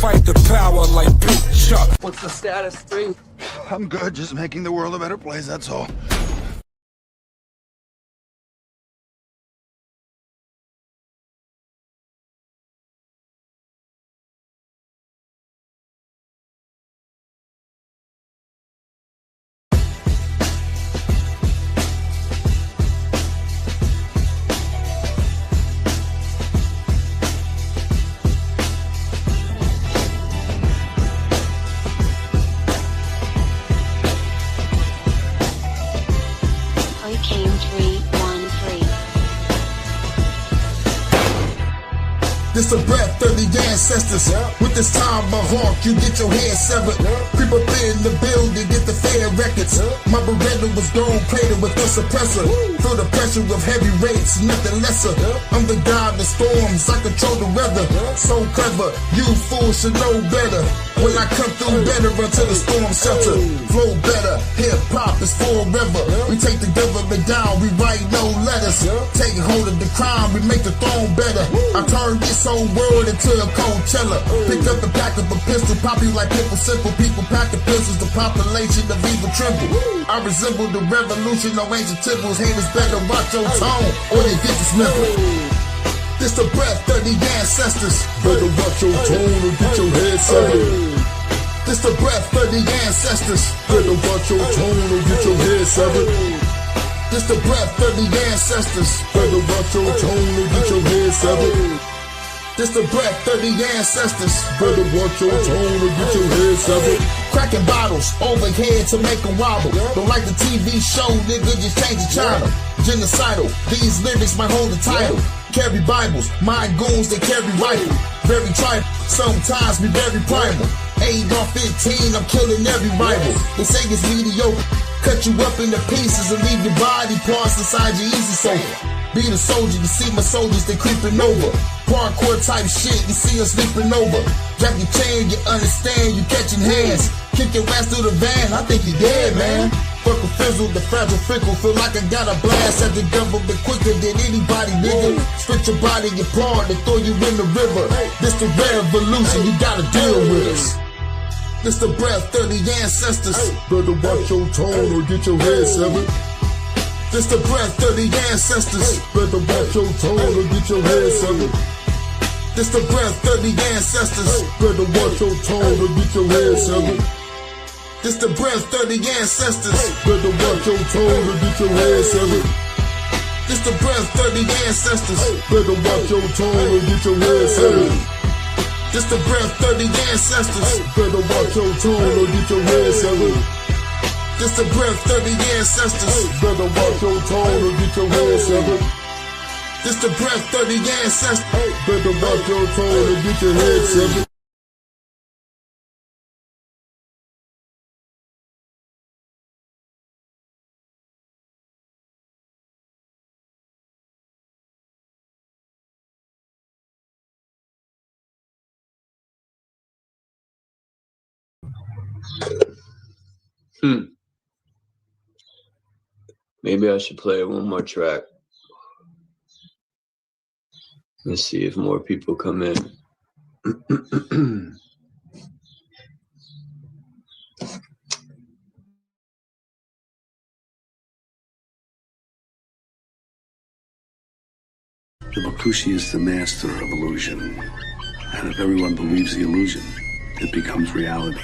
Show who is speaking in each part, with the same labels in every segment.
Speaker 1: fight the power like Big Chuck.
Speaker 2: What's the status, 3?
Speaker 3: I'm good, just making the world a better place, that's all.
Speaker 4: Hurricane 313.
Speaker 5: This a breath of the ancestors. With this time a hawk, you get your head severed. Creep up in the building, get the fair records. My Beretta was gold plated with a suppressor. Feel the pressure of heavy rates, nothing lesser. I'm the god of storms, I control the weather. So clever, you fools should know better. When I come through better until the storm shelter. Flow better, hip hop is forever. We take the government down, we write no letters. Take hold of the crime, we make the throne better. I turn this whole world into a Coachella. Pick up the pack of a pistol, pop you like pickle simple. People packing pistols, the population of evil tremble. I resemble the revolution, no ancient temples. Haters better watch your tone, or you get dismembered. This the breath of the ancestors. Better watch your tone or get your head severed. This the breath of the ancestors. Better watch your tone or get your head severed. This the breath of the ancestors. Better watch your tone or get your head severed. This the breath of the ancestors. Better watch your tone or get your head severed. Cracking bottles overhead to make them wobble. Don't like the TV show, nigga, just change the channel. Genocidal, these lyrics might hold the title. Carry Bibles, my goons, they carry rifle. Very tribal, sometimes be very primal. 8 or 15, I'm killing every rival. They say it's mediocre, cut you up into pieces and leave your body parts inside your easy sofa. Be the soldier, you see my soldiers, they creeping over. Parkour type shit, you see us sleeping over. Drop your chain, you understand, you catching hands. Kick your ass through the van, I think you dead, man. Fuck a fizzle, the fragile fickle. Feel like I got a blast at the government quicker than anybody, nigga. Split your body apart and throw you in the river. This the revolution, you gotta deal with us. This the breath of the ancestors. Better watch your tone or get your head severed. This the breath of the ancestors. Better watch your tone or get your head severed. This the breath of the ancestors. Better watch your tone or get your head severed. This the breath of the ancestors. Better watch your tone or get your head severed. This the breath of the ancestors. Better watch your tone or get your head severed. This the breath of the ancestors. Better watch your tone or get your head severed. This the breath of the ancestors. Better watch your tone or get your head severed. This the breath of the ancestors. Better watch your tone or get your head severed.
Speaker 6: Maybe I should play one more track. Let's see if more people come in.
Speaker 7: The Bakushi is the master of illusion. And if everyone believes the illusion, it becomes reality.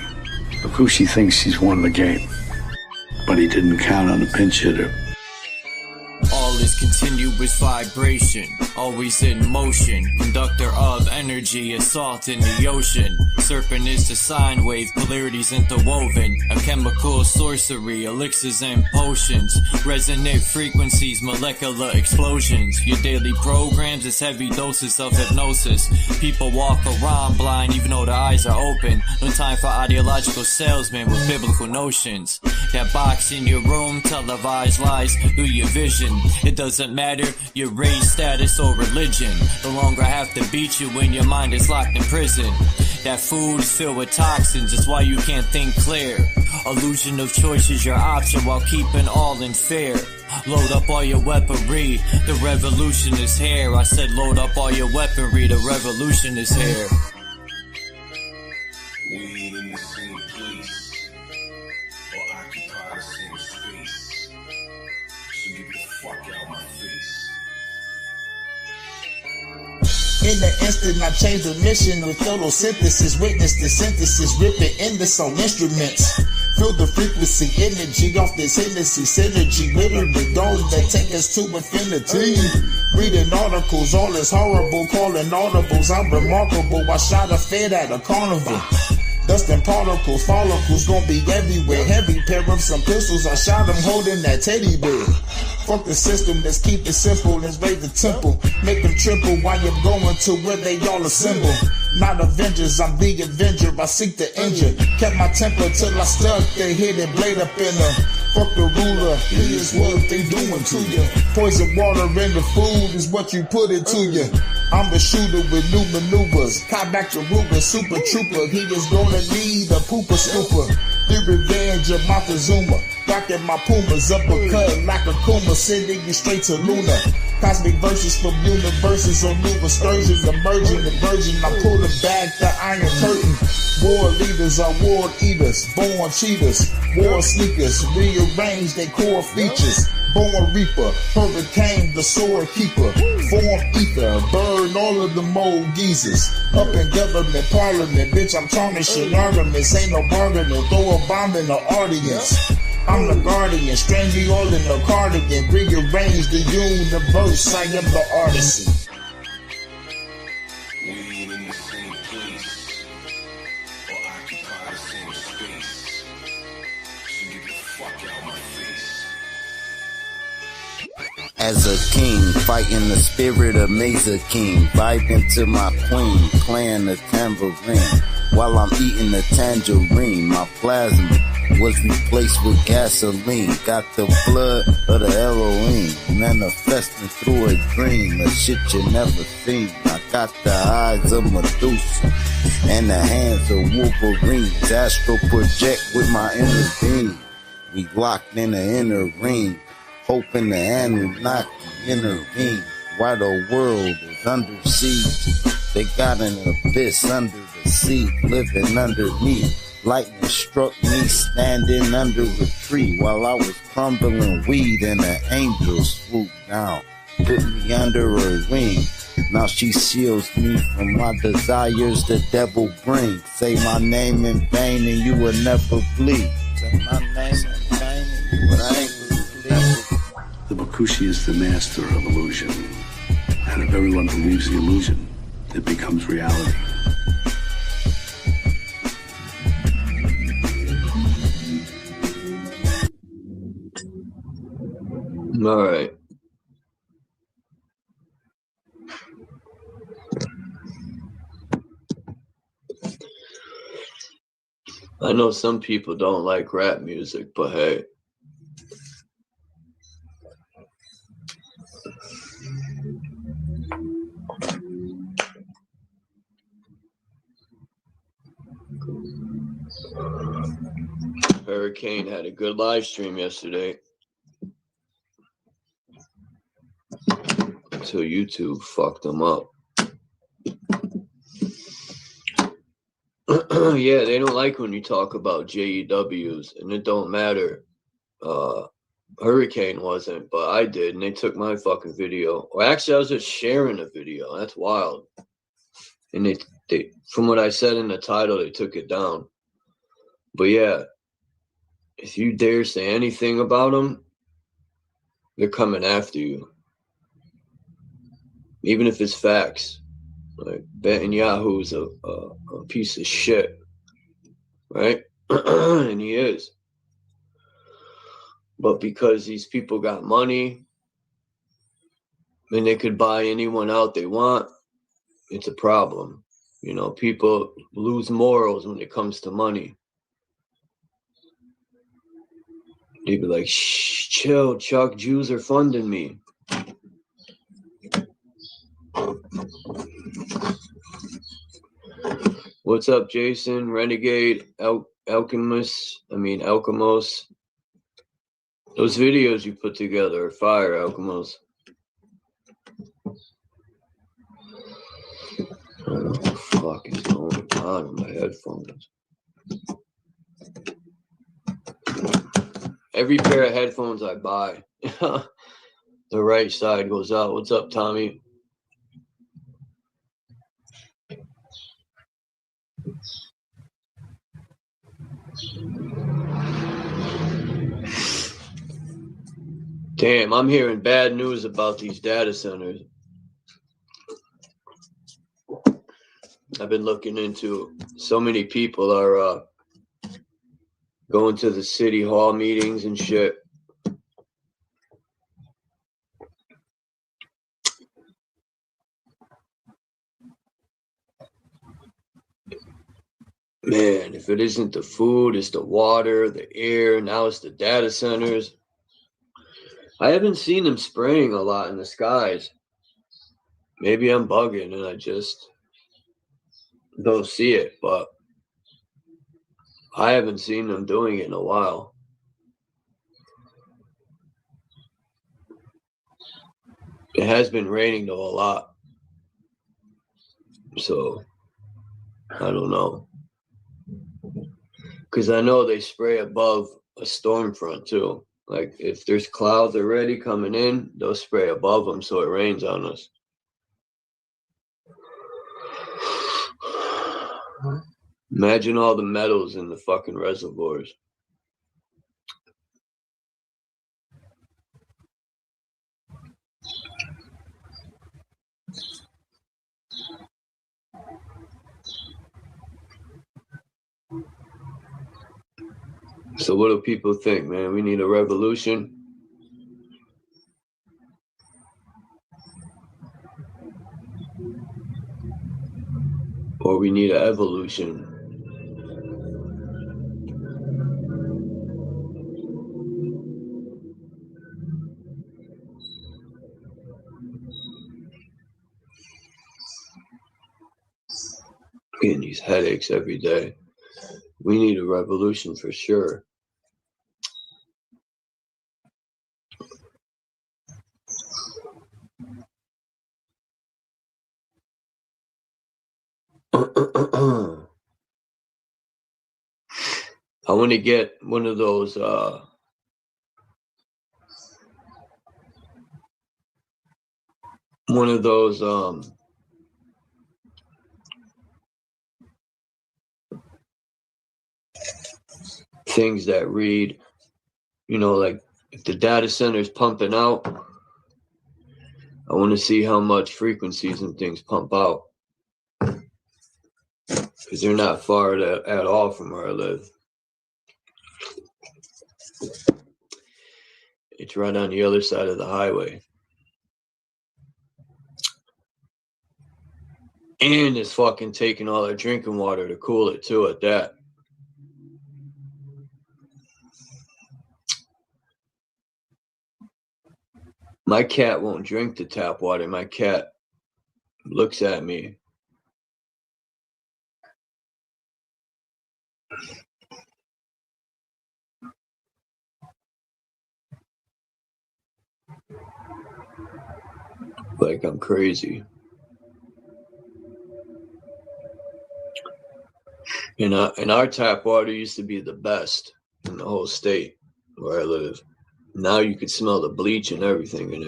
Speaker 7: Bakushi thinks he's won the game, but he didn't count on the pinch hitter.
Speaker 8: All is continuous vibration, always in motion. Conductor of energy, assault in the ocean. Serpent is the sine wave, polarities interwoven. A chemical sorcery, elixirs and potions. Resonant frequencies, molecular explosions. Your daily programs is heavy doses of hypnosis. People walk around blind even though their eyes are open. No time for ideological salesmen with biblical notions. That box in your room, televised lies through your vision. It doesn't matter your race, status, or religion. No longer have to beat you when your mind is locked in prison. That food is filled with toxins, that's why you can't think clear. Illusion of choice is your option while keeping all in fear. Load up all your weaponry, the revolution is here. I said load up all your weaponry, the revolution is here.
Speaker 5: In the instant, I changed the mission with photosynthesis. Witness the synthesis, rip it in the soul instruments. Feel the frequency, energy off this Hennessy synergy. Literally those that take us to infinity. Reading articles, all is horrible, calling audibles. I'm remarkable, I shot a fed at a carnival. Dust and particles, follicles gon' be everywhere. Heavy pair of some pistols, I shot them holding that teddy bear. Fuck the system, let's keep it simple, let's raise the temple. Make them triple while you're going to where they all assemble. Not Avengers, I'm the Avenger, I seek the injure. Kept my temper till I stuck the hidden blade up in her. Fuck the ruler, here's what they doing to you. Poison water in the food is what you put into you. I'm a shooter with new maneuvers. Caught back to Ruger, super trooper. He is gonna need a pooper scooper. The revenge of Montezuma. Rocking my Pumas, uppercut like a Kuma, sending you straight to Luna. Cosmic verses from universes on new excursions. Emerging the virgin, I pull the back the iron curtain. War leaders are war eaters, born cheaters. War sneakers, rearrange their core features. Born reaper, hurricane, the sword keeper. Form ether, burn all of the mold geezers. Up in government, parliament, bitch, I'm tarnishing arguments. Ain't no bargaining, throw a bomb in the audience. I'm the guardian, strange you all in the cardigan. Rearrange the universe, I am the artisan.
Speaker 2: We ain't in the same place, or occupy the same space. So get the fuck out my face.
Speaker 9: As a king, fighting the spirit of Mesa King, vibing to my queen, playing the tambourine, while I'm eating the tangerine. My plasma was replaced with gasoline, got the blood of the Elohim, manifesting through a dream, a shit you never seen. I got the eyes of Medusa, and the hands of Wolverines, astral project with my inner being. We locked in the inner ring, hoping the Anunnaki intervene. While the world is under siege, they got an abyss under the sea, living underneath. Lightning struck me standing under a tree while I was crumbling weed, and an angel swooped down, put me under her wing. Now she shields me from my desires the devil brings. Say my name in vain and you will never bleed. Say my name in vain and you will never bleed.
Speaker 7: The Bakushi is the master of illusion. And if everyone believes the illusion, it becomes reality.
Speaker 6: All right. I know some people don't like rap music, but hey. Hurricane had a good live stream yesterday. Until YouTube fucked them up. Yeah, they don't like when you talk about JEWs, and it don't matter. Hurricane wasn't, but I did, and they took my fucking video. Well, actually, I was just sharing a video. That's wild. And they, from what I said in the title, they took it down. But yeah, if you dare say anything about them, they're coming after you. Even if it's facts. Like, Netanyahu's a piece of shit. Right? And he is. But because these people got money and they could buy anyone out they want, it's a problem. You know, people lose morals when it comes to money. They'd be like, shh, chill, Chuck, Jews are funding me. What's up, Jason? Renegade, Alchemos. Those videos you put together are fire, Alchemos. What the fuck is going on with my headphones? Every pair of headphones I buy, the right side goes out. What's up, Tommy? Damn, I'm hearing bad news about these data centers. I've been looking into, so many people are going to the city hall meetings and shit. Man, if it isn't the food, it's the water, the air, now it's the data centers. I haven't seen them spraying a lot in the skies. Maybe I'm bugging and I just don't see it, but I haven't seen them doing it in a while. It has been raining though a lot. So, I don't know. Because I know they spray above a storm front too. Like if there's clouds already coming in, they'll spray above them so it rains on us. Imagine all the metals in the fucking reservoirs. So what do people think, man? We need a revolution? Or we need an evolution? Getting these headaches every day. We need a revolution for sure. I want to get one of those things that read, you know, like if the data center is pumping out, I want to see how much frequencies and things pump out, because they're not far at all from where I live. It's right on the other side of the highway. And it's fucking taking all our drinking water to cool it too at that. My cat won't drink the tap water. My cat looks at me. Like I'm crazy. And our tap water used to be the best in the whole state where I live. Now you could smell the bleach and everything in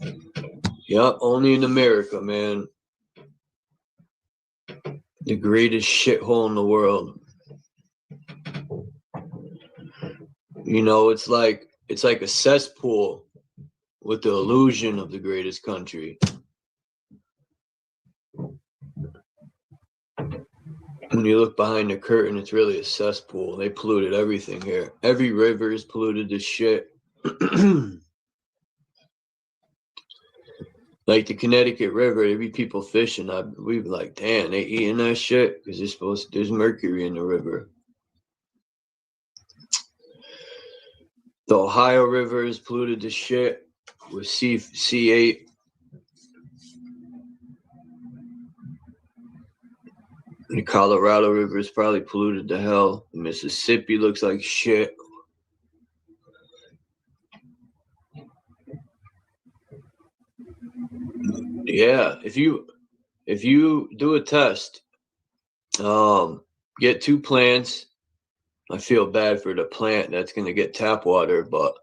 Speaker 6: it. Yep, only in America, man. The greatest shithole in the world. You know, it's like a cesspool with the illusion of the greatest country. When you look behind the curtain, it's really a cesspool. They polluted everything here. Every river is polluted to shit. Like the Connecticut River, there'd be people fishing. We'd be like, damn, they eating that shit? Because there's mercury in the river. The Ohio River is polluted to shit with C8. The Colorado River is probably polluted to hell. The Mississippi looks like shit. Yeah, if you do a test, get 2 plants. I feel bad for the plant that's going to get tap water, but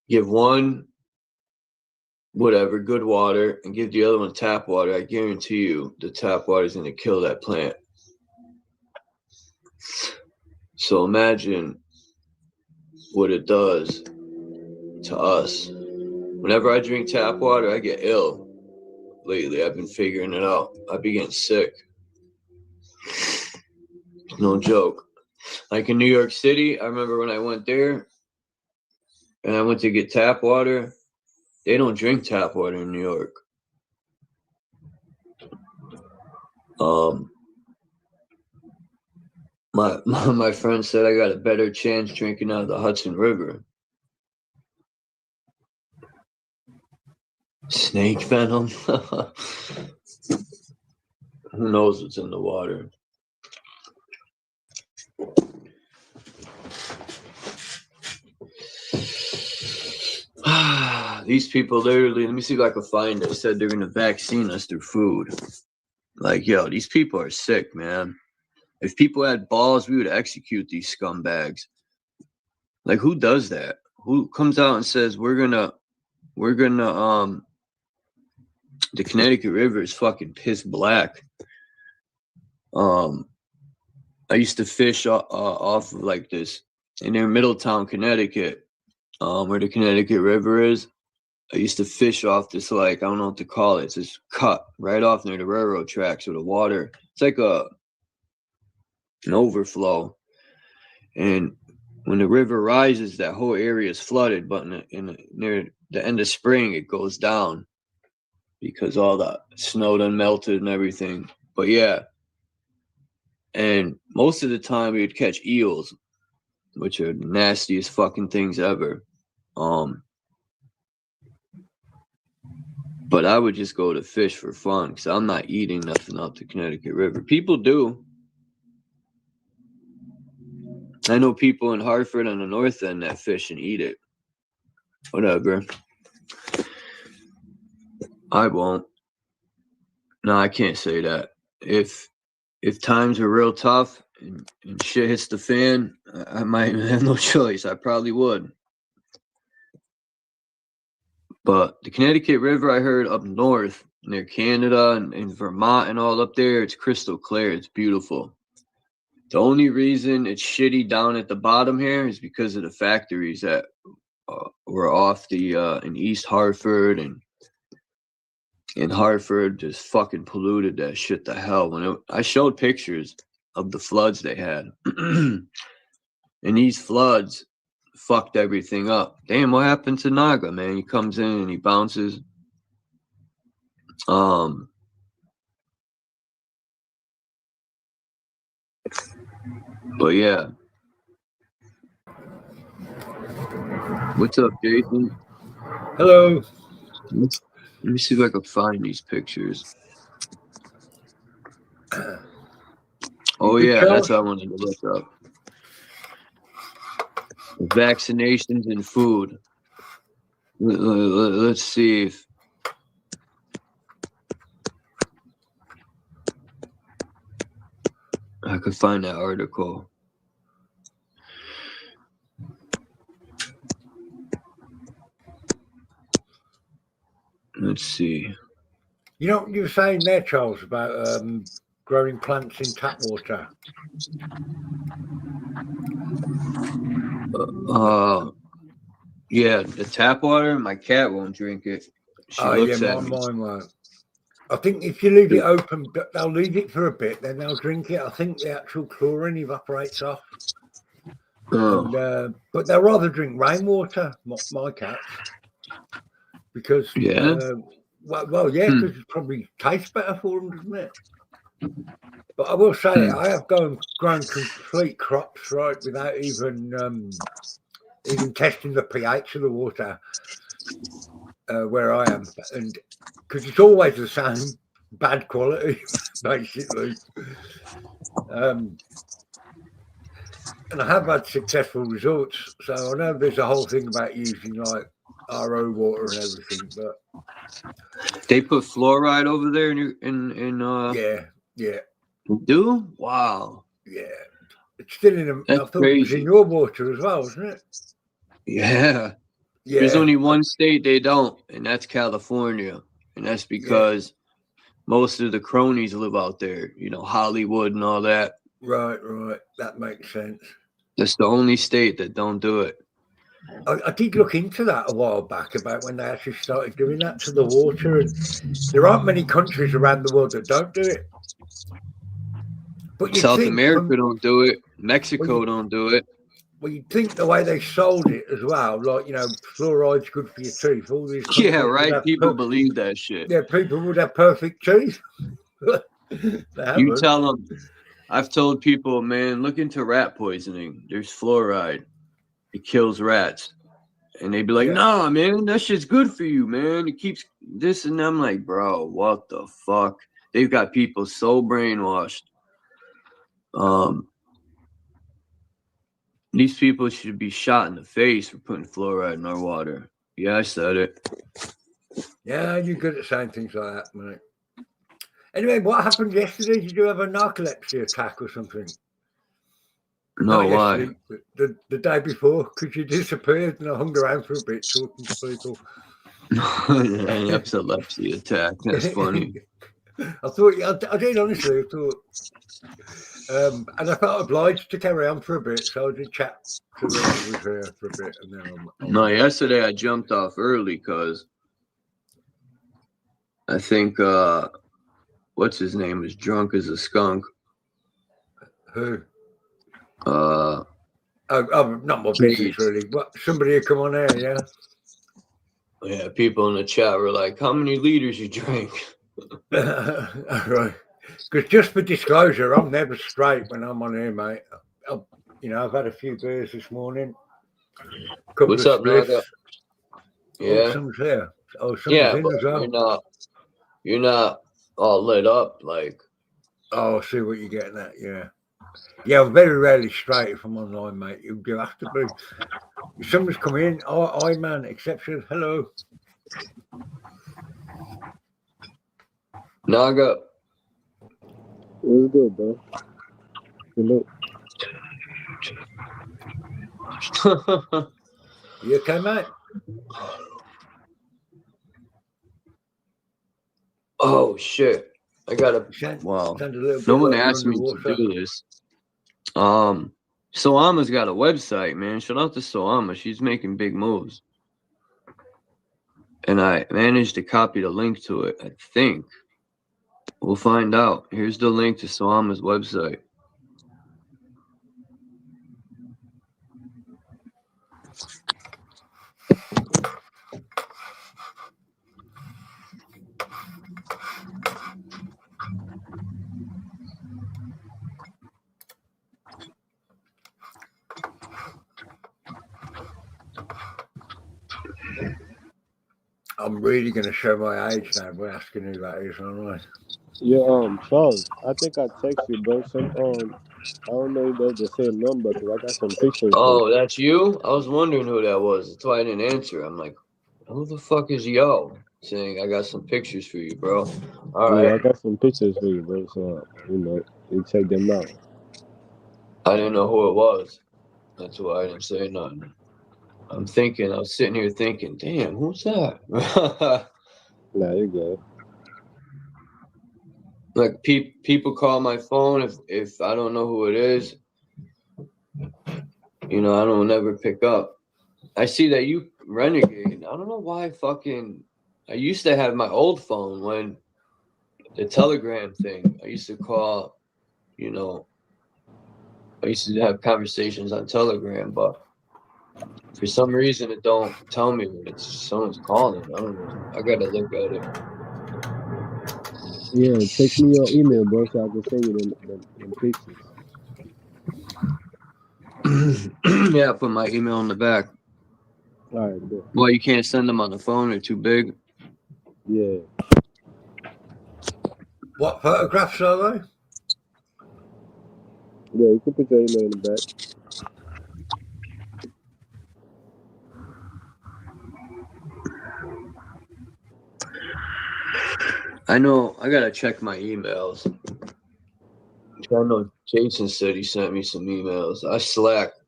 Speaker 6: give one whatever, good water, and give the other one tap water. I guarantee you the tap water is going to kill that plant. So imagine what it does to us. Whenever I drink tap water, I get ill. Lately, I've been figuring it out. I be getting sick. No joke. Like in New York City, I remember when I went there and I went to get tap water. They don't drink tap water in New York. My friend said I got a better chance drinking out of the Hudson River. Snake venom. Who knows what's in the water? These people literally, let me see if I can find it. They said they're going to vaccine us through food. Like, yo, these people are sick, man. If people had balls, we would execute these scumbags. Like, who does that? Who comes out and says, the Connecticut River is fucking piss black. I used to fish off of like this in near Middletown, Connecticut, where the Connecticut River is. I used to fish off this, like, I don't know what to call it. It's this cut right off near the railroad tracks where the water, it's like an overflow. And when the river rises, that whole area is flooded, but near the end of spring, it goes down because all the snow done melted and everything. But yeah, and most of the time we would catch eels, which are the nastiest fucking things ever. But I would just go to fish for fun because I'm not eating nothing out the Connecticut River. People do. I know people in Hartford on the north end that fish and eat it. Whatever. I won't. No, I can't say that. If times are real tough and shit hits the fan, I might have no choice. I probably would. But the Connecticut River, I heard up north near Canada and Vermont and all up there, it's crystal clear. It's beautiful. The only reason it's shitty down at the bottom here is because of the factories that were off in East Hartford, and in Hartford just fucking polluted that shit to hell. I showed pictures of the floods they had. And these floods fucked everything up. Damn, what happened to Naga, man? He comes in and he bounces. But yeah. What's up, Jason?
Speaker 10: Hello.
Speaker 6: Let me see if I can find these pictures. Oh yeah, that's what I wanted to look up. Vaccinations and food. Let's see if I could find that article. Let's see.
Speaker 10: You know what you were saying there, Charles, about growing plants in tap water?
Speaker 6: Yeah, the tap water, my cat won't drink it. She looks at me.
Speaker 10: Mine won't. I think if you leave it open, they'll leave it for a bit, then they'll drink it. I think the actual chlorine evaporates off. And, but they'll rather drink rainwater, my cats. Because, because it probably tastes better for them, doesn't it? But I will say, I have grown complete crops, right, without even testing the pH of the water where I am. And because it's always the same, bad quality, basically. And I have had successful results. So I know there's a whole thing about using like RO water and everything, but
Speaker 6: they put fluoride over there
Speaker 10: yeah.
Speaker 6: You do? Wow.
Speaker 10: Yeah. It's still in them. I thought it was in your water as well, isn't it?
Speaker 6: Yeah. There's only one state they don't, and that's California. And that's because most of the cronies live out there, you know, Hollywood and all that.
Speaker 10: Right. That makes sense.
Speaker 6: That's the only state that don't do it.
Speaker 10: I did look into that a while back about when they actually started doing that to the water, and there aren't many countries around the world that don't do it. But
Speaker 6: South America don't do it. Mexico don't do it.
Speaker 10: Well, you'd think the way they sold it as well, like, you know, fluoride's good for your teeth. All these
Speaker 6: Yeah, right. People believe that shit.
Speaker 10: Yeah, people would have perfect teeth.
Speaker 6: You tell them. I've told people, man, look into rat poisoning. There's fluoride. It kills rats. And they'd be like, nah, man, that shit's good for you, man. It keeps this. And I'm like, bro, what the fuck? They've got people so brainwashed. These people should be shot in the face for putting fluoride in our water. Yeah, I said it.
Speaker 10: Yeah, you're good at saying things like that, mate. Anyway, what happened yesterday? Did you have a narcolepsy attack or something?
Speaker 6: No, why?
Speaker 10: The day before, because you disappeared and I hung around for a bit talking to people.
Speaker 6: An epilepsy attack. That's funny.
Speaker 10: I thought, I did honestly, I thought. And I felt obliged to carry on for a bit, so I did chat to the with her for a bit. And then
Speaker 6: No, yesterday I jumped off early because I think, what's his name, was drunk as a skunk.
Speaker 10: Who?
Speaker 6: Oh,
Speaker 10: not my business, really. What? Somebody had come on air, yeah?
Speaker 6: Yeah, people in the chat were like, how many liters you drank?
Speaker 10: Right. Because just for disclosure, I'm never straight when I'm on here, mate. I've had a few beers this morning.
Speaker 6: What's up, Naga? Yeah.
Speaker 10: Oh, someone's here. Oh, someone's in as well.
Speaker 6: You're not all lit up, like.
Speaker 10: Oh, I see what you're getting at, yeah. Yeah, I'm very rarely straight if I'm online, mate. You have to be. If someone's come in, I man, exception, hello.
Speaker 6: Naga.
Speaker 11: What's good, bro? Hello.
Speaker 10: You okay, mate?
Speaker 6: Oh, shit. I gotta. Wow. No one asked me to do this. Soama's got a website, man. Shout out to Soama. She's making big moves. And I managed to copy the link to it, I think. We'll find out. Here's the link to Soama's website.
Speaker 10: I'm really going to show my age now by asking who that is, aren't I?
Speaker 11: Yeah, Charles, I think I text you, bro. I don't know if that's the same number, because I got some pictures.
Speaker 6: Oh, that's you? I was wondering who that was. That's why I didn't answer. I'm like, who the fuck is yo? Saying, I got some pictures for you, bro. All right.
Speaker 11: Yeah, I got some pictures for you, bro. So, you check them out.
Speaker 6: I didn't know who it was. That's why I didn't say nothing. I was sitting here thinking, damn, who's that?
Speaker 11: Nah, you good.
Speaker 6: Like people call my phone if I don't know who it is. I don't never pick up. I see that you renegade. I don't know why I used to have my old phone when the Telegram thing. I used to call, I used to have conversations on Telegram, but for some reason it don't tell me when it's someone's calling. I don't know. I gotta look at it.
Speaker 11: Yeah, text me your email, bro, so I can send you them pictures.
Speaker 6: Yeah, put my email in the back.
Speaker 11: All right, good.
Speaker 6: Well, you can't send them on the phone; they're too big.
Speaker 11: Yeah.
Speaker 10: What photographs are they?
Speaker 11: Yeah, you can put your email in the back.
Speaker 6: I know. I gotta check my emails. I know Jason said he sent me some emails. I slacked.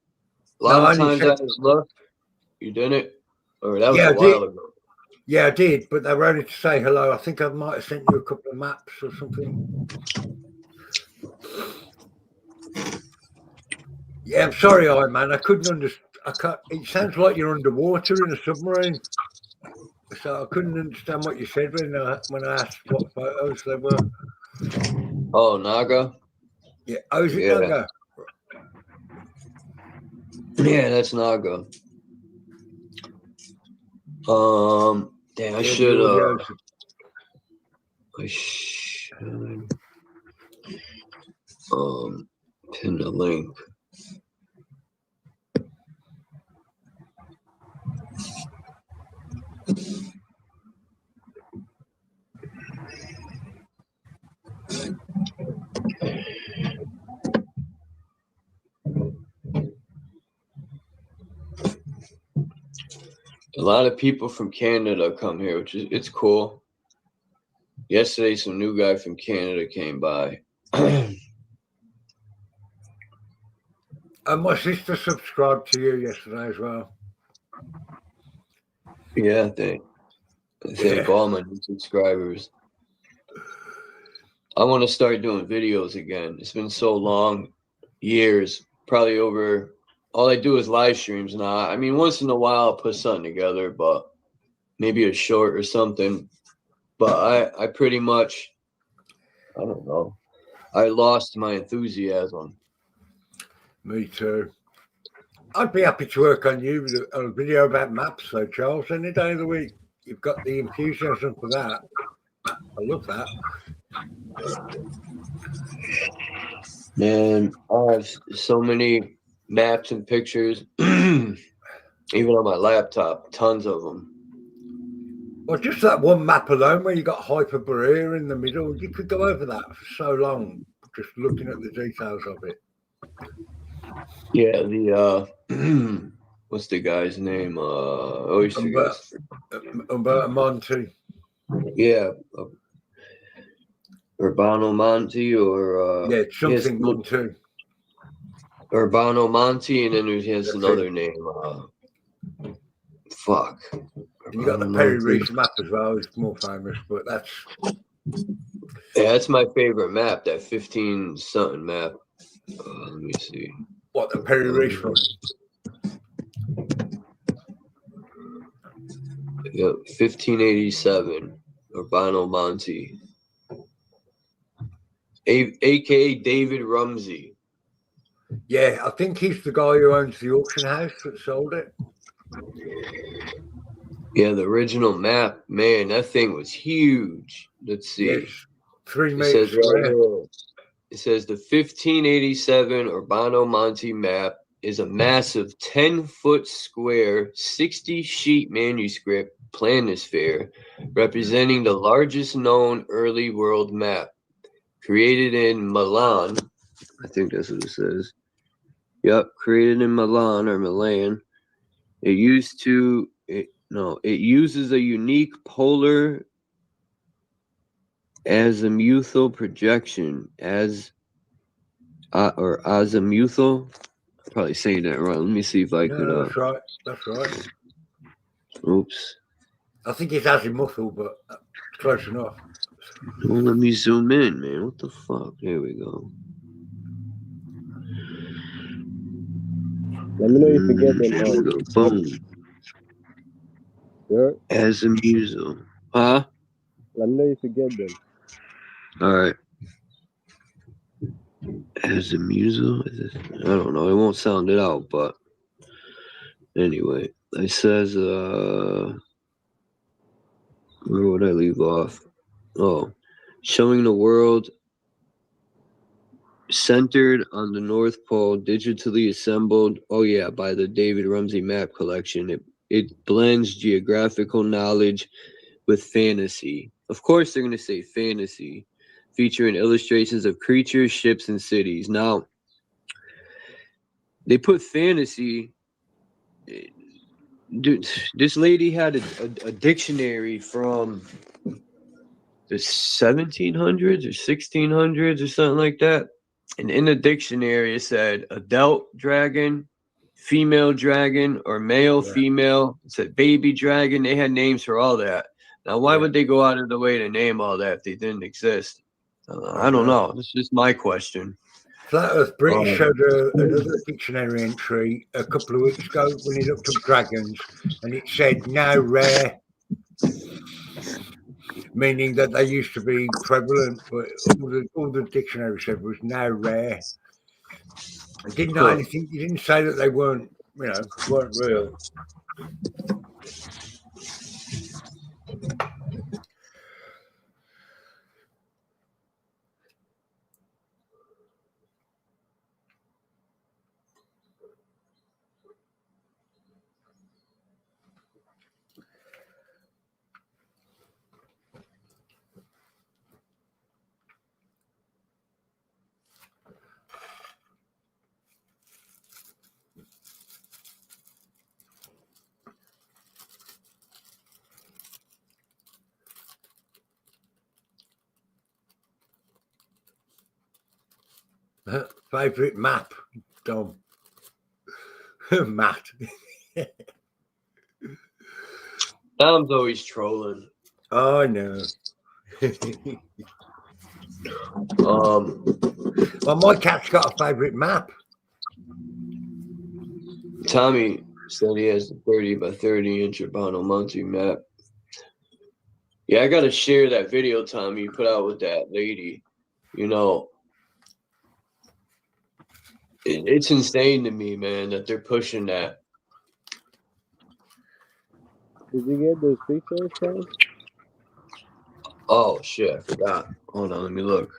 Speaker 6: A lot of times I just looked. You didn't? Or that was a while ago.
Speaker 10: Yeah, I did, but they were only to say hello. I think I might have sent you a couple of maps or something. Yeah, I'm sorry, man. I couldn't understand. I can't. It sounds like you're underwater in a submarine. So I couldn't understand what you said when I asked what photos they were.
Speaker 6: Oh, Naga?
Speaker 10: Yeah. Oh, is it Naga?
Speaker 6: Yeah, that's Naga. Damn, I should pin the link. A lot of people from Canada come here, which is it's cool. Yesterday, some new guy from Canada came by.
Speaker 10: And my sister subscribed to you yesterday as well.
Speaker 6: Yeah, thank all my new subscribers. I want to start doing videos again. It's been so long, years, probably over. All I do is live streams now. I mean, once in a while I'll put something together, but maybe a short or something. But I pretty much, I don't know. I lost my enthusiasm.
Speaker 10: Me too. I'd be happy to work on you with a video about maps, though, Charles, any day of the week. You've got the enthusiasm for that. I love that.
Speaker 6: Man, I have so many maps and pictures, even on my laptop, tons of them.
Speaker 10: Well, just that one map alone where you got Hyperborea in the middle, you could go over that for so long, just looking at the details of it.
Speaker 6: Yeah, the what's the guy's name?
Speaker 10: Umberto Monti.
Speaker 6: Yeah, Urbano Monti or
Speaker 10: something Monti.
Speaker 6: Urbano Monti, and then he has another name. Fuck.
Speaker 10: And you got the Perry Reese map as well. It's more famous, but that's
Speaker 6: that's my favorite map. That 15-something map. Let me see.
Speaker 10: What, the Perry Reese one?
Speaker 6: Yep, 1587. Urbano Monti. A.K.A. David Rumsey.
Speaker 10: Yeah, I think he's the guy who owns the auction house that sold it.
Speaker 6: Yeah, the original map, man, that thing was huge. Let's see.
Speaker 10: Yes, 3 meters square.
Speaker 6: It says the 1587 Urbano Monti map is a massive 10-foot square, 60-sheet manuscript planisphere representing the largest known early world map. Created in Milan. I think that's what it says. Yep, created in Milan or Milan. It uses a unique polar azimuthal projection azimuthal. I'm probably saying that wrong. Let me see if I could.
Speaker 10: That's right. That's right.
Speaker 6: Oops.
Speaker 10: I think it's azimuthal, but close enough.
Speaker 6: Well, let me zoom in, man. What the fuck? There we go.
Speaker 11: Let me know if you get them.
Speaker 6: Boom.
Speaker 11: Yeah.
Speaker 6: Azimuthal. Huh?
Speaker 11: Let me know if you get them.
Speaker 6: All right. Azimuthal? I don't know. It won't sound it out, but anyway, it says, where would I leave off? Oh, showing the world centered on the North Pole, digitally assembled. Oh yeah, by the David Rumsey Map Collection. It blends geographical knowledge with fantasy. Of course, they're going to say fantasy, featuring illustrations of creatures, ships, and cities. Now, they put fantasy. Dude, this lady had a dictionary from the 1700s or 1600s or something like that. And in the dictionary, it said adult dragon, female dragon, or male, female. It said baby dragon. They had names for all that. Now, why would they go out of the way to name all that if they didn't exist? I don't know. It's just my question.
Speaker 10: Flat Earth British showed another dictionary entry a couple of weeks ago when he looked up dragons, and it said now rare, meaning that they used to be prevalent, but all the dictionary said was now rare. It didn't know anything. He didn't say that they weren't, weren't real. Favorite map, Dom. Matt.
Speaker 6: Dom's always trolling.
Speaker 10: Oh, I know. Well, my cat's got a favorite map.
Speaker 6: Tommy said he has a 30 by 30 inch Urbano Monte map. Yeah, I gotta share that video, Tommy, you put out with that lady. It's insane to me, man, that they're pushing that.
Speaker 11: Did you get those pictures, Charles?
Speaker 6: Oh shit, I forgot. Hold on, let me look.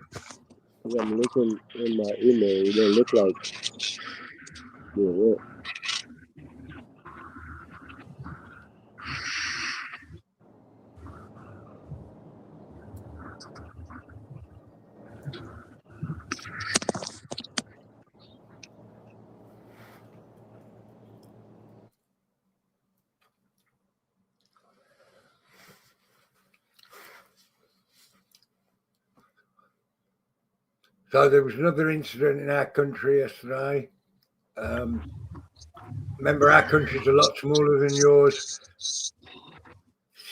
Speaker 11: I'm looking in my email. It don't look like what?
Speaker 10: So there was another incident in our country yesterday. Remember, our country's a lot smaller than yours.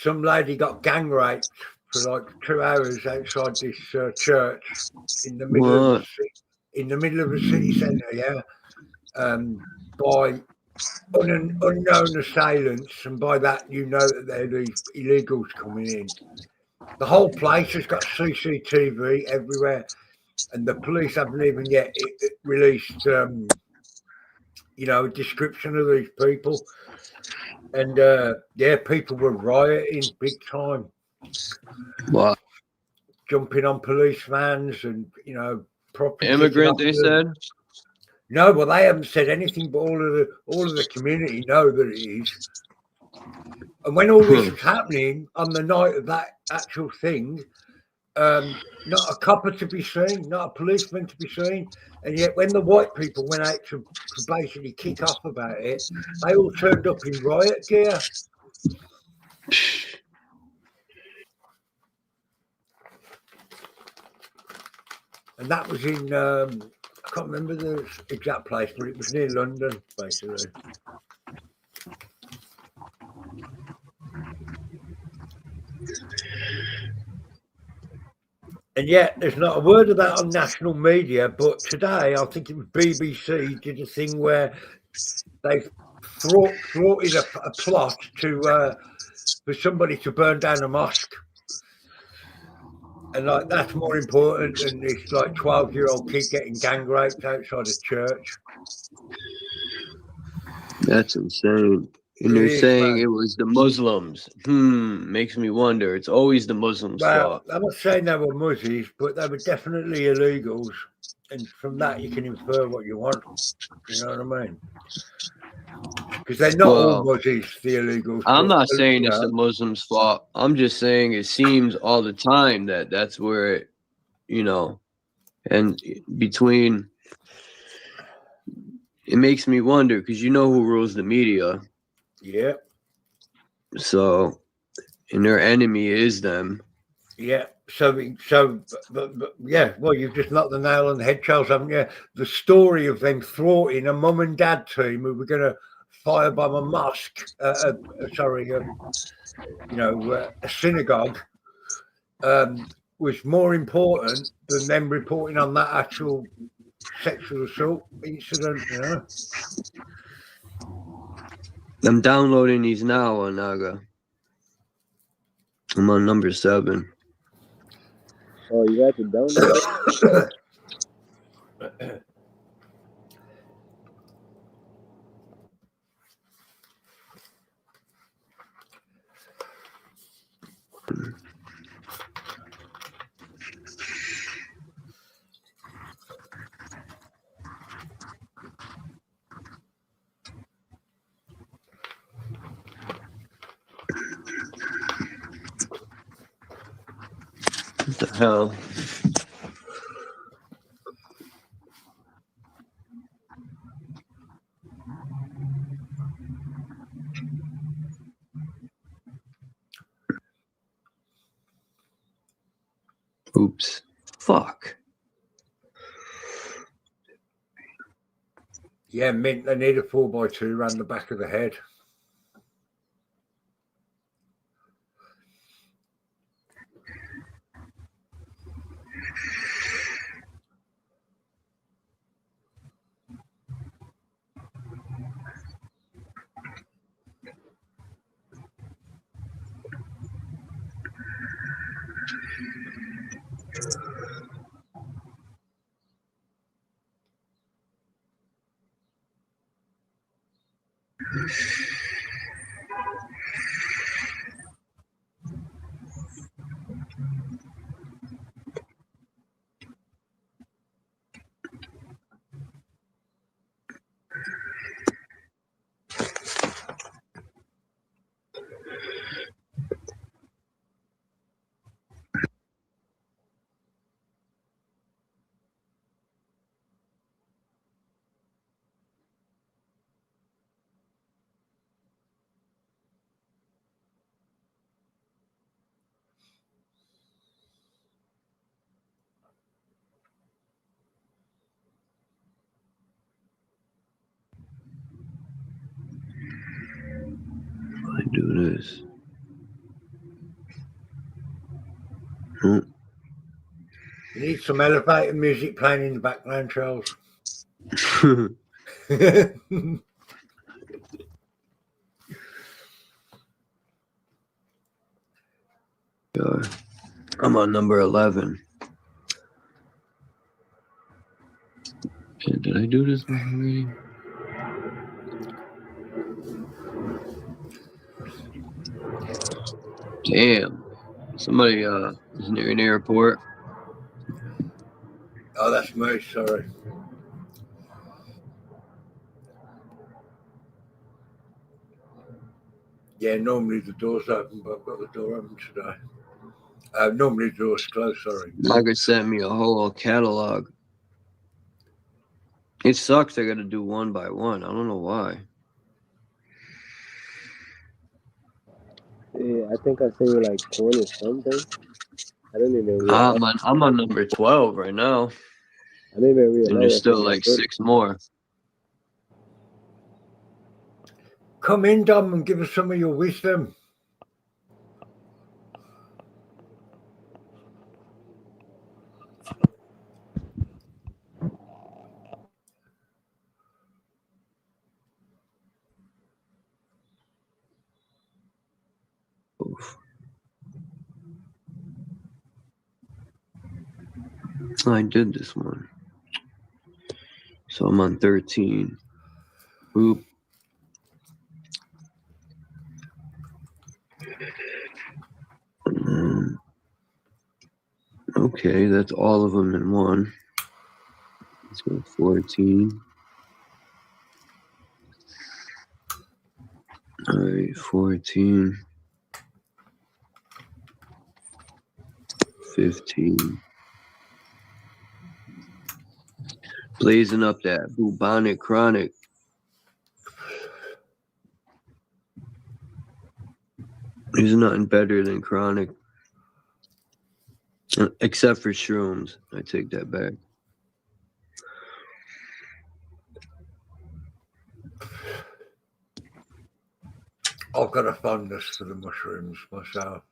Speaker 10: Some lady got gang raped for like 2 hours outside this church in the middle of the city centre. Yeah, by unknown assailants, and by that you know that they're these illegals coming in. The whole place has got CCTV everywhere. And the police haven't even yet released, a description of these people. And, people were rioting big time.
Speaker 6: What?
Speaker 10: Jumping on police vans and, property.
Speaker 6: Immigrant, they said?
Speaker 10: No, well, they haven't said anything, but all of the community know that it is. And when all this was happening on the night of that actual thing, not a copper to be seen, not a policeman to be seen, and yet when the white people went out to basically kick off about it, they all turned up in riot gear. And that was in, I can't remember the exact place, but it was near London, basically. And yet, there's not a word of that on national media. But today, I think it was BBC did a thing where they thwarted a plot for somebody to burn down a mosque, and like that's more important than this like 12-year-old kid getting gang raped outside a church.
Speaker 6: That's insane. And they're saying it was the Muslims. Makes me wonder. It's always the Muslims' fault.
Speaker 10: I'm not saying they were Muzzies, but they were definitely illegals. And from that, you can infer what you want. You know what I mean? Because they're not all Muzzies, the illegals.
Speaker 6: I'm not saying it's the Muslims' fault. I'm just saying it seems all the time that that's where, and between, it makes me wonder because you know who rules the media.
Speaker 10: Yeah.
Speaker 6: So, and their enemy is them.
Speaker 10: Yeah. But yeah. Well, you've just knocked the nail on the head, Charles, haven't you? The story of them thwarting a mum and dad team who were going to firebomb a mosque. A synagogue. Was more important than them reporting on that actual sexual assault incident, you know.
Speaker 6: I'm downloading these now, Naga. I'm on number 7.
Speaker 11: Oh, you got to download it?
Speaker 6: What the hell? Oops. Fuck.
Speaker 10: Yeah, Mint, they need a 4x2 around the back of the head.
Speaker 6: I do this. Oh.
Speaker 10: You need some elevator music playing in the background, Charles.
Speaker 6: I'm on number 11. Did I do this one already? Damn. Somebody is near an airport.
Speaker 10: Oh, that's me, sorry. Yeah, normally the door's open, but I've got the door open today. Normally the door's closed, sorry.
Speaker 6: Margaret sent me a whole catalog. It sucks I gotta do one by one. I don't know why.
Speaker 11: Yeah, I think I sent you like 20 something. I didn't even realize.
Speaker 6: I'm on number 12 right now.
Speaker 11: I didn't even realize.
Speaker 6: And there's still like 6 more.
Speaker 10: Come in, Dom, and give us some of your wisdom.
Speaker 6: Oof. I did this one. So I'm on 13. Oop. Okay, that's all of them in one. Let's go 14. All right, 14. 15. Blazing up that bubonic chronic. There's nothing better than chronic. Except for shrooms. I take that back.
Speaker 10: I've got a fondness for the mushrooms myself.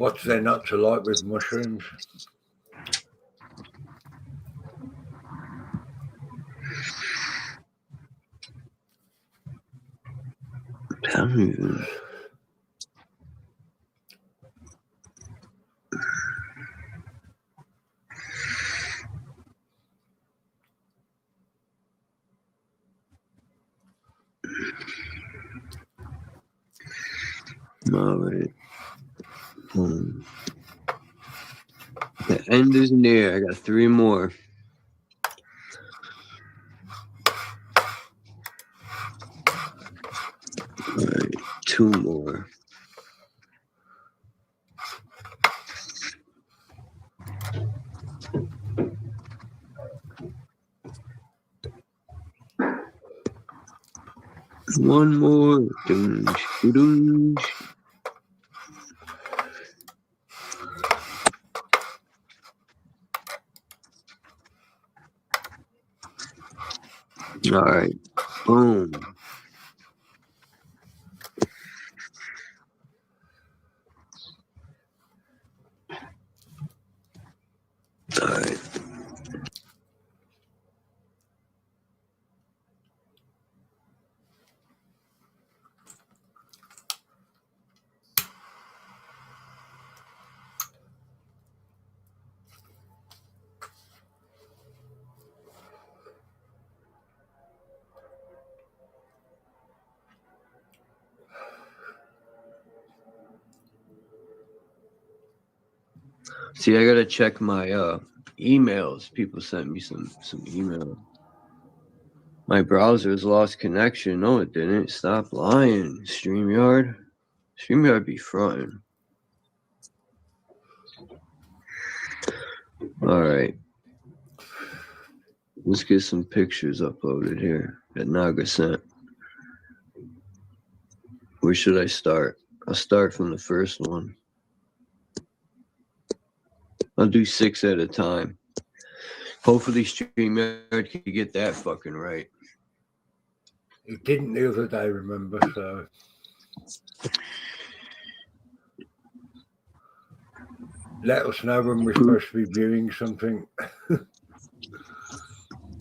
Speaker 10: What's there not to like with mushrooms?
Speaker 6: I don't even... All right. The end is near. I got 3 more. All right, 2 more. One more. All right. Boom. All right. See, I gotta check my emails. People sent me some email. My browser's lost connection. No, it didn't. Stop lying. StreamYard be fronting. All right. Let's get some pictures uploaded here that Naga sent. Where should I start? I'll start from the first one. I'll do 6 at a time. Hopefully StreamYard can get that fucking right.
Speaker 10: It didn't the other day, remember, so... Let us know when we're supposed to be viewing something.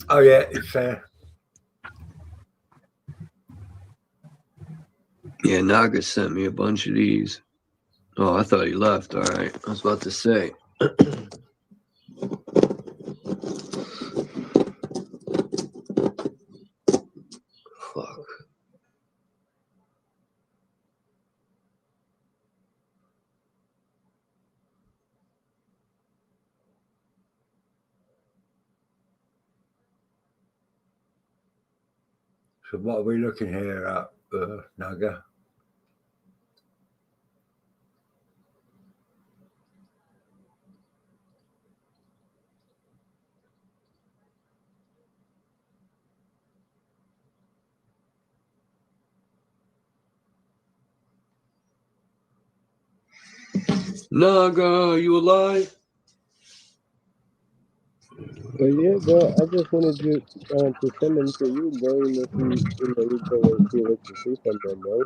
Speaker 10: Oh yeah, it's there.
Speaker 6: Yeah, Naga sent me a bunch of these. Oh, I thought he left. All right. I was about to say. Fuck.
Speaker 10: So what are we looking here at, Naga?
Speaker 6: Naga, you alive?
Speaker 11: Yeah, bro. I just wanted you to send them to you, bro. And if you go and see what you see from them, bro.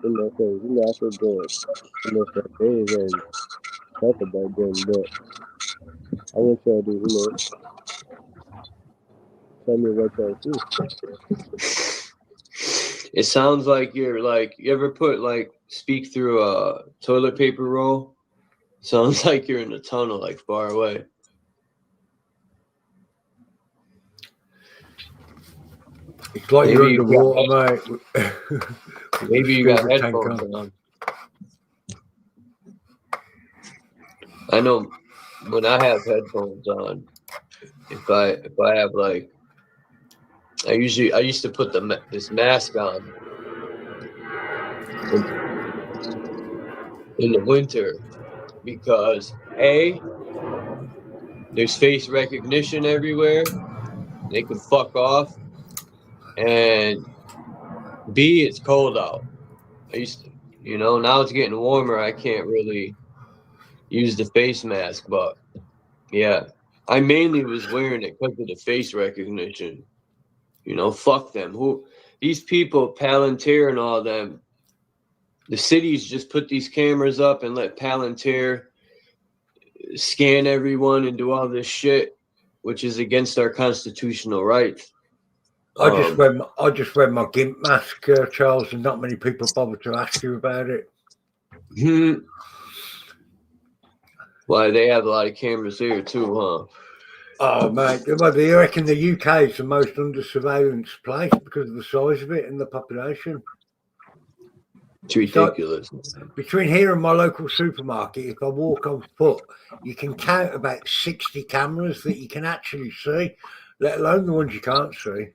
Speaker 11: So I could go, for days and talk about them, but I want y'all to, tell me what y'all see.
Speaker 6: It sounds like you're like, you ever put speak through a toilet paper roll? Sounds like you're in a tunnel, like far away.
Speaker 10: It's like you're underwater, mate.
Speaker 6: Maybe you got headphones on. I know when I have headphones on, if I have I used to put this mask on in the winter because A, there's face recognition everywhere. They can fuck off. And B, it's cold out. I used to, now it's getting warmer. I can't really use the face mask, but yeah, I mainly was wearing it because of the face recognition. Fuck them. These people, Palantir and all them, the cities just put these cameras up and let Palantir scan everyone and do all this shit, which is against our constitutional rights.
Speaker 10: I just wear my GIMP mask, Charles, and not many people bother to ask you about it.
Speaker 6: Why, they have a lot of cameras here too, huh?
Speaker 10: Oh, mate. Well, do you reckon the UK is the most under surveillance place because of the size of it and the population?
Speaker 6: It's ridiculous.
Speaker 10: So, between here and my local supermarket, if I walk on foot, you can count about 60 cameras that you can actually see, let alone the ones you can't see.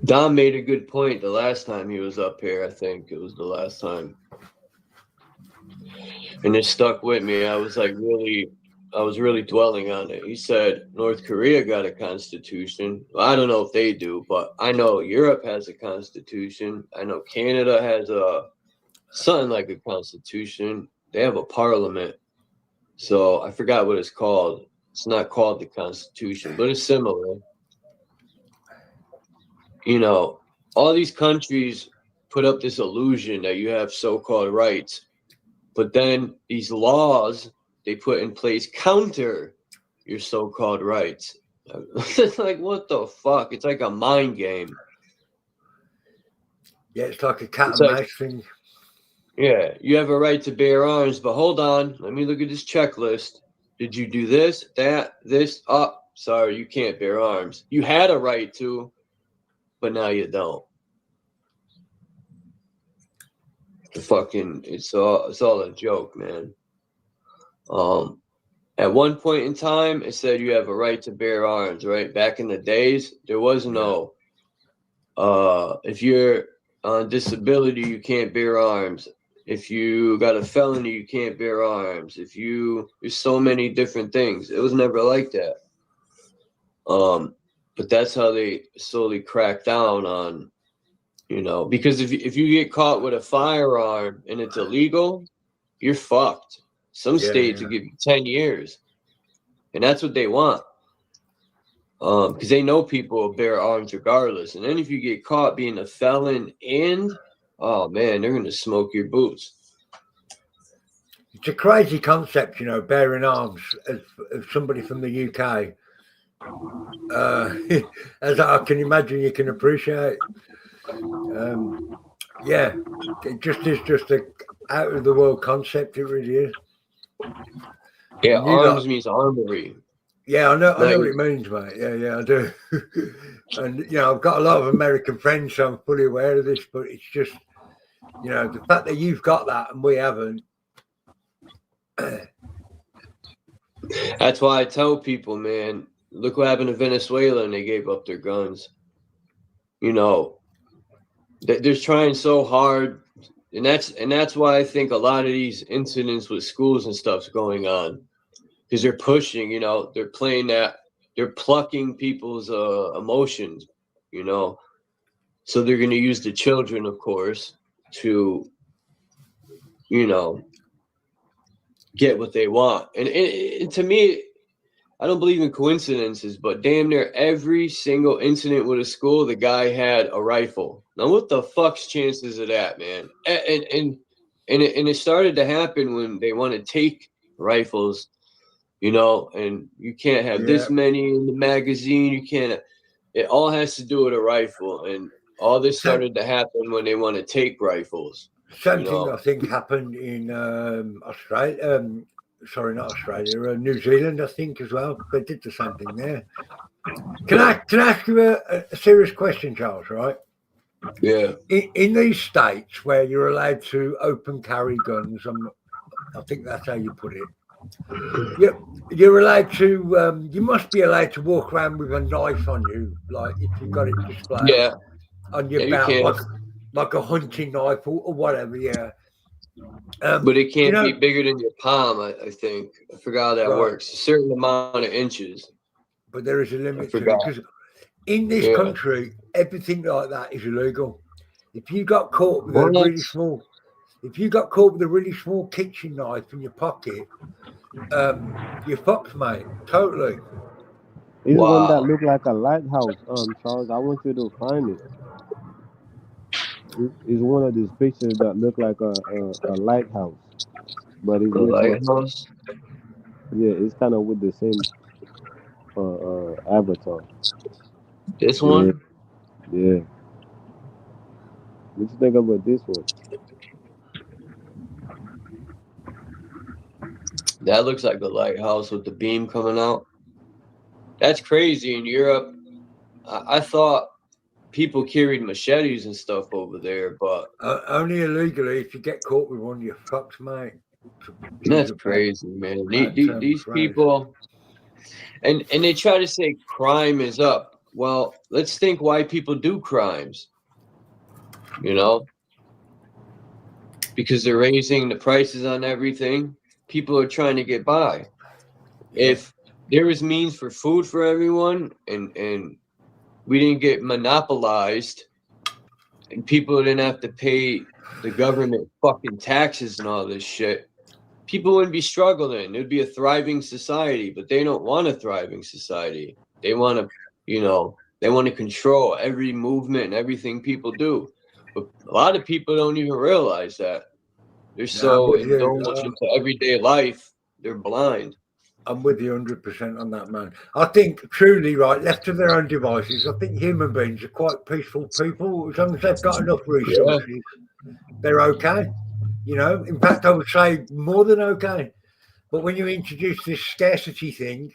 Speaker 6: Don made a good point the last time he was up here. I think it was the last time. And it stuck with me. I was really dwelling on it. He said North Korea got a constitution. Well, I don't know if they do, but I know Europe has a constitution. I know Canada has something like a constitution. They have a parliament. So I forgot what it's called. It's not called the Constitution, but it's similar. You know, all these countries put up this illusion that you have so-called rights, but then these laws they put in place counter your so-called rights. It's like, what the fuck? It's like a mind game.
Speaker 10: Yeah, it's like a cat and mouse thing.
Speaker 6: Yeah, you have a right to bear arms, but hold on. Let me look at this checklist. Did you do this, that, this? Oh, sorry, you can't bear arms. You had a right to, but now you don't. It's all a joke, man. At one point in time, it said you have a right to bear arms, right? Back in the days, there was no, if you're on disability, you can't bear arms. If you got a felony, you can't bear arms. There's so many different things. It was never like that. But that's how they slowly crack down on, you know, because if you get caught with a firearm and it's illegal, you're fucked. Some states will give you 10 years. And that's what they want. Because they know people will bear arms regardless. And then if you get caught being a felon oh man, they're going to smoke your boots.
Speaker 10: It's a crazy concept, you know, bearing arms as somebody from the UK. As I can imagine, you can appreciate. Yeah, it just is just a out of the world concept. It really is.
Speaker 6: Yeah, arms means armory.
Speaker 10: Yeah, I know what it means, mate. Yeah, I do. And you know, I've got a lot of American friends, so I'm fully aware of this. But it's just, you know, the fact that you've got that and we haven't.
Speaker 6: That's why I tell people, man, look what happened to Venezuela and they gave up their guns. You know, they're trying so hard, and that's why I think a lot of these incidents with schools and stuff's going on, because they're pushing, you know, they're playing that, they're plucking people's emotions, you know, so they're going to use the children, of course, to, you know, get what they want. And to me, I don't believe in coincidences, but damn near every single incident with a school, the guy had a rifle. Now, what the fuck's chances of that, man? And it started to happen when they want to take rifles, you know, and you can't have this many in the magazine. You can't. It all has to do with a rifle, and all this started to happen when they want to take rifles.
Speaker 10: Same thing I think happened in Australia. Sorry, not Australia. New Zealand, I think, as well. They did the same thing there. Can I ask you a serious question, Charles? Right?
Speaker 6: Yeah.
Speaker 10: In these states where you're allowed to open carry guns, I think that's how you put it. You're allowed to. You must be allowed to walk around with a knife on you, like if you've got it displayed on your belt, like a hunting knife or whatever. Yeah.
Speaker 6: But it can't be bigger than your palm, I think. I forgot how that works. A certain amount of inches.
Speaker 10: But there is a limit to it, because in this country, everything like that is illegal. If you got caught with a really small kitchen knife in your pocket, you're fucked, mate. Totally.
Speaker 11: It's one that look like a lighthouse, Charles. I want you to find it. It's one of these pictures that look like a lighthouse, but it's
Speaker 6: The
Speaker 11: with
Speaker 6: lighthouse.
Speaker 11: yeah, it's kind of with the same avatar.
Speaker 6: This
Speaker 11: Yeah,
Speaker 6: one.
Speaker 11: yeah. What you think about this one?
Speaker 6: That looks like a lighthouse with the beam coming out. That's crazy in Europe. I thought people carried machetes and stuff over there, but
Speaker 10: only illegally. If you get caught with one, you're fucked, mate.
Speaker 6: that's crazy, man. These
Speaker 10: Phrase.
Speaker 6: people, and they try to say crime is up. Well, let's think why people do crimes. You know, because they're raising the prices on everything. People are trying to get by.
Speaker 10: Yeah.
Speaker 6: If there was means for food for everyone, and we didn't get monopolized, and people didn't have to pay the government fucking taxes and all this shit, people wouldn't be struggling. It'd be a thriving society, but they don't want a thriving society. They want to, you know, they want to control every movement and everything people do. But a lot of people don't even realize that. They're so indulged into everyday life, they're blind.
Speaker 10: I'm with you 100% on that, man. I think truly, right, left to their own devices, I think human beings are quite peaceful people. As long as they've got enough resources, they're okay. You know, in fact, I would say more than okay. But when you introduce this scarcity thing,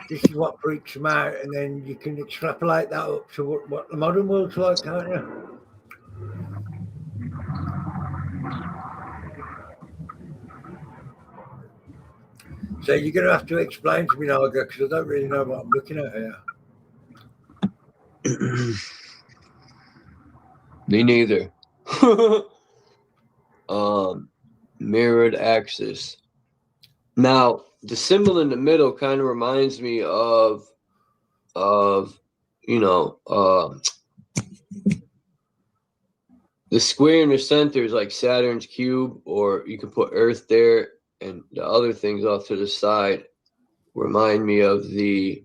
Speaker 10: this is what freaks them out, and then you can extrapolate that up to what the modern world's like, can't you? So you're going to have to explain to me, Naga, because I don't really know what I'm looking at here.
Speaker 6: Me neither. Mirrored axis. Now, the symbol in the middle kind of reminds me of you know, the square in the center is like Saturn's cube, or you can put Earth there, and the other things off to the side remind me of the,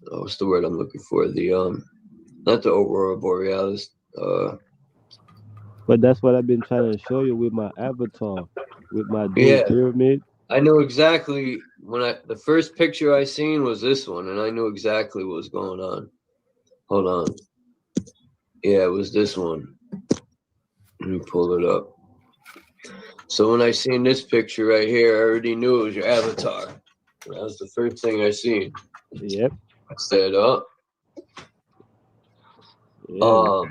Speaker 6: what's the word I'm looking for? The not the aurora borealis.
Speaker 11: But that's what I've been trying to show you with my avatar, with my pyramid.
Speaker 6: I know exactly the first picture I seen was this one, and I knew exactly what was going on. Hold on. Yeah, it was this one. Let me pull it up. So when I seen this picture right here, I already knew it was your avatar. That was the first thing I seen.
Speaker 11: Yep.
Speaker 6: I said, oh.
Speaker 11: Yeah.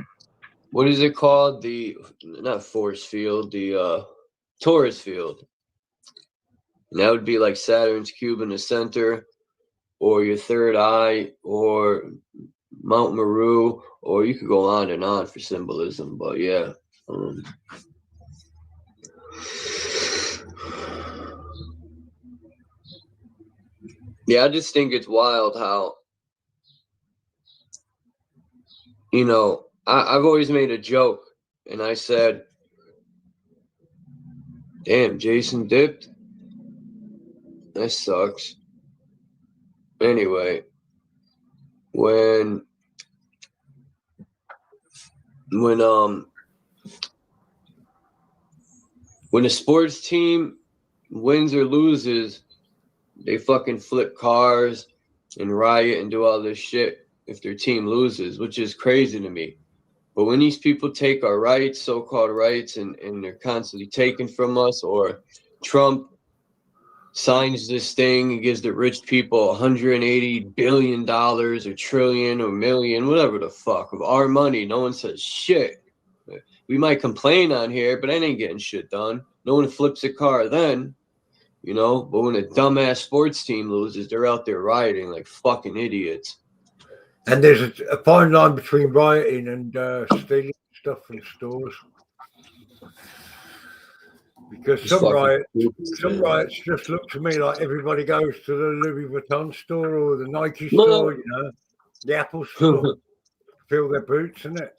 Speaker 6: What is it called? The, not force field, the Taurus field. And that would be like Saturn's cube in the center, or your third eye, or Mount Meru, or you could go on and on for symbolism. But yeah. Yeah, I just think it's wild how, you know, I've always made a joke, and I said, damn, Jason dipped? That sucks. Anyway, when a sports team wins or loses, they fucking flip cars and riot and do all this shit if their team loses, which is crazy to me. But when these people take our rights, so-called rights, and they're constantly taken from us, or Trump signs this thing and gives the rich people $180 billion or trillion or million, whatever the fuck, of our money, no one says shit. We might complain on here, but I ain't getting shit done. No one flips a car then, you know. But when a dumbass sports team loses, they're out there rioting like fucking idiots.
Speaker 10: And there's a fine line between rioting and stealing stuff from stores. Because some riots just look to me like everybody goes to the Louis Vuitton store or the Nike store, you know, the Apple store, fill their boots, isn't it?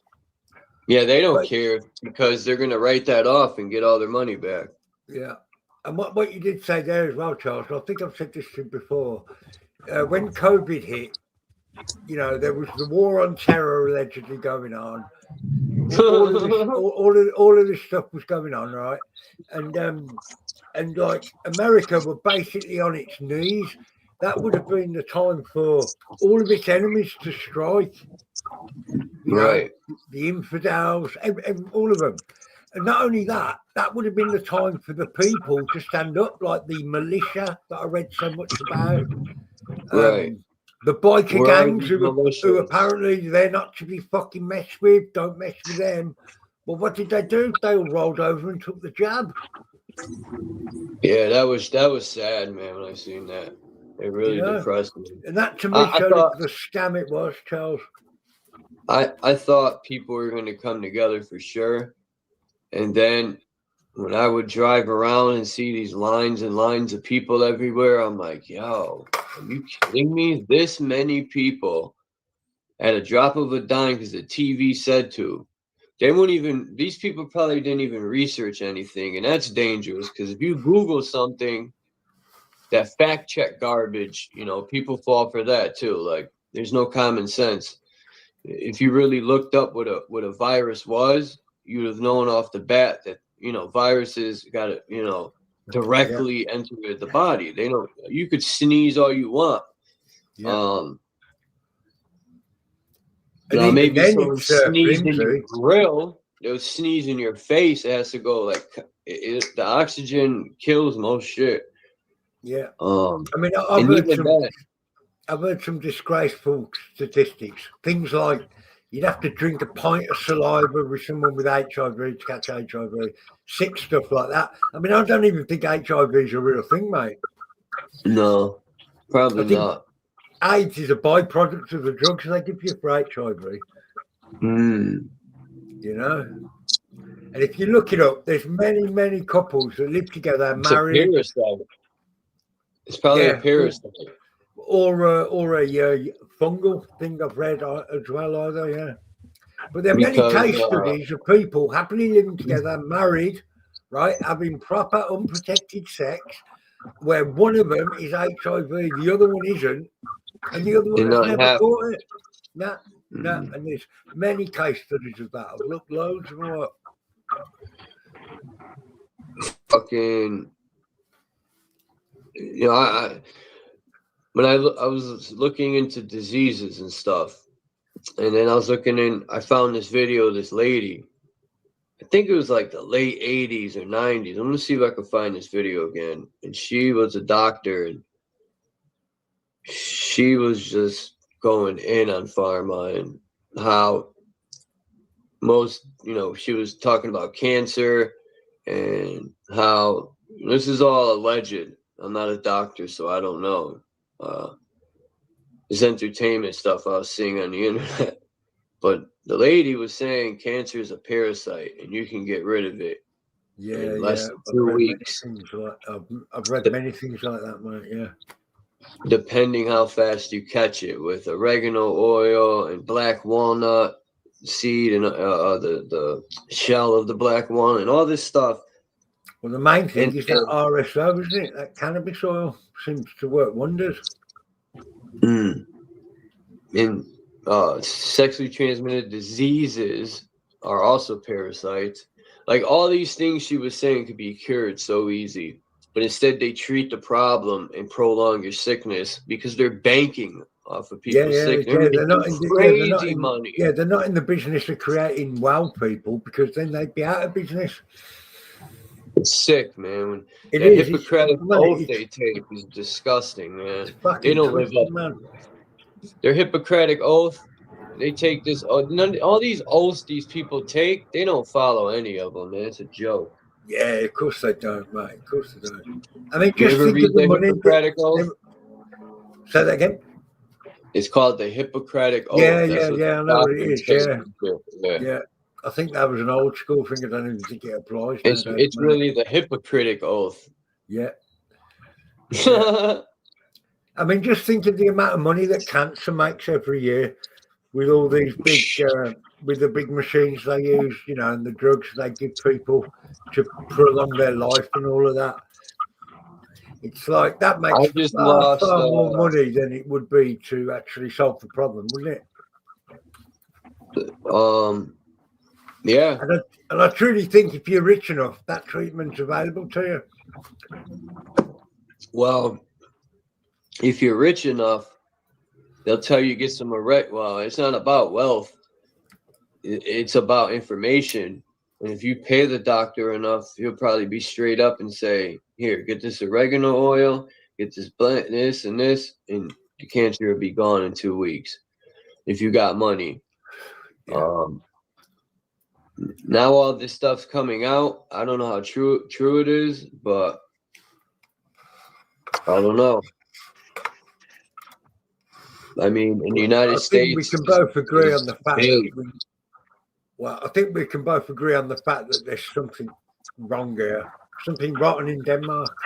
Speaker 6: Yeah, they don't care, because they're going to write that off and get all their money back.
Speaker 10: Yeah. And what you did say there as well, Charles, I think I've said this to you before. When COVID hit, you know, there was the war on terror allegedly going on. all of this stuff was going on, right? And like America were basically on its knees. That would have been the time for all of its enemies to strike.
Speaker 6: Right.
Speaker 10: The infidels, all of them. And not only that, that would have been the time for the people to stand up, like the militia that I read so much about.
Speaker 6: Right.
Speaker 10: The biker gangs who apparently they're not to be fucking messed with. Don't mess with them. Well, what did they do? They all rolled over and took the jab.
Speaker 6: Yeah, that was sad, man, when I seen that. It really depressed me.
Speaker 10: And that to me showed the scam it was, Charles.
Speaker 6: I thought people were going to come together for sure. And then when I would drive around and see these lines and lines of people everywhere, I'm like, yo, are you kidding me? This many people at a drop of a dime because the TV said to. They wouldn't even, these people probably didn't even research anything. And that's dangerous because if you Google something, that fact check garbage, you know, people fall for that too. Like there's no common sense. If you really looked up what a virus was, you'd have known off the bat that, you know, viruses got to, you know, directly enter the body. They don't, you could sneeze all you want. Maybe someone sneezed in your grill, they'll sneeze in your face. It has to go like the oxygen kills most shit.
Speaker 10: Yeah. I mean, I've heard some disgraceful statistics. Things like you'd have to drink a pint of saliva with someone with HIV to catch HIV. Sick stuff like that. I mean, I don't even think HIV is a real thing, mate.
Speaker 6: No, probably not.
Speaker 10: AIDS is a byproduct of the drugs they give you for HIV. You know? And if you look it up, there's many couples that live together, married.
Speaker 6: It's probably a parasite.
Speaker 10: Or a fungal thing I've read as well, either, yeah. But there are many case studies of people happily living together, married, right, having proper unprotected sex, where one of them is HIV, the other one isn't, and the other one has never caught it. No. And there's many case studies of that. I've looked loads of them up.
Speaker 6: Fucking, you know, when I was looking into diseases and stuff, and then I was I found this video of this lady. I think it was like the late 80s or 90s. I'm gonna see if I can find this video again. And she was a doctor, and she was just going in on pharma and how most, you know, she was talking about cancer and how this is all alleged. I'm not a doctor, so I don't know. This entertainment stuff I was seeing on the internet. But the lady was saying cancer is a parasite and you can get rid of it in less than 2 weeks.
Speaker 10: I've read many things like that, mate, yeah.
Speaker 6: Depending how fast you catch it, with oregano oil and black walnut seed and the shell of the black walnut and all this stuff.
Speaker 10: Well, the main thing is that RSO, isn't it? That cannabis oil seems to work wonders.
Speaker 6: And sexually transmitted diseases are also parasites. Like all these things she was saying could be cured so easy, but instead they treat the problem and prolong your sickness because they're banking off of people's sickness.
Speaker 10: They're not
Speaker 6: money.
Speaker 10: Yeah, they're not in the business of creating well people, because then they'd be out of business.
Speaker 6: It's sick, man. The Hippocratic oath they take is disgusting, man. They don't live up. Their Hippocratic oath, they take this. All these oaths these people take, they don't follow any of them, man. It's a joke.
Speaker 10: Yeah, of course they don't, mate. Of course they don't. I mean, just think of the money.
Speaker 6: Hippocratic oath?
Speaker 10: Say that again.
Speaker 6: It's called the Hippocratic oath.
Speaker 10: Yeah, I know what it is. Yeah. I think that was an old school thing. I don't even think it applies.
Speaker 6: It's really the Hippocratic oath.
Speaker 10: Yeah. I mean, just think of the amount of money that cancer makes every year with all these big, with the big machines they use, you know, and the drugs they give people to prolong their life and all of that. It's like that makes far more money than it would be to actually solve the problem, wouldn't it?
Speaker 6: Yeah.
Speaker 10: And I truly think if you're rich enough, that treatment's available to you.
Speaker 6: Well, if you're rich enough, they'll tell you get some erect. Well, it's not about wealth. It's about information. And if you pay the doctor enough, he'll probably be straight up and say, here, get this oregano oil, get this blend, this and this, and the cancer will be gone in 2 weeks if you got money.
Speaker 10: Yeah.
Speaker 6: Now all this stuff's coming out. I don't know how true it is, but I don't know. I mean, in the United States,
Speaker 10: we can both agree on the fact that I think we can both agree on the fact that there's something wrong here, something rotten in Denmark,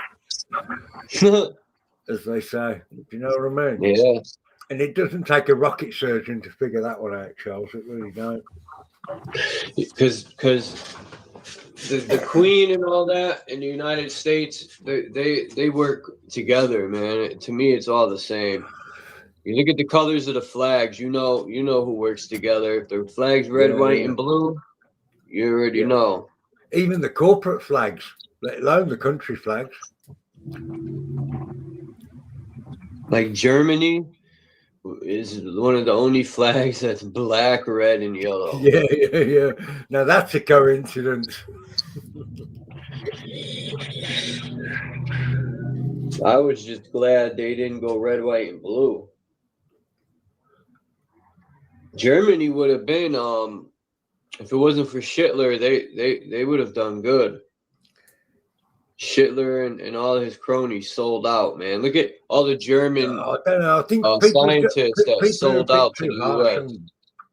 Speaker 10: as they say. Do you know what I mean?
Speaker 6: Yeah.
Speaker 10: And it doesn't take a rocket surgeon to figure that one out, Charles. It really don't.
Speaker 6: Because the Queen and all that in the United States, they work together, man. To me, it's all the same. You look at the colors of the flags, you know who works together. If the flag's red, white, and blue, you already know.
Speaker 10: Even the corporate flags, let alone the country flags.
Speaker 6: Like Germany is one of the only flags that's black, red, and yellow.
Speaker 10: Yeah. Now that's a coincidence.
Speaker 6: I was just glad they didn't go red, white, and blue. Germany would have been, if it wasn't for Hitler, they would have done good. Hitler and all his cronies sold out, man. Look at all the German
Speaker 10: I don't know. I think
Speaker 6: scientists that sold out to the US.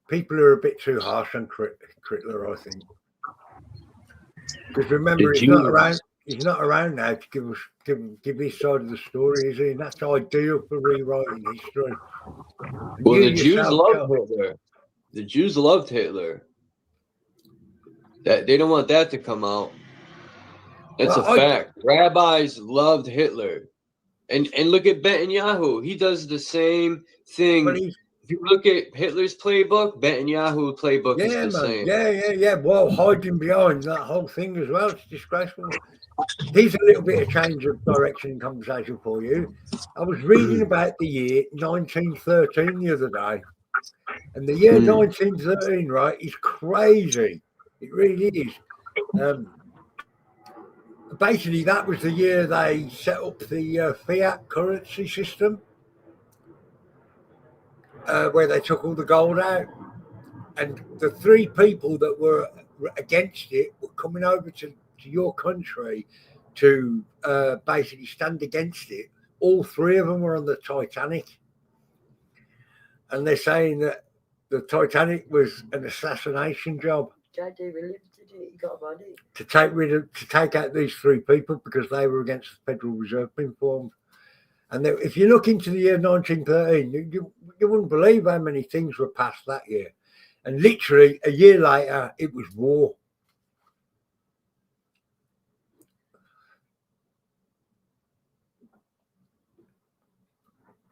Speaker 10: People are a bit too harsh on Hitler, I think. Because remember, he's not around. He's not around now to give his side of the story, is he? And that's ideal for rewriting history.
Speaker 6: Well, the Jews loved Hitler. The Jews loved Hitler. That they don't want that to come out. That's a fact. Rabbis loved Hitler. And look at Netanyahu. He does the same thing. If you look at Hitler's playbook, Netanyahu's playbook is the same.
Speaker 10: Yeah. Well, hiding behind that whole thing as well. It's disgraceful. Here's a little bit of change of direction in conversation for you. I was reading about the year 1913 the other day. And the year 1913, right, is crazy. It really is. Basically, that was the year they set up the fiat currency system, where they took all the gold out. And the three people that were against it were coming over to your country to basically stand against it. All three of them were on the Titanic. And they're saying that the Titanic was an assassination job. To take out these three people because they were against the Federal Reserve being formed. And if you look into the year 1913, you wouldn't believe how many things were passed that year. And literally a year later, it was war.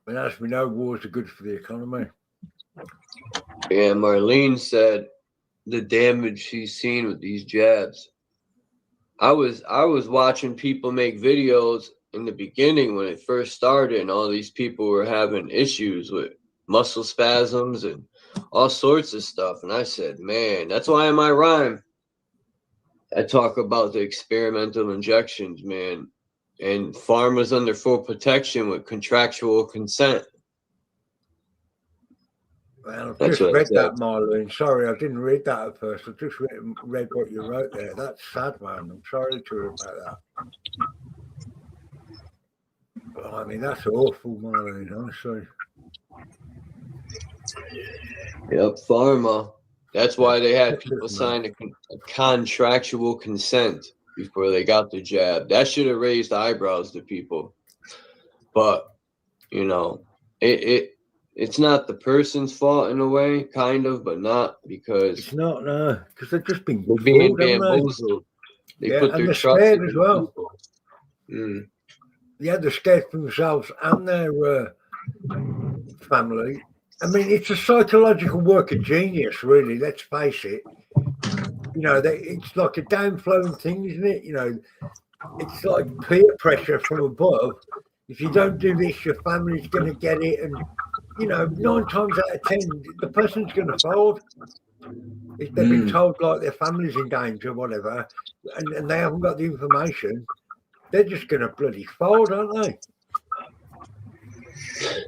Speaker 10: And as we know, wars are good for the economy.
Speaker 6: Yeah, Marlene said the damage she's seen with these jabs. I was watching people make videos in the beginning when it first started, and all these people were having issues with muscle spasms and all sorts of stuff. And I said, man, that's why in my rhyme, I talk about the experimental injections, man. And pharma's under full protection with contractual consent.
Speaker 10: Well, I've just read that, Marlene. Sorry, I didn't read that at first. I just read what you wrote there. That's sad, man. I'm sorry to hear about that. Well, I mean, that's awful, Marlene, honestly.
Speaker 6: Yep, pharma. That's why they had people sign a contractual consent before they got the jab. That should have raised eyebrows to people. But, you know, it's not the person's fault in a way, kind of, but not because...
Speaker 10: It's not, no, because they've just been
Speaker 6: being bamboozled. They put their trust in
Speaker 10: as well.
Speaker 6: Mm.
Speaker 10: Yeah, they're scared for themselves and their family. I mean, it's a psychological work of genius, really, let's face it. You know, it's like a downflowing thing, isn't it? You know, it's like peer pressure from above. If you don't do this, your family's going to get it. And, you know, 9 times out of 10, the person's going to fold. If they've been told, like, their family's in danger or whatever, and they haven't got the information, they're just going to bloody fold, aren't they?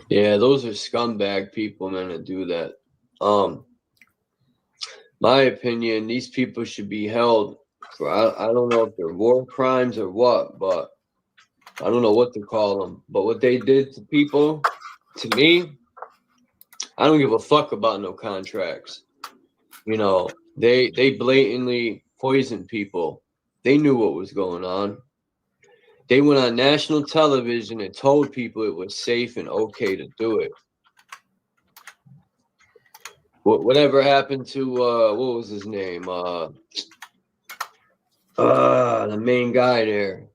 Speaker 6: Yeah, those are scumbag people, man, that do that. My opinion, these people should be held for, I don't know if they're war crimes or what, but I don't know what to call them. But what they did to people, to me, I don't give a fuck about no contracts. You know, they blatantly poisoned people. They knew what was going on. They went on national television and told people it was safe and okay to do it. Whatever happened to what was his name? The main guy there.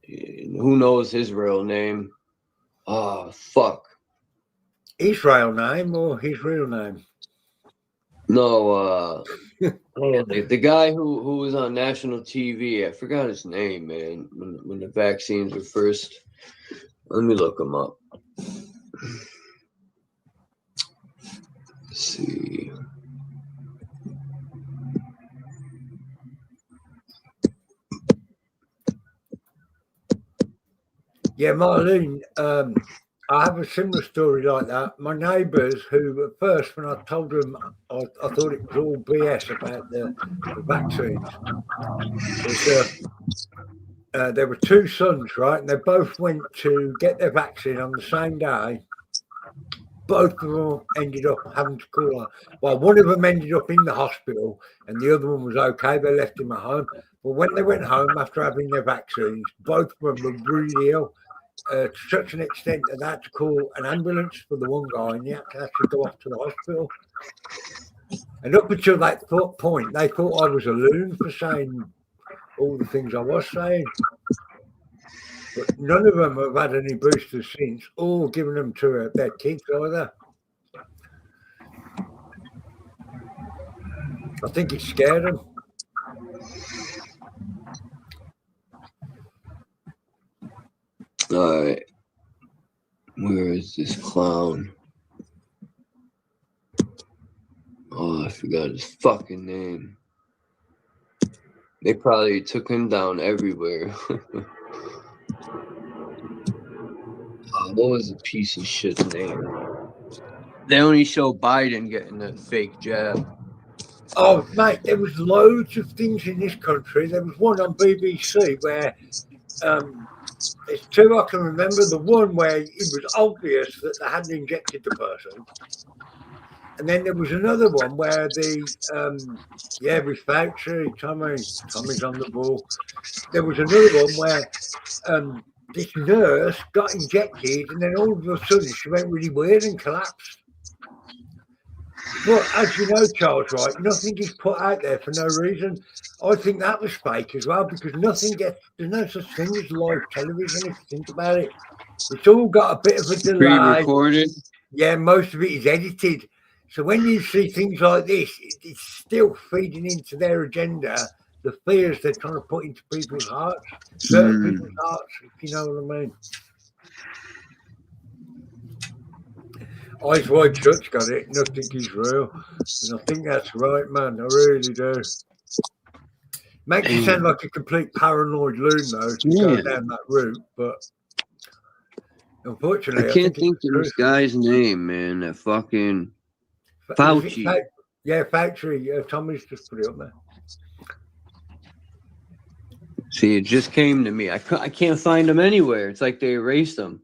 Speaker 6: Who knows his real name? Oh, fuck.
Speaker 10: Israel name or his real name?
Speaker 6: No, the guy who was on national TV, I forgot his name, man, when the vaccines were first. Let me look him up. Let's see.
Speaker 10: Yeah, Marlene, I have a similar story like that. My neighbours, who at first, when I told them, I thought it was all BS about the vaccines. There were 2 sons, right? And they both went to get their vaccine on the same day. Both of them ended up having to call her. Well, one of them ended up in the hospital and the other one was okay. They left him at home. But when they went home after having their vaccines, both of them were really ill. To such an extent that they had to call an ambulance for the one guy and he had to actually go off to the hospital. And up until that point, they thought I was a loon for saying all the things I was saying. But none of them have had any boosters since or given them to their kids either. I think it scared them.
Speaker 6: All right. Where is this clown? Oh, I forgot his fucking name. They probably took him down everywhere. What was the piece of shit's name? They only show Biden getting a fake jab.
Speaker 10: Oh, mate, there was loads of things in this country. There was one on BBC where there's 2 I can remember. The one where it was obvious that they hadn't injected the person. And then there was another one where with Fauci, Tommy's on the ball. There was another one where this nurse got injected and then all of a sudden she went really weird and collapsed. But as you know, Charles, right, nothing is put out there for no reason. I think that was fake as well because there's no such thing as live television if you think about it. It's all got a bit of a delay.
Speaker 6: Pre-recorded?
Speaker 10: Yeah, most of it is edited. So when you see things like this, it's still feeding into their agenda, the fears they're trying to put into people's hearts, certain people's hearts, if you know what I mean. Eyes wide shut's got it, nothing is real. And I think that's right, man, I really do. Makes you sound like a complete paranoid loon, though, to go down that route, but unfortunately,
Speaker 6: I can't think of this guy's name, man. That fucking Fauci.
Speaker 10: Fauci. Tommy's just put it up there.
Speaker 6: See, it just came to me. I can't find him anywhere. It's like they erased him.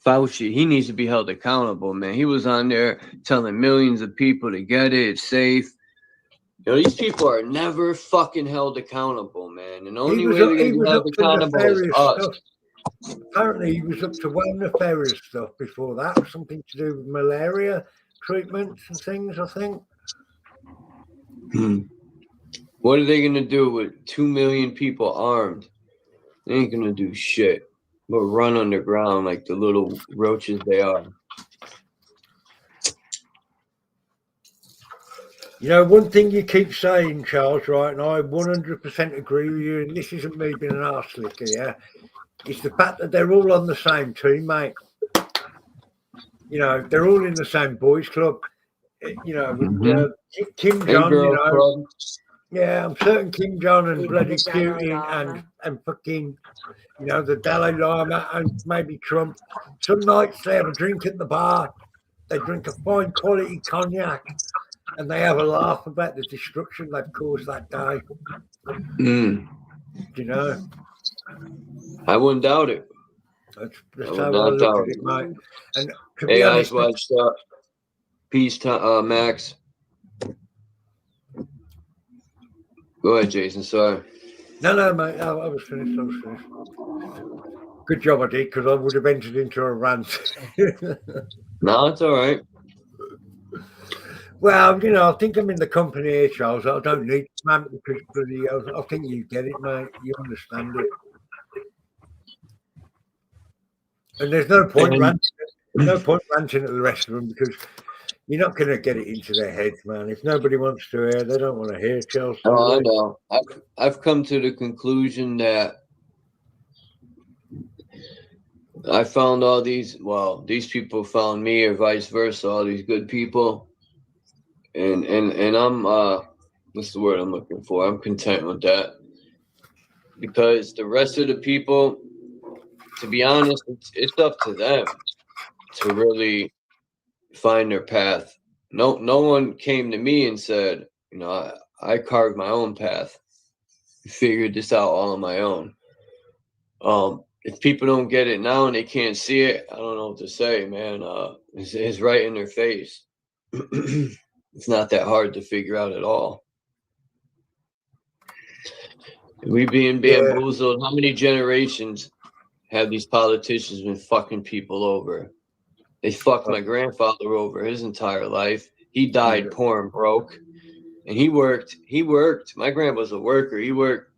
Speaker 6: Fauci, he needs to be held accountable, man. He was on there telling millions of people to get it. It's safe. You know, these people are never fucking held accountable, man. And the only way they're going to be held accountable is us.
Speaker 10: Apparently, he was up to well nefarious stuff before that. Something to do with malaria treatments and things, I think.
Speaker 6: What are they going to do with 2 million people armed? They ain't going to do shit but run underground like the little roaches they are.
Speaker 10: You know, one thing you keep saying, Charles, right, and I 100% agree with you, and this isn't me being an arse licker, yeah, it's the fact that they're all on the same team, mate. You know, they're all in the same boys' club. You know, with Kim Jong, you know.
Speaker 6: Club.
Speaker 10: Yeah, I'm certain Kim Jong and bloody Putin and fucking, you know, the Dalai Lama and maybe Trump. Some nights they have a drink at the bar. They drink a fine quality cognac and they have a laugh about the destruction they've caused that day.
Speaker 6: Mm.
Speaker 10: You know?
Speaker 6: I wouldn't doubt it.
Speaker 10: That's how I look at it, mate. And to be honest,
Speaker 6: watched Peace, Max. Go ahead, Jason. Sorry.
Speaker 10: No, mate. I was finished. Good job I did, because I would have entered into a rant.
Speaker 6: No, it's all right.
Speaker 10: Well, you know, I think I'm in the company here, Charles. I don't need man because bloody. I think you get it, mate. You understand it. And there's no point ranting. No point ranting at the rest of them because you're not going to get it into their heads, man. If nobody wants to hear, they don't want to hear, Charles.
Speaker 6: Oh, I know. I've come to the conclusion that I found all these. Well, these people found me, or vice versa. All these good people, and I'm what's the word I'm looking for? I'm content with that because the rest of the people, to be honest, it's up to them to really find their path. No one came to me and said, you know, I carved my own path, figured this out all on my own. If people don't get it now and they can't see it, I don't know what to say, man. It's right in their face. It's not that hard to figure out at all. We being bamboozled. How many generations have these politicians been fucking people over? They fucked my grandfather over his entire life. He died poor and broke. And he worked. My grandpa was a worker. He worked.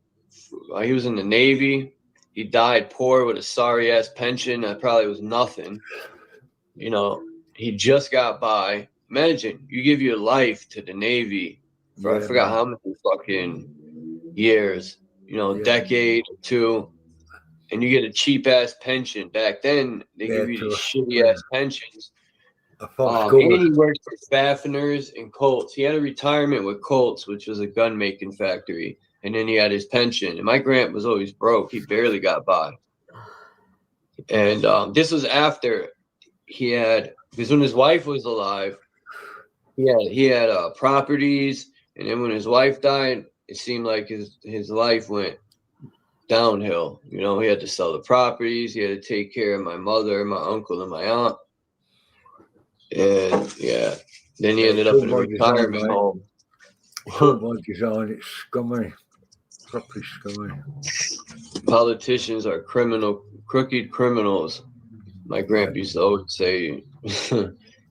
Speaker 6: He was in the Navy. He died poor with a sorry ass pension. That probably was nothing. You know, he just got by. Imagine you give your life to the Navy for I forgot how many fucking years. You know, decade or two. And you get a cheap ass pension. Back then, they give you these shitty ass pensions. And he worked for Fafners and Colts. He had a retirement with Colts, which was a gun making factory. And then he had his pension. And my grant was always broke. He barely got by. And this was after he had, because when his wife was alive, he had properties. And then when his wife died, it seemed like his life went downhill. You know, he had to sell the properties. He had to take care of my mother, my uncle, and my aunt. And then he ended up in a retirement home.
Speaker 10: By design, it's scummy, properly scummy.
Speaker 6: Politicians are crooked criminals. My grandpa used to always say.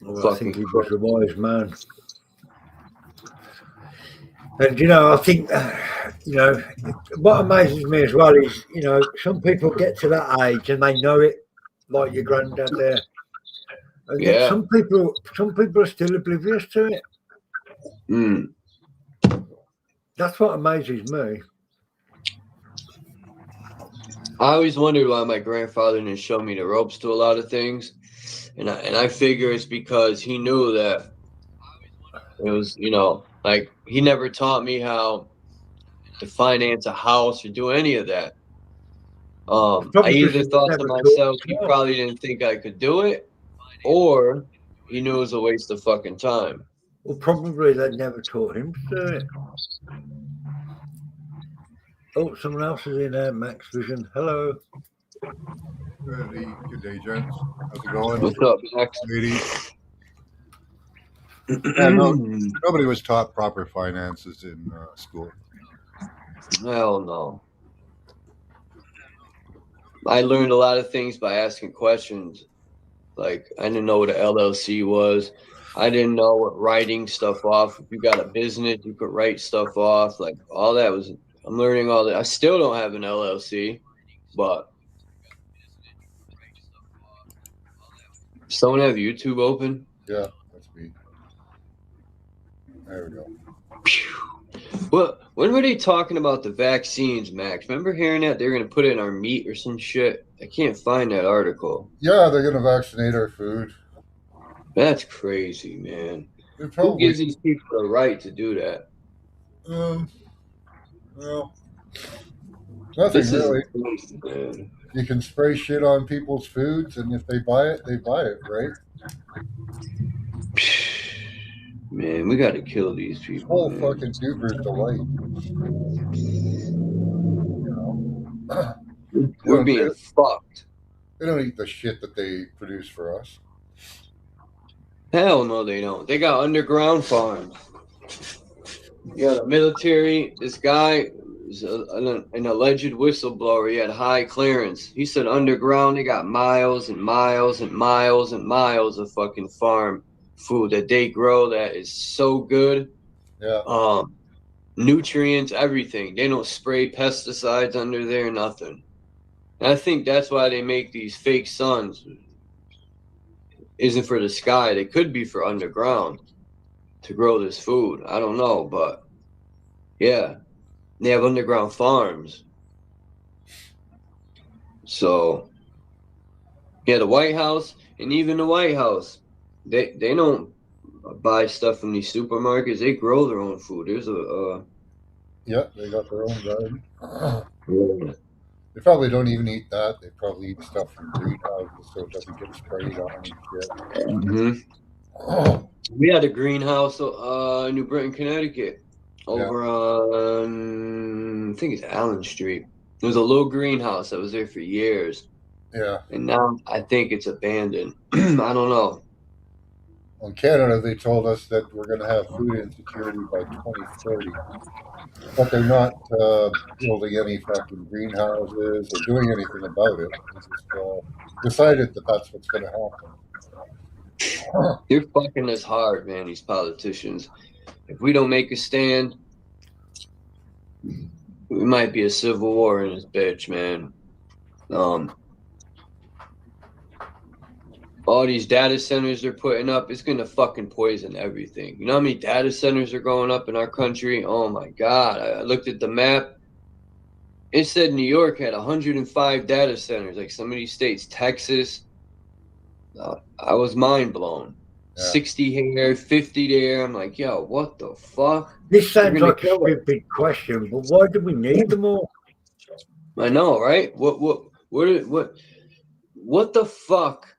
Speaker 10: Well, I think he was a wise man. And, you know, I think, you know, what amazes me as well is, you know, some people get to that age and they know it, like your granddad there. And yet some people are still oblivious to it.
Speaker 6: Mm.
Speaker 10: That's what amazes me.
Speaker 6: I always wondered why my grandfather didn't show me the ropes to a lot of things. And I figure it's because he knew that it was, you know, like he never taught me how to finance a house or do any of that. I either thought to myself, he probably didn't think I could do it, or he knew it was a waste of fucking time.
Speaker 10: Well, probably they never taught him to do it. Oh, someone else is in there, Max Vision. Hello.
Speaker 12: Good day, gents. How's it going?
Speaker 6: What's up, Max?
Speaker 12: Ladies. Yeah, nobody was taught proper finances in school.
Speaker 6: Hell no. I learned a lot of things by asking questions. Like, I didn't know what an LLC was. I didn't know what writing stuff off. If you got a business, you could write stuff off. Like, all that was, I'm learning all that. I still don't have an LLC, but someone have YouTube open?
Speaker 12: Yeah, that's me. There we go.
Speaker 6: Well, when were they talking about the vaccines, Max? Remember hearing that they're going to put it in our meat or some shit? I can't find that article.
Speaker 12: Yeah, they're going to vaccinate our food.
Speaker 6: That's crazy, man.
Speaker 12: Probably,
Speaker 6: who gives these people the right to do that?
Speaker 12: Well, nothing really.
Speaker 6: Crazy,
Speaker 12: you can spray shit on people's foods, and if they buy it, right?
Speaker 6: Man, we got to kill these people.
Speaker 12: Whole fucking duper's delight.
Speaker 6: We're being fucked.
Speaker 12: They don't eat the shit that they produce for us.
Speaker 6: Hell no, they don't. They got underground farms. You got a military. This guy is an alleged whistleblower. He had high clearance. He said underground, they got miles and miles and miles and miles of fucking farm food that they grow that is so good.
Speaker 12: Yeah.
Speaker 6: Nutrients, everything. They don't spray pesticides under there, nothing. And I think that's why they make these fake suns. Isn't for the sky. They could be for underground to grow this food. I don't know, but yeah, they have underground farms. So yeah, the White House, and even the White House, they don't buy stuff from these supermarkets. They grow their own food. There's
Speaker 12: yeah, they got their own garden.
Speaker 6: Yeah.
Speaker 12: They probably don't even eat that. They probably eat stuff from greenhouses so it doesn't get sprayed on and shit.
Speaker 6: Mm-hmm. We had a greenhouse in New Britain, Connecticut, over on, I think it's Allen Street. There was a little greenhouse that was there for years.
Speaker 12: Yeah.
Speaker 6: And now I think it's abandoned. I don't know.
Speaker 12: In Canada, they told us that we're going to have food insecurity by 2030. But they're not building any fucking greenhouses or doing anything about it. They just decided that that's what's going to happen.
Speaker 6: They're fucking us hard, man, these politicians. If we don't make a stand, we might be a civil war in this bitch, man. All these data centers they're putting up, it's gonna fucking poison everything. You know how many data centers are going up in our country? Oh my God. I looked at the map. It said New York had 105 data centers, like some of these states, Texas. I was mind blown. Yeah. 60 here, 50 there. I'm like, yo, what the fuck?
Speaker 10: This sounds like a stupid question, but why do we need them all?
Speaker 6: I know, right? What the fuck?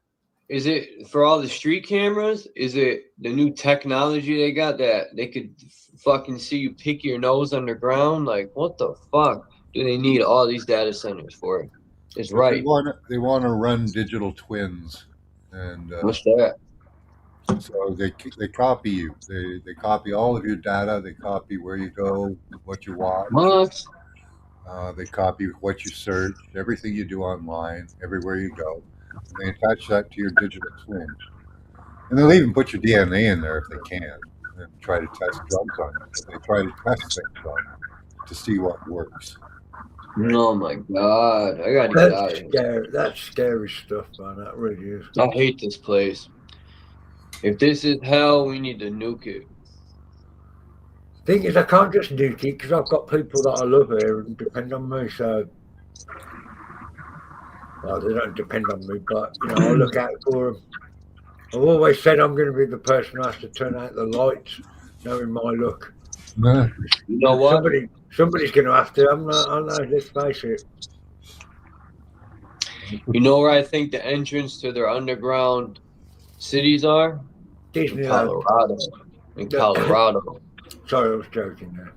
Speaker 6: Is it for all the street cameras? Is it the new technology they got that they could fucking see you pick your nose underground? Like, what the fuck do they need all these data centers for? It's right.
Speaker 12: They want to run digital twins. And
Speaker 6: what's that?
Speaker 12: So they copy you. They copy all of your data. They copy where you go, what you watch.
Speaker 6: What?
Speaker 12: They copy what you search, everything you do online, everywhere you go. And they attach that to your digital twin. And they'll even put your DNA in there if they can and try to test drugs on you. They try to test things on you to see what works.
Speaker 6: Oh my God. I gotta get out of here.
Speaker 10: That's scary stuff, man. That really is.
Speaker 6: I hate this place. If this is hell, we need to nuke it.
Speaker 10: Thing is, I can't just nuke it because I've got people that I love here and depend on me, so... Well, they don't depend on me, but, you know, I look out for them. I've always said I'm going to be the person who has to turn out the lights, knowing my look.
Speaker 12: No.
Speaker 6: You know what?
Speaker 10: Somebody's going to have to. I know, let's face it.
Speaker 6: You know where I think the entrance to their underground cities are?
Speaker 10: Disneyland.
Speaker 6: In Colorado.
Speaker 10: Sorry, I was joking there.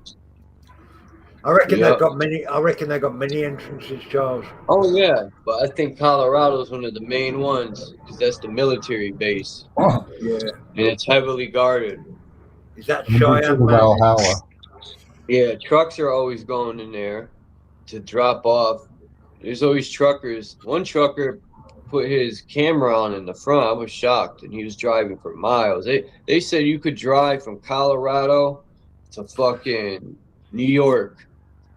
Speaker 10: I reckon they've got many. I reckon they got many entrances, Charles.
Speaker 6: Oh yeah, but I think Colorado is one of the main ones because that's the military base.
Speaker 10: Oh, yeah,
Speaker 6: and it's heavily guarded.
Speaker 10: Is that Cheyenne?
Speaker 12: Valhalla.
Speaker 6: Yeah, trucks are always going in there to drop off. There's always truckers. One trucker put his camera on in the front. I was shocked, and he was driving for miles. They said you could drive from Colorado to fucking New York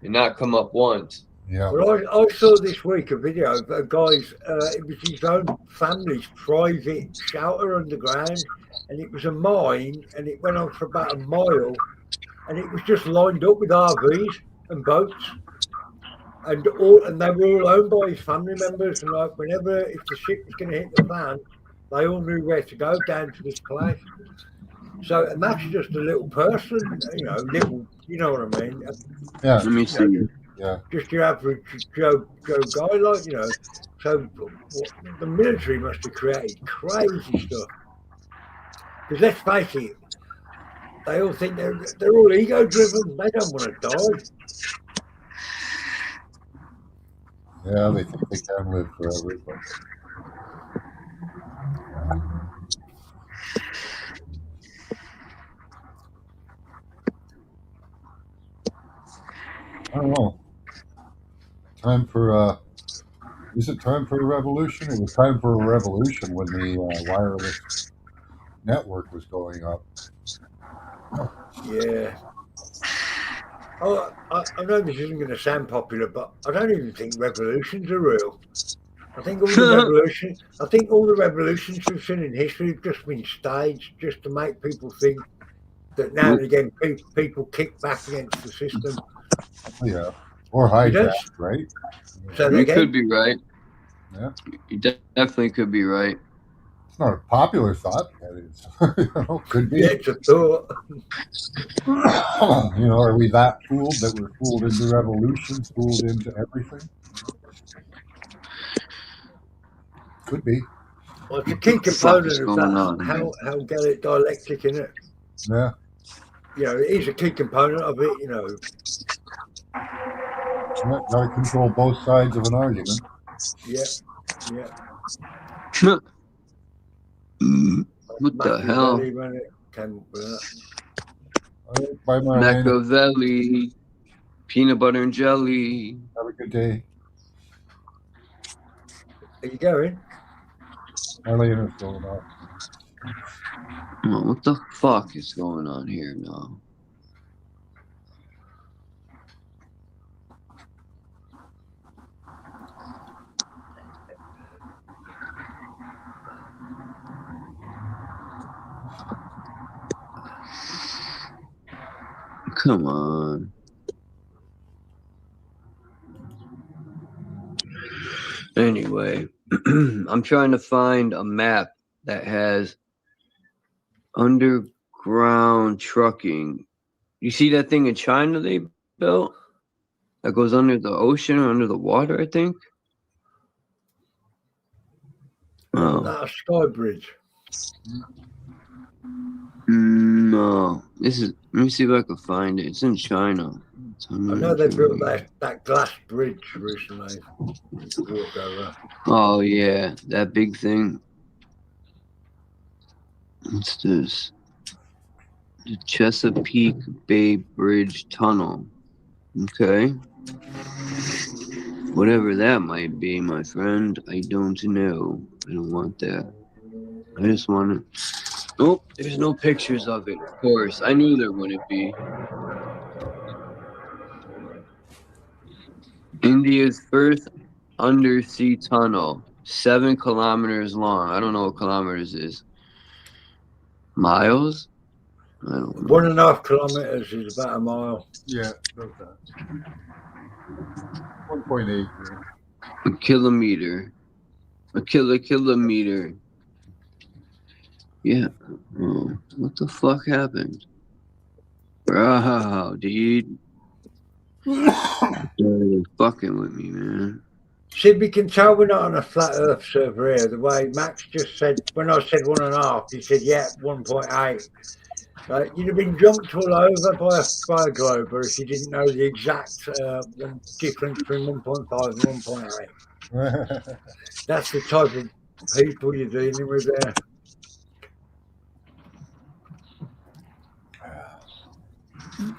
Speaker 6: and not come up once.
Speaker 12: Yeah.
Speaker 10: Well, I saw this week a video of a guy's, it was his own family's private shelter underground, and it was a mine, and it went on for about a mile, and it was just lined up with RVs and boats, and they were all owned by his family members. And like, whenever if the ship was going to hit the fan, they all knew where to go down to this place. So, and that's just a little person, little, you know what I mean?
Speaker 12: Yeah.
Speaker 6: Let me see.
Speaker 12: Yeah.
Speaker 10: Just your average Joe guy, like, So the military must have created crazy stuff. Because let's face it, they all think they're all ego-driven. They don't want to die.
Speaker 12: Yeah, they think they can live forever. But... I don't know. Time for is it time for a revolution? It was time for a revolution when the wireless network was going up.
Speaker 10: Yeah. Oh, I know this isn't going to sound popular, but I don't even think revolutions are real. I think all the revolutions we've seen in history have just been staged just to make people think that now and again people kick back against the system.
Speaker 12: Yeah, or hijacked, right?
Speaker 10: So
Speaker 6: you could be right.
Speaker 12: Yeah,
Speaker 6: you definitely could be right.
Speaker 12: It's not a popular thought. That is, could be.
Speaker 10: Yeah, it's a thought.
Speaker 12: Are we that fooled that we're fooled into revolutions, fooled into everything? Could be.
Speaker 10: Well, it's a key component of that. How dialectic, isn't it?
Speaker 12: Yeah.
Speaker 10: It is a key component of it.
Speaker 12: Got to control both sides of an argument.
Speaker 10: Yeah.
Speaker 6: What the hell? Machiavelli, peanut butter and jelly.
Speaker 12: Have a good day.
Speaker 10: Are you going?
Speaker 12: Marlena's going off.
Speaker 6: Oh, what the fuck is going on here now? Come on. Anyway, I'm trying to find a map that has underground trucking. You see that thing in China they built? That goes under the ocean or under the water, I think. Oh.
Speaker 10: Not a sky bridge.
Speaker 6: No. Let me see if I can find it. It's in China.
Speaker 10: I know they built that glass bridge recently. Walk over.
Speaker 6: Oh yeah, that big thing. What's this? The Chesapeake Bay Bridge Tunnel. Okay. Whatever that might be, my friend, I don't know. I don't want that. I just want to... Oh, there's no pictures of it, of course. I knew there wouldn't be. India's first undersea tunnel, 7 kilometers long. I don't know what kilometers is. Miles? I don't know.
Speaker 10: 1.5 kilometers is about a mile.
Speaker 12: Yeah, about that. 1.8.
Speaker 6: A kilometer. A kilometer. Yeah. Oh, what the fuck happened? Bro, dude. You're fucking with me, man.
Speaker 10: See, we can tell we're not on a flat earth server here. The way Max just said, when I said 1.5, he said, yeah, 1.8. You'd have been jumped all over by a glober if you didn't know the exact difference between 1.5 and 1.8. That's the type of people you're dealing with there.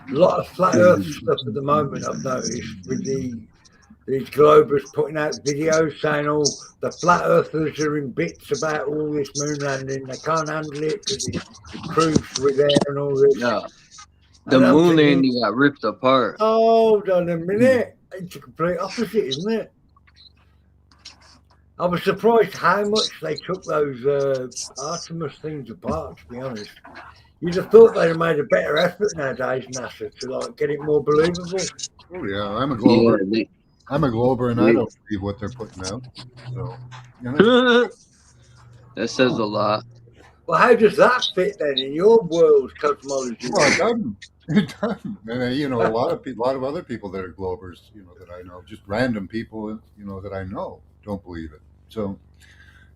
Speaker 10: A lot of flat earth stuff at the moment, I've noticed, with these globers putting out videos saying, oh, the flat earthers are in bits about all this moon landing. They can't handle it because the crews were there and all this.
Speaker 6: Yeah. The moon landing got ripped apart.
Speaker 10: Hold on a minute. It's the complete opposite, isn't it? I was surprised how much they took those Artemis things apart, to be honest. You'd have thought they'd have made a better effort nowadays, NASA, to like get it more believable.
Speaker 12: Oh yeah, I'm a Glober. Yeah, I'm a Glober, and I don't believe what they're putting out. So, you know.
Speaker 6: That says a lot.
Speaker 10: Well, how does that fit then in your world cosmology?
Speaker 12: Well, it doesn't. It doesn't. And you know, a lot of other people that are Globers, you know, that I know, just random people, you know, that I know, don't believe it. So,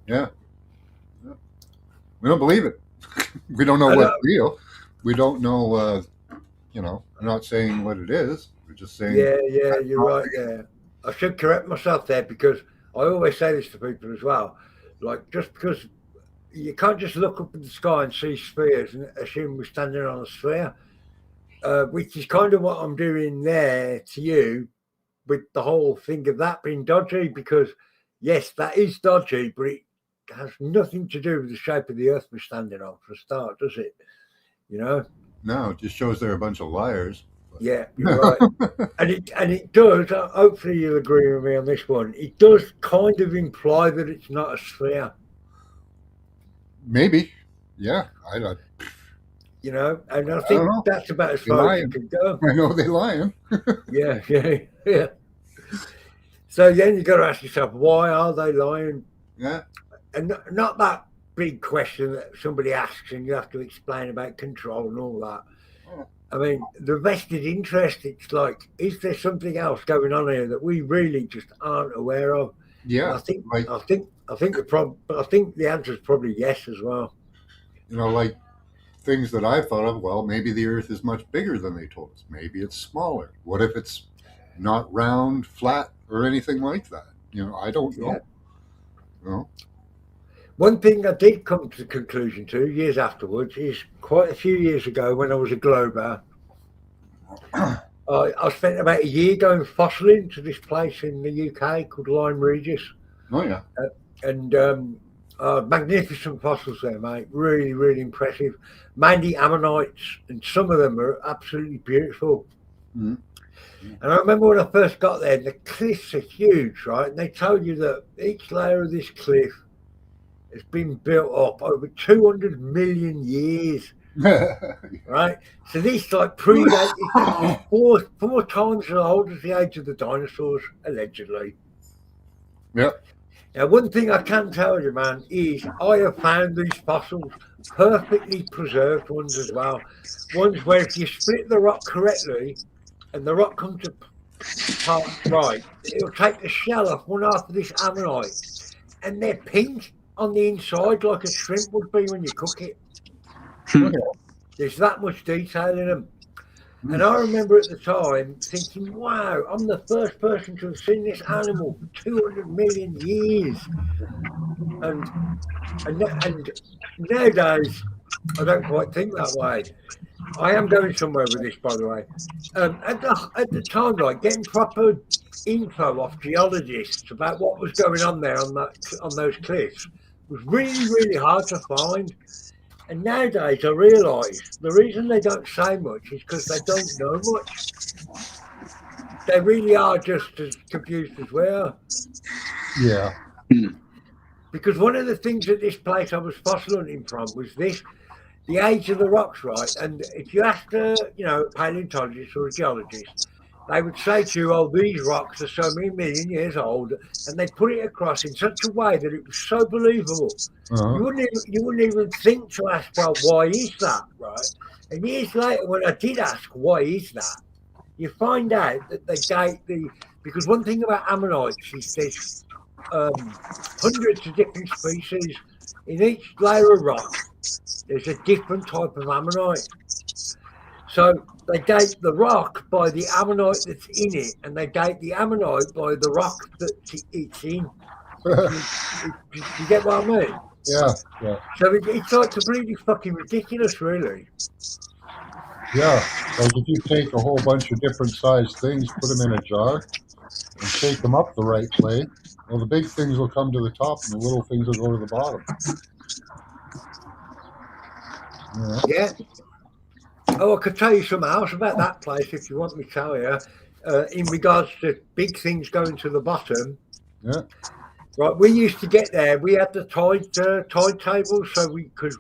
Speaker 12: yeah, we don't believe it. We don't know what's real. We don't know. You know, I'm not saying what it is. We're just saying.
Speaker 10: Yeah, you're right there. I should correct myself there, because I always say this to people as well. Like, just because you can't just look up in the sky and see spheres and assume we're standing on a sphere, which is kind of what I'm doing there to you with the whole thing of that being dodgy, because yes, that is dodgy, but it has nothing to do with the shape of the Earth we're standing on for a start, does it? You know?
Speaker 12: No, it just shows they're a bunch of liars.
Speaker 10: Yeah, you're right. and it does, hopefully you'll agree with me on this one, it does kind of imply that it's not a sphere.
Speaker 12: Maybe. Yeah. I don't.
Speaker 10: You know, and I think that's about as far as you can go.
Speaker 12: I know they're lying.
Speaker 10: Yeah. So then you got to ask yourself, why are they lying?
Speaker 12: Yeah.
Speaker 10: And not that big question that somebody asks and you have to explain about control and all that. I mean, the vested interest, it's like, is there something else going on here that we really just aren't aware of?
Speaker 12: Yeah.
Speaker 10: And I think the answer is probably yes as well.
Speaker 12: You know, like things that I've thought of, well, maybe the Earth is much bigger than they told us. Maybe it's smaller. What if it's not round, flat, or anything like that? You know, I don't know.
Speaker 10: Yeah.
Speaker 12: You know? One
Speaker 10: thing I did come to the conclusion to years afterwards is quite a few years ago when I was a Glober, I spent about a year going fossiling to this place in the UK called Lyme Regis.
Speaker 12: Oh, yeah.
Speaker 10: And magnificent fossils there, mate. Really, really impressive. Mainly ammonites, and some of them are absolutely beautiful.
Speaker 12: Mm-hmm.
Speaker 10: And I remember when I first got there, the cliffs are huge, right? And they tell you that each layer of this cliff has been built up over 200 million years. Right? So this like predates four times as old as the age of the dinosaurs, allegedly.
Speaker 12: Yep.
Speaker 10: Now, one thing I can tell you, man, is I have found these fossils, perfectly preserved ones as well. Ones where if you split the rock correctly and the rock comes apart right, it'll take the shell off one half of this ammonite, and they're pink on the inside like a shrimp would be when you cook it. There's that much detail in them. And I remember at the time thinking, wow, I'm the first person to have seen this animal for 200 million years. And nowadays, I don't quite think that way. I am going somewhere with this, by the way. At the time, like getting proper info off geologists about what was going on there on those cliffs was really, really hard to find. And nowadays, I realise the reason they don't say much is because they don't know much. They really are just as confused as we are.
Speaker 12: Yeah.
Speaker 10: Because one of the things at this place I was fossil hunting from was the age of the rocks, right? And if you asked a paleontologist or a geologist, they would say to you, oh, these rocks are so many million years old, and they put it across in such a way that it was so believable.
Speaker 12: Uh-huh.
Speaker 10: You wouldn't even think to ask, well, why is that, right? And years later, when I did ask, why is that, you find out that they date because one thing about ammonites is there's hundreds of different species. In each layer of rock, there's a different type of ammonite. So they date the rock by the ammonite that's in it, and they date the ammonite by the rock that it's in. You get what I mean?
Speaker 12: Yeah.
Speaker 10: So it's like completely fucking ridiculous, really.
Speaker 12: Yeah. Like if you take a whole bunch of different sized things, put them in a jar, and shake them up the right way, well, the big things will come to the top, and the little things will go to the bottom.
Speaker 10: Yeah. Oh, I could tell you something else about that place if you want me to tell you. In regards to big things going to the bottom, Right, we used to get there. We had the tide table, so we could.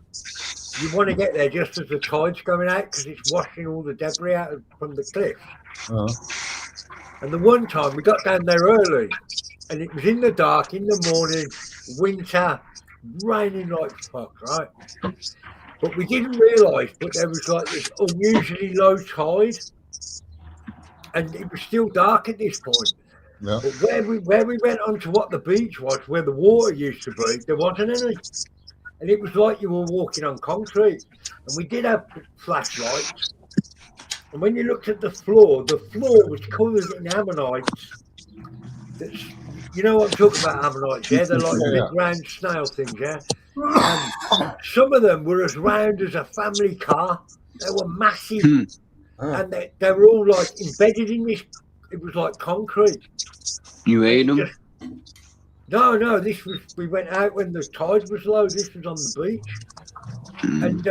Speaker 10: You want to get there just as the tide's going out because it's washing all the debris out from the cliffs. And the one time we got down there early, and it was in the dark, in the morning, winter, raining like fuck, right? But we didn't realise, but there was like this unusually low tide, and it was still dark at this point.
Speaker 12: Yeah.
Speaker 10: But where we went onto what the beach was, where the water used to be, there wasn't any. And it was like you were walking on concrete. And we did have flashlights. And when you looked at the floor was covered in ammonites. That's, you know what I'm talking about, ammonites, yeah? They're like big round snail things, yeah? Some of them were as round as a family car. They were massive. And they were all like embedded in this. It was like concrete.
Speaker 6: You ate them?
Speaker 10: No, this was, we went out when the tide was low. This was on the beach. And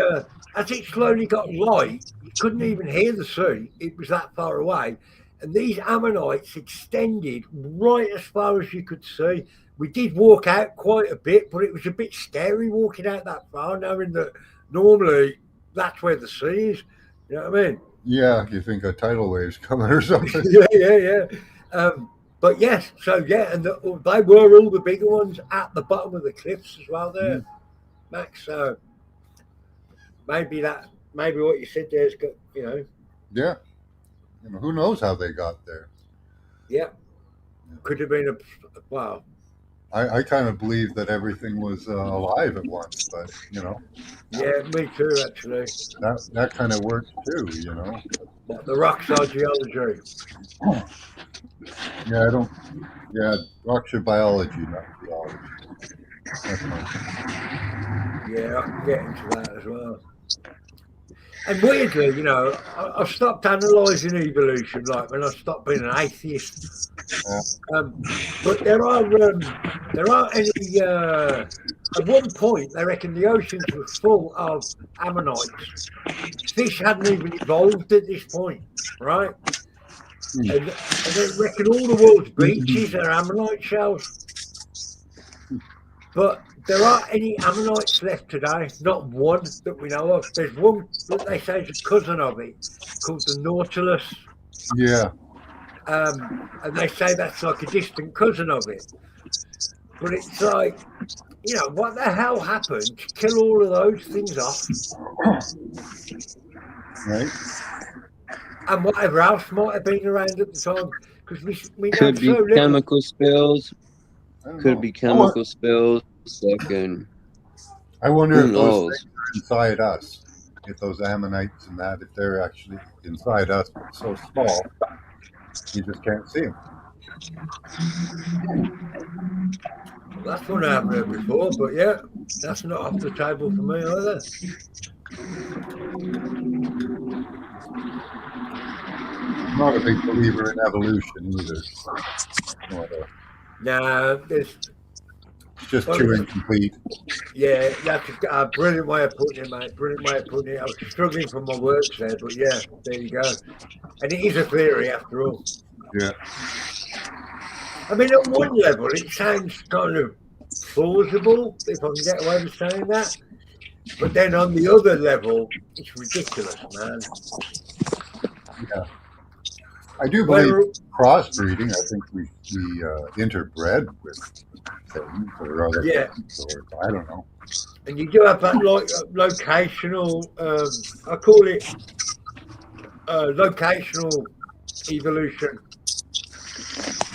Speaker 10: as it slowly got light, you couldn't even hear the sea. It was that far away. And these ammonites extended right as far as you could see. We did walk out quite a bit, but it was a bit scary walking out that far, knowing that normally that's where the sea is. You know what I mean?
Speaker 12: Yeah, you think a tidal wave's coming or something.
Speaker 10: yeah. But yes, so yeah, and they were all the bigger ones at the bottom of the cliffs as well there, Max. So maybe what you said there's got, you know.
Speaker 12: Yeah. You know, who knows how they got there?
Speaker 10: Yeah. Could have been wow.
Speaker 12: I kind of believe that everything was alive at once, but you know.
Speaker 10: Yeah, me too, actually.
Speaker 12: That kind of works too, you know.
Speaker 10: The rocks are geology.
Speaker 12: Yeah, rocks are biology, not geology.
Speaker 10: Yeah, I can get into that as well. And weirdly, you know, I stopped analysing evolution, like when I stopped being an atheist. But there aren't any. At one point, they reckon the oceans were full of ammonites. Fish hadn't even evolved at this point, right? And they reckon all the world's beaches are ammonite shells. But there aren't any ammonites left today, not one that we know of. There's one that they say is a cousin of it, called the Nautilus.
Speaker 12: Yeah.
Speaker 10: And they say that's like a distant cousin of it. But it's like, you know, what the hell happened to kill all of those things off?
Speaker 12: Right.
Speaker 10: And whatever else might have been around at the time. Because we
Speaker 6: could be
Speaker 10: so
Speaker 6: chemical spills. Could be chemical spills. Second.
Speaker 12: I wonder if those things are inside us. If those ammonites and that, if they're actually inside us, but so small, you just can't see them.
Speaker 10: Well, that's one I haven't heard before, but yeah, that's not off the table for me either.
Speaker 12: I'm not a big believer in evolution either.
Speaker 10: Nah, it's
Speaker 12: just too incomplete.
Speaker 10: Yeah, that's a brilliant way of putting it, mate. Brilliant way of putting it. I was struggling for my words there, but yeah, there you go. And it is a theory after all.
Speaker 12: Yeah.
Speaker 10: I mean, at one level, it sounds kind of plausible, if I can get away with saying that. But then on the other level, it's ridiculous, man.
Speaker 12: Yeah. I do believe crossbreeding. I think we interbred with things or other things, or I don't know.
Speaker 10: And you do have that like locational, I call it locational evolution.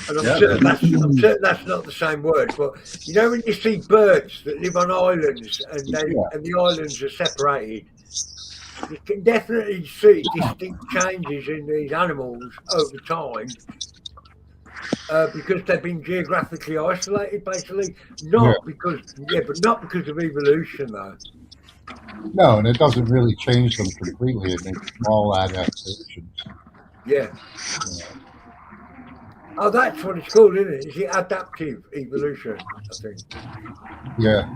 Speaker 10: And I'm certain that's not the same word, but you know when you see birds that live on islands and the islands are separated, you can definitely see distinct changes in these animals over time because they've been geographically isolated, basically. Not because of evolution, though.
Speaker 12: No, and it doesn't really change them completely. It makes small adaptations.
Speaker 10: Yeah. Oh, that's what it's called, isn't it? Is it adaptive evolution, I think?
Speaker 12: Yeah.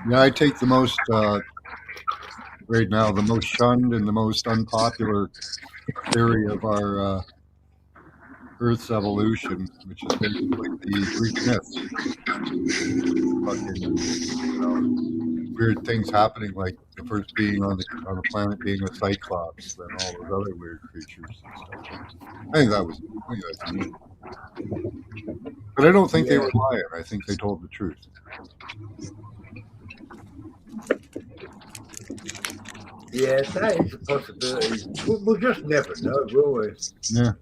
Speaker 12: Yeah, I take the most right now, the most shunned and the most unpopular theory of our Earth's evolution, which is basically the Greek myths. Fucking, weird things happening, like the first being on the planet being a cyclops, then all those other weird creatures and stuff. I think that's neat. But I don't think they were lying. I think they told the truth.
Speaker 10: Yeah, that is a possibility. We'll just never know, will we?
Speaker 12: Yeah.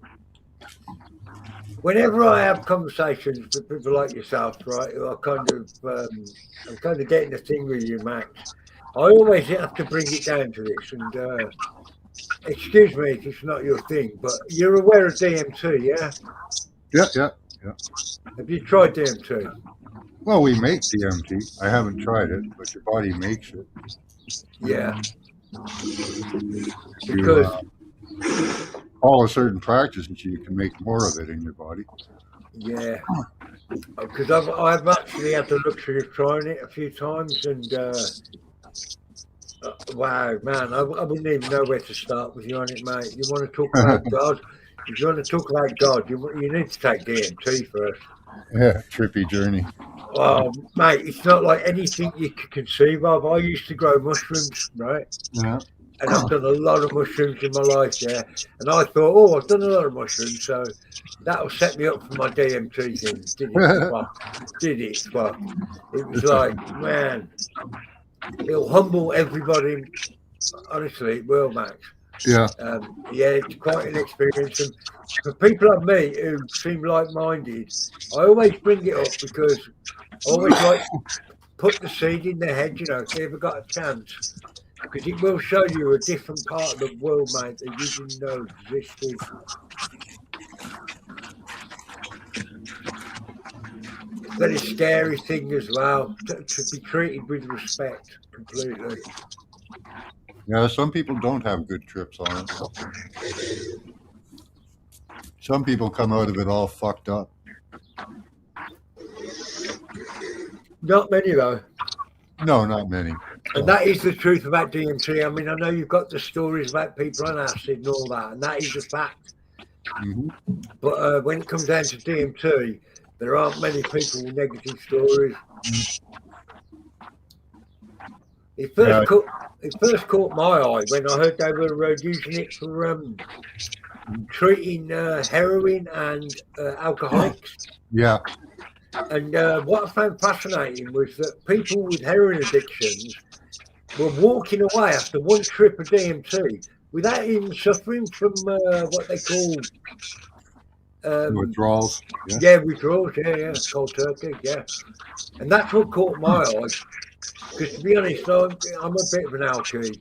Speaker 10: Whenever I have conversations with people like yourself, right, who are I'm kind of getting the thing with you, Max. I always have to bring it down to this, and excuse me if it's not your thing, but you're aware of DMT, yeah?
Speaker 12: Yeah.
Speaker 10: Have you tried DMT?
Speaker 12: Well, we make DMT. I haven't tried it, but your body makes it.
Speaker 10: Yeah.
Speaker 12: Because follow certain practices, you can make more of it in your body.
Speaker 10: Yeah. Because I've actually had the luxury of trying it a few times, and wow, man, I wouldn't even know where to start with you on it, mate. You want to talk about God? If you want to talk about God, you need to take DMT first.
Speaker 12: Yeah, trippy journey.
Speaker 10: Oh, mate, it's not like anything you could conceive of. I used to grow mushrooms, right?
Speaker 12: Yeah.
Speaker 10: And I've done a lot of mushrooms in my life, yeah. And I thought, oh, I've done a lot of mushrooms, so that'll set me up for my DMT thing. Did it? Fuck. It was like, man, it'll humble everybody. Honestly, it will, Max.
Speaker 12: Yeah.
Speaker 10: Yeah, it's quite an experience. And for people like me who seem like-minded, I always bring it up because I always like to put the seed in their head, you know, if they ever got a chance. Because it will show you a different part of the world, mate, that you didn't know existed. It's a very scary thing as well, to be treated with respect completely.
Speaker 12: Yeah, some people don't have good trips on it. Some people come out of it all fucked up.
Speaker 10: Not many, though.
Speaker 12: No, not many.
Speaker 10: And that is the truth about DMT. I mean, I know you've got the stories about people on acid and all that, and that is a fact.
Speaker 12: Mm-hmm.
Speaker 10: But when it comes down to DMT, there aren't many people with negative stories. It first caught my eye when I heard they were using it for treating heroin and alcoholics.
Speaker 12: Yeah.
Speaker 10: And what I found fascinating was that people with heroin addictions were walking away after one trip of DMT without even suffering from what they call
Speaker 12: withdrawals.
Speaker 10: Yeah, withdrawals. Yeah, cold turkey. Yeah, and that's what caught my eye. Because to be honest, I'm a bit of an alkie.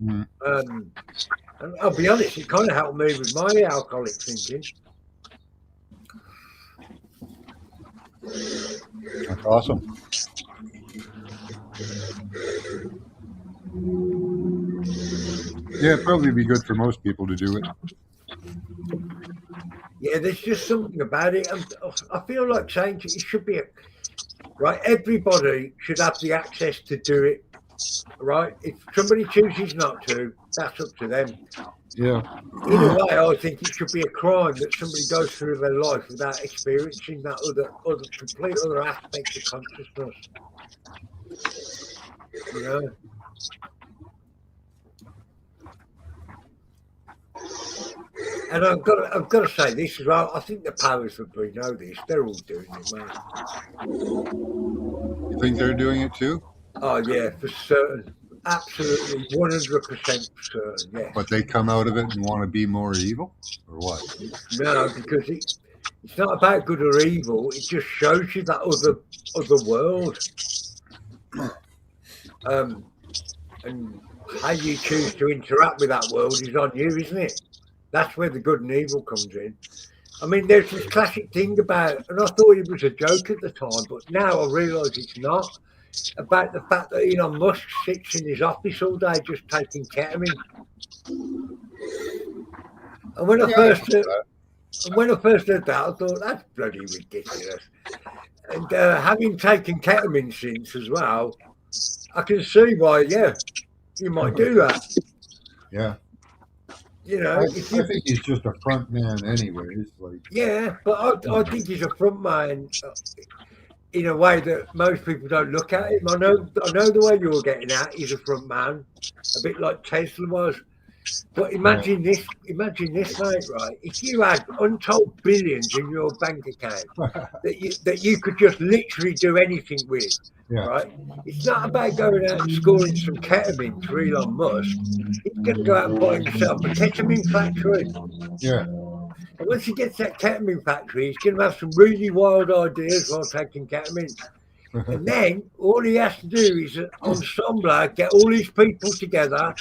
Speaker 12: Mm.
Speaker 10: And I'll be honest, it kind of helped me with my alcoholic thinking.
Speaker 12: That's awesome. Yeah, it'd probably be good for most people to do it.
Speaker 10: Yeah, there's just something about it. I feel like saying it should be right. Everybody should have the access to do it. Right? If somebody chooses not to, that's up to them.
Speaker 12: Yeah.
Speaker 10: In a way, I think it should be a crime that somebody goes through their life without experiencing that complete other aspect of consciousness. You know? And I've got to say this as well. I think the powers that be know this. They're all doing it, mate.
Speaker 12: You think they're doing it too?
Speaker 10: Oh yeah, for certain. Absolutely, 100% certain. Yeah.
Speaker 12: But they come out of it and want to be more evil, or what?
Speaker 10: No, because it's not about good or evil. It just shows you that other world. And how you choose to interact with that world is on you, isn't it? That's where the good and evil comes in. I mean, there's this classic thing about, and I thought it was a joke at the time, but now I realise it's not, about the fact that Elon Musk sits in his office all day just taking ketamine. And when I first heard that, I thought, that's bloody ridiculous. And having taken ketamine since as well, I can see why, yeah, you might do that.
Speaker 12: Yeah.
Speaker 10: You know,
Speaker 12: I think he's just a front man anyways. Like,
Speaker 10: yeah, but I think he's a front man in a way that most people don't look at him. I know the way you're getting at. He's a front man, a bit like Tesla was. But imagine this, mate. Right? If you had untold billions in your bank account that you could just literally do anything with, right? It's not about going out and scoring some ketamine for Elon Musk. He's going to go out and buy himself a ketamine factory.
Speaker 12: Yeah.
Speaker 10: And once he gets that ketamine factory, he's going to have some really wild ideas while taking ketamine. And then all he has to do is ensemble, get all these people together.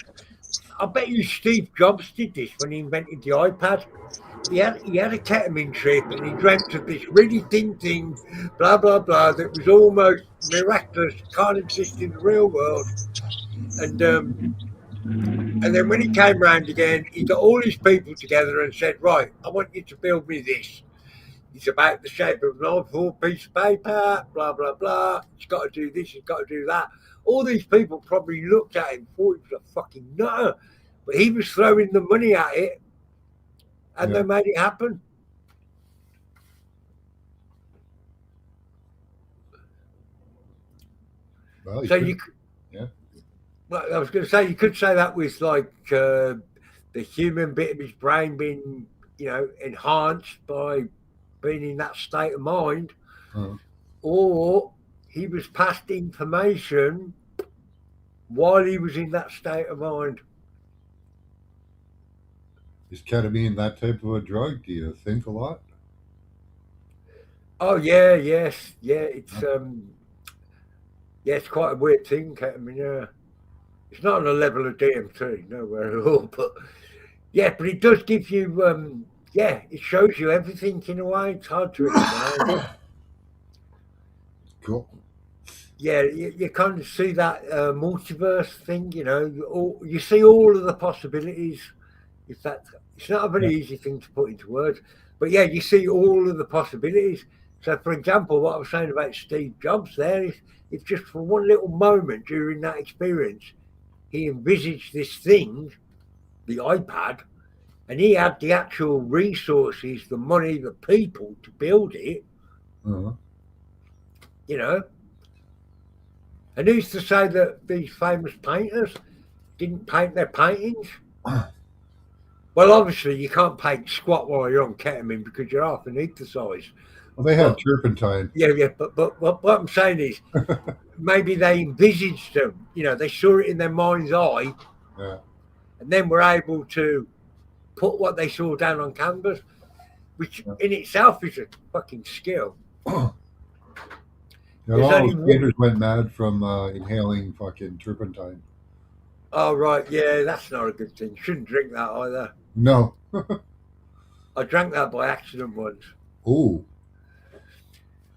Speaker 10: I bet you Steve Jobs did this when he invented the iPad. He had a ketamine trip and he dreamt of this really thin thing, blah, blah, blah, that was almost miraculous, can't exist in the real world. And then when he came round again, he got all his people together and said, right, I want you to build me this. It's about the shape of an old piece of paper, blah, blah, blah. He's got to do this, he's got to do that. All these people probably looked at him, thought he was a fucking nutter. But he was throwing the money at it, and they made it happen.
Speaker 12: Well,
Speaker 10: so you could, well, I was going to say, you could say that with like the human bit of his brain being, you know, enhanced by being in that state of mind, or he was passed information while he was in that state of mind.
Speaker 12: Is ketamine that type of a drug? Do you think a lot?
Speaker 10: Oh yeah, yes, yeah. It's it's quite a weird thing, ketamine. Yeah, it's not on a level of DMT, nowhere at all. But yeah, but it does give you, it shows you everything in a way. It's hard to explain.
Speaker 12: Cool.
Speaker 10: Yeah, you kind of see that multiverse thing, you know. You see all of the possibilities. It's not a very easy thing to put into words, but yeah, you see all of the possibilities. So, for example, what I was saying about Steve Jobs there is, if just for one little moment during that experience, he envisaged this thing, the iPad, and he had the actual resources, the money, the people to build it, you know. And who's to say that these famous painters didn't paint their paintings? Well, obviously, you can't paint squat while you're on ketamine because you're half beneath the size.
Speaker 12: Well, they had turpentine.
Speaker 10: Yeah, but what I'm saying is, maybe they envisaged them. You know, they saw it in their mind's eye, and then were able to put what they saw down on canvas, which in itself is a fucking skill.
Speaker 12: A lot of painters went mad from inhaling fucking turpentine.
Speaker 10: Oh, right. Yeah, that's not a good thing. Shouldn't drink that either.
Speaker 12: No.
Speaker 10: I drank that by accident once.
Speaker 12: Oh.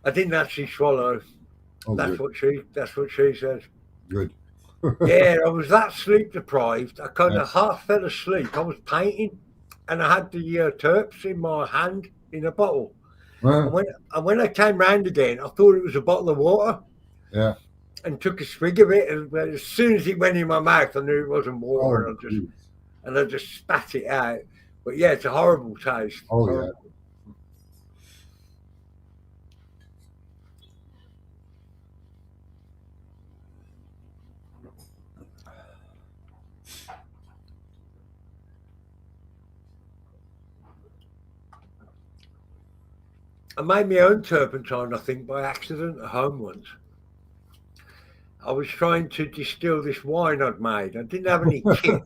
Speaker 10: I didn't actually swallow.
Speaker 12: Oh,
Speaker 10: that's what she said.
Speaker 12: Good.
Speaker 10: Yeah, I was that sleep deprived. I kind of half fell asleep. I was painting, and I had the terps in my hand in a bottle. And when I came round again, I thought it was a bottle of water.
Speaker 12: Yeah.
Speaker 10: And took a swig of it, and as soon as it went in my mouth, I knew it wasn't water. I just spat it out. But yeah, it's a horrible taste.
Speaker 12: Oh,
Speaker 10: horrible. I made my own turpentine, I think, by accident at home once. I was trying to distill this wine I'd made. I didn't have any kit,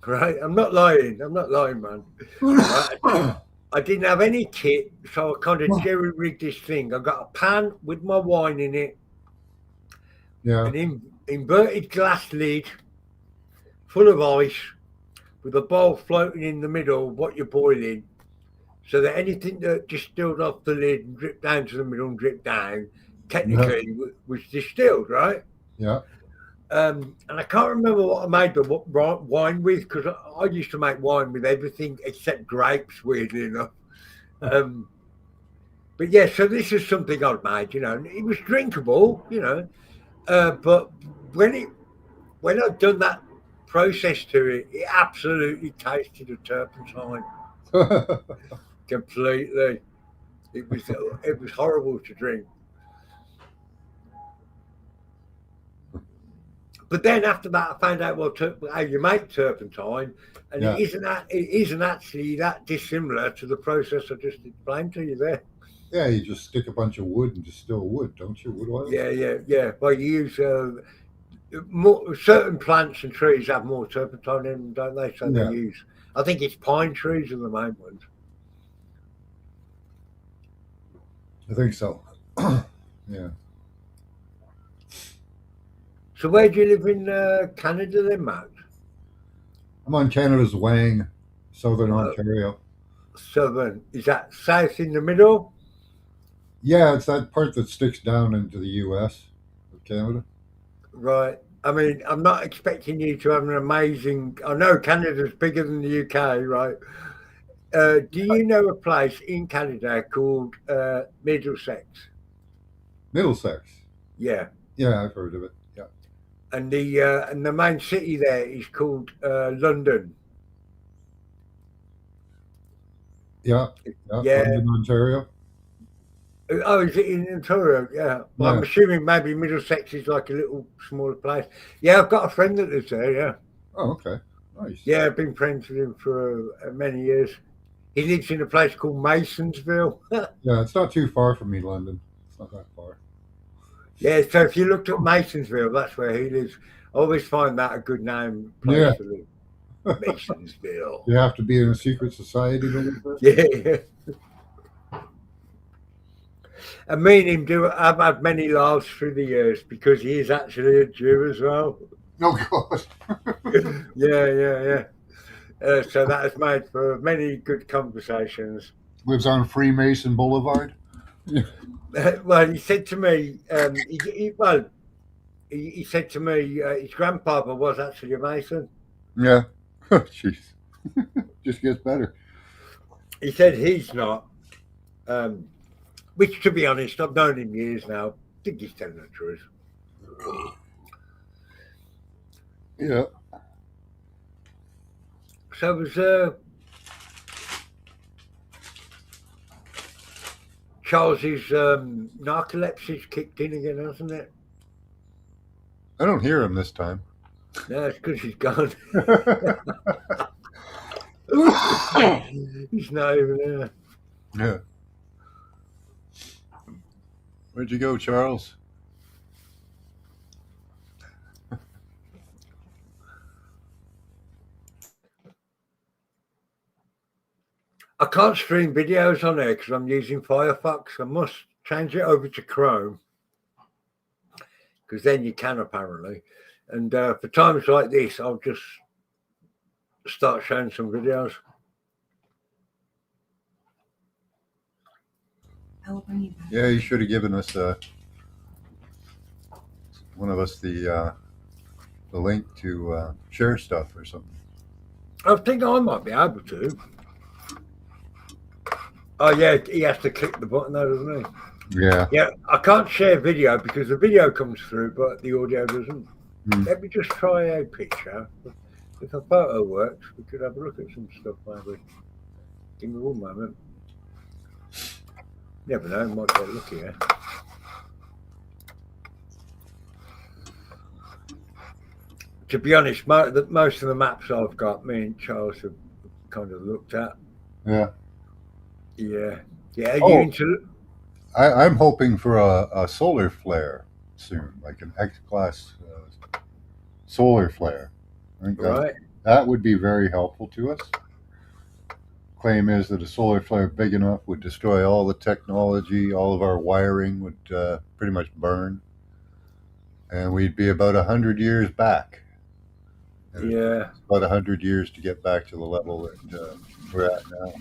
Speaker 10: right? I'm not lying, man. Right? I didn't have any kit, so I kind of jerry-rigged this thing. I got a pan with my wine in it, an inverted glass lid full of ice with a bowl floating in the middle of what you're boiling, so that anything that distilled off the lid and dripped down to the middle and dripped down, technically was distilled, right?
Speaker 12: Yeah.
Speaker 10: And I can't remember what I made the wine with, because I used to make wine with everything except grapes, weirdly enough. But yeah, so this is something I'd made, you know, and it was drinkable, you know, but when I've done that process to it, it absolutely tasted of turpentine. Completely. It was horrible to drink. But then after that, I found out how you make turpentine, and it isn't actually that dissimilar to the process I just explained to you there.
Speaker 12: Yeah, you just stick a bunch of wood and distill wood, don't you? Wood oil?
Speaker 10: Yeah. Well, you use certain plants and trees have more turpentine in them, don't they? So they use, I think it's pine trees are the main ones.
Speaker 12: I think so. Yeah.
Speaker 10: So where do you live in Canada then, Matt?
Speaker 12: I'm on Canada's Wang, Southern Ontario.
Speaker 10: Southern. Is that south in the middle?
Speaker 12: Yeah, it's that part that sticks down into the US of Canada.
Speaker 10: Right. I mean, I'm not expecting you to have an amazing... I know Canada's bigger than the UK, right? Do you know a place in Canada called Middlesex?
Speaker 12: Middlesex?
Speaker 10: Yeah.
Speaker 12: Yeah, I've heard of it. Yeah.
Speaker 10: And the main city there is called London.
Speaker 12: Yeah. London, Ontario.
Speaker 10: Oh, is it in Ontario? Yeah. Well, I'm assuming maybe Middlesex is like a little smaller place. Yeah, I've got a friend that lives there, yeah.
Speaker 12: Oh, okay. Nice.
Speaker 10: Yeah, I've been friends with him for many years. He lives in a place called Masonsville.
Speaker 12: Yeah, it's not too far from me, London. It's not that far.
Speaker 10: Yeah, so if you looked at Masonsville, that's where he lives. I always find that a good name place to live. Masonsville.
Speaker 12: You have to be in a secret society to live there?
Speaker 10: Yeah. And me and him I've had many laughs through the years because he is actually a Jew as well.
Speaker 12: Oh, God.
Speaker 10: Yeah. So that has made for many good conversations.
Speaker 12: Lives on Freemason Boulevard?
Speaker 10: Well, he said to me, he said to me, his grandfather was actually a Mason.
Speaker 12: Yeah. Jeez. Just gets better.
Speaker 10: He said he's not. Which, to be honest, I've known him years now. I think he's telling the truth.
Speaker 12: Yeah.
Speaker 10: So it was Charles's narcolepsy's kicked in again, hasn't it?
Speaker 12: I don't hear him this time.
Speaker 10: No, it's because he's gone. He's not even there.
Speaker 12: Yeah. Where'd you go, Charles?
Speaker 10: I can't stream videos on there because I'm using Firefox. I must change it over to Chrome because then you can apparently. And for times like this, I'll just start showing some videos.
Speaker 12: Yeah, you should have given us one of us the link to share stuff or something.
Speaker 10: I think I might be able to. Oh yeah, he has to click the button though, doesn't he?
Speaker 12: Yeah.
Speaker 10: Yeah, I can't share video because the video comes through, but the audio doesn't. Let me just try a picture. If a photo works, we could have a look at some stuff maybe. Give me 1 moment. Never know, might get lucky here. To be honest, most of the maps I've got, me and Charles have kind of looked at.
Speaker 12: Yeah.
Speaker 10: Yeah. Are you into...
Speaker 12: I'm hoping for a solar flare soon, like an X-class solar flare. I think that would be very helpful to us. Claim is that a solar flare big enough would destroy all the technology, all of our wiring would pretty much burn, and we'd be about 100 years back. And
Speaker 10: yeah,
Speaker 12: about 100 years to get back to the level that we're at now.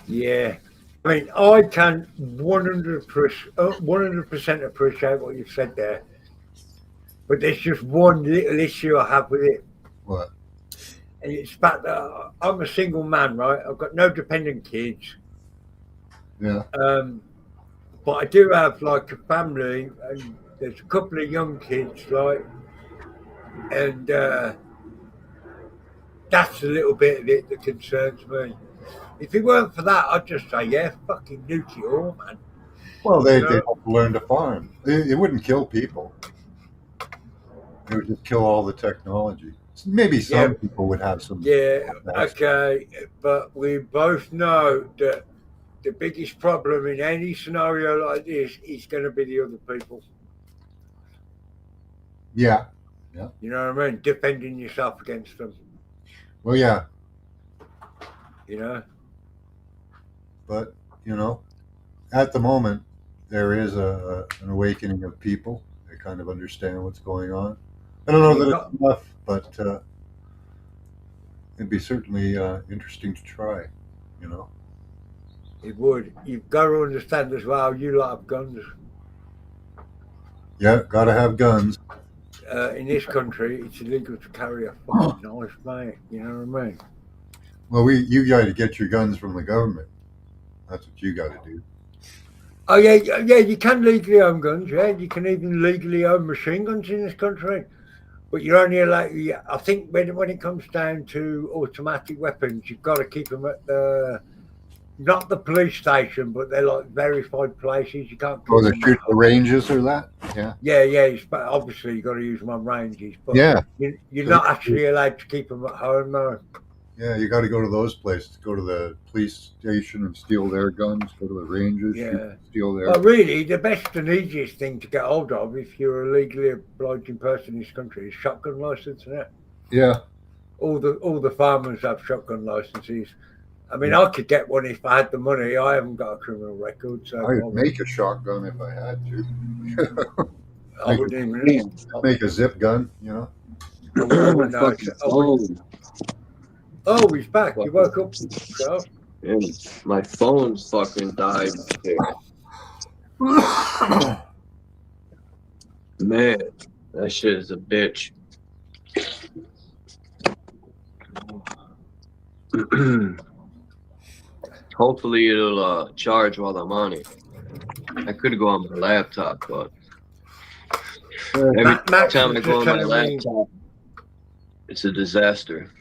Speaker 10: Yeah, I mean, I can 100% appreciate what you've said there, but there's just one little issue I have with it.
Speaker 12: What?
Speaker 10: And it's the fact that I'm a single man, right? I've got no dependent kids.
Speaker 12: Yeah.
Speaker 10: But I do have like a family, and there's a couple of young kids, like, and that's a little bit of it that concerns me. If it weren't for that, I'd just say, yeah, fucking nuke it all, man.
Speaker 12: Well, they have to learn to farm. It wouldn't kill people. It would just kill all the technology. Maybe some people would have some.
Speaker 10: Yeah, okay, but we both know that the biggest problem in any scenario like this is going to be the other people.
Speaker 12: Yeah, yeah.
Speaker 10: You know what I mean? Defending yourself against them.
Speaker 12: Well, yeah.
Speaker 10: You know?
Speaker 12: But, you know, at the moment, there is an awakening of people. They kind of understand what's going on. I don't know that it's enough, but it'd be certainly interesting to try, you know.
Speaker 10: It would. You've got to understand as well, you lot have guns.
Speaker 12: Yeah, got to have guns.
Speaker 10: In this country, it's illegal to carry a fucking knife, mate. You know what I mean?
Speaker 12: Well, you got to get your guns from the government. That's what you got to do.
Speaker 10: Oh, yeah, you can legally own guns, yeah. You can even legally own machine guns in this country. But you're only allowed, I think when it comes down to automatic weapons, you've got to keep them at not the police station, but they're like verified places. You can't.
Speaker 12: Oh, they shoot the ranges or that? Yeah.
Speaker 10: Yeah. But obviously, you've got to use them on ranges. But
Speaker 12: yeah.
Speaker 10: You're not actually allowed to keep them at home, though.
Speaker 12: Yeah, you got to go to those places. Go to the police station and steal their guns. Go to the rangers, steal their.
Speaker 10: Well, really, the best and easiest thing to get hold of if you're a legally obliging person in this country is shotgun license, isn't it?
Speaker 12: Yeah.
Speaker 10: All the farmers have shotgun licenses. I mean, I could get one if I had the money. I haven't got a criminal record, so
Speaker 12: I'd make a shotgun if I had to.
Speaker 10: I wouldn't even
Speaker 12: make a zip gun, you know.
Speaker 10: Oh, he's back. You woke up, Charles.
Speaker 6: And my phone's fucking died. Man, that shit is a bitch. Hopefully it'll charge while I'm on it. I could go on my laptop, but every time I go on my laptop, it's a disaster.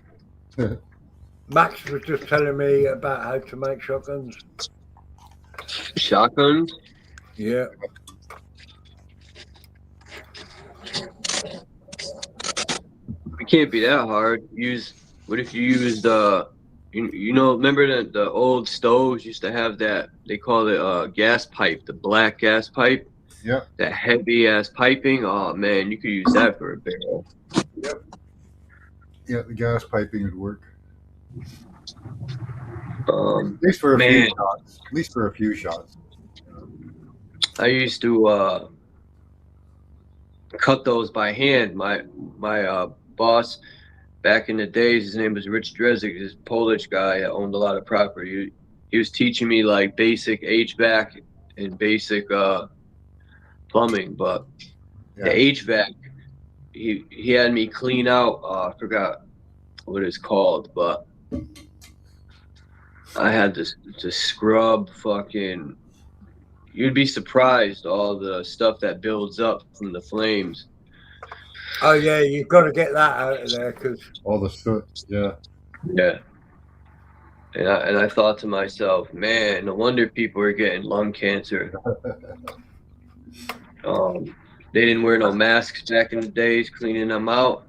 Speaker 10: Max was just telling me about how to make shotguns.
Speaker 6: Shotguns?
Speaker 10: Yeah.
Speaker 6: It can't be that hard. What if you used you know, remember the old stoves used to have that, they call it gas pipe, the black gas pipe?
Speaker 12: Yeah.
Speaker 6: That heavy ass piping. Oh man, you could use that for a barrel.
Speaker 12: Yep. Yeah, the gas piping would work. At least for a few shots. At least for a few shots.
Speaker 6: I used to cut those by hand. My boss back in the days, his name was Rich Drezik, this Polish guy that owned a lot of property. He was teaching me like basic HVAC and basic plumbing, but the HVAC, he had me clean out, I forgot what it's called, but I had to scrub fucking, you'd be surprised all the stuff that builds up from the flames.
Speaker 10: Oh yeah, you've got to get that out of there because
Speaker 12: all the soot. Yeah.
Speaker 6: Yeah. And I thought to myself, man, no wonder people are getting lung cancer. They didn't wear no masks back in the days, cleaning them out.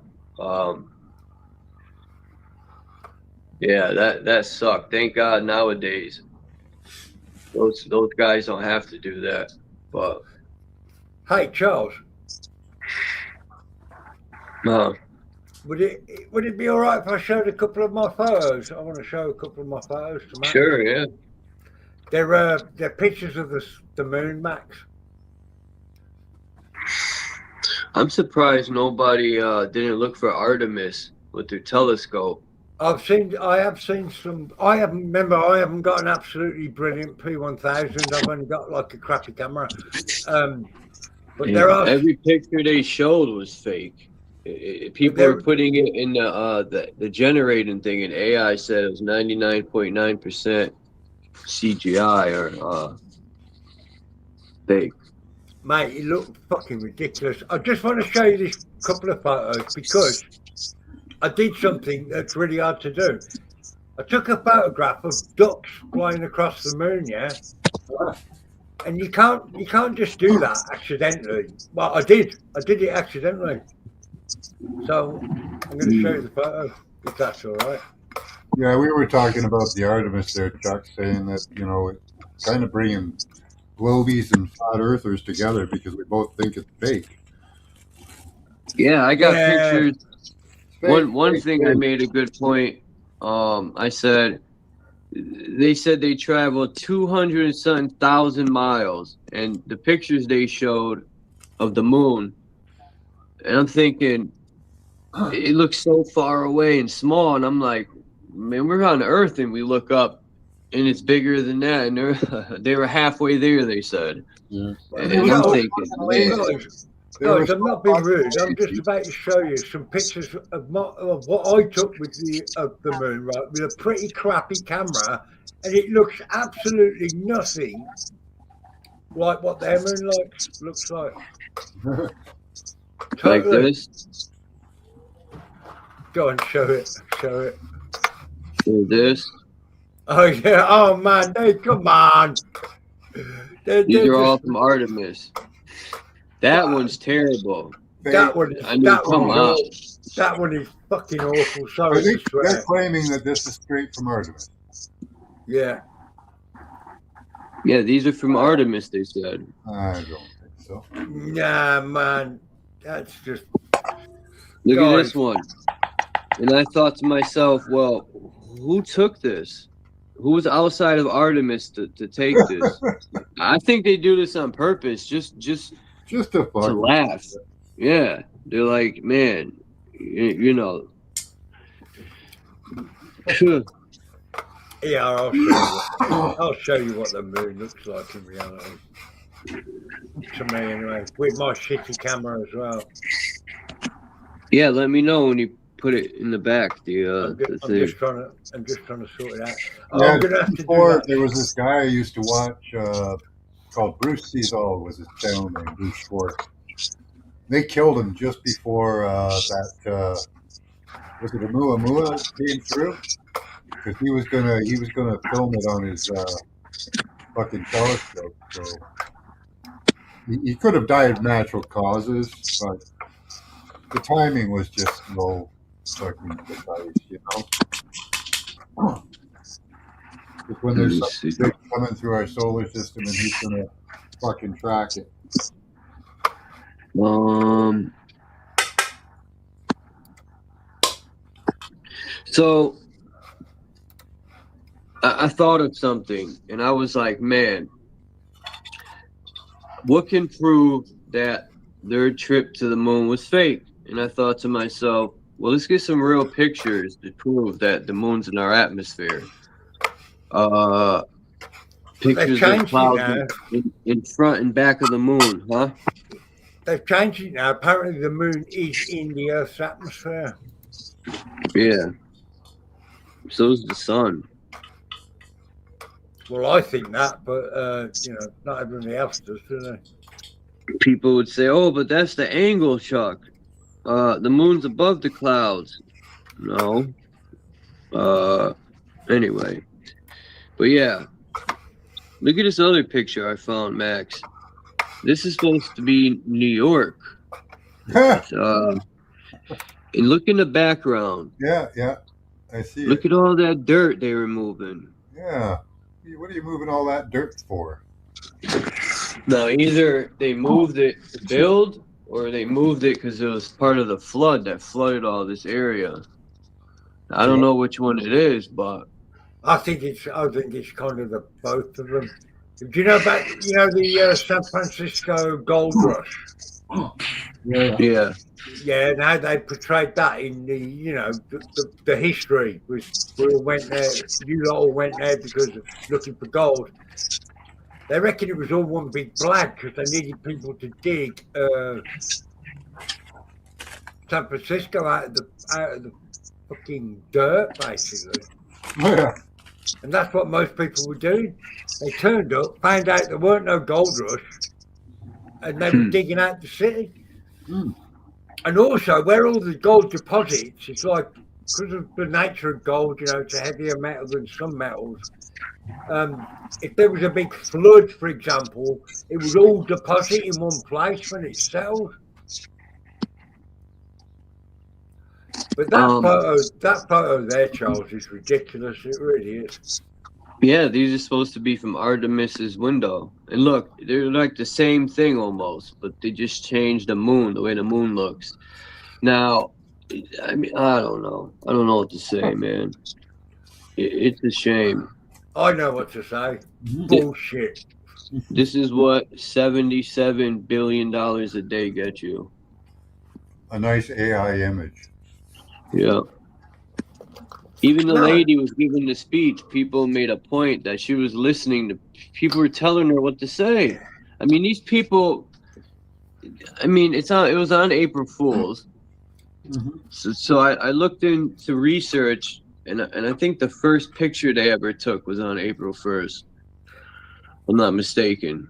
Speaker 6: Yeah, that sucked. Thank God nowadays those guys don't have to do that. But
Speaker 10: hey, Charles.
Speaker 6: No.
Speaker 10: Would it be all right if I showed a couple of my photos? I want to show a couple of my photos to Max.
Speaker 6: Sure, yeah.
Speaker 10: They're pictures of the moon, Max.
Speaker 6: I'm surprised nobody didn't look for Artemis with their telescope.
Speaker 10: I have seen some. I haven't got an absolutely brilliant P1000. I've only got like a crappy camera. But
Speaker 6: yeah,
Speaker 10: there are
Speaker 6: every picture they showed was fake. People were putting it in the generating thing, and AI said it was 99.9% CGI or fake.
Speaker 10: Mate, it looked fucking ridiculous. I just want to show you this couple of photos because I did something that's really hard to do. I took a photograph of ducks flying across the moon, yeah? And you can't just do that accidentally. Well, I did it accidentally. So I'm going to show you the photo, if that's all right.
Speaker 12: Yeah, we were talking about the Artemis there, Chuck, saying that, you know, it's kind of bringing globies and flat earthers together because we both think it's fake.
Speaker 6: Yeah, I got pictures. One thing I made a good point. I said they said they traveled 200 and something thousand miles, and the pictures they showed of the moon, and I'm thinking it looks so far away and small, and I'm like, man, we're on Earth and we look up and it's bigger than that, and they were halfway there, they said.
Speaker 12: Yeah.
Speaker 6: And I'm thinking, man.
Speaker 10: Guys, I'm not being rude. I'm just about to show you some pictures of what I took with the moon, right, with a pretty crappy camera, and it looks absolutely nothing like what their moon looks like.
Speaker 6: Like this?
Speaker 10: Go and show it. Show it.
Speaker 6: Show this?
Speaker 10: Oh yeah. Oh man, come on.
Speaker 6: These are all from Artemis. That one's terrible.
Speaker 10: That one is.
Speaker 6: I mean, come on.
Speaker 10: That one is fucking awful. Sorry,
Speaker 12: I think they're claiming that this is straight from Artemis.
Speaker 10: Yeah.
Speaker 6: Yeah, these are from Artemis, they said.
Speaker 12: I don't think so.
Speaker 10: Nah, man. That's just...
Speaker 6: Look at this one. And I thought to myself, well, who took this? Who was outside of Artemis to take this? I think they do this on purpose, just
Speaker 12: to
Speaker 6: laugh. Yeah. They're like, man, you know.
Speaker 10: Yeah, I'll show you what the moon looks like in reality. To me, anyway, with my shitty camera as well.
Speaker 6: Yeah, let me know when you put it in the back.
Speaker 10: I'm just trying to sort it out.
Speaker 12: Yeah,
Speaker 10: I'm gonna have to
Speaker 12: before,
Speaker 10: do that.
Speaker 12: there was this guy I used to watch called Bruce Sees All, was his channel name, Bruce Schwartz. They killed him just before that was it Oumuamua came through, because he was gonna film it on his fucking telescope. So he could have died of natural causes, but the timing was just no fucking device, you know. Just when there's something big coming through our solar system and he's gonna fucking track it.
Speaker 6: So I thought of something, and I was like, man, what can prove that their trip to the moon was fake? And I thought to myself, well, let's get some real pictures to prove that the moon's in our atmosphere. Pictures of clouds in front and back of the moon, huh?
Speaker 10: They've changed it now. Apparently the moon is in the Earth's atmosphere.
Speaker 6: Yeah. So is the sun.
Speaker 10: Well, I think that, but, you know, not everybody else does, do they?
Speaker 6: People would say, oh, but that's the angle, Chuck. The moon's above the clouds. No. Anyway. But yeah. Look at this other picture I found, Max. This is supposed to be New York. And look in the background.
Speaker 12: Yeah. I see.
Speaker 6: Look at all that dirt they were moving.
Speaker 12: Yeah. What are you moving all that dirt for?
Speaker 6: Now, either they moved it to build, or they moved it because it was part of the flood that flooded all this area. I don't know which one it is, but
Speaker 10: I think it's kind of the both of them. Do you know about the San Francisco gold rush?
Speaker 6: Yeah.
Speaker 10: Yeah, and how they portrayed that in the the history was we all went there. You lot all went there because of looking for gold. They reckon it was all one big blag because they needed people to dig San Francisco out of the fucking dirt, basically.
Speaker 12: Yeah.
Speaker 10: And that's what most people were doing. They turned up, found out there weren't no gold rush, and they were digging out the city. And also, where all the gold deposits, it's like, because of the nature of gold, you know, it's a heavier metal than some metals. If there was a big flood, for example, it would all deposit in one place when it settled. But that photo there, Charles, is ridiculous. It really is.
Speaker 6: Yeah, these are supposed to be from Artemis's window. And look, they're like the same thing almost, but they just changed the moon, the way the moon looks. Now, I mean, I don't know. I don't know what to say, man. It's a shame.
Speaker 10: I know what to say. Bullshit.
Speaker 6: This is what $77 billion a day gets you.
Speaker 12: A nice AI image.
Speaker 6: Yeah. Even the lady was giving the speech. People made a point that she was listening to. People were telling her what to say. I mean, these people. I mean, it was on April Fool's. So I looked into research, and I think the first picture they ever took was on April 1st. I'm not mistaken.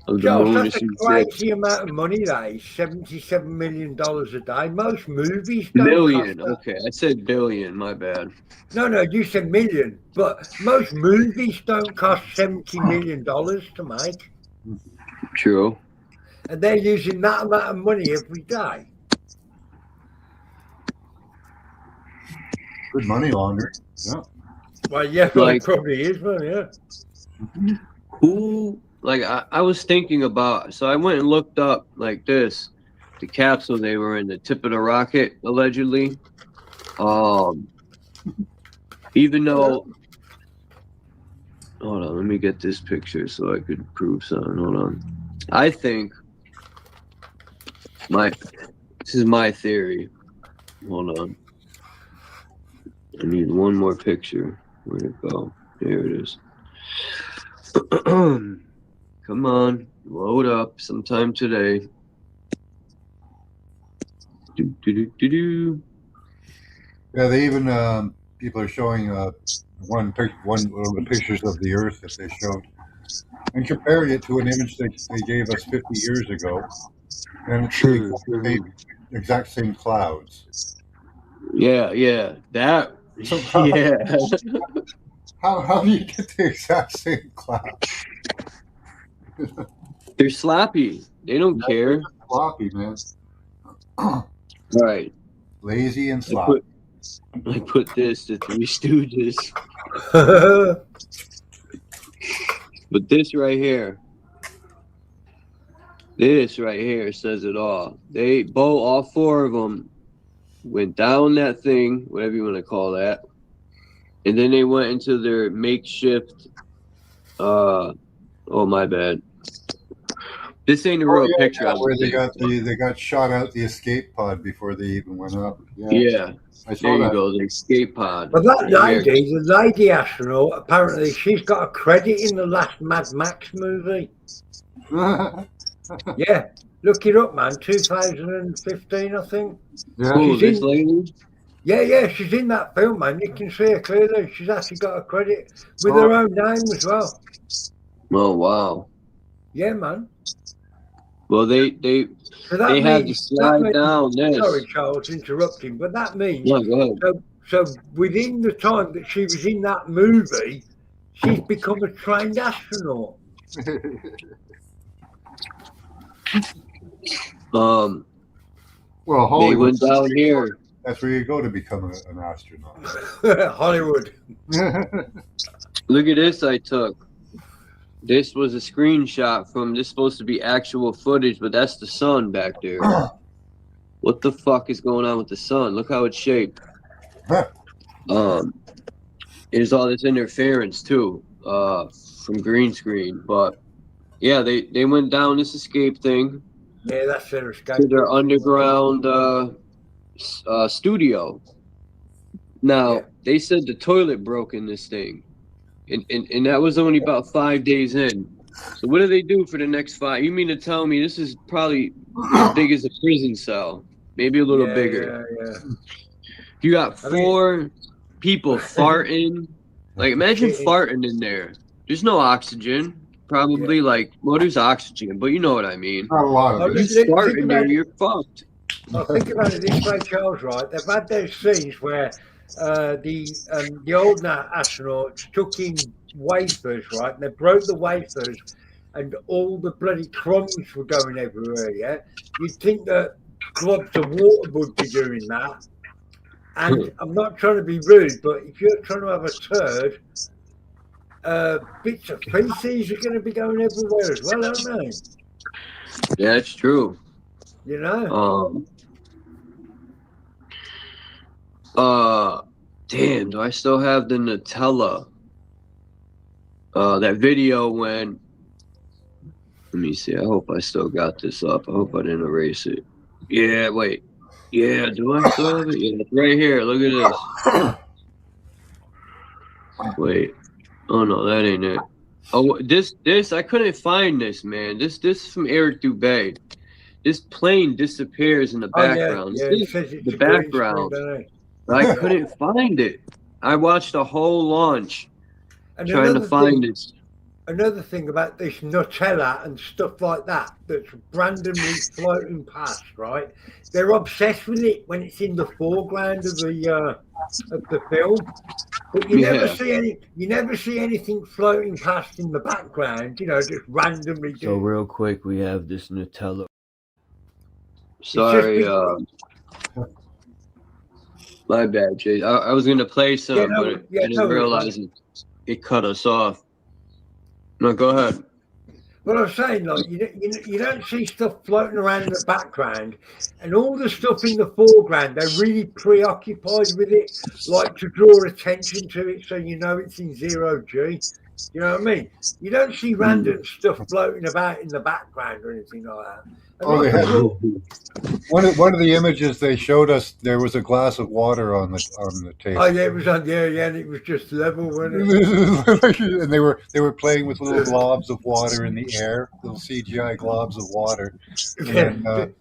Speaker 6: Of the moon.
Speaker 10: That's a crazy amount of money, that is. $77 million a day. Most movies don't
Speaker 6: million.
Speaker 10: cost that.
Speaker 6: Okay, I said billion. My bad.
Speaker 10: No, you said million. But most movies don't cost $70 million to make.
Speaker 6: True.
Speaker 10: And they're using that amount of money every day.
Speaker 12: Good money laundering. Yeah.
Speaker 10: Well, yeah,
Speaker 6: Like-
Speaker 10: it probably is, man, yeah.
Speaker 6: Who, like, I was thinking about, so I went and looked up, like this, the capsule they were in, the tip of the rocket, allegedly. Even though, hold on, let me get this picture so I could prove something. Hold on. I think, this is my theory. Hold on. I need one more picture. Where'd it go? There it is. Come on, load up sometime today.
Speaker 12: Yeah, they even people are showing one of the pictures of the Earth that they showed, and comparing it to an image that they gave us 50 years ago, and it's the exact same clouds.
Speaker 6: Yeah, that.
Speaker 12: So
Speaker 6: Yeah.
Speaker 12: How do you get the exact same clouds?
Speaker 6: They're sloppy. They don't care.
Speaker 12: Sloppy, man.
Speaker 6: Right.
Speaker 12: Lazy and sloppy.
Speaker 6: I put this, the Three Stooges. But this right here says it all. All four of them went down that thing, whatever you want to call that, and then they went into their makeshift. Oh my bad. This ain't a real picture.
Speaker 12: Yeah, where they got shot out the escape pod before they even went up.
Speaker 6: Yeah.
Speaker 12: I saw
Speaker 6: There you
Speaker 12: that.
Speaker 6: go, the escape pod.
Speaker 10: But that lady, the lady astronaut, apparently she's got a credit in the last Mad Max movie. Yeah, look it up, man. 2015, I think.
Speaker 12: Yeah.
Speaker 6: Cool, this lady?
Speaker 10: Yeah, she's in that film, man. You can see her clearly. She's actually got a credit with her own name as well.
Speaker 6: Oh wow.
Speaker 10: Yeah, man.
Speaker 6: Well, they had to slide down this.
Speaker 10: Sorry, Charles, interrupting, but that means
Speaker 6: No, go ahead.
Speaker 10: so within the time that she was in that movie, she's become a trained astronaut.
Speaker 12: Well,
Speaker 6: they
Speaker 12: Hollywood,
Speaker 6: went down here.
Speaker 12: That's where you go to become an astronaut.
Speaker 10: Hollywood.
Speaker 6: Look at this I took. This was a screenshot from this, supposed to be actual footage, but that's the sun back there. What the fuck is going on with the sun? Look how it's shaped. There's all this interference too, from green screen. But yeah, they went down this escape thing.
Speaker 10: Yeah, that's their escape.
Speaker 6: To their underground studio. Now, they said the toilet broke in this thing. And that was only about 5 days in. So what do they do for the next 5? You mean to tell me this is probably as big as a prison cell? Maybe a little bigger.
Speaker 10: Yeah.
Speaker 6: You got 4 people farting. Like, imagine farting in there. There's no oxygen. Probably like, well, there's oxygen, but you know what I mean.
Speaker 12: Not a lot of
Speaker 6: You
Speaker 12: it.
Speaker 6: fart in there, you're fucked.
Speaker 10: I think about it this way, Charles, right? They've had those scenes where the old astronauts took in wafers, right? And they broke the wafers and all the bloody crumbs were going everywhere, yeah? You'd think that globs of water would be doing that. And I'm not trying to be rude, but if you're trying to have a turd, bits of feces are going to be going everywhere as well, aren't they?
Speaker 6: Yeah, it's true.
Speaker 10: You know?
Speaker 6: Damn, do I still have the Nutella? That video when, let me see, I hope I still got this up. I hope I didn't erase it. Yeah, wait. Yeah, do I still have it? Yeah, it's right here. Look at this. Wait. Oh no, that ain't it. Oh, this I couldn't find this, man. This is from Eric Dubay. This plane disappears in the background.
Speaker 10: Yeah,
Speaker 6: This is the background. I couldn't find it. I watched the whole launch trying to find it.
Speaker 10: Another thing about this Nutella and stuff like that that's randomly floating past, right? They're obsessed with it when it's in the foreground of the film, but you never see anything floating past in the background. You know, just randomly.
Speaker 8: So real quick, we have this Nutella.
Speaker 6: Sorry, my bad, Jay. I was gonna play some, but I didn't realize it cut us off. No, go ahead.
Speaker 10: Well, I'm saying, like, you don't see stuff floating around in the background, and all the stuff in the foreground, they're really preoccupied with it, like to draw attention to it, so you know it's in 0G. You know what I mean? You don't see random stuff floating about in the background or anything like that.
Speaker 12: Oh, they had one of the images they showed us. There was a glass of water on the table.
Speaker 10: Oh yeah, it was on and it was just level, wasn't it?
Speaker 12: And they were playing with little globs of water in the air, little CGI globs of water. And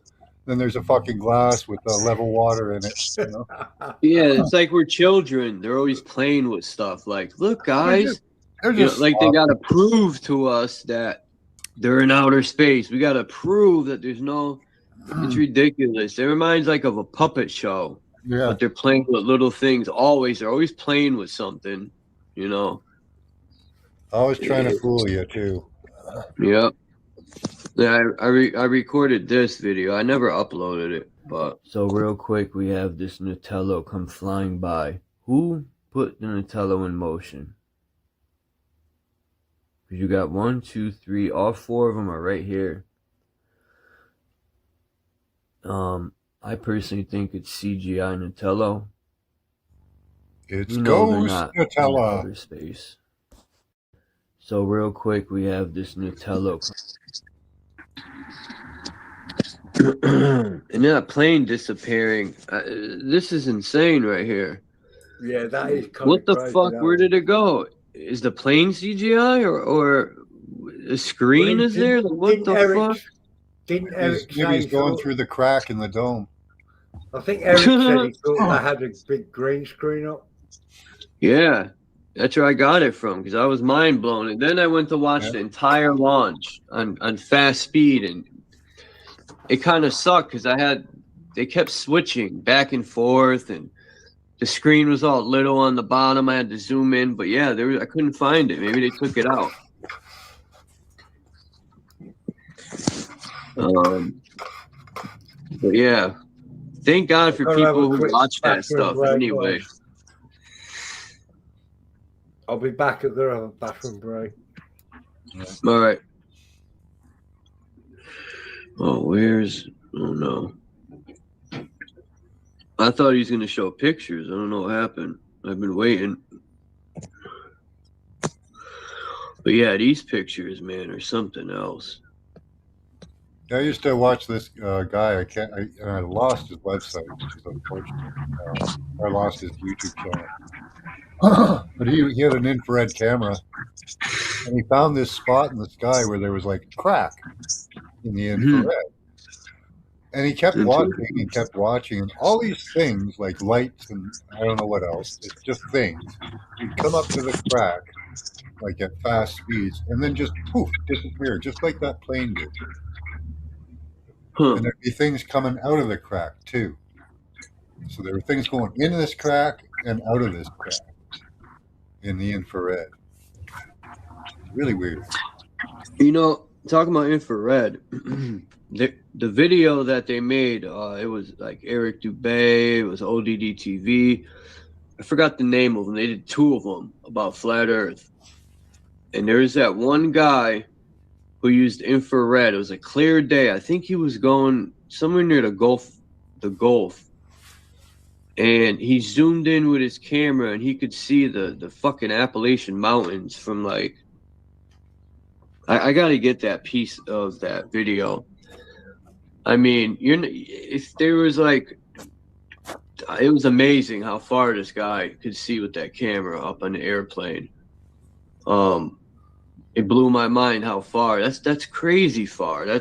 Speaker 12: then there's a fucking glass with level water in it. You know?
Speaker 6: Yeah, it's like we're children. They're always playing with stuff. Like, look, guys,
Speaker 12: they're just
Speaker 6: like they gotta prove to us that they're in outer space. We gotta prove that there's no. It's ridiculous. It reminds like of a puppet show.
Speaker 12: Yeah,
Speaker 6: but they're playing with little things. They're always playing with something. You know.
Speaker 12: Always trying to fool you too.
Speaker 6: Yep. Yeah, I recorded this video. I never uploaded it, but
Speaker 8: so real quick, we have this Nutella come flying by. Who put the Nutella in motion? Because you got 1, 2, 3, all 4 of them are right here. I personally think it's CGI Nutella.
Speaker 12: It's Ghost Nutella.
Speaker 8: Outer space. So real quick, we have this Nutella.
Speaker 6: And that plane disappearing. This is insane right here.
Speaker 10: Yeah, that is.
Speaker 6: What the fuck? Where did it go? Is the plane CGI or a screen is there? What the fuck?
Speaker 10: Didn't Eric
Speaker 12: maybe he's going through the crack in the dome.
Speaker 10: I think Eric said he thought they had a big green screen up.
Speaker 6: Yeah, that's where I got it from because I was mind blown. And then I went to watch the entire launch on fast speed, and it kind of sucked because they kept switching back and forth, and the screen was all little on the bottom. I had to zoom in, but yeah, I couldn't find it. Maybe they took it out. But yeah, thank God for people who watch that stuff. Anyway,
Speaker 10: I'll be back at the bathroom break.
Speaker 6: All right. Oh, oh no. I thought he was going to show pictures. I don't know what happened. I've been waiting. But yeah, these pictures, man, are something else.
Speaker 12: I used to watch this guy. I lost his website, which is unfortunate. I lost his YouTube channel. But he had an infrared camera, and he found this spot in the sky where there was like crack in the infrared. And he kept watching, and all these things like lights and I don't know what else. It's just things. He'd come up to the crack, like at fast speeds, and then just poof, disappear, just like that plane did. And there'd be things coming out of the crack too. So there were things going into this crack and out of this crack in the infrared. Really weird.
Speaker 6: You know, talking about infrared, the video that they made, it was like Eric Dubay, it was ODD TV. I forgot the name of them. They did 2 of them about flat Earth. And there's that one guy who used infrared. It was a clear day. I think he was going somewhere near the Gulf. And he zoomed in with his camera and he could see the fucking Appalachian Mountains from like, I got to get that piece of that video. I mean, if there was like, it was amazing how far this guy could see with that camera up on the airplane. It blew my mind how far. That's crazy far. I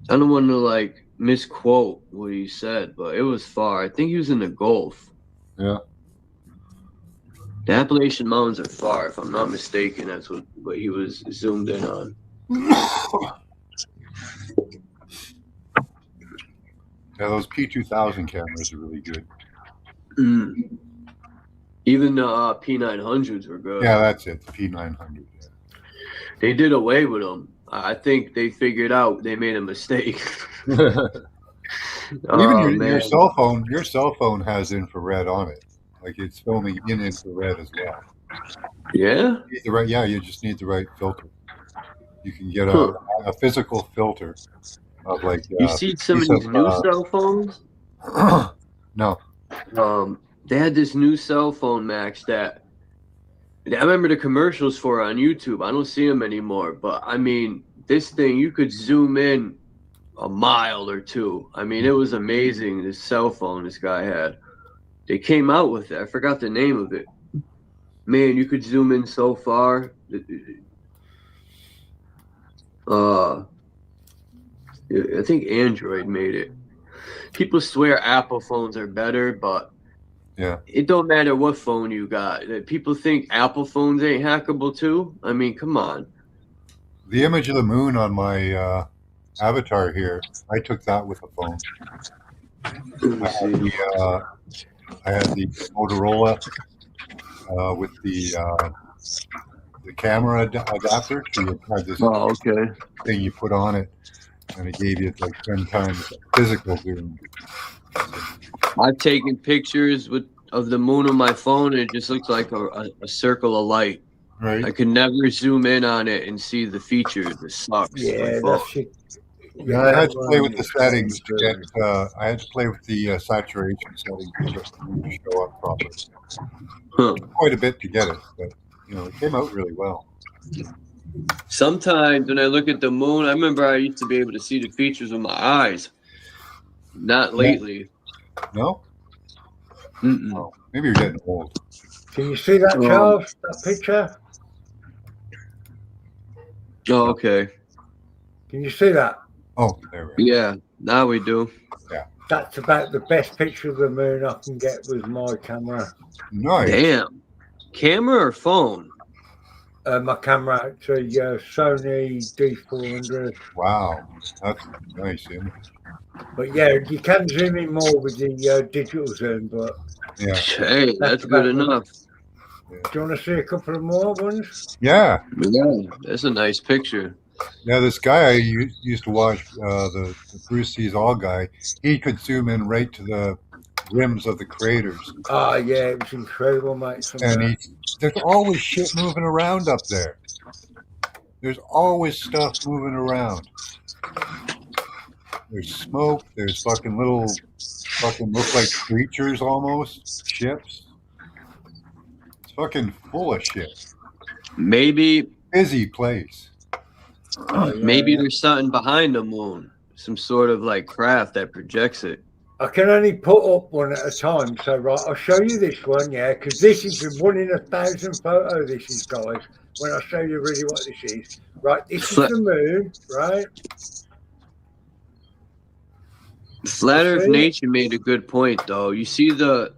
Speaker 6: don't want to like misquote what he said, but it was far. I think he was in the Gulf.
Speaker 12: Yeah.
Speaker 6: The Appalachian Mountains are far, if I'm not mistaken. That's what he was zoomed in on.
Speaker 12: Yeah, those P2000 cameras are really good.
Speaker 6: Even the P900s were good.
Speaker 12: Yeah, that's it. The P900. Yeah.
Speaker 6: They did away with them. I think they figured out they made a mistake.
Speaker 12: Even your cell phone has infrared on it. Like it's filming in infrared as well.
Speaker 6: Yeah?
Speaker 12: You just need the right filter. You can get a physical filter of like.
Speaker 6: You see some of these new cell phones?
Speaker 12: No.
Speaker 6: They had this new cell phone, Max, that I remember the commercials for on YouTube. I don't see them anymore, but I mean, this thing, you could zoom in a mile or 2. I mean, it was amazing, this cell phone this guy had. They came out with it. I forgot the name of it. Man, you could zoom in so far. I think Android made it. People swear Apple phones are better, but
Speaker 12: yeah,
Speaker 6: it don't matter what phone you got. People think Apple phones ain't hackable too. I mean, come on.
Speaker 12: The image of the moon on my avatar here, I took that with a phone. I had the Motorola with the camera adapter. So you had this thing you put on it, and it gave you like 10 times physical zoom.
Speaker 6: I've taken pictures of the moon on my phone, and it just looks like a circle of light.
Speaker 12: Right.
Speaker 6: I could never zoom in on it and see the features. It sucks.
Speaker 10: Yeah, that's it.
Speaker 12: Yeah, I had to play with the settings to get. I had to play with the saturation settings to get the moon to show up properly. Quite a bit to get it, but it came out really well.
Speaker 6: Sometimes when I look at the moon, I remember I used to be able to see the features with my eyes. Not lately.
Speaker 12: No? Oh, maybe you're getting old.
Speaker 10: Can you see that, Charles? That picture?
Speaker 6: Oh, okay.
Speaker 10: Can you see that?
Speaker 12: Oh, there we
Speaker 6: go. Yeah, now we do.
Speaker 12: Yeah.
Speaker 10: That's about the best picture of the moon I can get with my camera.
Speaker 12: Nice.
Speaker 6: Damn. Camera or phone?
Speaker 10: My camera, it's a Sony D400.
Speaker 12: Wow, that's nice, isn't it?
Speaker 10: But yeah, you can zoom in more with the digital zoom, but
Speaker 12: yeah,
Speaker 6: hey, that's good enough.
Speaker 10: Do you want to see a couple of more ones?
Speaker 12: Yeah,
Speaker 6: that's a nice picture.
Speaker 12: Yeah, this guy I used to watch, the Bruce Sees All guy, he could zoom in right to the rims of the craters.
Speaker 10: Oh, yeah, it was incredible, mate.
Speaker 12: And there's always shit moving around up there. There's always stuff moving around. There's smoke. There's fucking look like creatures almost. Ships. It's fucking full of shit.
Speaker 6: Maybe.
Speaker 12: Busy place.
Speaker 6: Maybe there's something behind the moon. Some sort of like craft that projects it.
Speaker 10: I can only put up one at a time. So, right, I'll show you this one, yeah, because this is a 1 in 1,000 photo, this is, guys. When I show you really what this is. Right, this is the moon, right?
Speaker 6: Flat Earth Nature made a good point, though. You see the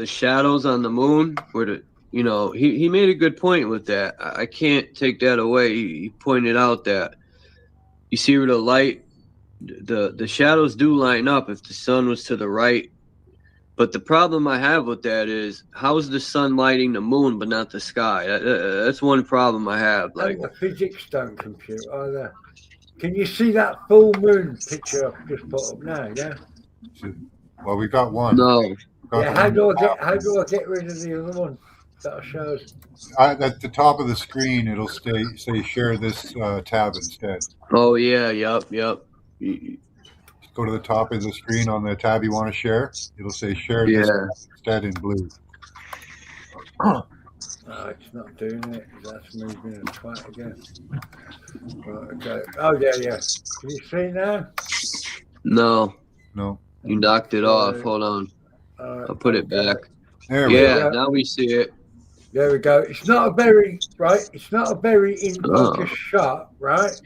Speaker 6: shadows on the moon, where you know, he made a good point with that. I can't take that away. He pointed out that you see where the light, the shadows do line up if the sun was to the right. But the problem I have with that is, how is the sun lighting the moon but not the sky? That's one problem I have. Like,
Speaker 10: and the physics don't compute either. Can you see that full moon picture I've just put up now? Yeah.
Speaker 12: Well, we got one.
Speaker 6: no.
Speaker 10: Yeah. How do I get rid of the other one that shows?
Speaker 12: At the top of the screen, it'll say share this tab instead.
Speaker 6: Oh yeah, yep.
Speaker 12: Go to the top of the screen on the tab you want to share. It'll say share this instead in blue.
Speaker 10: No, it's not doing it. That's moving a twat again. Right, okay. Oh yeah. Can you see now?
Speaker 6: No.
Speaker 12: You
Speaker 6: knocked it off. Hold on. I'll put it back.
Speaker 12: There we go.
Speaker 6: Now we see it.
Speaker 10: There we go. It's not a very It's not a very in focus shot, right?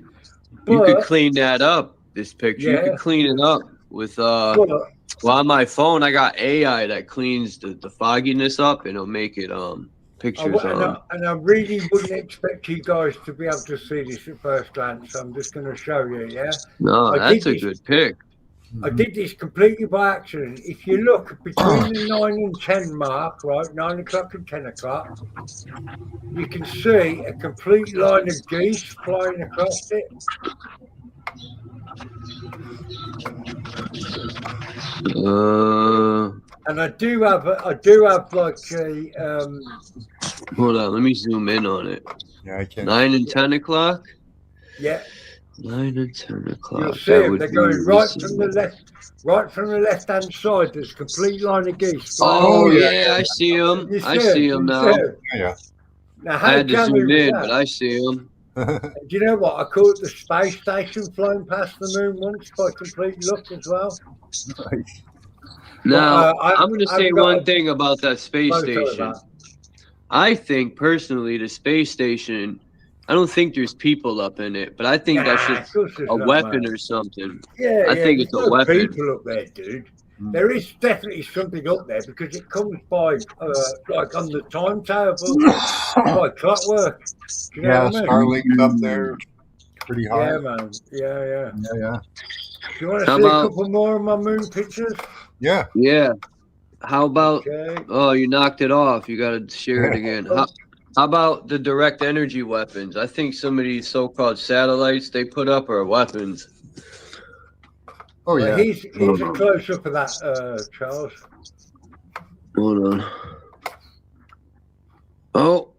Speaker 10: But,
Speaker 6: you could clean that up. This picture, you could clean it up with well, on my phone I got AI that cleans the fogginess up, and it'll make it pictures.
Speaker 10: And I really wouldn't expect you guys to be able to see this at first glance. So I'm just going to show you. Yeah.
Speaker 6: No, that's a good pic.
Speaker 10: I did this completely by accident. If you look between the 9 and 10 mark, right, 9 o'clock and 10 o'clock, you can see a complete line of geese flying across it. And I do have like a
Speaker 6: hold on, let me zoom in on it.
Speaker 12: Yeah, I can.
Speaker 6: 9 and 10 o'clock.
Speaker 10: Yeah.
Speaker 6: 9 and 10 o'clock.
Speaker 10: You'll see them. They're going right from the left hand side. There's a complete line of geese.
Speaker 6: Oh yeah, I see them. I see them now.
Speaker 12: Yeah.
Speaker 10: Now,
Speaker 6: I had to zoom in, but I see them.
Speaker 10: Do you know what? I caught the space station flying past the moon once by complete luck as well.
Speaker 12: Nice.
Speaker 6: Now, I'm going to say one thing about that space station. I think, personally, the space station, I don't think there's people up in it, but I think that's just a weapon or something.
Speaker 10: Yeah,
Speaker 6: I think it's a weapon.
Speaker 10: People up there, dude. There is definitely something up there because it comes by, like on the timetable, by clockwork. You know what I mean?
Speaker 12: Starlink's up there, pretty high.
Speaker 10: Yeah, man. Yeah.
Speaker 12: Yeah.
Speaker 10: Do you want to see a couple more of my moon pictures?
Speaker 12: Yeah.
Speaker 6: How about?
Speaker 10: Okay.
Speaker 6: Oh, you knocked it off. You got to share it again. How about the direct energy weapons? I think some of these so-called satellites they put up are weapons.
Speaker 12: Oh yeah.
Speaker 10: He's a close up of that, Charles.
Speaker 6: Hold on. Oh,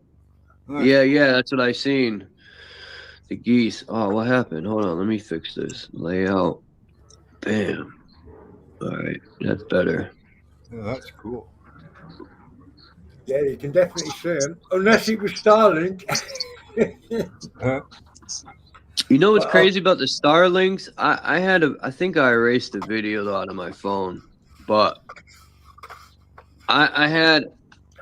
Speaker 6: yeah, that's what I seen. The geese. Oh, what happened? Hold on, let me fix this layout. Bam. All right, that's better.
Speaker 12: Yeah, that's cool.
Speaker 10: Yeah, you can definitely see him, unless it was Starlink.
Speaker 6: You know what's crazy about the Starlinks? I think I erased the video out of my phone, but I had.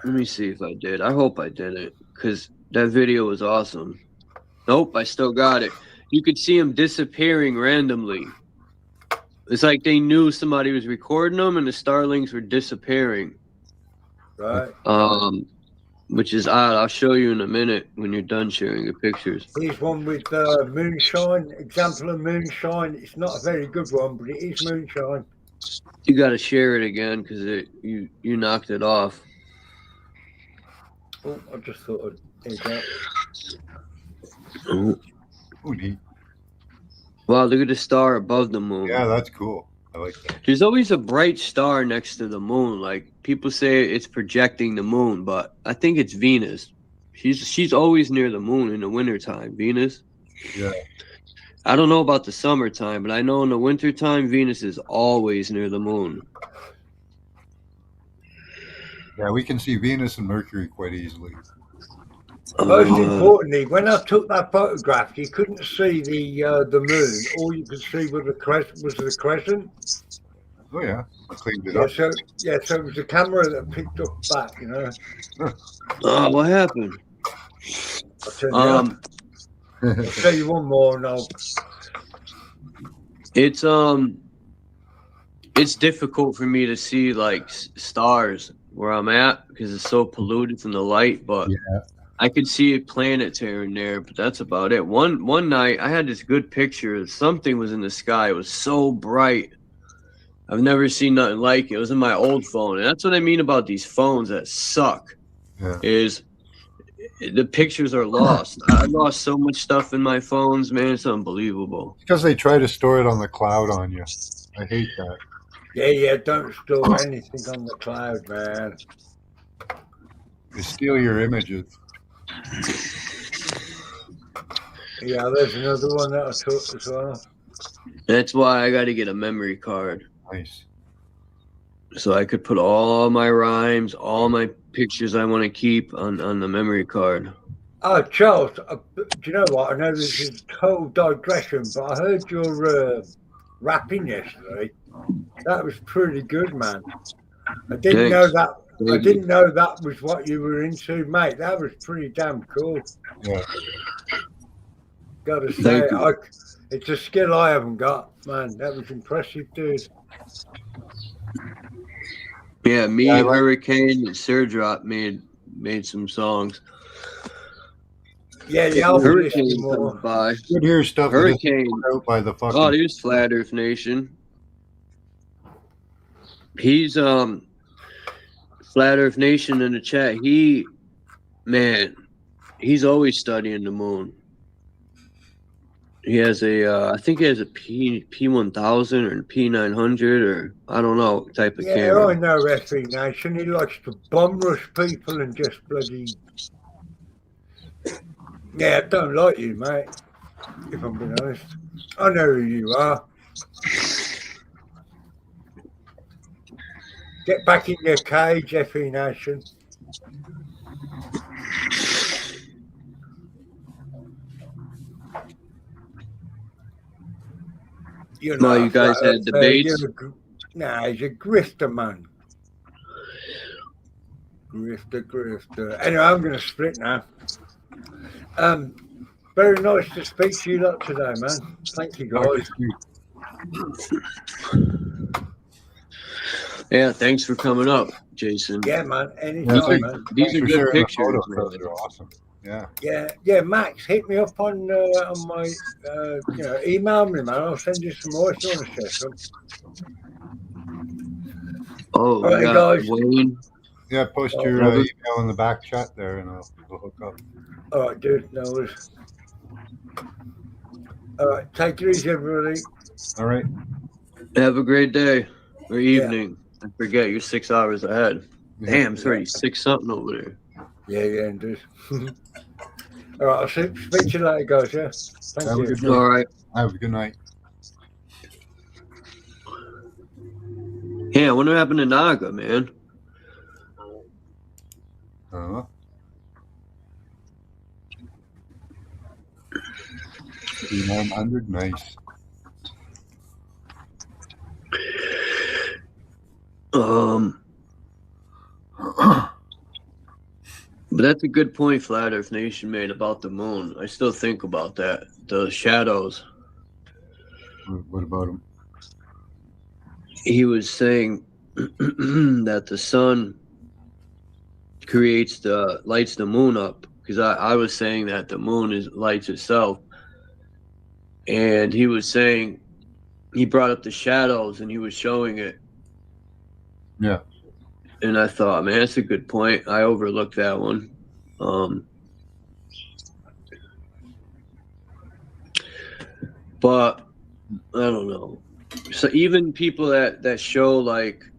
Speaker 6: Let me see if I did. I hope I didn't, because that video was awesome. Nope, I still got it. You could see them disappearing randomly. It's like they knew somebody was recording them, and the Starlinks were disappearing.
Speaker 10: Right.
Speaker 6: Which is odd. I'll show you in a minute when you're done sharing the pictures.
Speaker 10: Here's one with moonshine. Example of moonshine. It's not a very good one, but it is moonshine.
Speaker 6: You got to share it again because you knocked it off.
Speaker 10: Oh, I just thought I'd that.
Speaker 6: Oh.
Speaker 12: Neat.
Speaker 6: Wow, look at the star above the moon.
Speaker 12: Yeah, that's cool. I like that.
Speaker 6: There's always a bright star next to the moon. Like, people say it's projecting the moon, but I think it's Venus. She's always near the moon in the wintertime, Venus.
Speaker 12: Yeah.
Speaker 6: I don't know about the summertime, but I know in the wintertime, Venus is always near the moon.
Speaker 12: Yeah, we can see Venus and Mercury quite easily.
Speaker 10: Most importantly, when I took that photograph, you couldn't see the moon. All you could see was the crescent.
Speaker 12: Oh yeah, I cleaned it up.
Speaker 10: So it was the camera that picked up back, you know.
Speaker 6: Oh, what happened?
Speaker 10: I'll turn I'll show you one more, and
Speaker 6: it's difficult for me to see like stars where I'm at because it's so polluted from the light, but I could see planets here and there, but that's about it. One night I had this good picture. Something was in the sky. It was so bright. I've never seen nothing like it. It was in my old phone. And that's what I mean about these phones that suck. Is the pictures are lost. I lost so much stuff in my phones, man. It's unbelievable.
Speaker 12: Because they try to store it on the cloud on you. I hate that.
Speaker 10: Yeah, don't store anything on the cloud, man.
Speaker 12: They steal your images.
Speaker 10: Yeah, there's another one that I took as well.
Speaker 6: That's why I got to get a memory card.
Speaker 12: Nice.
Speaker 6: So I could put all my rhymes, all my pictures I want to keep on the memory card.
Speaker 10: Oh, Charles, do you know what? I know this is a total digression, but I heard your rapping yesterday. That was pretty good, man. I didn't know that. I didn't know that was what you were into, mate. That was pretty damn cool.
Speaker 12: Yeah.
Speaker 10: Gotta say, it's a skill I haven't got, man. That was impressive, dude.
Speaker 6: Yeah, Hurricane, and SIRDROP made some songs.
Speaker 10: Yeah,
Speaker 6: Hurricane comes by.
Speaker 12: Good hear stuff.
Speaker 6: Hurricane
Speaker 12: out by the fucking.
Speaker 6: Oh, there's Flat Earth Nation. He's Flat Earth Nation in the chat. He's always studying the moon. He has I think he has a P1000 or a P900 or I don't know type of camera.
Speaker 10: Yeah, I know FE Nation. He likes to bomb rush people and just bloody. Yeah, I don't like you, mate. If I'm being honest, I know who you are. Get back in your cage, FE Nation. You
Speaker 6: guys had debates?
Speaker 10: Nah, he's a grifter, man. Grifter. Anyway, I'm going to split now. Very nice to speak to you lot today, man. Thank you, guys.
Speaker 6: Yeah, thanks for coming up, Jason.
Speaker 10: Yeah, man. Anytime, man.
Speaker 6: These are good pictures.
Speaker 12: They're awesome. Yeah.
Speaker 10: Yeah. Max, hit me up on my, email me, man. I'll send you some more if you want to share some.
Speaker 6: Oh,
Speaker 10: all right, guys.
Speaker 6: Wayne.
Speaker 12: Yeah, post your email in the back chat there, and we'll hook up.
Speaker 10: All right, dude. No worries. All right, take it easy, everybody.
Speaker 12: All right.
Speaker 6: Have a great day or evening. I forget you're 6 hours ahead. Damn, it's already 6 something over there.
Speaker 10: Yeah, indeed. All right, I'll speak to you later, guys. Yeah. Thank you.
Speaker 6: All right.
Speaker 12: Have a good night.
Speaker 6: Yeah, I wonder what happened to Naga, man.
Speaker 12: P900, nice.
Speaker 6: But that's a good point Flat Earth Nation made about the moon. I still think about that. The shadows.
Speaker 12: What about him?
Speaker 6: He was saying that the sun lights the moon up, because I was saying that the moon lights itself, and he was saying, he brought up the shadows and he was showing it.
Speaker 12: Yeah.
Speaker 6: And I thought, man, that's a good point. I overlooked that one. But I don't know. So even people that show, like,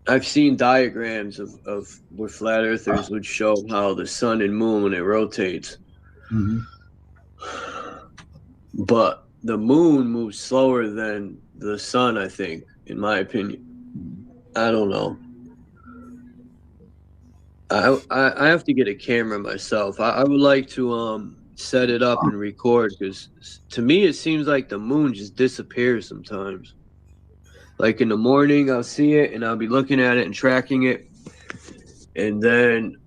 Speaker 6: I've seen diagrams of where flat earthers would show how the sun and moon, when it rotates.
Speaker 12: Mm-hmm.
Speaker 6: But the moon moves slower than the sun, I think, in my opinion. I don't know. I have to get a camera myself. I would like to set it up and record, because to me it seems like the moon just disappears sometimes. Like in the morning I'll see it and I'll be looking at it and tracking it, and then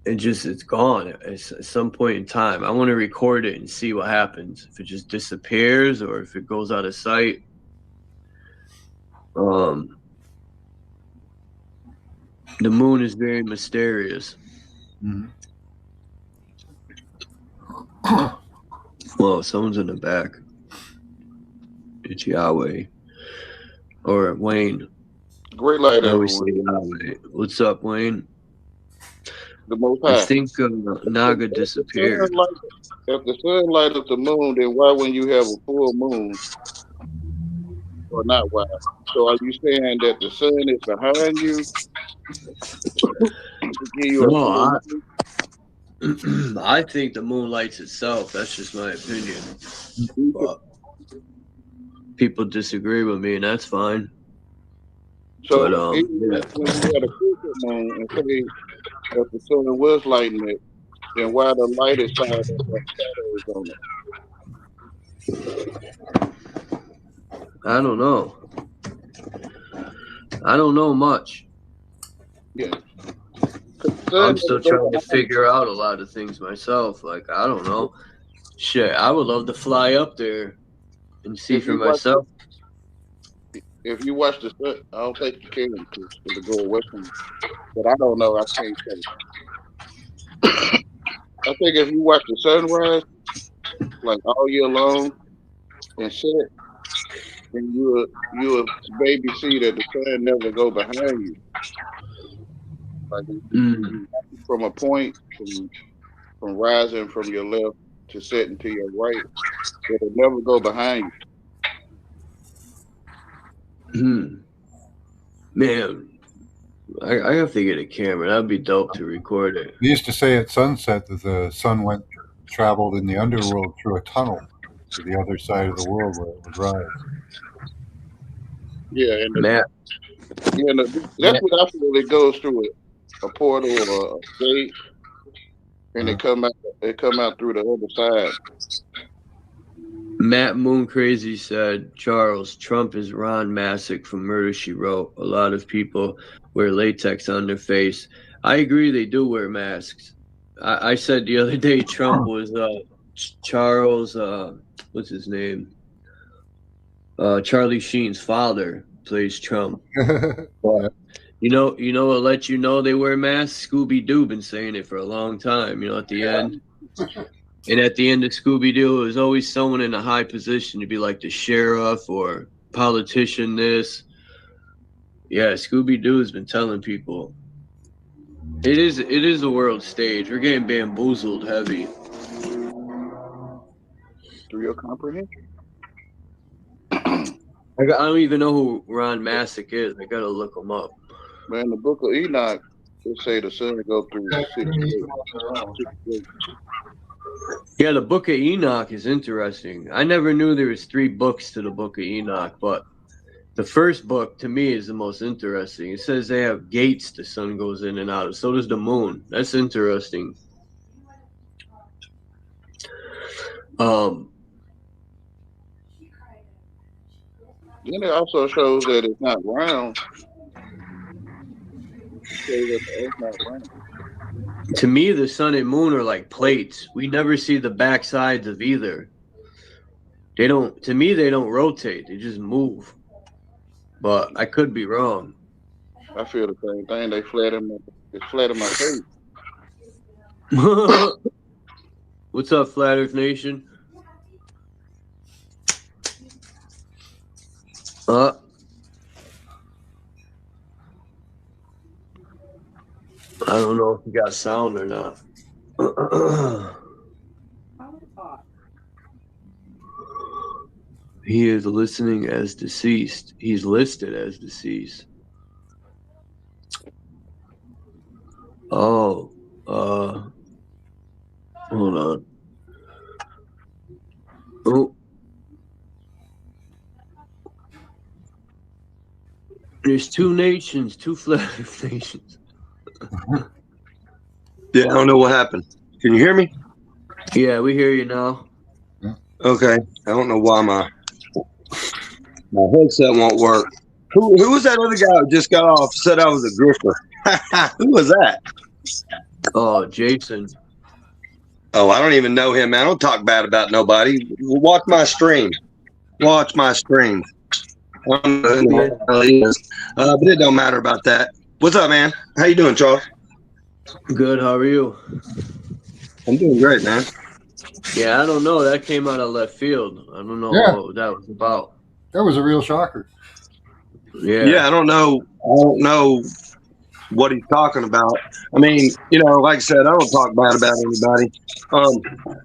Speaker 6: it's gone at some point in time. I want to record it and see what happens, if it just disappears or if it goes out of sight. The moon is very mysterious.
Speaker 12: Mm-hmm.
Speaker 6: Well, someone's in the back. It's Yahweh. Or Wayne.
Speaker 13: Great light,
Speaker 6: I always
Speaker 13: everyone.
Speaker 6: say Yahweh. What's up, Wayne?
Speaker 13: The Most High.
Speaker 6: I think Naga disappeared.
Speaker 13: If the sun lights up the moon, then why when you have a full moon? Or not why? So are you saying that the sun is behind you?
Speaker 6: No, I think the moon lights itself. That's just my opinion. But people disagree with me, and that's fine.
Speaker 13: So
Speaker 6: but,
Speaker 13: even when you had a full moon and say if the sun was lighting it, then why the light is shining and shadows on it?
Speaker 6: I don't know. I don't know much.
Speaker 13: Yeah.
Speaker 6: I'm still trying to figure out a lot of things myself. Like, I don't know. Shit, I would love to fly up there and see for myself.
Speaker 13: If you watch the sun, I don't think you can to go away from it. But I don't know. I can't say. I think if you watch the sunrise, like all year long, and set, then you'll maybe see that the sun never go behind you. Like from a point from rising from your left to setting to your right, it'll never go behind
Speaker 6: you. Man, I have to get a camera. That'd be dope to record it.
Speaker 12: They used to say at sunset that the sun traveled in the underworld through a tunnel to the other side of the world where it would rise.
Speaker 13: Yeah, and that's what I feel. It goes through a portal or a gate, and it come out through the other side.
Speaker 6: Matt Moon Crazy said, Charles, Trump is Ron Masick from Murder, She Wrote. A lot of people wear latex on their face. I agree they do wear masks. I said the other day Trump was Charles, what's his name? Charlie Sheen's father plays Trump. But, you know, it'll let you know they wear masks. Scooby-Doo been saying it for a long time, at the end. And at the end of Scooby-Doo, it was always someone in a high position to be like the sheriff or politician this. Yeah, Scooby-Doo has been telling people. It is a world stage. We're getting bamboozled heavy.
Speaker 13: Through your comprehension.
Speaker 6: I don't even know who Ron Masick is. I gotta look him up.
Speaker 13: Man, the Book of Enoch, they say the sun go through 6 gates.
Speaker 6: Yeah, the Book of Enoch is interesting. I never knew there was 3 books to the Book of Enoch, but the first book to me is the most interesting. It says they have gates the sun goes in and out of. So does the moon. That's interesting.
Speaker 13: Then it also shows that it's not round. It's not round.
Speaker 6: To me, the sun and moon are like plates. We never see the back sides of either. They don't. To me, they don't rotate. They just move. But I could be wrong.
Speaker 13: I feel the same thing. They it's flat in my face.
Speaker 6: What's up, Flat Earth Nation? I don't know if you got sound or not. He is listening as deceased. He's listed as deceased. Oh, hold on. Oh. There's 2 nations, 2 Flat Earth nations.
Speaker 14: Yeah, I don't know what happened. Can you hear me?
Speaker 6: Yeah, we hear you now.
Speaker 14: Okay. I don't know why my headset won't work. Who was that other guy who just got off? Said I was a grifter. Who was that?
Speaker 6: Oh, Jason.
Speaker 14: Oh, I don't even know him, man. I don't talk bad about nobody. Watch my stream. Watch my stream. I don't know who the hell he is. But it don't matter about that. What's up, man? How you doing, Charles?
Speaker 6: Good. How are you?
Speaker 14: I'm doing great, man.
Speaker 6: Yeah, I don't know. That came out of left field. I don't know what that was about.
Speaker 12: That was a real shocker.
Speaker 14: Yeah, I don't know what he's talking about. I mean, like I said, I don't talk bad about anybody.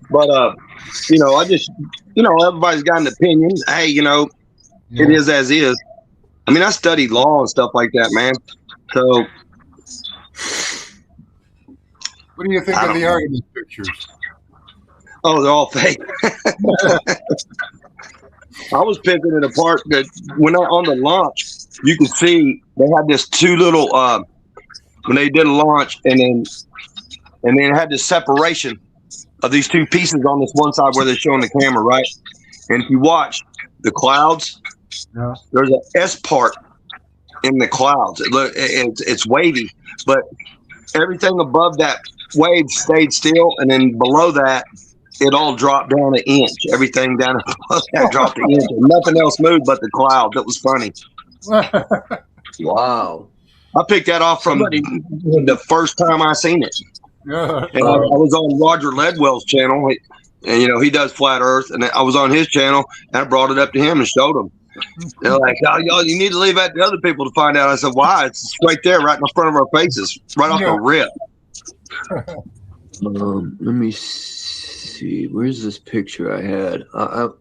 Speaker 14: But I just, everybody's got an opinion. Hey, it is as is. I mean, I studied law and stuff like that, man. So,
Speaker 12: what do you think of the argument pictures?
Speaker 14: Oh, they're all fake. I was picking it apart that when on the launch, you could see they had this two little when they did a launch, and then it had this separation of these two pieces on this one side where they're showing the camera, right? And if you watch the clouds, there's an S part in the clouds. It's wavy, but everything above that wave stayed still, and then below that, it all dropped down an inch. Everything down below that dropped an inch. And nothing else moved but the cloud. That was funny.
Speaker 6: Wow.
Speaker 14: I picked that off from the first time I seen it.
Speaker 12: Yeah.
Speaker 14: And I was on Roger Ledwell's channel, and he does Flat Earth, and I was on his channel, and I brought it up to him and showed him. They're like, "Oh, y'all, you need to leave that to other people to find out." I said, "Why? It's right there, right in front of our faces, right off the rip."
Speaker 6: Let me see. Where's this picture I had? Hold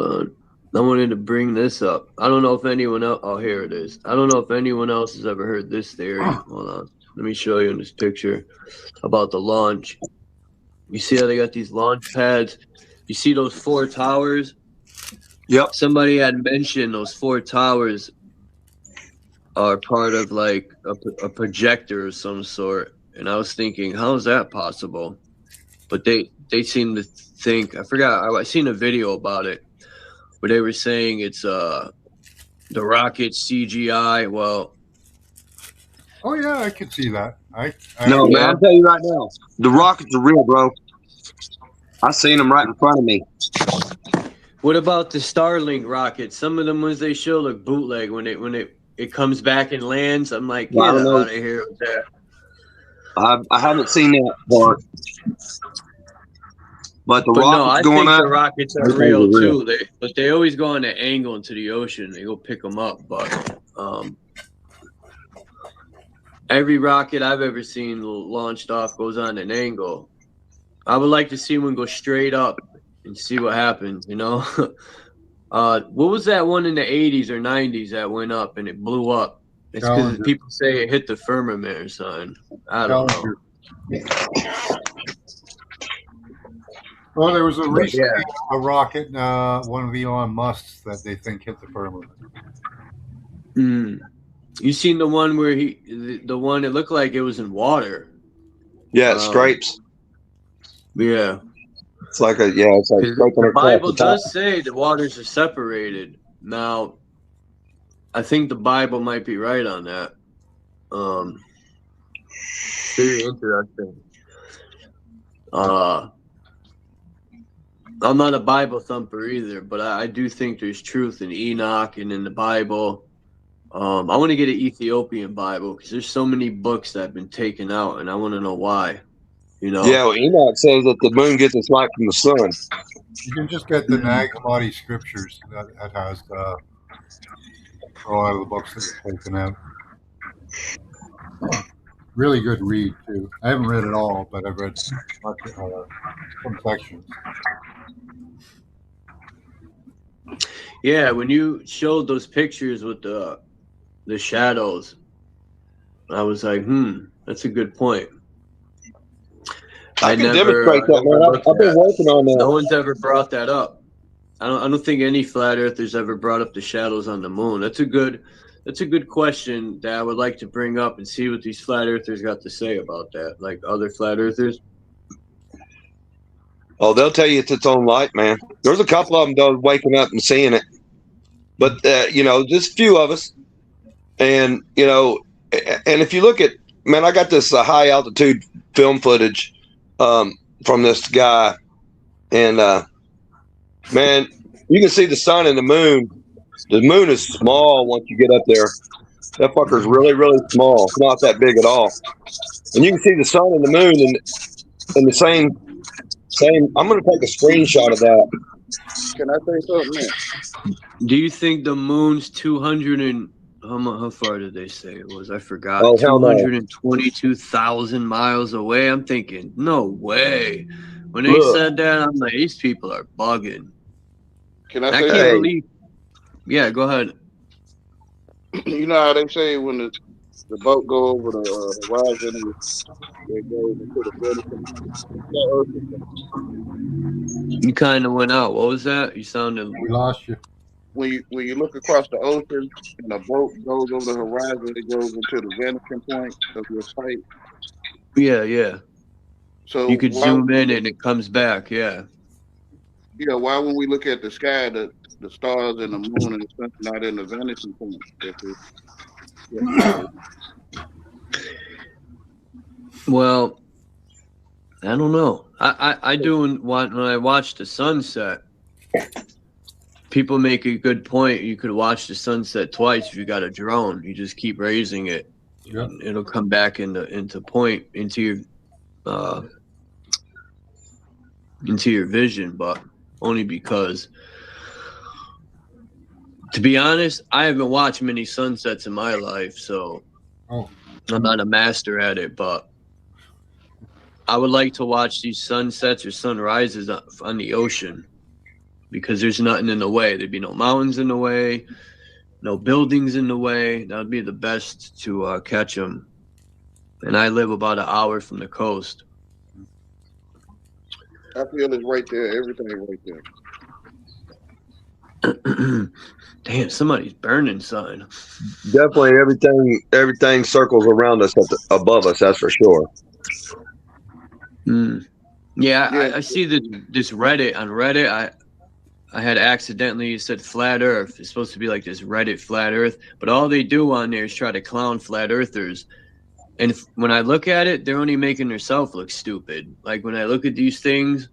Speaker 6: on. I wanted to bring this up. I don't know if anyone else. Oh, here it is. I don't know if anyone else has ever heard this theory. Hold on. Let me show you in this picture about the launch. You see how they got these launch pads? You see those 4 towers?
Speaker 14: Yep.
Speaker 6: Somebody had mentioned those 4 towers are part of like a projector of some sort. And I was thinking, how is that possible? But they seem to think, I forgot, I seen a video about it where they were saying it's the rocket CGI. Well,
Speaker 12: oh yeah, I can see that.
Speaker 14: No, man, I'll tell you right now, the rockets are real, bro. I seen them right in front of me.
Speaker 6: What about the Starlink rockets? Some of them ones they show look bootleg when it comes back and lands. I'm like, get out of here with that.
Speaker 14: I haven't seen that part. But the rockets
Speaker 6: I think
Speaker 14: up.
Speaker 6: the rockets are real too. They always go on an angle into the ocean. They go pick them up. But every rocket I've ever seen launched off goes on an angle. I would like to see one go straight up and see what happens. What was that one in the 80s or 90s that went up and it blew up? It's because people say it hit the firmament or something. I don't know.
Speaker 12: Well, there was a rocket, one of Elon Musk's that they think hit the firmament.
Speaker 6: You seen the one where the one it looked like it was in water?
Speaker 14: Yeah, it scrapes.
Speaker 6: Yeah.
Speaker 14: It's like the
Speaker 6: Bible does say the waters are separated. Now, I think the Bible might be right on that. Very interesting. I'm not a Bible thumper either, but I do think there's truth in Enoch and in the Bible. I want to get an Ethiopian Bible because there's so many books that have been taken out, and I want to know why.
Speaker 14: Yeah, well, Enoch says that the moon gets its light from the sun.
Speaker 12: You can just get the Nag Hammadi scriptures that has a lot of the books that are taken out. Really good read too. I haven't read it all, but I've read some sections.
Speaker 6: Yeah, when you showed those pictures with the shadows, I was like, that's a good point.
Speaker 14: I can demonstrate that, man. I've been working on that.
Speaker 6: No one's ever brought that up. I don't think any flat earthers ever brought up the shadows on the moon. That's a good question that I would like to bring up and see what these flat earthers got to say about that, like other flat earthers.
Speaker 14: Oh, they'll tell you it's its own light, man. There's a couple of them though waking up and seeing it, but just a few of us. And and if you look at, man, I got this high altitude film footage from this guy, and man, you can see the sun and the moon The moon is small once you get up there. That fucker's really, really small. It's not that big at all. And you can see the sun and the moon in the same. I'm going to take a screenshot of that.
Speaker 13: Can I say something, man?
Speaker 6: Do you think the moon's 200 and how far did they say it was? I forgot.
Speaker 14: Oh, hell no.
Speaker 6: 222,000 miles away. I'm thinking, no way. When they said that, I'm like, these people are bugging.
Speaker 13: Can I
Speaker 6: can't
Speaker 13: say something?
Speaker 6: believe. Yeah, go ahead.
Speaker 13: You know how they say when the boat go over the horizon and it goes into the ocean?
Speaker 6: You kind of went out. What was that? You sounded.
Speaker 12: We lost you.
Speaker 13: When you look across the ocean and a boat goes over the horizon, it goes into the vanishing point of your sight.
Speaker 6: Yeah.
Speaker 13: So
Speaker 6: you could zoom in and it comes back. Yeah.
Speaker 13: Yeah. Why when we look at the sky, the stars and the moon and the sun not in the vanishing point?
Speaker 6: Well, I don't know. I do when I watch the sunset. People make a good point. You could watch the sunset twice if you got a drone. You just keep raising it. Yep. It'll come back into your vision, but only because, to be honest, I haven't watched many sunsets in my life, so I'm not a master at it, but I would like to watch these sunsets or sunrises on the ocean because there's nothing in the way. There'd be no mountains in the way, no buildings in the way. That would be the best to catch them. And I live about an hour from the coast.
Speaker 13: I feel it's right there. Everything right there.
Speaker 6: Damn, somebody's burning something.
Speaker 14: Definitely everything circles around us above us, that's for sure.
Speaker 6: Yeah, I see this Reddit. On Reddit, I had accidentally said flat earth. It's supposed to be like this Reddit flat earth, but all they do on there is try to clown flat earthers. And when I look at it, they're only making themselves look stupid. Like when I look at these things,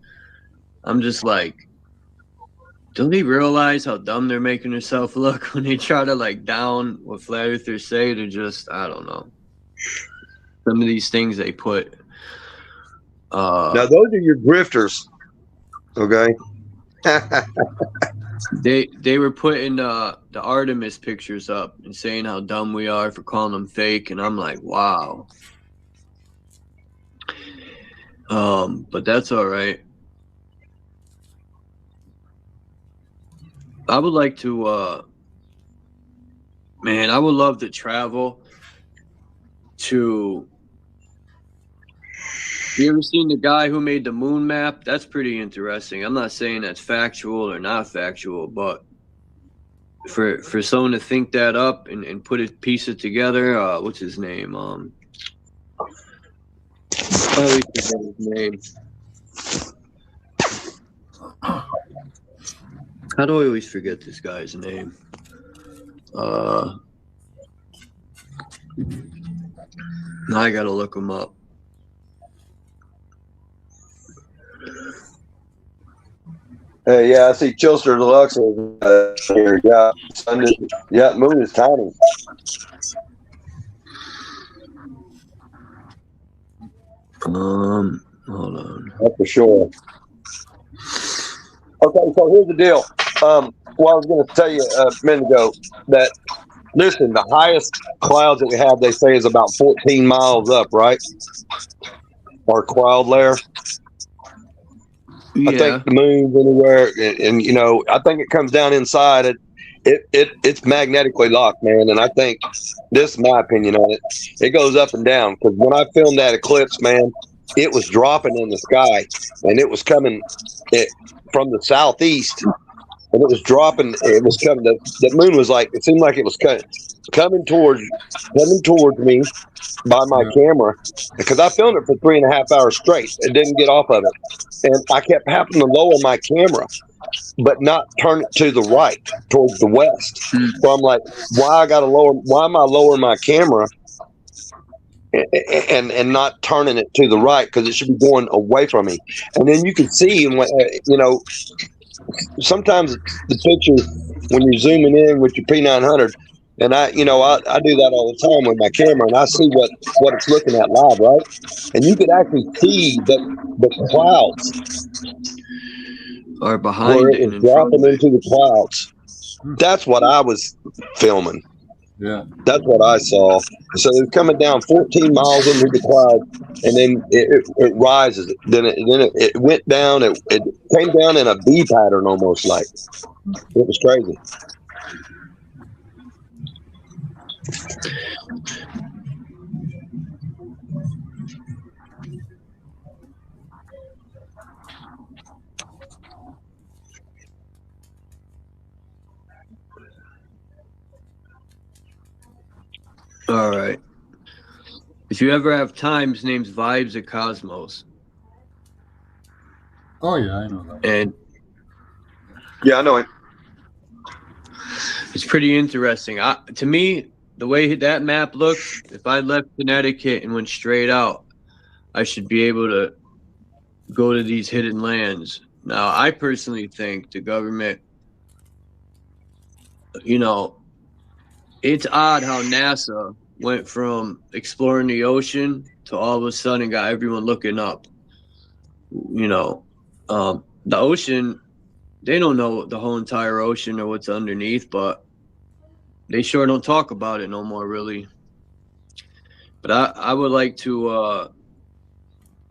Speaker 6: I'm just like, don't they realize how dumb they're making themselves look when they try to like down what flat earthers say? They're just, I don't know. Some of these things they put.
Speaker 14: Now those are your grifters, okay?
Speaker 6: They were putting the Artemis pictures up and saying how dumb we are for calling them fake, and I'm like, wow. But that's all right. I would like to, man, I would love to travel to. You ever seen the guy who made the moon map? That's pretty interesting. I'm not saying that's factual or not factual, but for someone to think that up and piece it together, what's his name? I always forget his name. How do I always forget this guy's name? Now I gotta look him up.
Speaker 14: Yeah, I see Chilster Deluxe here. Yeah, moon is tiny.
Speaker 6: Hold on.
Speaker 14: That's for sure. Okay, so here's the deal. Well, I was going to tell you a minute ago that, listen, the highest clouds that we have, they say, is about 14 miles up, right? Our cloud layer.
Speaker 6: Yeah.
Speaker 14: I think the moon's anywhere, and you know, I think it comes down inside. It's magnetically locked, man. And I think this is my opinion on it. It goes up and down because when I filmed that eclipse, man, it was dropping in the sky, and it was coming from the southeast, and it was dropping. It was coming. The moon was like, it seemed like it was coming towards me by my camera, because I filmed it for 3.5 hours straight. It didn't get off of it, and I kept having to lower my camera, but not turn it to the right, towards the west. So I'm like, why am I lowering my camera and not turning it to the right, because it should be going away from me? And then you can see, you know, sometimes the picture when you're zooming in with your P900, and I do that all the time with my camera, and I see what it's looking at live, right? And you could actually see the clouds
Speaker 6: or behind
Speaker 14: where it
Speaker 6: it
Speaker 14: was
Speaker 6: and in front
Speaker 14: dropping
Speaker 6: of it.
Speaker 14: into the clouds. That's what I was filming.
Speaker 12: Yeah.
Speaker 14: That's what I saw. So it's coming down 14 miles into the cloud, and then it rises. Then it went down. It came down in a V pattern almost, like it was crazy.
Speaker 6: All right. If you ever have time, his name's Vibes of Cosmos.
Speaker 12: Oh yeah, I know that.
Speaker 6: And
Speaker 14: yeah, I know it.
Speaker 6: It's pretty interesting. To me, the way that map looks, if I left Connecticut and went straight out, I should be able to go to these hidden lands. Now, I personally think the government, it's odd how NASA went from exploring the ocean to all of a sudden got everyone looking up. The ocean, they don't know the whole entire ocean or what's underneath, but they sure don't talk about it no more, really. But I would like to,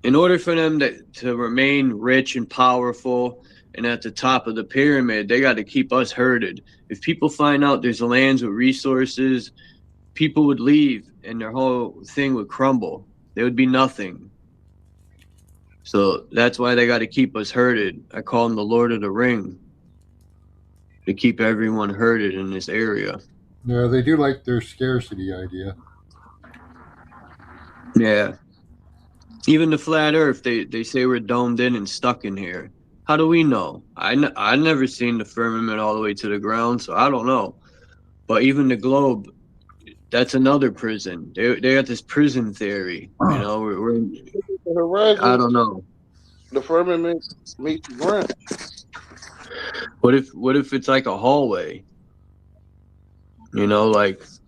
Speaker 6: in order for them to remain rich and powerful and at the top of the pyramid, they got to keep us herded. If people find out there's lands with resources, people would leave and their whole thing would crumble. There would be nothing. So that's why they got to keep us herded. I call them the Lord of the Ring. To keep everyone herded in this area.
Speaker 12: Yeah, they do like their scarcity idea.
Speaker 6: Yeah. Even the flat earth, they say we're domed in and stuck in here. How do we know? I never seen the firmament all the way to the ground, so I don't know. But even the globe, that's another prison. They got this prison theory. We're
Speaker 13: The horizon,
Speaker 6: I don't know.
Speaker 13: The firmament meets the ground.
Speaker 6: What if it's like a hallway? Who knows?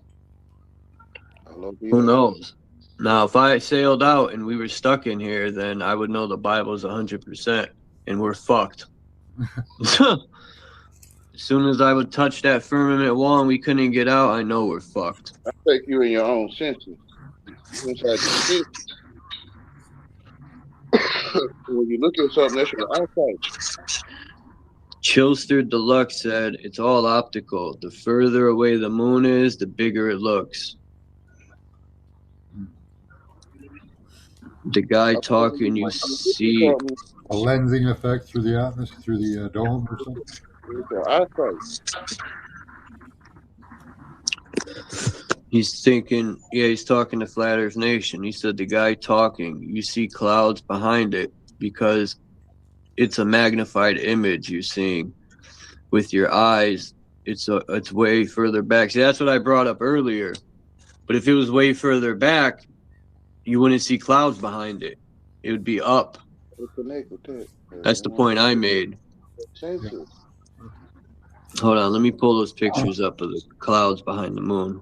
Speaker 6: Now, if I sailed out and we were stuck in here, then I would know the Bible's 100%, and we're fucked. As soon as I would touch that firmament wall and we couldn't get out, I know we're fucked.
Speaker 13: I take you in your own senses. Inside your senses. When you look at something, that's your eyesight.
Speaker 6: Chilster Deluxe said, it's all optical. The further away the moon is, the bigger it looks. The guy talking, you see
Speaker 12: a lensing effect through the atmosphere, through the dome or something.
Speaker 6: He's thinking, he's talking to Flat Earth Nation. He said the guy talking, you see clouds behind it because it's a magnified image you're seeing with your eyes. It's way further back. See, that's what I brought up earlier. But if it was way further back, you wouldn't see clouds behind it. It would be up. That's the point I made. Hold on, let me pull those pictures up of the clouds behind the moon.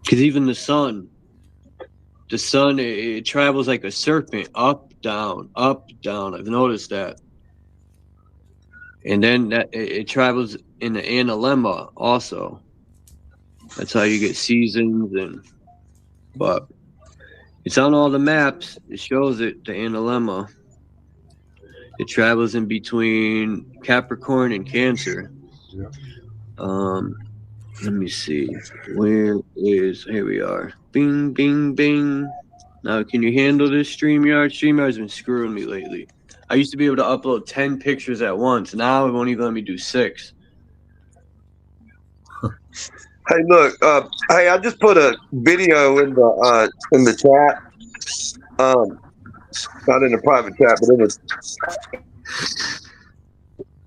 Speaker 6: Because even the sun, it travels like a serpent, up, down, up, down. I've noticed that. And then it travels in the analemma also. That's how you get seasons but it's on all the maps. It shows it, the analemma. It travels in between Capricorn and Cancer.
Speaker 12: Yeah.
Speaker 6: Let me see. Here we are. Bing, bing, bing. Now, can you handle this, StreamYard? StreamYard's been screwing me lately. I used to be able to upload 10 pictures at once. Now it won't even let me do 6.
Speaker 14: Hey, look. Hey, I just put a video in the chat. Not in the private chat, but in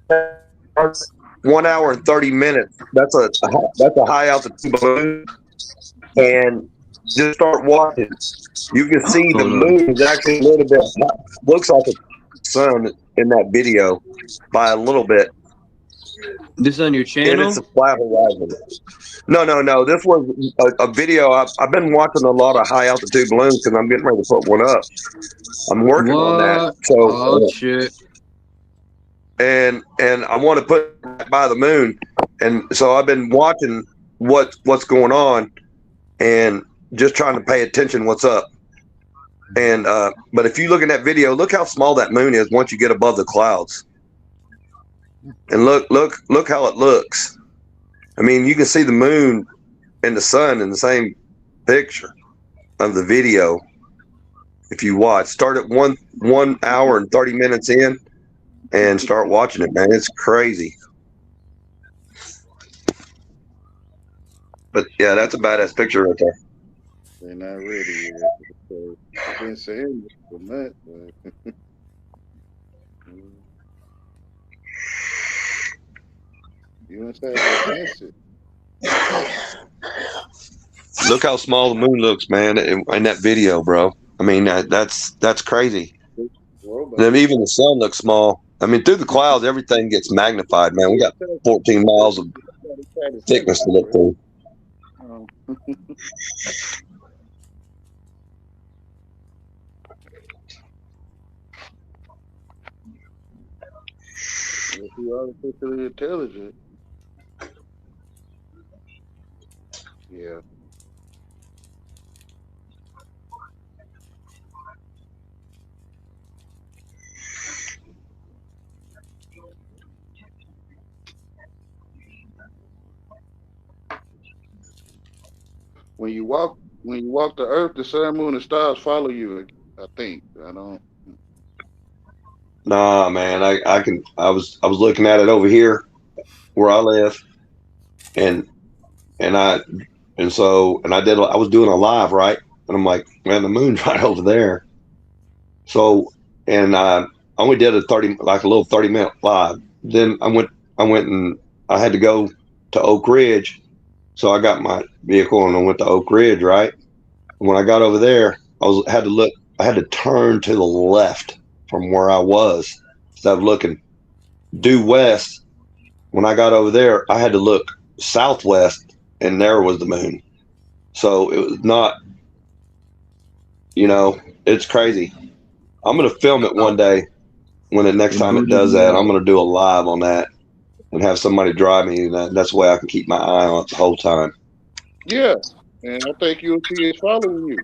Speaker 14: the 1 hour and 30 minutes. That's a high altitude balloon, and just start watching. You can see the moon is actually a little bit, looks like a sun in that video by a little bit.
Speaker 6: This on your channel?
Speaker 14: And it's a flat horizon. No. This was a video. I've been watching a lot of high altitude balloons because I'm getting ready to put one up. I'm working on that. So,
Speaker 6: shit.
Speaker 14: And I want to put it by the moon. And so I've been watching what's going on and just trying to pay attention what's up. And but if you look in that video, look how small that moon is once you get above the clouds. And look how it looks. I mean, you can see the moon and the sun in the same picture of the video. If you watch, start at 1 hour and 30 minutes in and start watching it, man. It's crazy. But yeah, that's a badass picture right there.
Speaker 13: They're not ready yet. So I've been saying this for months, but you must have to sense it.
Speaker 14: Look how small the moon looks, man, in that video, bro. I mean, that's crazy. And even the sun looks small. I mean, through the clouds, everything gets magnified, man. We got 14 miles of thickness to look through.
Speaker 13: If you are artificially intelligent, yeah. When you walk the earth, the sun, moon, and stars follow you. I think. I don't.
Speaker 14: Nah, man. I was looking at it over here where I live, and I was doing a live, right? And I'm like, man, the moon's right over there. So, and I only did a little 30-minute live. Then I went and I had to go to Oak Ridge. So I got my vehicle and I went to Oak Ridge, right? And when I got over there, I had to turn to the left from where I was instead of looking due west. When I got over there, I had to look southwest, and there was the moon. So it was not, it's crazy. I'm going to film it one day when the next time it does that. I'm going to do a live on that and have somebody drive me. That's the way I can keep my eye on it the whole time.
Speaker 13: Yeah, and I think you'll see it following you.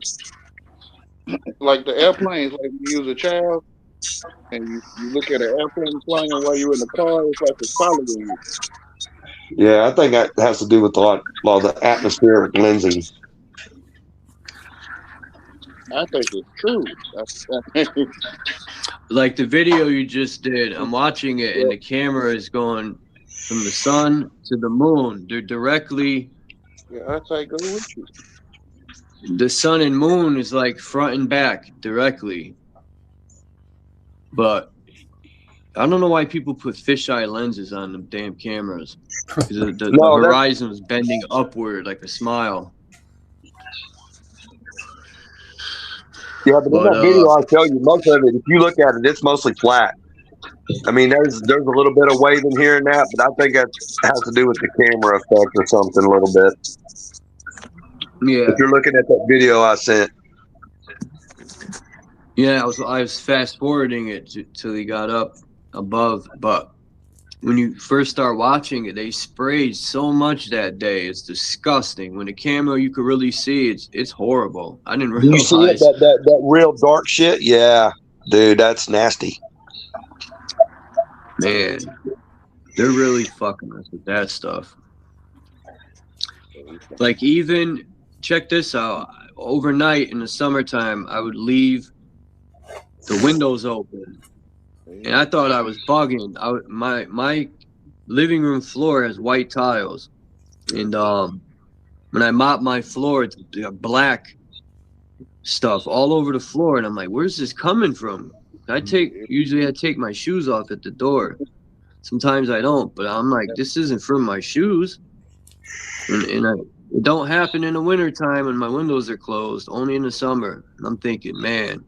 Speaker 13: Like the airplanes, like you use a child, and you look at an airplane flying while you're in the car, it's like it's following you.
Speaker 14: Yeah, I think that has to do with a lot of the atmospheric lensing.
Speaker 13: I think it's true.
Speaker 6: Like the video you just did, I'm watching it, and the camera is going from the sun to the moon. They're directly.
Speaker 13: Yeah, I take go with you.
Speaker 6: The sun and moon is like front and back directly. But I don't know why people put fisheye lenses on them damn cameras. The horizon was bending upward like a smile.
Speaker 14: Yeah, but in that video, I'll tell you, most of it, if you look at it, it's mostly flat. I mean, there's a little bit of waving here and that, but I think that has to do with the camera effect or something a little bit.
Speaker 6: Yeah.
Speaker 14: If you're looking at that video I sent.
Speaker 6: Yeah, I was fast forwarding it till he got up above, but when you first start watching it, they sprayed so much that day. It's disgusting. When the camera, you could really see it's horrible. I didn't realize.
Speaker 14: You see it, that real dark shit? Yeah, dude, that's nasty.
Speaker 6: Man, they're really fucking us with that stuff. Like, even check this out. Overnight in the summertime, I would leave the windows open. And I thought I was bugging. My living room floor has white tiles, and when I mop my floor, it's black stuff all over the floor, and I'm like, "Where's this coming from?" Usually I take my shoes off at the door. Sometimes I don't, but I'm like, "This isn't from my shoes." And It don't happen in the wintertime when my windows are closed, only in the summer. And I'm thinking, man,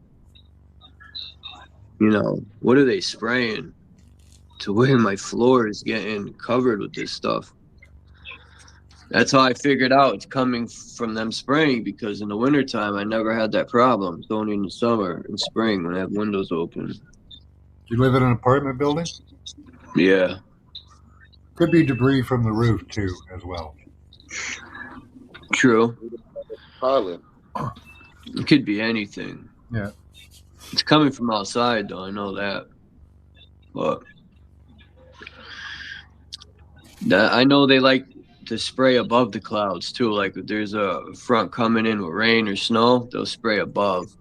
Speaker 6: you know, what are they spraying to where my floor is getting covered with this stuff? That's how I figured out it's coming from them spraying, because in the wintertime, I never had that problem. It's only in the summer and spring when I have windows open.
Speaker 12: Do you live in an apartment building?
Speaker 6: Yeah.
Speaker 12: Could be debris from the roof, too, as well.
Speaker 6: True.
Speaker 13: Pilot.
Speaker 6: It could be anything.
Speaker 12: Yeah.
Speaker 6: It's coming from outside, though. I know that. But I know they like to spray above the clouds, too. Like if there's a front coming in with rain or snow, they'll spray above.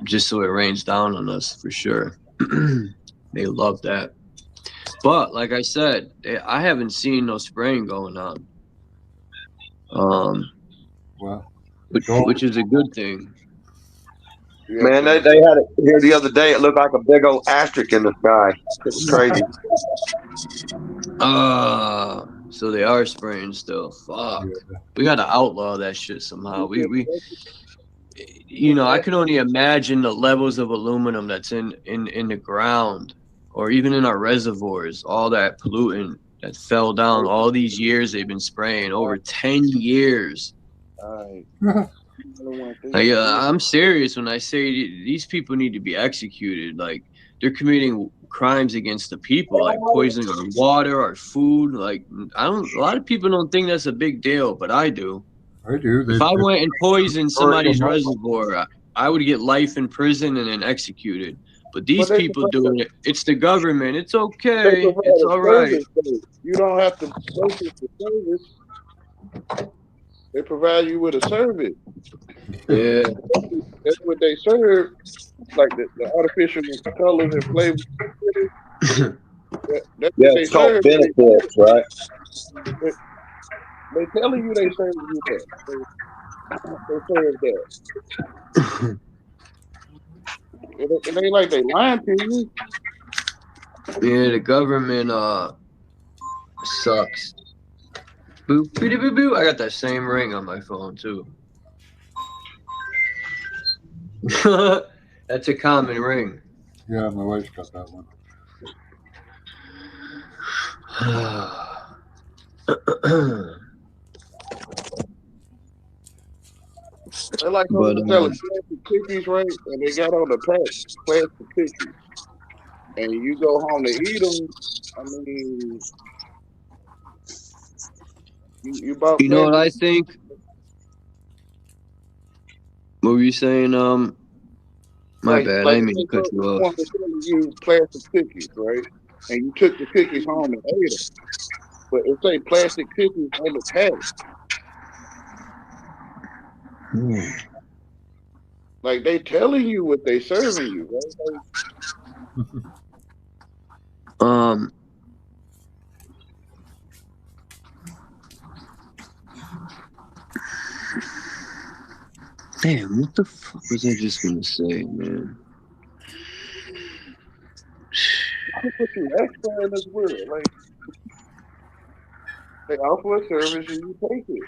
Speaker 6: Just so it rains down on us, for sure. They love that. But like I said, I haven't seen no spraying going on. Which is a good thing.
Speaker 14: Man, they had it here the other day. It looked like a big old asterisk in the sky. It's crazy.
Speaker 6: So they are spraying still. Fuck. Yeah. We got to outlaw that shit somehow. We you know, I can only imagine the levels of aluminum that's in the ground, or even in our reservoirs, all that pollutant that fell down all these years they've been spraying, over 10 years. I'm serious when I say these people need to be executed. Like, they're committing crimes against the people, like poisoning our water, our food. Like, a lot of people don't think that's a big deal, but I do.
Speaker 12: I do.
Speaker 6: If I went and poisoned somebody's reservoir, I would get life in prison and then executed. But these people doing it, it's the government. It's okay. It's all right.
Speaker 13: You don't have to purchase the service. They provide you with a service.
Speaker 6: Yeah.
Speaker 13: That's what they serve, like the artificial colors and flavors. That's
Speaker 14: yeah, it's called benefits, right?
Speaker 13: They telling you they serve you that. They serve that. It ain't like they lying to you.
Speaker 6: Yeah, the government sucks. Boo, boo, boo, boo. I got that same ring on my phone too. That's a common ring.
Speaker 12: Yeah, my wife's got that one.
Speaker 13: They like selling plastic cookies, right? And they got on the pack plastic cookies. And you go home to eat them. I mean, you bought.
Speaker 6: You know what I think? What were you saying? My bad. I didn't mean to cut you off.
Speaker 13: You plastic cookies, right? And you took the cookies home and ate them. But it say plastic cookies on the pack. Like, they telling you what they serving you, right?
Speaker 6: Damn, what the fuck was I just gonna say, man?
Speaker 13: I put you extra in this world. Like, they offer a service and you take it.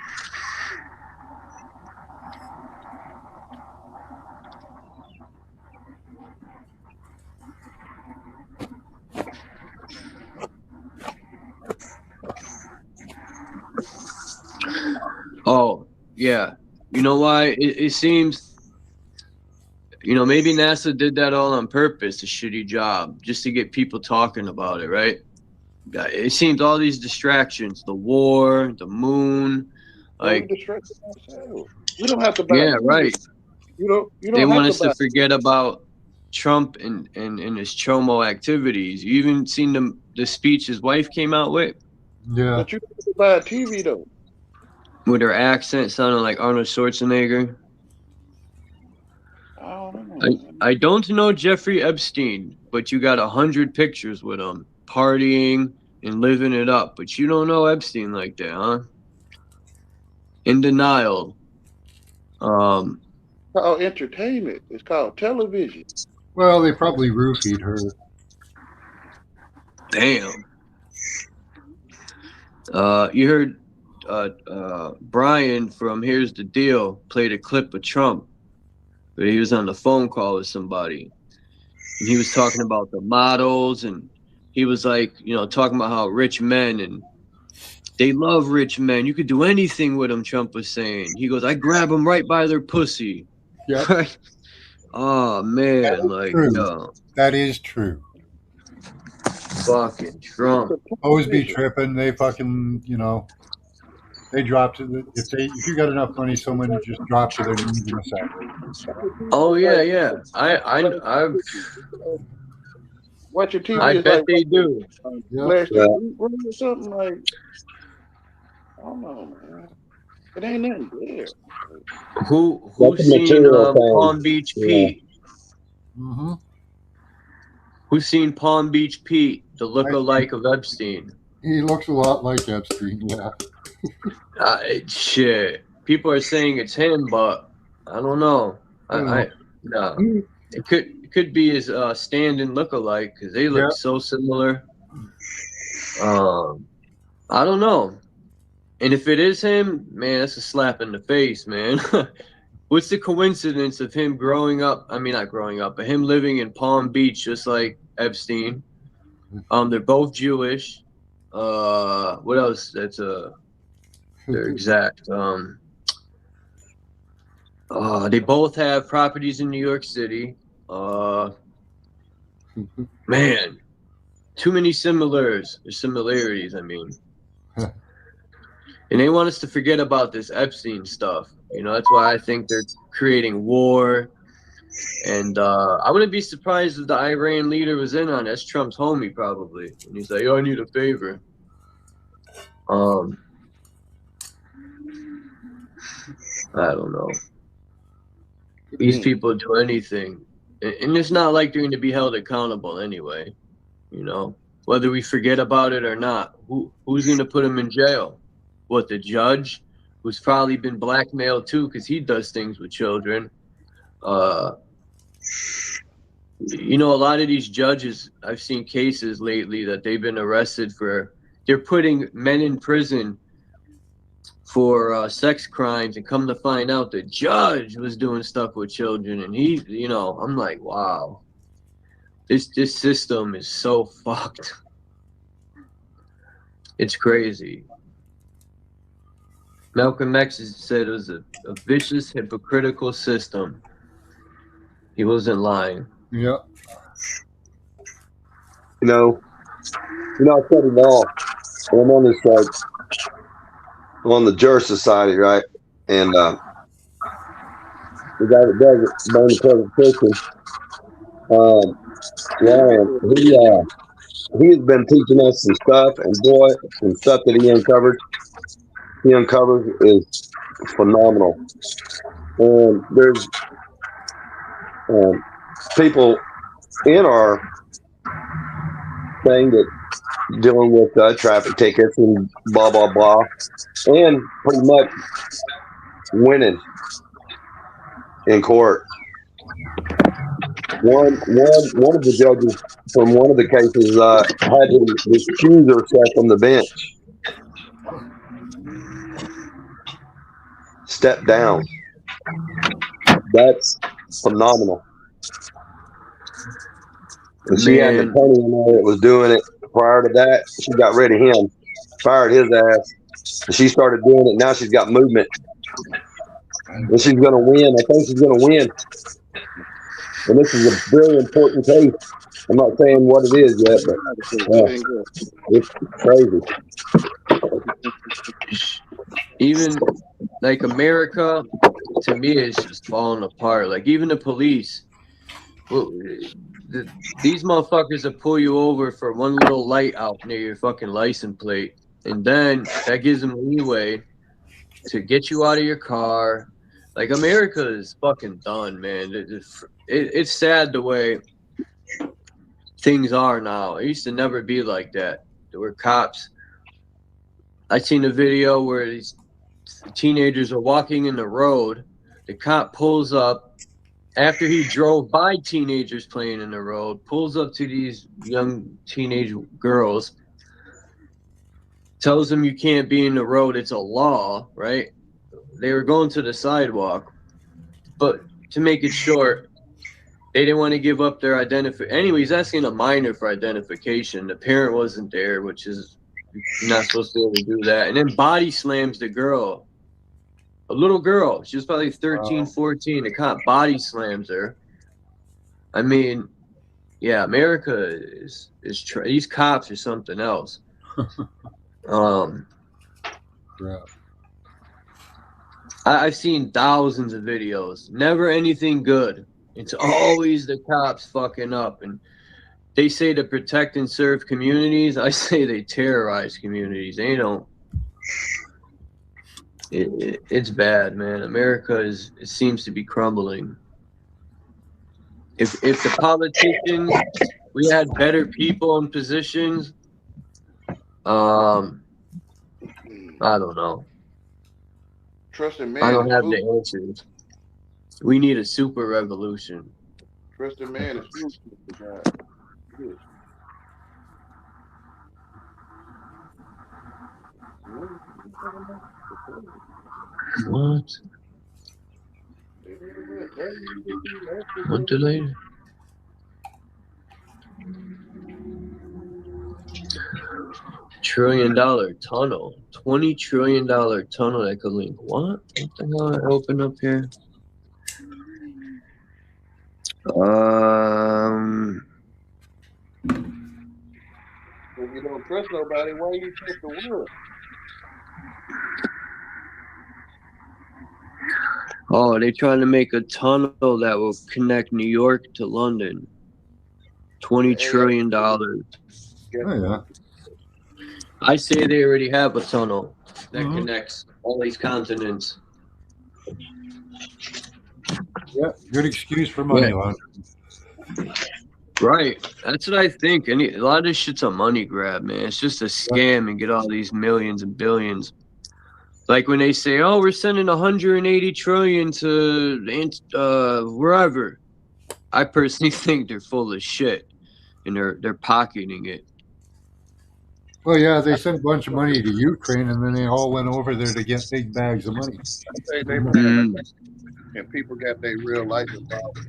Speaker 6: Oh, yeah. You know why? It seems, you know, maybe NASA did that all on purpose, a shitty job, just to get people talking about it, right? It seems all these distractions, the war, the moon, like,
Speaker 13: you don't have to buy.
Speaker 6: Yeah, right.
Speaker 13: You don't
Speaker 6: they want us
Speaker 13: to
Speaker 6: to forget about Trump and his chomo activities. You even seen the speech his wife came out with?
Speaker 12: Yeah.
Speaker 13: But you don't have to buy a TV, though.
Speaker 6: With her accent sounding like Arnold Schwarzenegger. I don't know Jeffrey Epstein, but you got 100 pictures with him partying and living it up. But you don't know Epstein like that, huh? In denial.
Speaker 13: It's called entertainment. It's called television.
Speaker 12: Well, they probably roofied her.
Speaker 6: Damn. You heard Brian from Here's the Deal played a clip of Trump, but he was on the phone call with somebody, and he was talking about the models, and he was like, you know, talking about how rich men and they love rich men. You could do anything with them. Trump was saying. He goes, I grab them right by their pussy.
Speaker 12: Yeah.
Speaker 6: Oh man, like
Speaker 12: true.
Speaker 6: yo,
Speaker 12: that is true.
Speaker 6: Fucking Trump.
Speaker 12: Always be tripping. They fucking, you know, they drop to the if you got enough money, someone would just drop to their knees in a second.
Speaker 6: Oh yeah. I've
Speaker 13: watch your TV.
Speaker 6: I bet
Speaker 13: like,
Speaker 6: they do.
Speaker 13: Flash or something like. I don't know, man. It ain't nothing there.
Speaker 6: Who's seen Palm Beach Pete?
Speaker 12: Mm-hmm.
Speaker 6: Who's seen Palm Beach Pete, the lookalike of Epstein?
Speaker 12: He looks a lot like Epstein, yeah.
Speaker 6: Shit. People are saying it's him, but I don't know. No. It could be his stand-in lookalike because they look so similar. I don't know. And if it is him, man, that's a slap in the face, man. What's the coincidence of him growing up? I mean, not growing up, but him living in Palm Beach, just like Epstein. They're both Jewish. What else? That's they're exact. They both have properties in New York City. Man, too many similarities. I mean. And they want us to forget about this Epstein stuff. You know, that's why I think they're creating war. And I wouldn't be surprised if the Iran leader was in on it. That's Trump's homie, probably. And he's like, yo, I need a favor. I don't know. These people do anything. And it's not like they're going to be held accountable anyway. You know, whether we forget about it or not. Who's going to put them in jail? What, the judge, who's probably been blackmailed too because he does things with children. You know, a lot of these judges, I've seen cases lately that they've been arrested for, they're putting men in prison for sex crimes, and come to find out the judge was doing stuff with children. And he, you know, I'm like, wow, this system is so fucked. It's crazy. Malcolm X said it was a vicious, hypocritical system. He wasn't lying.
Speaker 12: Yeah.
Speaker 14: You know, I said it all. I'm on this on the Juror Society, right? And the guy that does it, behind the presentation, Ryan, he has been teaching us some stuff, and boy, some stuff that he uncovers is phenomenal. And there's people in our thing that dealing with traffic tickets and blah blah blah, and pretty much winning in court. One of the judges from one of the cases had to recuse herself from the bench. Step down. That's phenomenal. And she had an attorney in there that was doing it prior to that. She got rid of him, fired his ass, and she started doing it. Now she's got movement, and she's going to win. I think she's going to win. And this is a very important case. I'm not saying what it is yet, but it's crazy.
Speaker 6: Even like America, to me, is just falling apart. Like even the police, these motherfuckers will pull you over for one little light out near your fucking license plate, and then that gives them leeway to get you out of your car. Like America is fucking done, man. It's sad the way things are now. It used to never be like that. There were cops. I seen a video where these teenagers are walking in the road. The cop pulls up after he drove by teenagers playing in the road, pulls up to these young teenage girls, tells them you can't be in the road. It's a law, right? They were going to the sidewalk, but to make it short, they didn't want to give up their identification. Anyway, he's asking a minor for identification. The parent wasn't there, which is you're not supposed to be able to do that. And then body slams the girl, a little girl. She was probably 13, 14. The cop body slams her. I mean, yeah, America is these cops are something else. I've seen thousands of videos. Never anything good. It's always the cops fucking up. And they say to protect and serve communities. I say they terrorize communities. They don't. It's bad, man. America it seems to be crumbling. If the politicians, we had better people in positions, I don't know.
Speaker 13: Trusted man.
Speaker 6: I don't have the answers. We need a super revolution.
Speaker 13: Trusted man is food.
Speaker 6: What? What delay? $1 trillion tunnel. $20 trillion tunnel that could link. What? What the hell I open up here?
Speaker 13: If you don't trust nobody, why you trust the world?
Speaker 6: Oh, they're trying to make a tunnel that will connect New York to London. $20 trillion.
Speaker 12: Oh, yeah.
Speaker 6: I say they already have a tunnel that connects all these continents.
Speaker 12: Yeah, good excuse for money laundering.
Speaker 6: Right. That's what I think. A lot of this shit's a money grab, man. It's just a scam and get all these millions and billions. Like when they say, "Oh, we're sending 180 trillion to wherever," I personally think they're full of shit, and they're pocketing it.
Speaker 12: Well, yeah, they sent a bunch of money to Ukraine, and then they all went over there to get big bags of money.
Speaker 13: And people got their real life involved.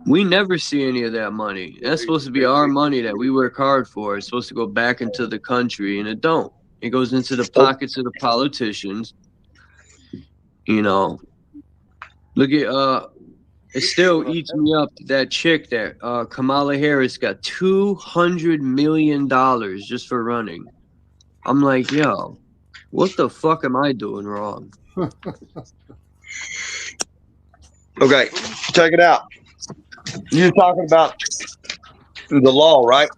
Speaker 6: We never see any of that money. That's supposed to be our money that we work hard for. It's supposed to go back into the country, and it don't. It goes into the pockets of the politicians. You know, look at it still eats me up. That chick that Kamala Harris got $200 million just for running. I'm like, yo, what the fuck am I doing wrong?
Speaker 14: Okay, check it out. You're talking about the law, right?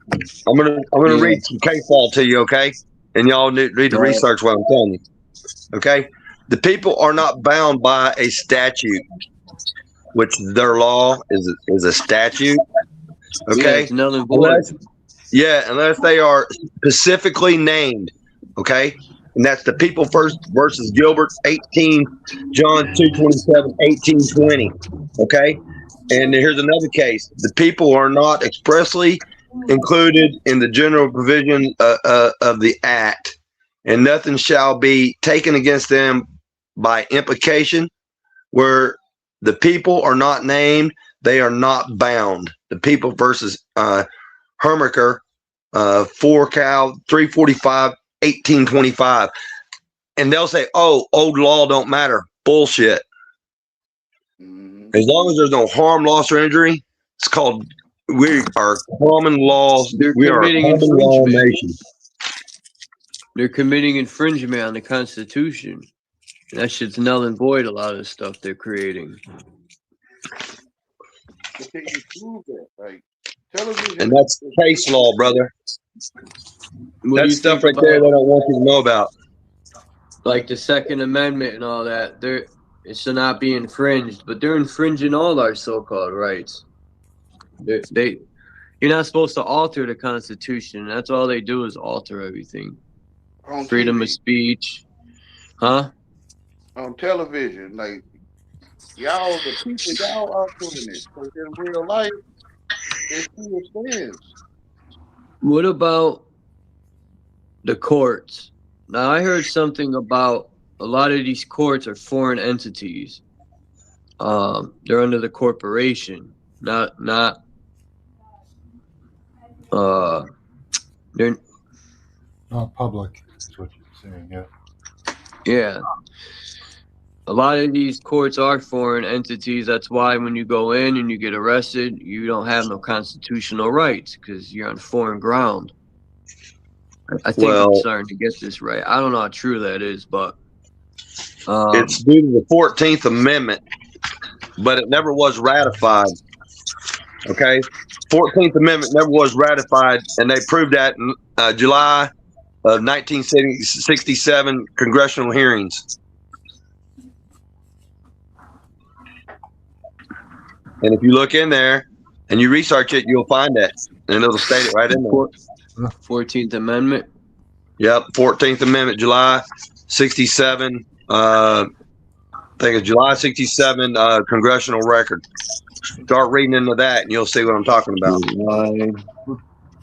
Speaker 14: I'm gonna read some case law to you, okay? And y'all need to research what I'm telling you. Okay? The people are not bound by a statute, which their law is a statute. Okay? Unless they are specifically named. Okay? And that's the people first versus Gilbert, 18 John 2:27, 18:20. Okay? And here's another case. The people are not expressly included in the general provision of the act, and nothing shall be taken against them by implication. Where the people are not named, they are not bound. The people versus Hermaker, 4 Cal 345, 1825. And they'll say, "Oh, old law don't matter." Bullshit. As long as there's no harm, loss, or injury, it's called, we are common laws. We are a common law nation.
Speaker 6: They're committing infringement on the Constitution. That shit's null and void, a lot of the stuff they're creating.
Speaker 14: And that's case law, brother. That's stuff right there they don't want you to know about.
Speaker 6: Like the Second Amendment and all that. It should not be infringed, but they're infringing all our so-called rights. You're not supposed to alter the Constitution. That's all they do is alter everything. Freedom of speech. Huh?
Speaker 13: On television, like y'all, the people y'all are doing it. Because in real life, it still stands.
Speaker 6: What about the courts. Now, I heard something about a lot of these courts are foreign entities. They're under the corporation, not they're
Speaker 12: not public, is what you're saying, yeah.
Speaker 6: Yeah. A lot of these courts are foreign entities. That's why when you go in and you get arrested, you don't have no constitutional rights because you're on foreign ground. I think I'm starting to get this right. I don't know how true that is, but
Speaker 14: it's due to the 14th Amendment, but it never was ratified. Okay, 14th Amendment never was ratified, and they proved that in July of 1967 congressional hearings. And if you look in there and you research it, you'll find that, and it'll state it right in there.
Speaker 6: 14th Amendment.
Speaker 14: Yep, 14th Amendment, July 67. I think it's July 67 congressional record. Start reading into that, and you'll see what I'm talking about.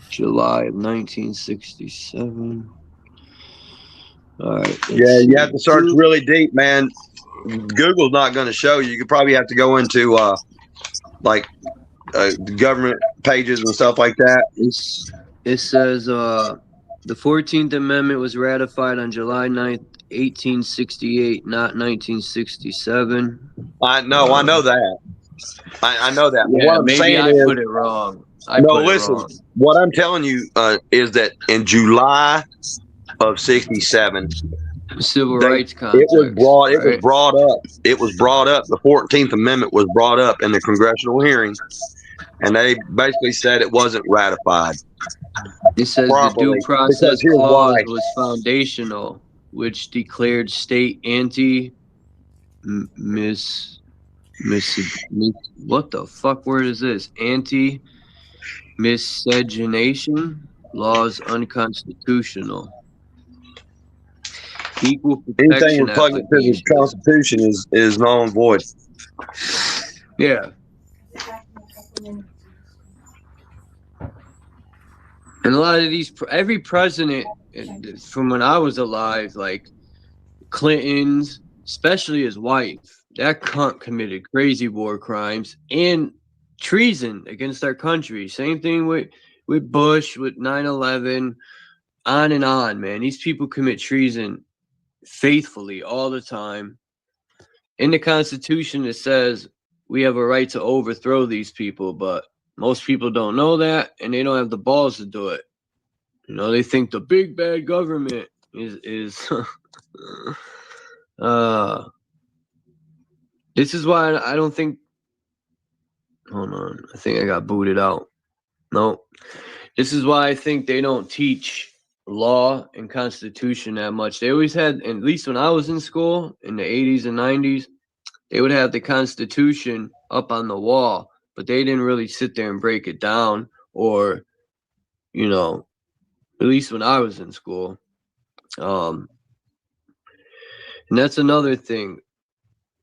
Speaker 6: July of 1967. All right.
Speaker 14: Yeah, you have to search really deep, man. Google's not going to show you. You probably have to go into like government pages and stuff like that.
Speaker 6: It says the 14th Amendment was ratified on July 9th, 1868, not 1967.
Speaker 14: I know that. I know that.
Speaker 6: Yeah,
Speaker 14: what I'm
Speaker 6: maybe
Speaker 14: saying
Speaker 6: I
Speaker 14: is,
Speaker 6: put it wrong.
Speaker 14: Listen. What I'm telling you is that in July of 67,
Speaker 6: Civil rights context.
Speaker 14: It was brought up. The 14th Amendment was brought up in the congressional hearing, and they basically said it wasn't ratified.
Speaker 6: It says the due process clause was foundational, which declared state what the fuck word is this? Anti-miscegenation laws unconstitutional. Equal protection.
Speaker 14: Anything repugnant to the Constitution is null and void.
Speaker 6: Yeah. And a lot of these, every president from when I was alive, like Clinton's, especially his wife, that cunt committed crazy war crimes and treason against our country. Same thing with Bush, with 9/11, on and on, man. These people commit treason faithfully all the time. In the Constitution, it says we have a right to overthrow these people, but most people don't know that, and they don't have the balls to do it. You know, they think the big bad government is this is why I don't think. Hold on, I think I got booted out. No, this is why I think they don't teach law and Constitution that much. They always had, at least when I was in school in the 80s and 90s, they would have the Constitution up on the wall, but they didn't really sit there and break it down, or, you know, at least when I was in school. And that's another thing.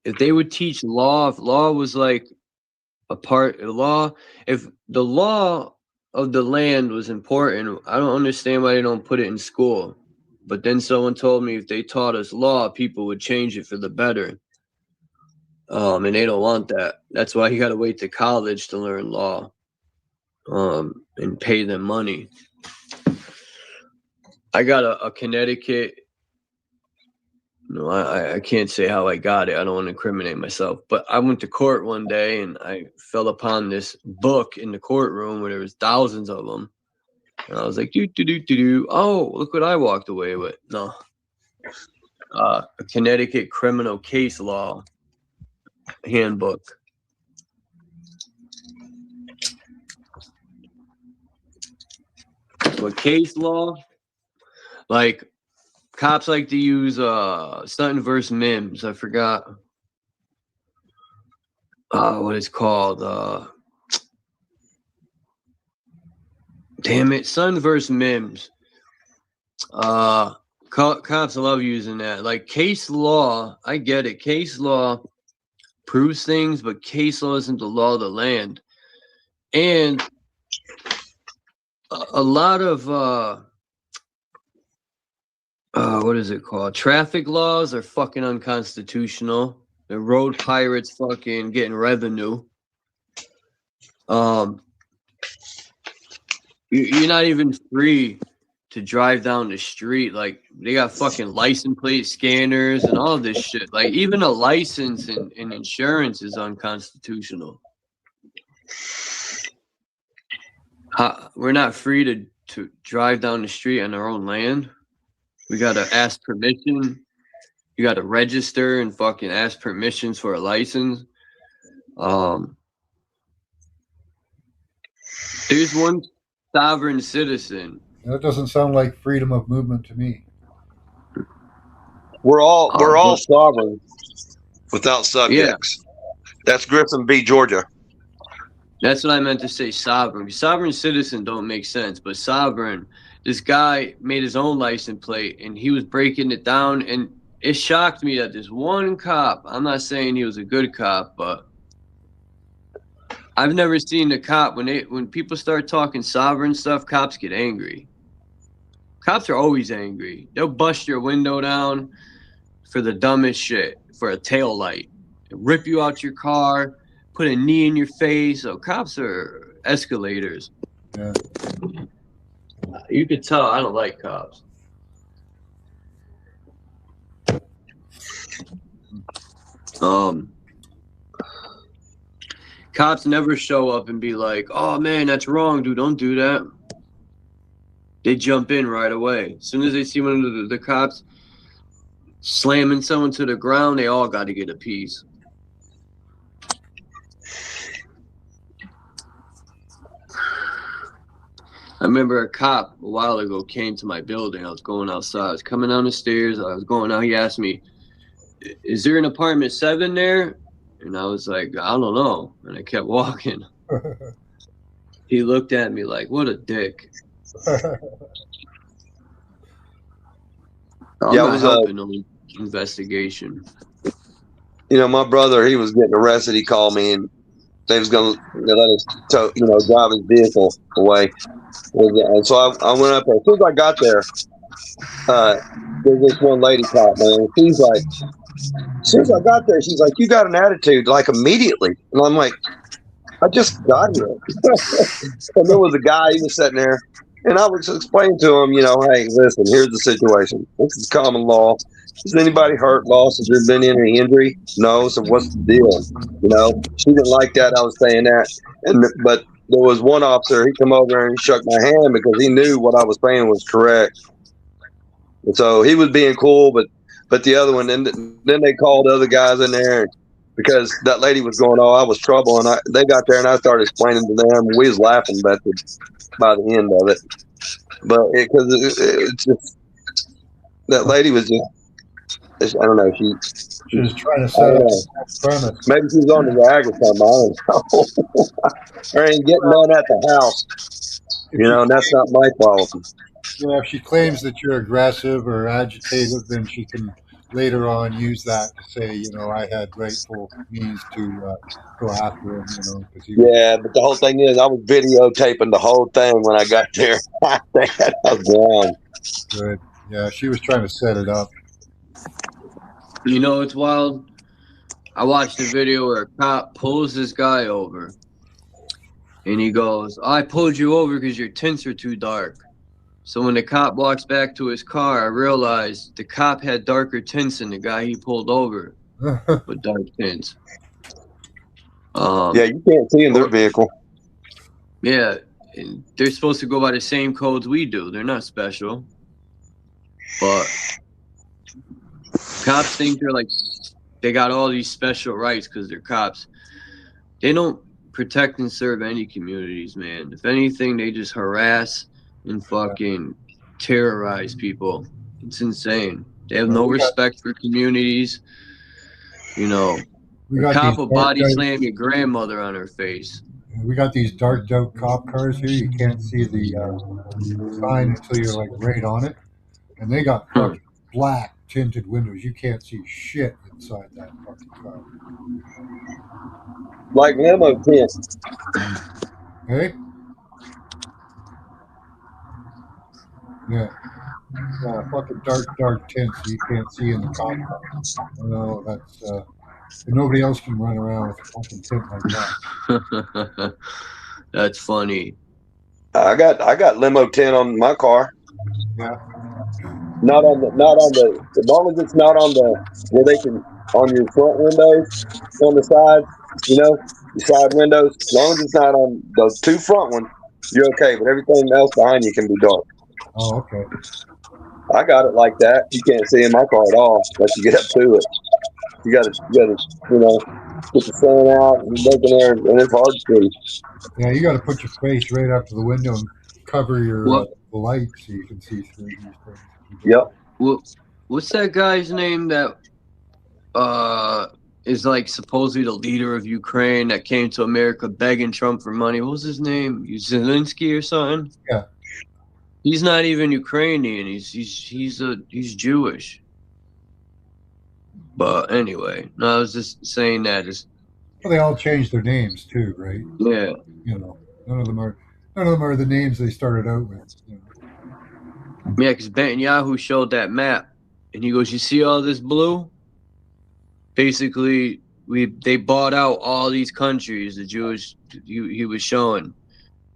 Speaker 6: If they would teach law, if law was like a part of law, if the law of the land was important, I don't understand why they don't put it in school. But then someone told me if they taught us law, people would change it for the better. And they don't want that. That's why you got to wait to college to learn law, and pay them money. I got a Connecticut. No, I can't say how I got it. I don't want to incriminate myself. But I went to court one day and I fell upon this book in the courtroom where there was thousands of them. And I was like, oh, look what I walked away with. No. A Connecticut criminal case law handbook. But case law, like, cops like to use Sutton versus Mims. I forgot what it's called. Damn it, Sutton versus Mims. Cops love using that. Like case law, I get it. Case law proves things, but case law isn't the law of the land. And a lot of what is it called? Traffic laws are fucking unconstitutional. The road pirates fucking getting revenue. You're not even free to drive down the street. Like, they got fucking license plate scanners and all this shit. Like, even a license and insurance is unconstitutional. We're not free to drive down the street on our own land. We gotta ask permission. You gotta register and fucking ask permissions for a license. There's one sovereign citizen.
Speaker 12: That doesn't sound like freedom of movement to me.
Speaker 14: We're all sovereign without subjects. Yeah. That's Griffin B. Georgia.
Speaker 6: That's what I meant to say, sovereign. Sovereign citizen don't make sense, but sovereign, this guy made his own license plate and he was breaking it down, and it shocked me that this one cop, I'm not saying he was a good cop, but I've never seen a cop, when people start talking sovereign stuff, cops get angry. Cops are always angry. They'll bust your window down for the dumbest shit, for a tail light, rip you out your car, put a knee in your face. So cops are escalators.
Speaker 12: Yeah.
Speaker 6: You could tell I don't like cops. Cops never show up and be like, "Oh man, that's wrong, dude. Don't do that." They jump in right away. As soon as they see one of the cops slamming someone to the ground, they all got to get a piece. I remember a cop a while ago came to my building. I was going outside. I was coming down the stairs. I was going out. He asked me, "Is there an apartment 7 there?" And I was like, "I don't know." And I kept walking. He looked at me like, "What a dick." I'm not helping the investigation.
Speaker 14: You know, my brother, he was getting arrested. He called me and they was going to let us, drive his vehicle away. And so I went up there. As soon as I got there, there's this one lady cop, man. She's like, as soon as I got there, she's like, "You got an attitude," like immediately. And I'm like, "I just got here." And there was a guy, he was sitting there, and I was explaining to him, "Hey, listen, here's the situation. This is common law. Has anybody hurt, lost? Has there been any injury? No. So what's the deal?" She didn't like that. I was saying that. But there was one officer, he come over and he shook my hand because he knew what I was saying was correct. And so he was being cool, but the other one, then they called other guys in there because that lady was going, "Oh, I was trouble." And they got there and I started explaining to them. We was laughing by the end of it. But it's just, that lady was just, I don't know.
Speaker 12: She was trying to set up that premise.
Speaker 14: Maybe she was on the rag or something. I don't know. Or ain't getting none at the house. And that's not my quality.
Speaker 12: Yeah, if she claims that you're aggressive or agitated, then she can later on use that to say, I had rightful means to go after him,
Speaker 14: Yeah, but the whole thing is, I was videotaping the whole thing when I got there. I was gone.
Speaker 12: Good. Yeah, she was trying to set it up.
Speaker 6: It's wild. I watched a video where a cop pulls this guy over. And he goes, "I pulled you over because your tints are too dark." So when the cop walks back to his car, I realized the cop had darker tints than the guy he pulled over. With dark tints.
Speaker 14: Yeah, you can't see in their vehicle.
Speaker 6: Yeah, and they're supposed to go by the same codes we do. They're not special. But cops think they got all these special rights because they're cops. They don't protect and serve any communities, man. If anything, they just harass and fucking terrorize people. It's insane. They have no respect for communities. A cop will body slam your grandmother on her face.
Speaker 12: We got these darked out cop cars here. You can't see the sign until you're like right on it. And they got fucking black tinted windows. You can't see shit inside that fucking car.
Speaker 14: Like limo tints.
Speaker 12: Hey? Yeah. Yeah, fucking dark tint so you can't see in the cockpit. No, that's nobody else can run around with a fucking tint like that.
Speaker 6: That's funny.
Speaker 14: I got limo tint on my car.
Speaker 12: Yeah.
Speaker 14: Not on the as long as it's not on the where they can on your front windows on the sides, you know, your side windows. As long as it's not on the two front ones, you're okay. But everything else behind you can be dark.
Speaker 12: Oh, okay.
Speaker 14: I got it like that. You can't see in my car at all unless you get up to it. You gotta, you know, get the sun out and making there, and it's hard to see.
Speaker 12: Yeah, you got to put your face right up to the window and cover your
Speaker 6: What?
Speaker 12: the light so you can see through these things.
Speaker 14: Yep.
Speaker 6: What's that guy's name that is like supposedly the leader of Ukraine that came to America begging Trump for money? What was his name? Zelensky or something?
Speaker 12: Yeah.
Speaker 6: He's not even Ukrainian. He's Jewish. But anyway, no, I was just saying that.
Speaker 12: Well, they all changed their names too, right?
Speaker 6: Yeah.
Speaker 12: You know, none of them are the names they started out with. You know.
Speaker 6: Yeah, because Netanyahu showed that map, and he goes, "You see all this blue? Basically, they bought out all these countries. The Jewish he was showing,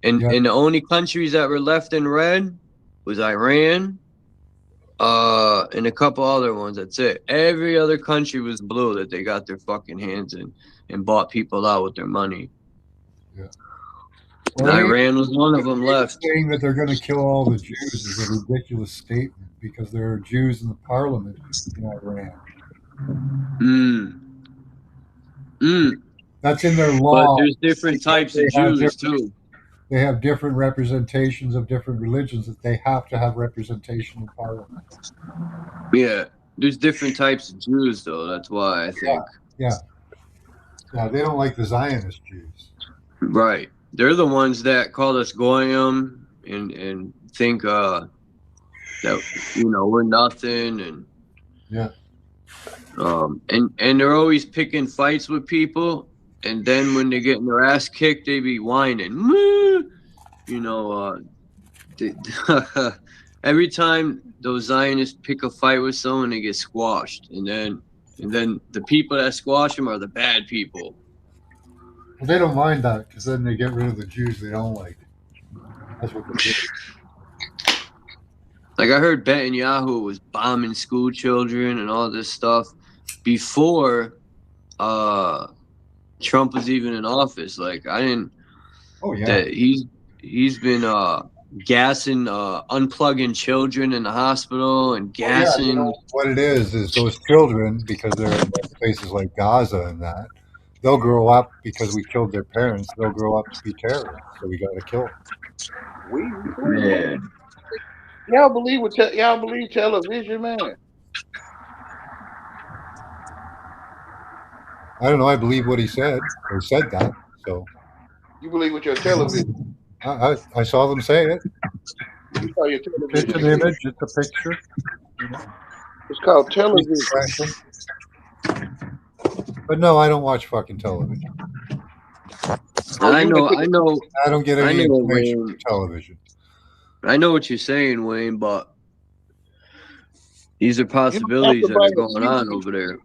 Speaker 6: and the only countries that were left in red was Iran, and a couple other ones. That's it. Every other country was blue that they got their fucking hands in and bought people out with their money.
Speaker 12: Yeah.
Speaker 6: Well, Iran was one of them left.
Speaker 12: Saying that they're going to kill all the Jews is a ridiculous statement because there are Jews in the parliament in Iran. That's in their law.
Speaker 6: But there's different types of Jews too.
Speaker 12: They have different representations of different religions that they have to have representation in parliament.
Speaker 6: Yeah, there's different types of Jews though. That's why I think.
Speaker 12: Yeah, they don't like the Zionist Jews.
Speaker 6: Right. They're the ones that call us goyim and think that we're nothing and and they're always picking fights with people, and then when they're getting their ass kicked, they be whining. Every time those Zionists pick a fight with someone, they get squashed, and then the people that squash them are the bad people.
Speaker 12: Well, they don't mind that because then they get rid of the Jews they don't like. That's what they do.
Speaker 6: Like I heard Netanyahu was bombing school children and all this stuff before Trump was even in office. Like I didn't.
Speaker 12: Oh yeah.
Speaker 6: That he's been gassing, unplugging children in the hospital and gassing.
Speaker 12: Yeah, you know, what it is those children, because they're in places like Gaza and that, they'll grow up because we killed their parents. They'll grow up to be terrorists, so we got to kill them.
Speaker 6: Man.
Speaker 13: Y'all believe television, man?
Speaker 12: I don't know. I believe what he said. Or said that. So.
Speaker 13: You believe with your television?
Speaker 12: I saw them say it.
Speaker 13: You saw your television.
Speaker 12: It's an image. It's a picture.
Speaker 13: It's called television.
Speaker 12: But no, I don't watch fucking television.
Speaker 6: I know.
Speaker 12: I don't get any information from television.
Speaker 6: I know what you're saying, Wayne, but these are possibilities that are going on over there.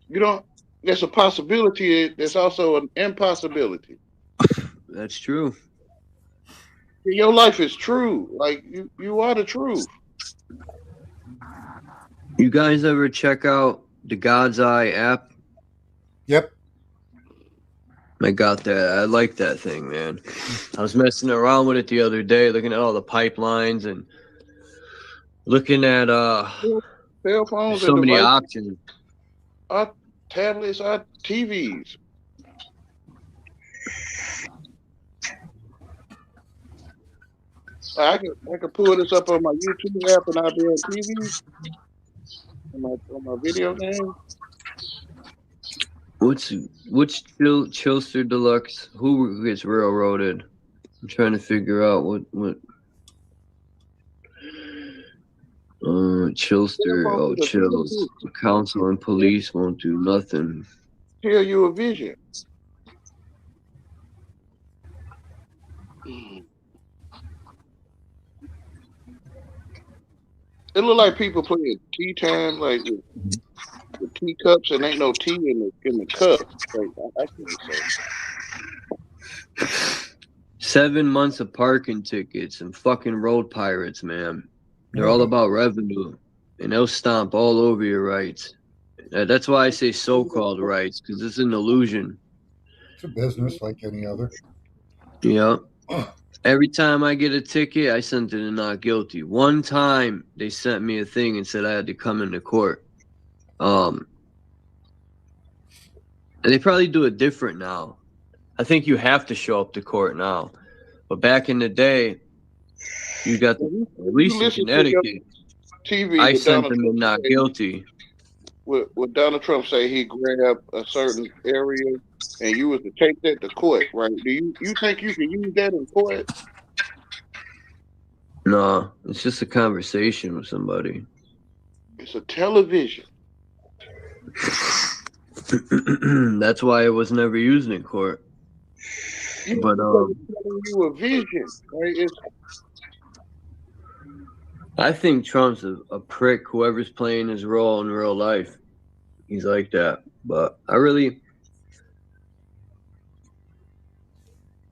Speaker 13: You don't. There's a possibility. There's also an impossibility.
Speaker 6: That's true.
Speaker 13: Your life is true. Like you are the truth.
Speaker 6: You guys ever check out the God's Eye app?
Speaker 12: Yep.
Speaker 6: I got that. I like that thing, man. I was messing around with it the other day, looking at all the pipelines and looking at
Speaker 13: cell phones,
Speaker 6: so many options.
Speaker 13: Our tablets, our TVs. I can pull this up on my YouTube app and I'll be on TV. On my video game.
Speaker 6: Which Chilster Deluxe? Who gets railroaded? I'm trying to figure out what. Chilster. Oh, Chills. The council and police won't do nothing.
Speaker 13: Tell you a vision. It look like people playing tea time, like with teacups, and ain't no tea in the cup. Like I can't say.
Speaker 6: 7 months of parking tickets and fucking road pirates, man. They're all about revenue, and they'll stomp all over your rights. That's why I say so-called rights, because it's an illusion.
Speaker 12: It's a business like any other.
Speaker 6: Yeah. Every time I get a ticket, I sent it a not guilty. One time, they sent me a thing and said I had to come into court. And they probably do it different now. I think you have to show up to court now. But back in the day, you got the, at least in Connecticut,
Speaker 13: TV
Speaker 6: I sent them a not guilty.
Speaker 13: Would Donald Trump say he grabbed a certain area and you was to take that to court, right? Do you think you can use that in court?
Speaker 6: No, it's just a conversation with somebody.
Speaker 13: It's a television.
Speaker 6: That's why it was never used in court. But
Speaker 13: you a vision, right?
Speaker 6: I think Trump's a prick. Whoever's playing his role in real life, he's like that. But I really,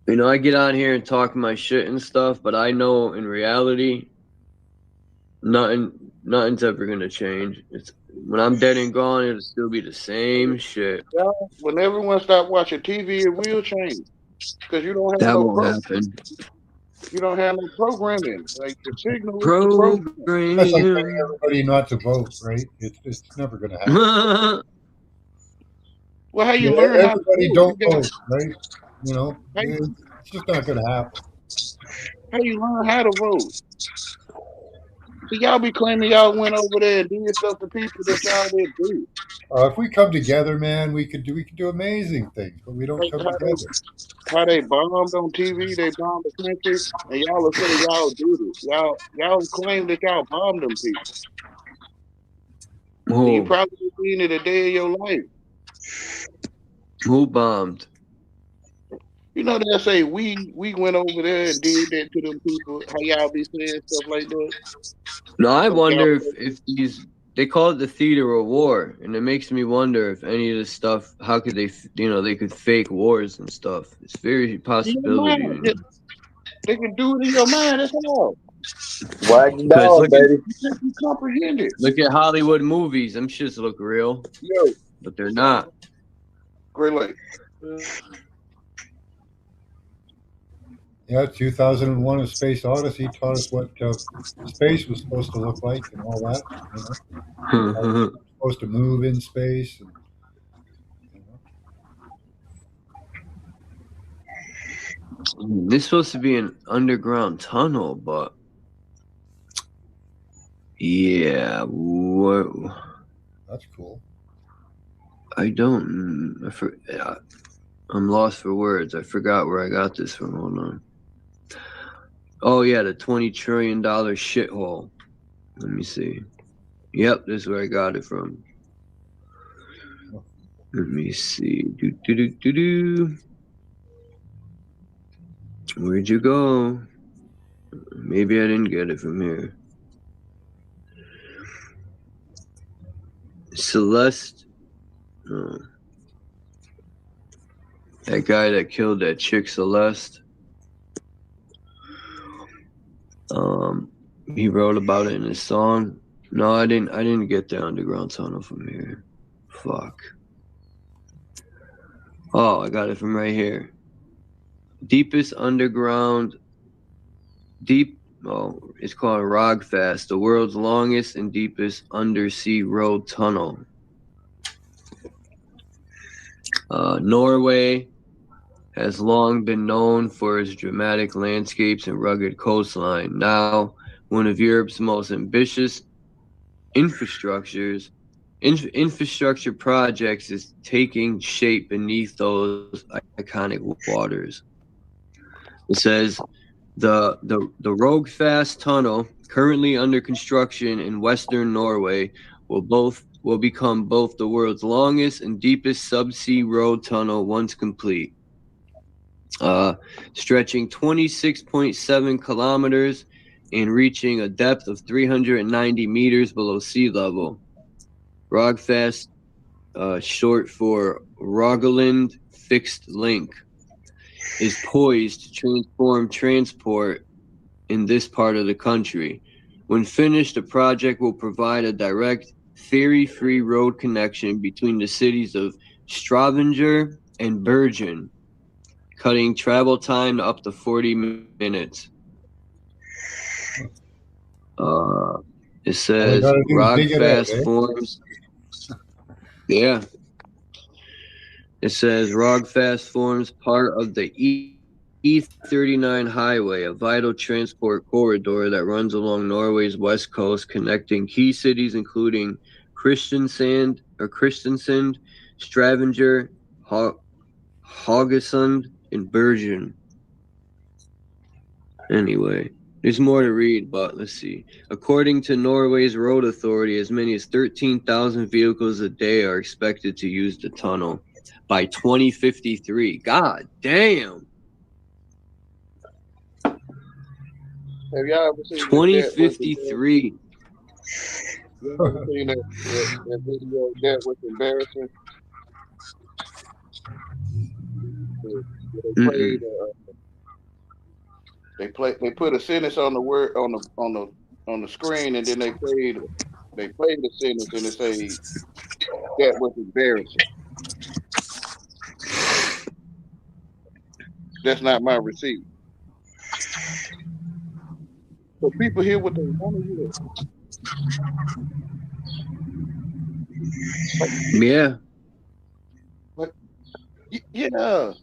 Speaker 6: I get on here and talk my shit and stuff. But I know in reality, nothing's ever gonna change. It's when I'm dead and gone, it'll still be the same shit.
Speaker 13: Yeah, when everyone stop watching TV, it will change because you don't have
Speaker 6: that
Speaker 13: no
Speaker 6: won't happen.
Speaker 13: You don't have no programming. Like the signal
Speaker 6: programming.
Speaker 12: That's like telling everybody not to vote, right? It's never going to happen.
Speaker 13: Well, how you learn?
Speaker 12: Everybody don't vote, right? It's just not going to happen.
Speaker 13: How you learn how to vote? See, y'all be claiming y'all went over there and did stuff to people that y'all didn't do.
Speaker 12: If we come together, man, we could do amazing things, but we don't come together.
Speaker 13: How they bombed on TV, they bombed the country, and y'all are saying y'all did it. Y'all claim that y'all bombed them people.
Speaker 6: Who?
Speaker 13: You probably seen it a day of your life.
Speaker 6: Who bombed?
Speaker 13: You know they say we went over there and did that to them people. How y'all be saying stuff like that?
Speaker 6: No, I wonder if these. They call it the theater of war, and it makes me wonder if any of this stuff, how could they, they could fake wars and stuff. It's very possibility.
Speaker 13: They can do it in your mind. That's all.
Speaker 14: Wag the dog, baby.
Speaker 13: You comprehend it.
Speaker 6: Look at Hollywood movies. Them shits look real, but they're not.
Speaker 13: Great Lake.
Speaker 12: Yeah, 2001: A Space Odyssey taught us what space was supposed to look like and all that. Supposed to move in space.
Speaker 6: This is supposed to be an underground tunnel, but yeah, whoa.
Speaker 12: That's cool.
Speaker 6: I'm lost for words. I forgot where I got this from. Hold on. Oh, yeah, the $20 trillion shithole. Let me see. Yep, this is where I got it from. Let me see. Where'd you go? Maybe I didn't get it from here. Celeste. Oh. That guy that killed that chick Celeste. He wrote about it in his song. No, I didn't get the underground tunnel from here. Fuck. Oh, I got it from right here. Deepest underground it's called Rogfast, the world's longest and deepest undersea road tunnel. Norway has long been known for its dramatic landscapes and rugged coastline. Now, one of Europe's most ambitious infrastructure projects is taking shape beneath those iconic waters. It says the Rogfast tunnel, currently under construction in western Norway, will become both the world's longest and deepest subsea road tunnel once complete. Stretching 26.7 kilometers, and reaching a depth of 390 meters below sea level. ROGFAST, short for Rogaland Fixed Link, is poised to transform transport in this part of the country. When finished, the project will provide a direct, ferry-free road connection between the cities of Stavanger and Bergen, cutting travel time to up to 40 minutes. It says ROGFAST forms. Yeah. It says ROGFAST forms part of the E39 highway, a vital transport corridor that runs along Norway's west coast, connecting key cities including Kristiansand, Stavanger, Haugesund, and Bergen. Anyway, there's more to read, but let's see. According to Norway's road authority, as many as 13,000 vehicles a day are expected to use the tunnel by 2053. God damn.
Speaker 13: Have y'all ever seen
Speaker 6: 2053.
Speaker 13: You ever seen that video of that was embarrassing? They put a sentence on the word on the screen, and then they played the sentence, and it say that was embarrassing. That's not my receipt. But people hear what they want to hear.
Speaker 6: Yeah.
Speaker 13: Like, yeah.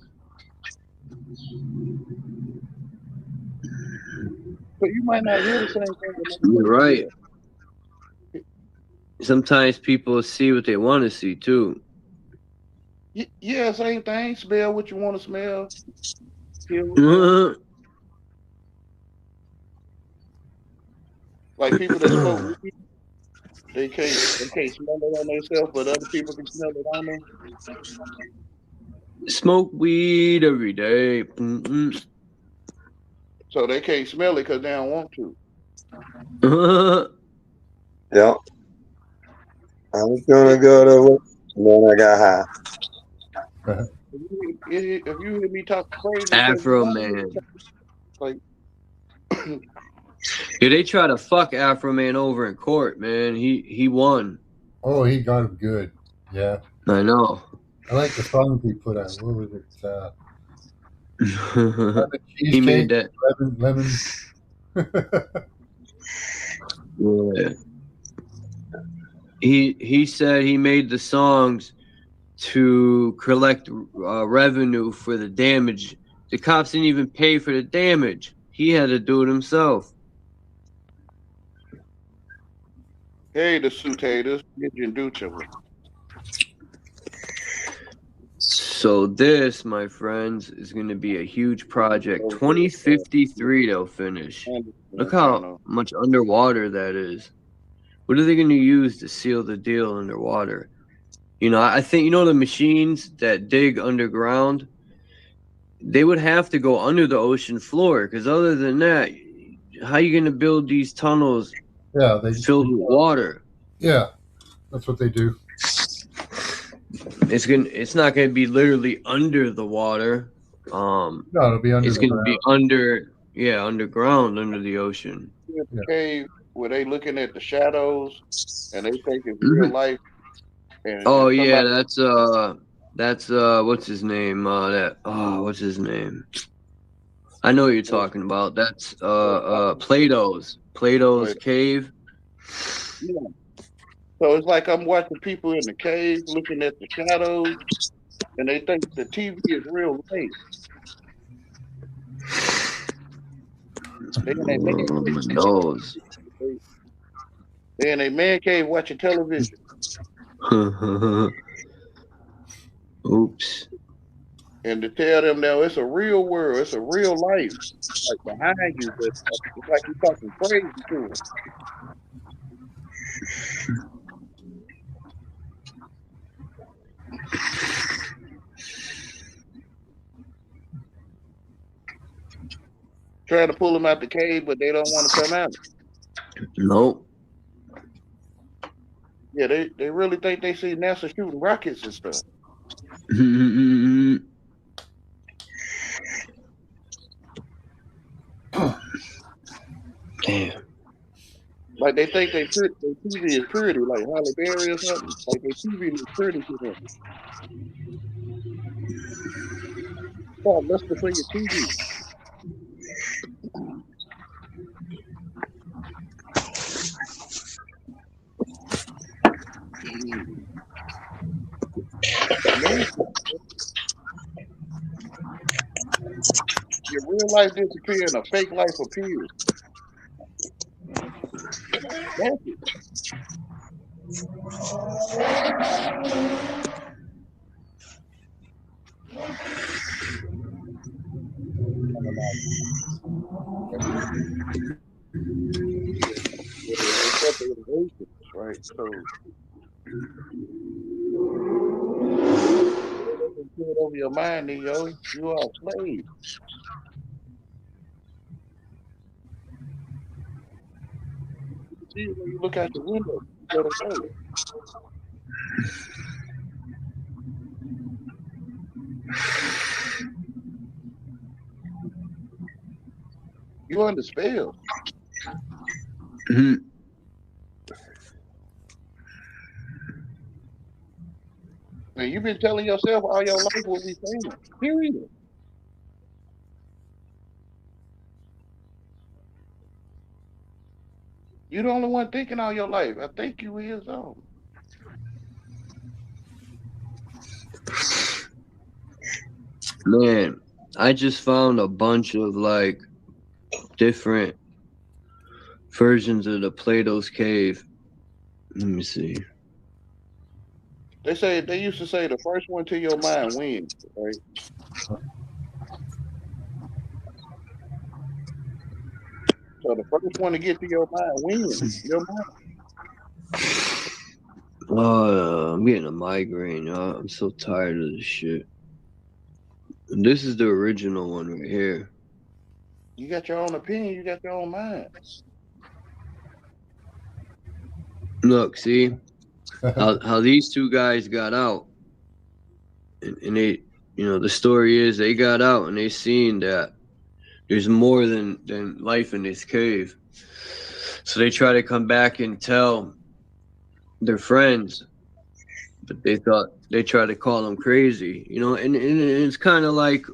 Speaker 13: But you might not hear the same thing.
Speaker 6: You're right. Sometimes people see what they want to see too.
Speaker 13: Yeah, same thing. Smell what you want to smell. Like people that smoke weed, they can't smell it on themselves, but other people can smell it on them.
Speaker 6: Smoke weed every day. Mm-mm.
Speaker 13: So they can't smell it because they don't want to.
Speaker 14: Yeah. I was gonna go to work, and then I got high.
Speaker 13: If you hear me talk crazy,
Speaker 6: Afro Man.
Speaker 13: Like,
Speaker 6: yeah, they try to fuck Afro Man over in court, man. He won.
Speaker 12: Oh, he got him good. Yeah.
Speaker 6: I know.
Speaker 12: I like the songs he put on. What was it?
Speaker 6: He made that.
Speaker 12: Lemon.
Speaker 6: Yeah. He said he made the songs to collect revenue for the damage. The cops didn't even pay for the damage. He had to do it himself.
Speaker 13: hey, the suit haters, get you do to it.
Speaker 6: So this, my friends, is going to be a huge project. 2053 they'll finish. Look how much underwater that is. What are they going to use to seal the deal underwater? You know, I think, you know, the machines that dig underground, they would have to go under the ocean floor, because other than that, how are you going to build these tunnels filled with water?
Speaker 12: Yeah, that's what they do.
Speaker 6: It's not gonna be literally under the water.
Speaker 12: No, it'll be under.
Speaker 6: It's gonna be underground, under the ocean.
Speaker 13: The cave where they looking at the shadows and they think it's real life. And
Speaker 6: yeah, that's what's his name? What's his name? I know what you're talking about. That's Plato's cave.
Speaker 13: Yeah. So it's like I'm watching people in the cave looking at the shadows, and they think the TV is real life. They in a man cave watching television.
Speaker 6: Oops.
Speaker 13: And to tell them now it's a real world, it's a real life, like behind you, but it's like you're talking crazy to them. trying to pull them out the cave, but they don't want to come out.
Speaker 6: Nope.
Speaker 13: Yeah, they really think they see NASA shooting rockets and stuff.
Speaker 6: Damn.
Speaker 13: Like they think their TV is pretty, like Halle Berry or something. Like their TV is pretty to them. Stop listening for your TV. Your real life disappear and a fake life appears. That's it. Right, so put it over your mind, then yo, you are a slave. See when you look out the window, you gotta go. You under spell. Man, you've been telling yourself all your life what we saying. Period. You the only one thinking all your life. I think you is on.
Speaker 6: Man, I just found a bunch of like different versions of the Plato's Cave. Let me see.
Speaker 13: They used to say the first one to your mind wins, right? So the first one to get to your mind wins. Your mind.
Speaker 6: I'm getting a migraine, y'all. I'm so tired of this shit. This is the original one right here.
Speaker 13: You got your own opinion, you got your own mind.
Speaker 6: Look, see how these two guys got out, and they, you know, the story is they got out and they seen that there's more than life in this cave. So they try to come back and tell their friends, but they try to call them crazy, you know. And it's kind of like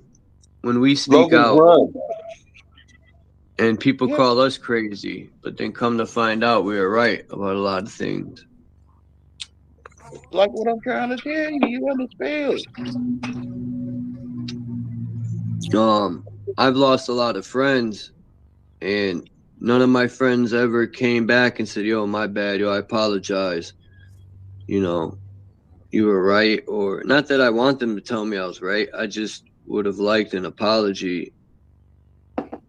Speaker 6: when we speak out and people call us crazy, but then come to find out we were right about a lot of things.
Speaker 13: Like what I'm trying to tell you, you understand.
Speaker 6: I've lost a lot of friends, and none of my friends ever came back and said, yo, my bad, yo, I apologize. You know, you were right. Or not that I want them to tell me I was right. I just would have liked an apology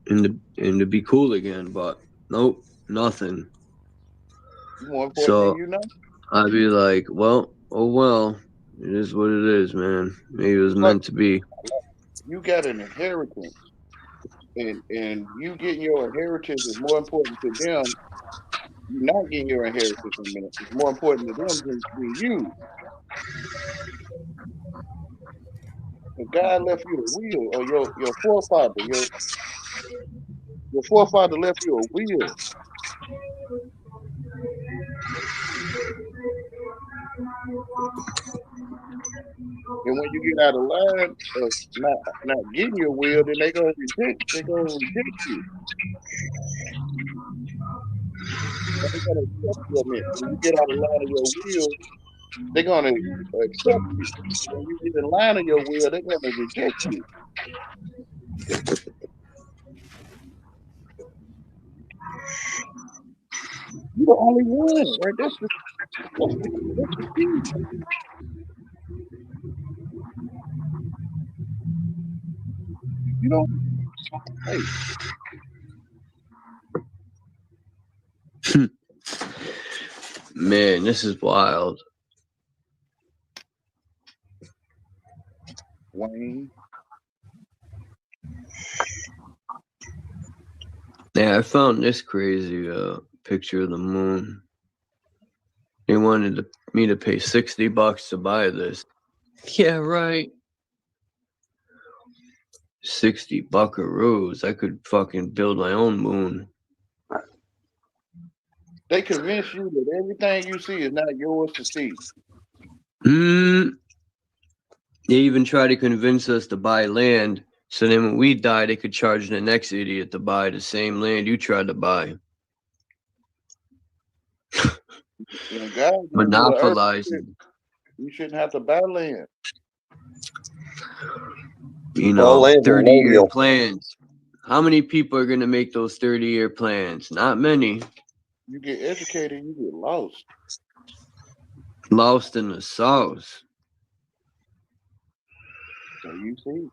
Speaker 6: and to be cool again, but nope, nothing. So I'd be like, well, oh well, it is what it is, man. Maybe it was meant to be.
Speaker 13: You got an inheritance, and you getting your inheritance is more important to them. You not getting your inheritance in a minute. It's more important to them than you. If God left you a will, or your forefather, your forefather left you a will. And when you get out of line of not getting your will, then they gonna reject you. They're gonna accept you. When you get out of line of your will, they're gonna accept you. When you get in line of your will, they're gonna reject you. You're the only one, right? That's the key. You don't. Hey.
Speaker 6: Man, this is wild.
Speaker 13: Wayne.
Speaker 6: Yeah, I found this crazy picture of the moon. They wanted me to pay $60 to buy this. Yeah, right. 60 buckaroos. I could fucking build my own moon.
Speaker 13: They convince you that everything you see is not yours to see.
Speaker 6: They even try to convince us to buy land, so then when we die, they could charge the next idiot to buy the same land you tried to buy. Monopolizing.
Speaker 13: You shouldn't have to buy land.
Speaker 6: You know, 30-year plans. How many people are going to make those 30-year plans? Not many.
Speaker 13: You get educated, you get lost.
Speaker 6: Lost in the sauce.
Speaker 13: So you see.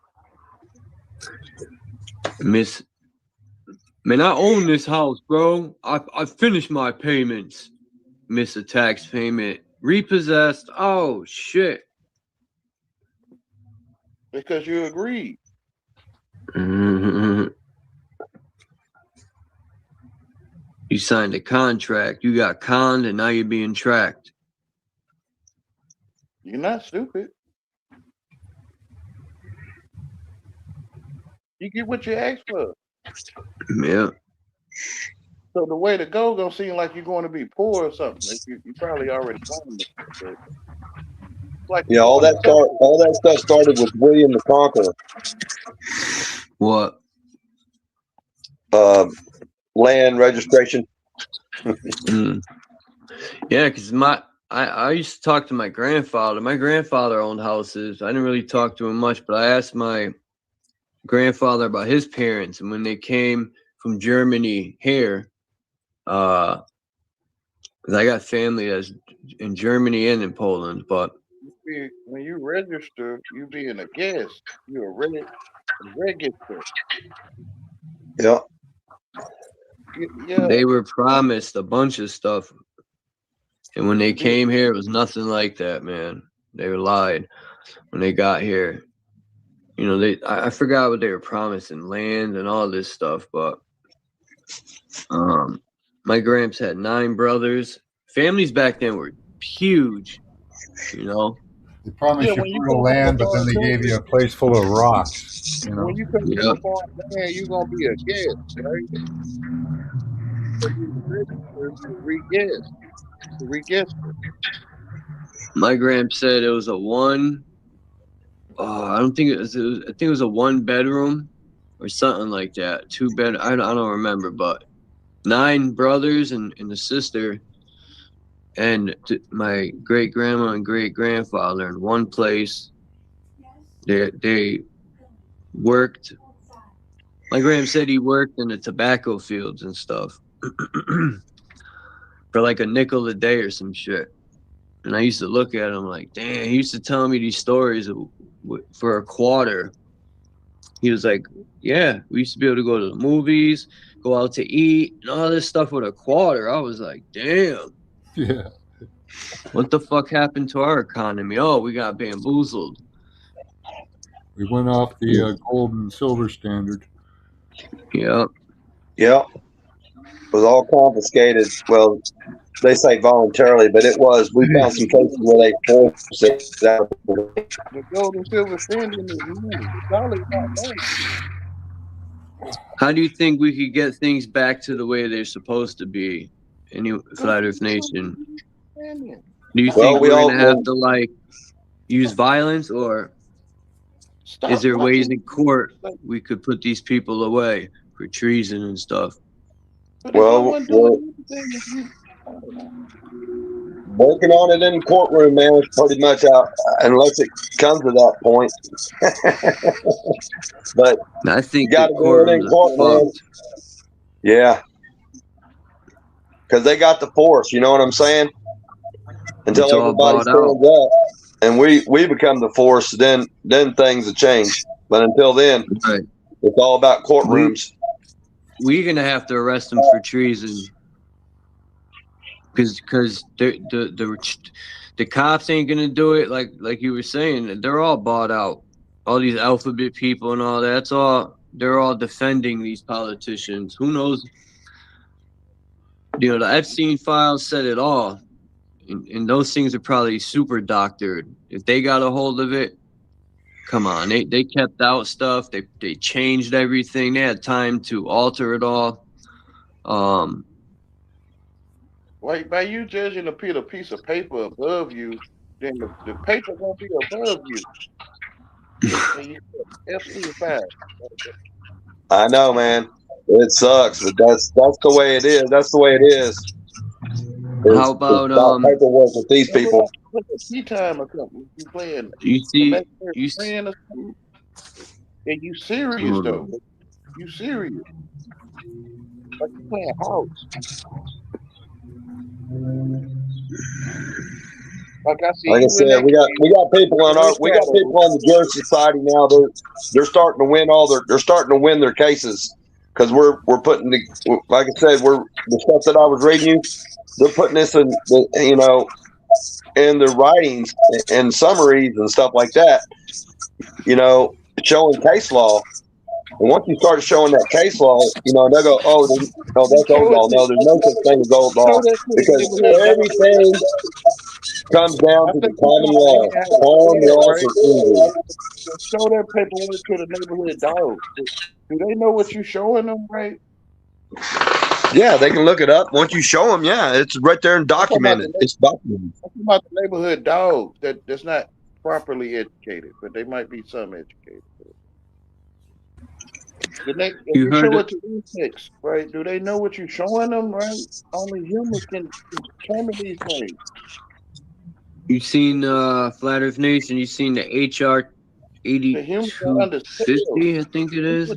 Speaker 6: Man, I own this house, bro. I finished my payments. Miss a tax payment. Repossessed. Oh, shit.
Speaker 13: Because you agreed.
Speaker 6: You signed a contract. You got conned, and now you're being tracked.
Speaker 13: You're not stupid. You get what you asked for.
Speaker 6: Yeah.
Speaker 13: So the way to go gonna seem like you're going to be poor or something. You probably already known it. Like
Speaker 14: yeah, all that stuff started with William the Conqueror.
Speaker 6: What?
Speaker 14: Land registration.
Speaker 6: Yeah, because I used to talk to my grandfather. My grandfather owned houses. I didn't really talk to him much, but I asked my grandfather about his parents, and when they came from Germany here, because I got family that's in Germany and in Poland, but
Speaker 13: when you register, you being a guest. You're a register.
Speaker 14: Yeah.
Speaker 13: Yeah.
Speaker 6: They were promised a bunch of stuff, and when they came here, it was nothing like that, man. They were lied when they got here. You know, I forgot what they were promising, land and all this stuff, but my gramps had 9 brothers. Families back then were huge, you know.
Speaker 12: They promised you fertile land, but then they gave you a place full of rocks. You know?
Speaker 13: When you come to a foreign land, you're gonna be a guest, right? So you re-guest.
Speaker 6: My gramps said it was a one. I don't think it was. I think it was a 1-bedroom or something like that. 2-bed. I don't remember, but 9 brothers and a sister, and my great grandma and great grandfather in one place. They worked. My grand said he worked in the tobacco fields and stuff for like a nickel a day or some shit. And I used to look at him like, damn. He used to tell me these stories for a quarter. He was like, yeah, we used to be able to go to the movies, go out to eat, and all this stuff with a quarter. I was like, damn.
Speaker 12: Yeah.
Speaker 6: What the fuck happened to our economy? Oh, we got bamboozled.
Speaker 12: We went off the gold and silver standard.
Speaker 6: Yep.
Speaker 14: Yep. It was all confiscated. Well, they say voluntarily, but it was. We found some cases where they forced it out.
Speaker 13: The gold and silver standard is money. Dollar is not money.
Speaker 6: How do you think we could get things back to the way they're supposed to be in Flat Earth Nation? Do you think we're going to have to, like, use violence, or is there ways in court we could put these people away for treason and stuff?
Speaker 14: Well, working on it in the courtroom, man, is pretty much out, unless it comes to that point. But
Speaker 6: I think
Speaker 14: you got to do it in court, man. Yeah, because they got the force. You know what I'm saying? Until everybody stands up and we become the force, then things will change. But until then, it's all about courtrooms.
Speaker 6: We're gonna have to arrest them for treason, because the cops ain't gonna do it. Like you were saying, they're all bought out. All these alphabet people and all that. they're all defending these politicians. Who knows? You know, the Epstein files said it all. And those things are probably super doctored. If they got a hold of it, come on. They kept out stuff. They changed everything. They had time to alter it all.
Speaker 13: Like by you judging a piece of paper above you, then the paper gonna be above you. And you Epstein file.
Speaker 14: I know, man. It sucks, but that's the way it is. That's the way it is.
Speaker 6: How about
Speaker 14: paperwork with these people?
Speaker 13: Like a tea time or something. You playing?
Speaker 6: You see,
Speaker 13: and you serious though. You serious? Like you playing house. Like I
Speaker 14: said, we got people on the Jury Society now. They're starting to win their cases because we're putting like I said, the stuff that I was reading you. They're putting this in in the writings and summaries and stuff like that. Showing case law. And once you start showing that case law, they'll go, oh, that's old law. No, there's no such thing as old law because everything comes down to the common law. Common law for injury.
Speaker 13: Show that paperwork to the neighborhood dog. Do they know what you're showing them, right?
Speaker 14: Yeah, they can look it up. Once you show them, yeah, it's right there and documented. It's documented.
Speaker 13: I'm talking about the neighborhood dog that's not properly educated, but they might be some educated. If you show it to insects, right? Do they know what you're showing them, right? Only humans can determine these things.
Speaker 6: You seen Flat Earth Nation? You seen the HR 8250? I think it is.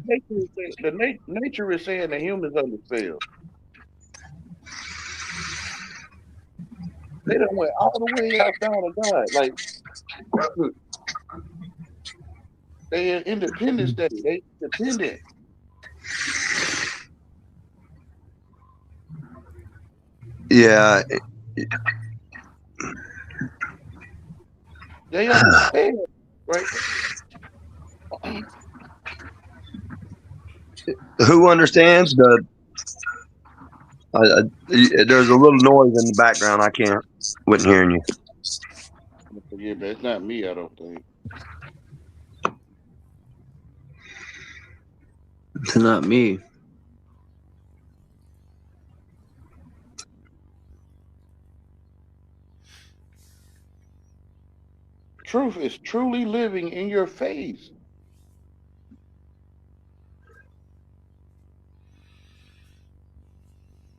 Speaker 13: Nature is saying the humans underspell. They done went all the way out down to God. Like they Independence Day. They independent.
Speaker 14: Yeah.
Speaker 13: They understand, right?
Speaker 14: Who understands there's a little noise in the background. Wasn't hearing you.
Speaker 13: Yeah, but it's not me, I don't think.
Speaker 6: It's not me.
Speaker 13: Truth is truly living in your face.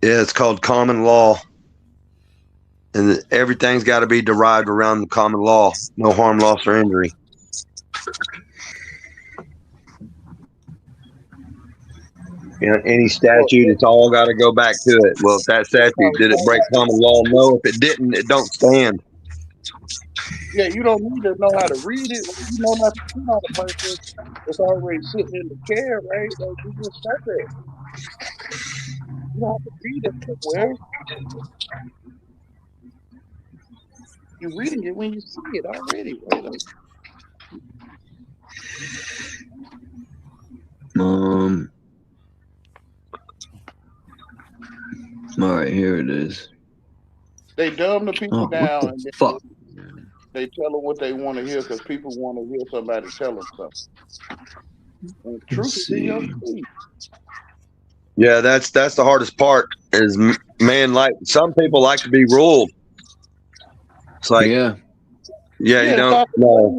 Speaker 14: Yeah, it's called common law. And everything's got to be derived around the common law. No harm, loss, or injury. Any statute, it's all got to go back to it. Well, if that statute, did it break common law? No. If it didn't, it don't stand.
Speaker 13: Yeah, you don't need to know how to read it. You know not to put on a person that's already sitting in the chair, right? Like, you just start there. You don't have to read it somewhere. You're reading it when you see it already, right?
Speaker 6: All right, here it is.
Speaker 13: They dumb the people down and
Speaker 6: fuck.
Speaker 13: They tell them what they want to hear because people want to hear somebody tell them something. And the truth is in your feet.
Speaker 14: Yeah, that's the hardest part. Is some people like to be ruled. It's like you don't know.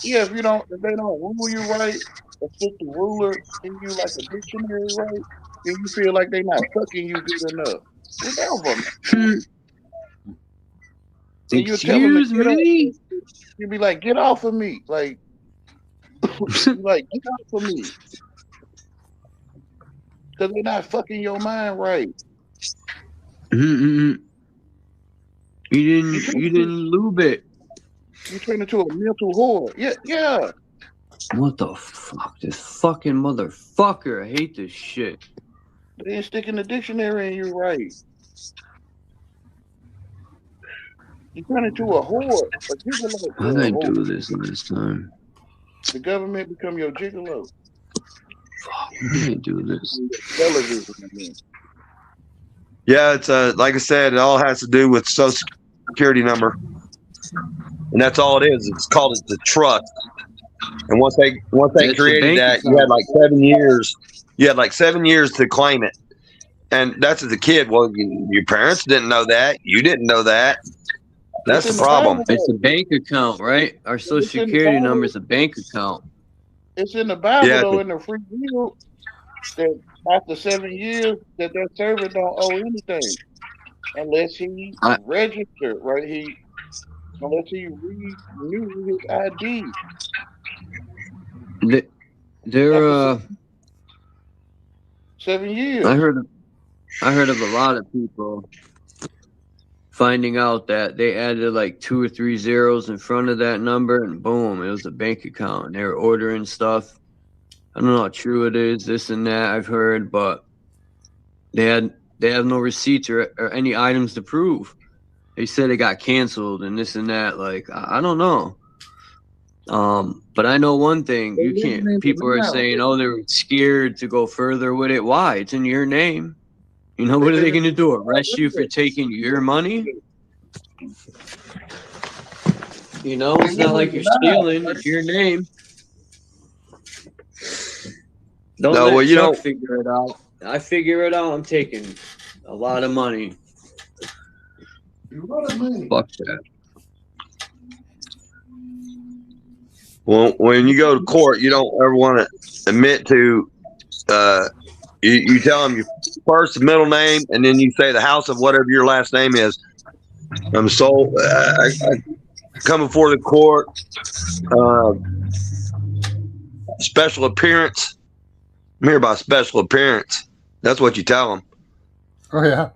Speaker 13: Yeah, if they don't rule you right, or stick the ruler in you like a dictionary, right? Then you feel like they're not fucking you good enough. Without them.
Speaker 6: Excuse me?
Speaker 13: You be like, get off of me. Like, get off of me. Because they're not fucking your mind right.
Speaker 6: You didn't lube it.
Speaker 13: You turn into a mental whore. Yeah.
Speaker 6: What the fuck? This fucking motherfucker. I hate this shit.
Speaker 13: They ain't sticking the dictionary in you right. You turn into a whore.
Speaker 6: How did I do this time?
Speaker 13: The government become your gigolo.
Speaker 6: You can't do this.
Speaker 13: Television, I mean.
Speaker 14: Yeah, it's like I said, it all has to do with Social Security number, and that's all it is. It's called the trust. And once they
Speaker 6: It's a
Speaker 14: created
Speaker 6: bank
Speaker 14: that, you
Speaker 6: account.
Speaker 14: had like 7 years. You had like 7 years to claim it, and that's as a kid. Well, your parents didn't know that. You didn't know that. That's the problem.
Speaker 6: It's a bank account, right? Our Social Security number is a bank account.
Speaker 13: It's in the Bible,
Speaker 14: Yeah,
Speaker 13: though, in the free will, that after 7 years, that servant don't owe anything unless he registered, right? Unless he renew his ID.
Speaker 6: There,
Speaker 13: 7 years.
Speaker 6: I heard of a lot of people finding out that they added like 2 or 3 zeros in front of that number, and boom, it was a bank account, and they were ordering stuff. I don't know how true it is, this and that. I've heard, but they have no receipts or any items to prove. They said it got canceled and this and that. Like, I don't know. But I know one thing: you can't. People are saying, "Oh, they're scared to go further with it." Why? It's in your name. You know, what are they going to do? Arrest you for taking your money? You know, it's not like you're stealing. It's your name. Don't let Chuck figure it out. I figure it out. I'm taking a lot of money. Fuck that.
Speaker 14: Well, when you go to court, you don't ever want to admit to. You tell them your first middle name, and then you say the house of whatever your last name is. I come before the court. Special appearance. I'm here by special appearance. That's what you tell them.
Speaker 12: Oh yeah.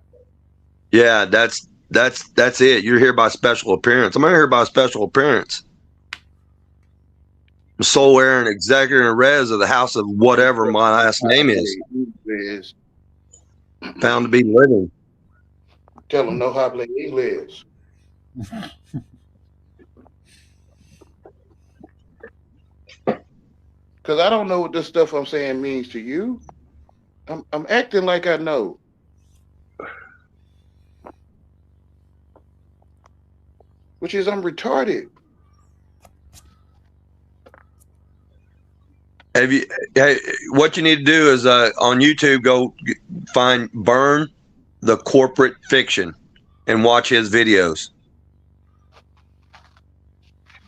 Speaker 14: Yeah, that's it. You're here by special appearance. I'm here by special appearance. I'm sole heir and executor and res of the house of whatever my last name is. Found to be living.
Speaker 13: Tell them no hable lives. Because I don't know what this stuff I'm saying means to you. I'm acting like I know. Which is I'm retarded.
Speaker 14: What you need to do is on YouTube, go find Burn the Corporate Fiction and watch his videos.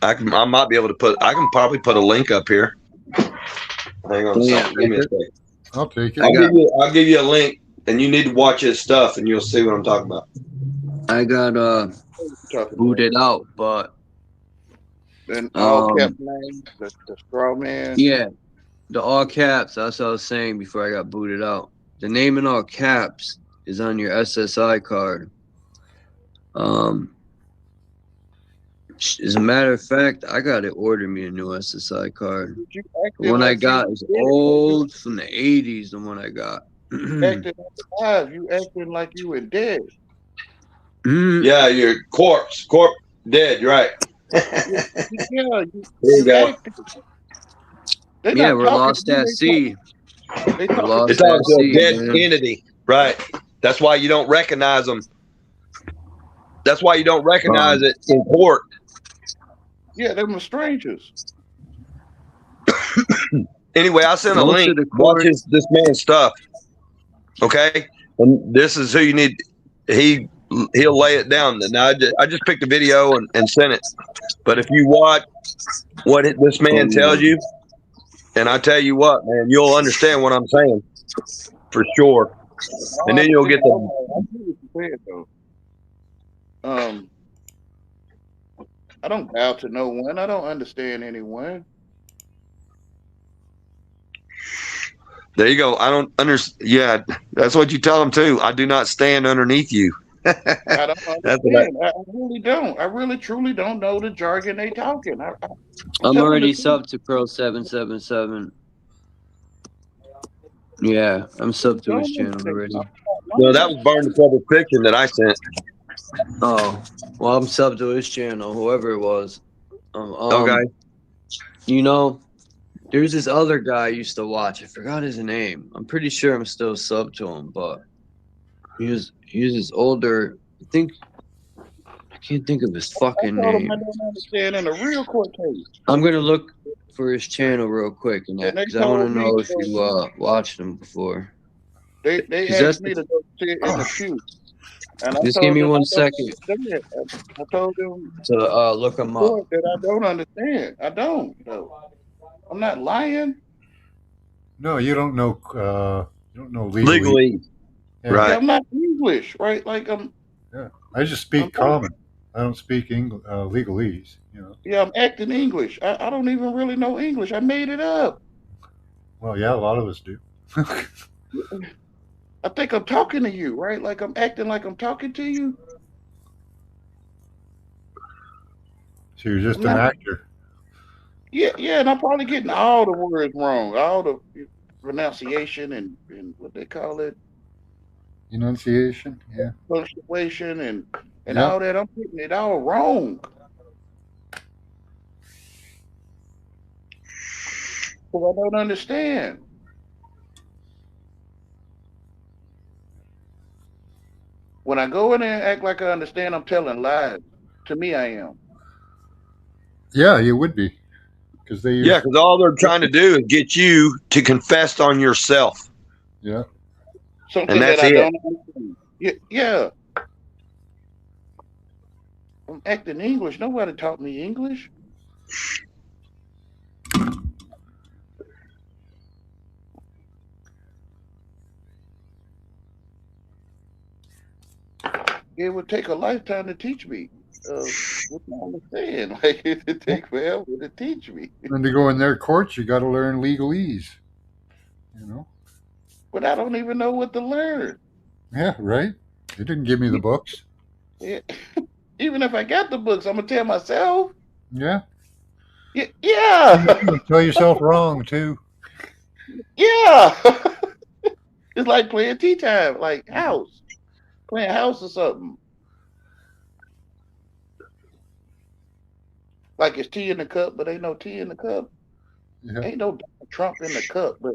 Speaker 14: I might be able to I can probably put a link up here. Hang on.
Speaker 6: Yeah,
Speaker 14: Give me a second.
Speaker 12: I'll take it.
Speaker 14: I'll give you a link, and you need to watch his stuff, and you'll see what I'm talking about.
Speaker 6: I got booted out, but
Speaker 13: then all cap names, the straw man.
Speaker 6: Yeah, the all caps. That's what I was saying before I got booted out. The name in all caps is on your SSI card. As a matter of fact, I got to order me a new SSI card. The one I got is old, from the 80s, the one I got.
Speaker 13: You acting alive. You acting like you were dead.
Speaker 14: Yeah, you're corpse, dead, you're right.
Speaker 13: Yeah,
Speaker 14: there you go.
Speaker 6: Yeah, we're lost at sea.
Speaker 14: It's also a dead entity, right? That's why you don't recognize them. That's why you don't recognize it in court.
Speaker 13: Yeah, they were strangers.
Speaker 14: Anyway, I sent a link. Watch this man's stuff. Okay, and this is who you need. He'll lay it down. Now I just picked a video and sent it. But if you watch what this man tells you, and I tell you what, man, you'll understand what I'm saying for sure. And then you'll get the.
Speaker 13: I don't bow to no one. I don't understand anyone.
Speaker 14: There you go. I don't understand. Yeah, that's what you tell them too. I do not stand underneath you.
Speaker 13: I don't understand. I really don't. I really, truly don't know the jargon they talking.
Speaker 6: I'm already sub to Crow 777. Yeah, I'm sub to his channel already.
Speaker 14: No, that was Burn the Corporate Fiction that I sent.
Speaker 6: Oh, well, I'm sub to his channel, whoever it was.
Speaker 14: Okay.
Speaker 6: You know, There's this other guy I used to watch. I forgot his name. I'm pretty sure I'm still sub to him, but he was this older. I can't think of his fucking
Speaker 13: I told him
Speaker 6: name.
Speaker 13: I don't understand in a real court case.
Speaker 6: I'm gonna look for his channel real quick, and
Speaker 13: And they
Speaker 6: because I want to
Speaker 13: told me
Speaker 6: know
Speaker 13: to
Speaker 6: if you watched him before.
Speaker 13: They
Speaker 6: 'Cause
Speaker 13: asked me to go sit in the pew, and I
Speaker 6: Just
Speaker 13: told
Speaker 6: give me
Speaker 13: them I
Speaker 6: 1
Speaker 13: don't
Speaker 6: second
Speaker 13: understand. I told them
Speaker 6: to look him up.
Speaker 13: court that I don't understand. I don't. No. I'm not lying.
Speaker 12: No, you don't know. You don't know
Speaker 14: Legally.
Speaker 12: Yeah.
Speaker 14: Right.
Speaker 13: Yeah, I'm not English, right? Like
Speaker 12: Yeah. I just speak common. I don't speak legalese. You know.
Speaker 13: Yeah, I'm acting English. I don't even really know English. I made it up.
Speaker 12: Well, yeah, a lot of us do.
Speaker 13: I think I'm talking to you, right? Like I'm acting like I'm talking to you.
Speaker 12: So you're just an actor.
Speaker 13: Yeah, and I'm probably getting all the words wrong, all the pronunciation and what they call it,
Speaker 12: Enunciation. Yeah.
Speaker 13: punctuation and
Speaker 12: Yeah.
Speaker 13: all that. I'm getting it all wrong. Because I don't understand. When I go in there and act like I understand, I'm telling lies. To me, I am.
Speaker 12: Yeah, you would be. Because they.
Speaker 14: Yeah, because all they're trying to do is get you to confess on yourself.
Speaker 12: Yeah.
Speaker 13: Something
Speaker 14: And that's
Speaker 13: that I
Speaker 14: it.
Speaker 13: don't understand. Yeah. I'm acting English. Nobody taught me English. It would take a lifetime to teach me. What I understand. Like it take forever to teach me.
Speaker 12: And to go in their courts, you got to learn legalese. You know.
Speaker 13: But I don't even know what to learn.
Speaker 12: Yeah. Right. They didn't give me the books.
Speaker 13: Yeah. Even if I got the books, I'm gonna tell myself.
Speaker 12: Yeah.
Speaker 13: Yeah.
Speaker 12: You tell yourself wrong too.
Speaker 13: Yeah. It's like playing tea time, like house. Playing house or something. Like it's tea in the cup, but ain't no tea in the cup.
Speaker 12: Yeah.
Speaker 13: Ain't no Trump in the cup, but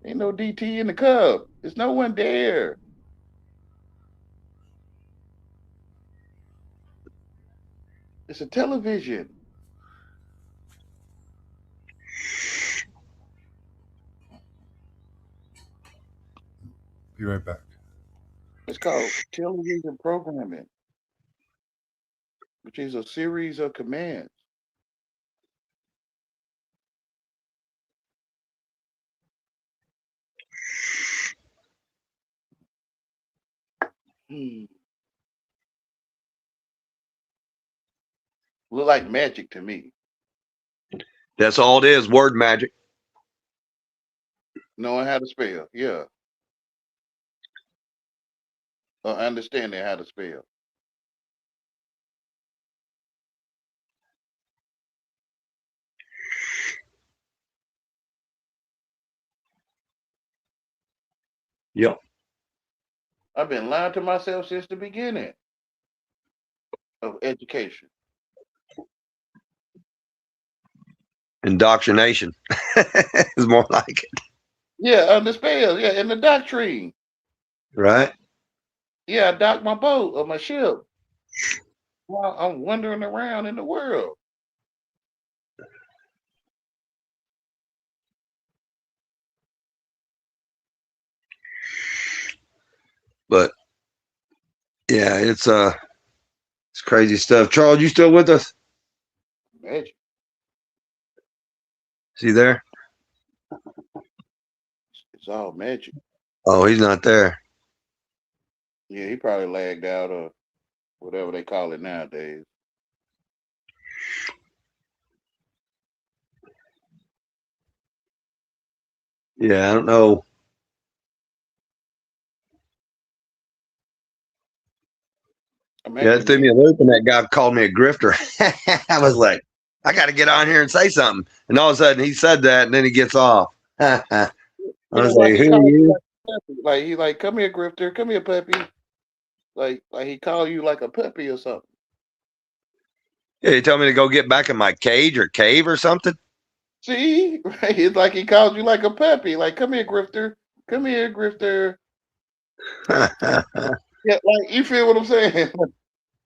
Speaker 13: ain't no DT in the cup. There's no one there. It's a television.
Speaker 12: Be right back.
Speaker 13: It's called television programming, which is a series of commands. Look like magic to me.
Speaker 14: That's all it is. Word magic.
Speaker 13: Knowing how to spell, yeah. Or understanding how to spell.
Speaker 14: Yep.
Speaker 13: I've been lying to myself since the beginning of education.
Speaker 14: Indoctrination is more like it.
Speaker 13: Yeah, the spells, yeah, and the doctrine.
Speaker 14: Right.
Speaker 13: Yeah, I docked my boat or my ship while I'm wandering around in the world.
Speaker 14: But yeah, it's crazy stuff. Charles, you still with us?
Speaker 13: Magic.
Speaker 14: Is he there?
Speaker 13: It's all magic.
Speaker 14: Oh, he's not there.
Speaker 13: Yeah, he probably lagged out or whatever they call it nowadays.
Speaker 14: Yeah, I don't know. Yeah, it threw me a loop, and that guy called me a grifter. I was like, I got to get on here and say something. And all of a sudden, he said that, and then he gets off. I was like, who are you?
Speaker 13: Like he's like, come here, grifter, come here, puppy. Like he called you like a puppy or something.
Speaker 14: Yeah, you tell me to go get back in my cage or cave or something.
Speaker 13: See, right? It's like he called you like a puppy. Like, come here, Grifter. Come here, Grifter. Yeah, like you feel what I'm saying?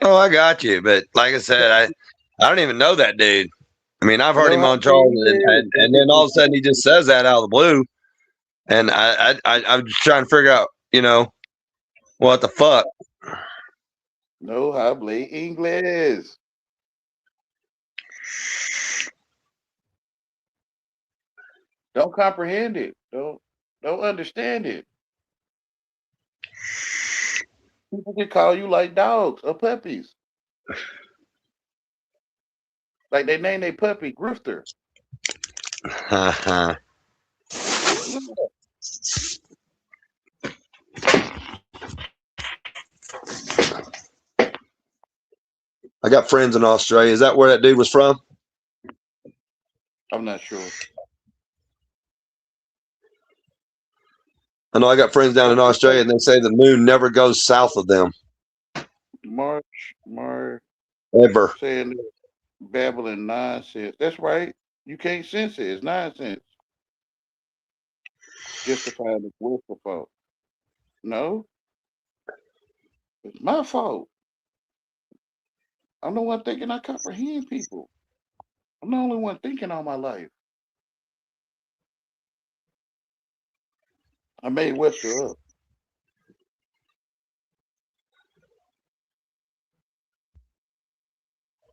Speaker 14: Oh, I got you. But like I said, I don't even know that dude. I mean, I've heard
Speaker 13: know
Speaker 14: him
Speaker 13: how
Speaker 14: on Charles,
Speaker 13: big
Speaker 14: and then all of a sudden he just says that out of the blue, and I'm just trying to figure out, what the fuck.
Speaker 13: No habla inglés. Don't comprehend it. Don't understand it. People can call you like dogs or puppies. Like they name their puppy Grifter.
Speaker 14: I got friends in Australia. Is that where that dude was from?
Speaker 13: I'm not sure.
Speaker 14: I know I got friends down in Australia, and they say the moon never goes south of them.
Speaker 13: Mark
Speaker 14: Ever.
Speaker 13: saying that, babbling nonsense. That's right. You can't sense it. It's nonsense. Justifying the willful fault. No. It's my fault. I'm the one thinking I comprehend people. I'm the only one thinking all my life. I made Webster up.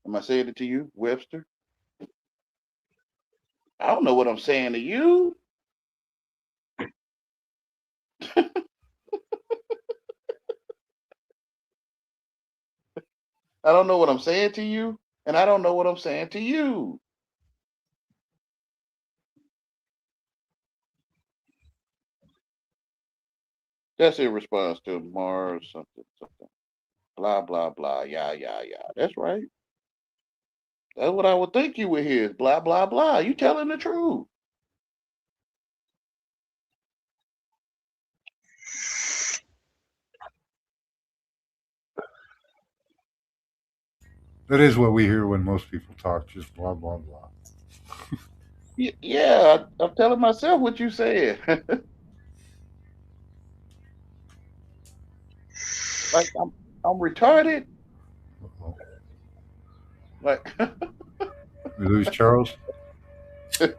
Speaker 13: Am I saying it to you, Webster? I don't know what I'm saying to you. I don't know what I'm saying to you, and I don't know what I'm saying to you. That's in response to Mars, something. Blah, blah, blah, yeah. That's right. That's what I would think you would hear. Blah, blah, blah. You telling the truth.
Speaker 12: That is what we hear when most people talk, just blah, blah, blah.
Speaker 13: Yeah, I'm telling myself what you said. Like I'm retarded.
Speaker 12: Uh-oh.
Speaker 13: Like
Speaker 12: We lose Charles?
Speaker 13: I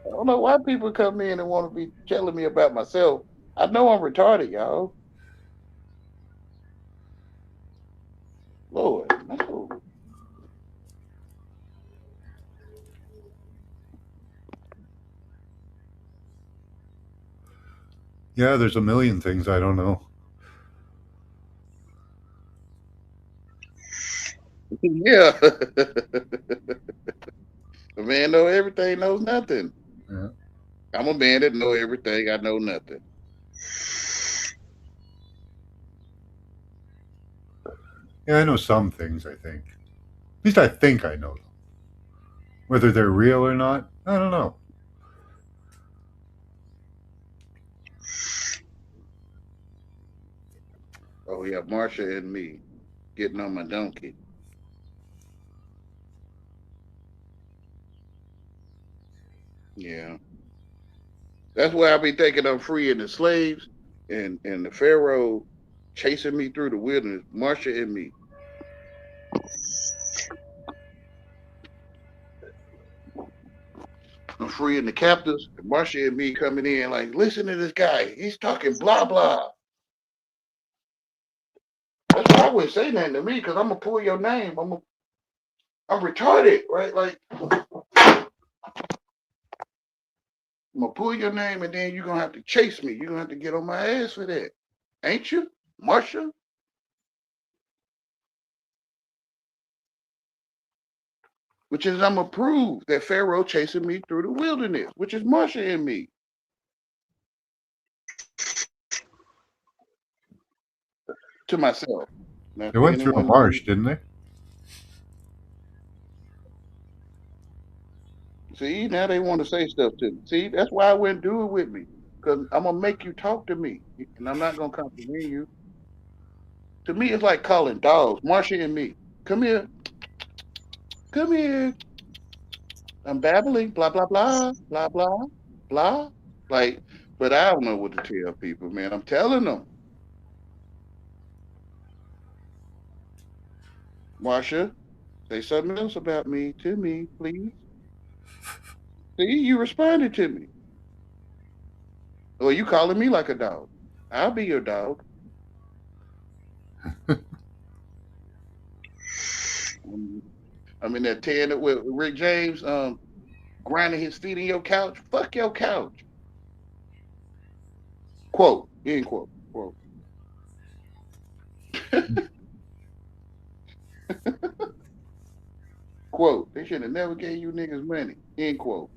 Speaker 13: don't know why people come in and want to be telling me about myself. I know I'm retarded, y'all. Lord, no.
Speaker 12: Yeah, there's a million things I don't know.
Speaker 13: Yeah. A man know everything, knows nothing.
Speaker 12: Yeah.
Speaker 13: I'm a man that know everything, I know nothing.
Speaker 12: Yeah, I know some things, I think. At least I think I know them. Whether they're real or not, I don't know.
Speaker 13: Oh yeah, Marsha and me getting on my donkey. Yeah. That's why I be thinking I'm freeing the slaves and the Pharaoh chasing me through the wilderness, Marsha and me. I'm freeing the captives, and Marsha and me coming in like, listen to this guy. He's talking blah blah. That's why I wouldn't say nothing to me, because I'm gonna pull your name. I'm retarded, right? Like I'm gonna pull your name and then you're gonna have to chase me. You're gonna have to get on my ass for that. Ain't you? Marsha? Which is I'm gonna prove that Pharaoh chasing me through the wilderness, which is Marsha and me. To myself.
Speaker 12: They went through a marsh, didn't they?
Speaker 13: See, now they want to say stuff to me. See, that's why I wouldn't do it with me. Because I'm going to make you talk to me. And I'm not going to comprehend you. To me, it's like calling dogs. Marsha and me. Come here. Come here. I'm babbling. Blah, blah, blah. Blah, blah, blah. Like, but I don't know what to tell people, man. I'm telling them. Marsha, say something else about me to me, please. See, you responded to me. Or you calling me like a dog. I'll be your dog. I'm in that 10 with Rick James, grinding his feet in your couch. Fuck your couch. Quote. End quote. Quote. Quote. They should have never gave you niggas money. End quote.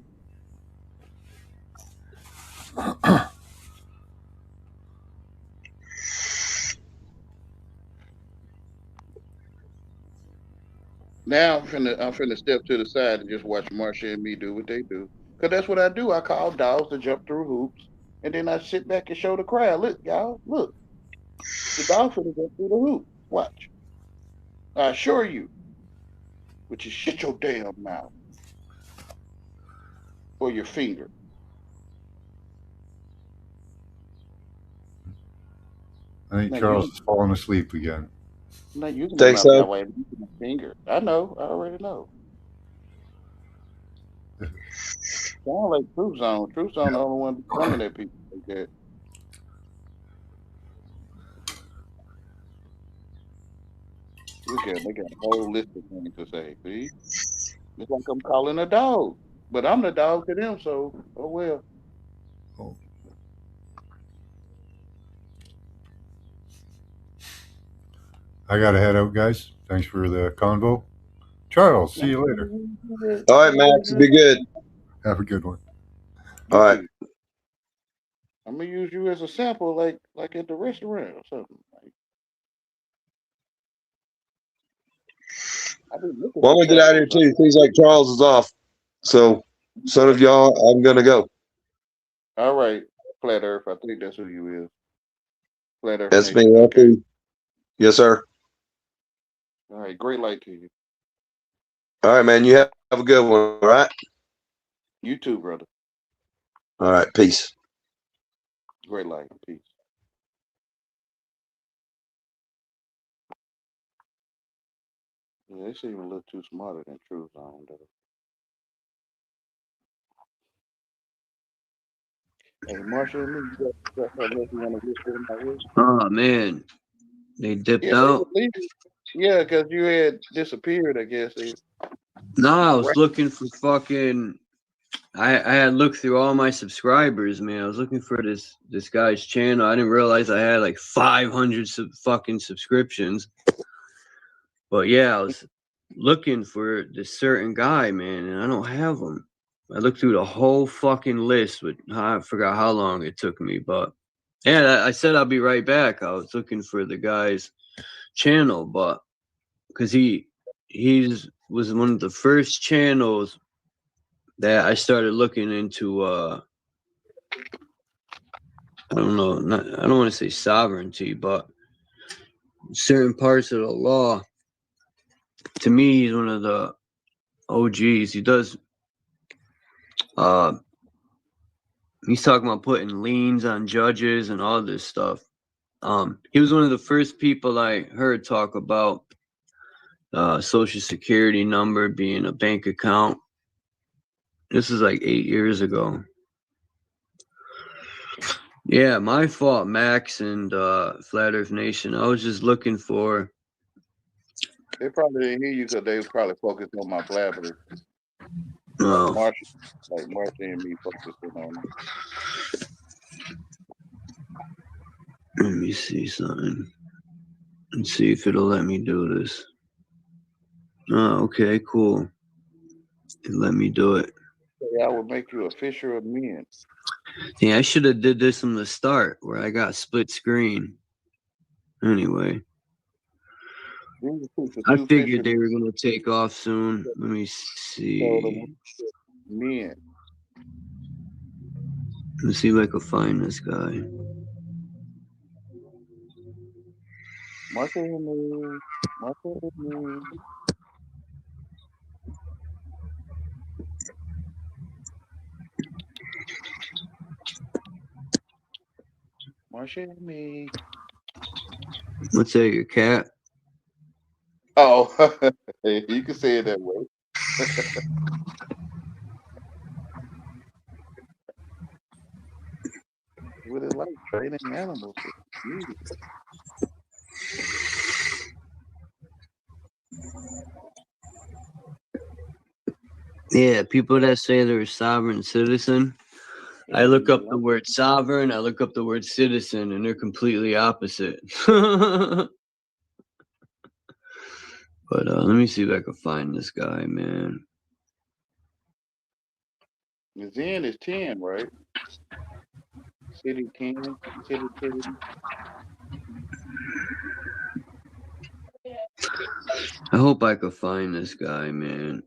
Speaker 13: Now I'm finna step to the side and just watch Marsha and me do what they do. Cause that's what I do. I call dogs to jump through hoops. And then I sit back and show the crowd. Look, y'all, look. The dog finna jump through the hoop. Watch. I assure you. But you shut your damn mouth. Or your finger.
Speaker 12: I think Charles is falling asleep again.
Speaker 13: I'm not using
Speaker 14: Think
Speaker 13: my
Speaker 14: so?
Speaker 13: mouth. I'm using my finger. I know. I already know. Sound like Truth Zone. Truth Zone the only one coming at people like that. Look at them. They got a whole list of things to say. See? It's like I'm calling a dog. But I'm the dog to them, so oh well.
Speaker 12: Oh. I gotta head out, guys. Thanks for the convo. Charles, see you later.
Speaker 14: All right, Max, be good.
Speaker 12: Have a good one.
Speaker 14: All right.
Speaker 13: I'm gonna use you as a sample, like at the restaurant or something.
Speaker 14: Well, I'm gonna get out of here too. Seems like Charles is off. So, son of y'all, I'm gonna go.
Speaker 13: All right, Flat Earth. I think that's who you is. Flat Earth.
Speaker 14: That's
Speaker 13: Nation.
Speaker 14: me.
Speaker 13: Okay.
Speaker 14: Yes, sir.
Speaker 13: All right. Great light to you.
Speaker 14: All right, man. You have a good one. All right.
Speaker 13: You too, brother.
Speaker 14: All right. Peace.
Speaker 13: Great light. Peace. Yeah, they seem a little too smarter than Truth Zone, though. Hey, Marsha and me, you got something else you want to listen to my way?
Speaker 6: Oh man, they dipped
Speaker 13: Yeah,
Speaker 6: out.
Speaker 13: yeah, because you had disappeared, I guess.
Speaker 6: No, I was looking for fucking. I had looked through all my subscribers, man. I was looking for this guy's channel. I didn't realize I had like 500 fucking subscriptions. But yeah, I was looking for this certain guy, man, and I don't have him. I looked through the whole fucking list, but I forgot how long it took me. But yeah, I said I'll be right back. I was looking for the guy's channel, but because he's was one of the first channels that I started looking into. I don't know, I don't want to say sovereignty, but certain parts of the law. To me, he's one of the OGs. He does. He's talking about putting liens on judges and all this stuff. He was one of the first people I heard talk about Social Security number being a bank account. This is like 8 years ago. Yeah, my fault, Max and Flat Earth Nation. I was just looking for.
Speaker 13: They probably didn't hear you because they was probably focused on my blabbering.
Speaker 6: No.
Speaker 13: Like Marsha and me focusing on it.
Speaker 6: Let me see something. Let's see if it'll let me do this. Oh, okay, cool. It let me do it.
Speaker 13: I would make you a fisher of men.
Speaker 6: Yeah, I should have did this from the start where I got split screen. Anyway. I figured they were going to take off soon. Let me see.
Speaker 13: Men.
Speaker 6: Let's see if I can find this guy.
Speaker 13: Martin. Martin.
Speaker 6: What's that, your cat?
Speaker 13: Oh, you can say it that way. What it like training animals?
Speaker 6: Yeah, people that say they're a sovereign citizen. I look up the word sovereign, I look up the word citizen, and they're completely opposite. But let me see if I can find this guy, man.
Speaker 13: The Zen is 10, right? City 10, city.
Speaker 6: I hope I could find this guy, man.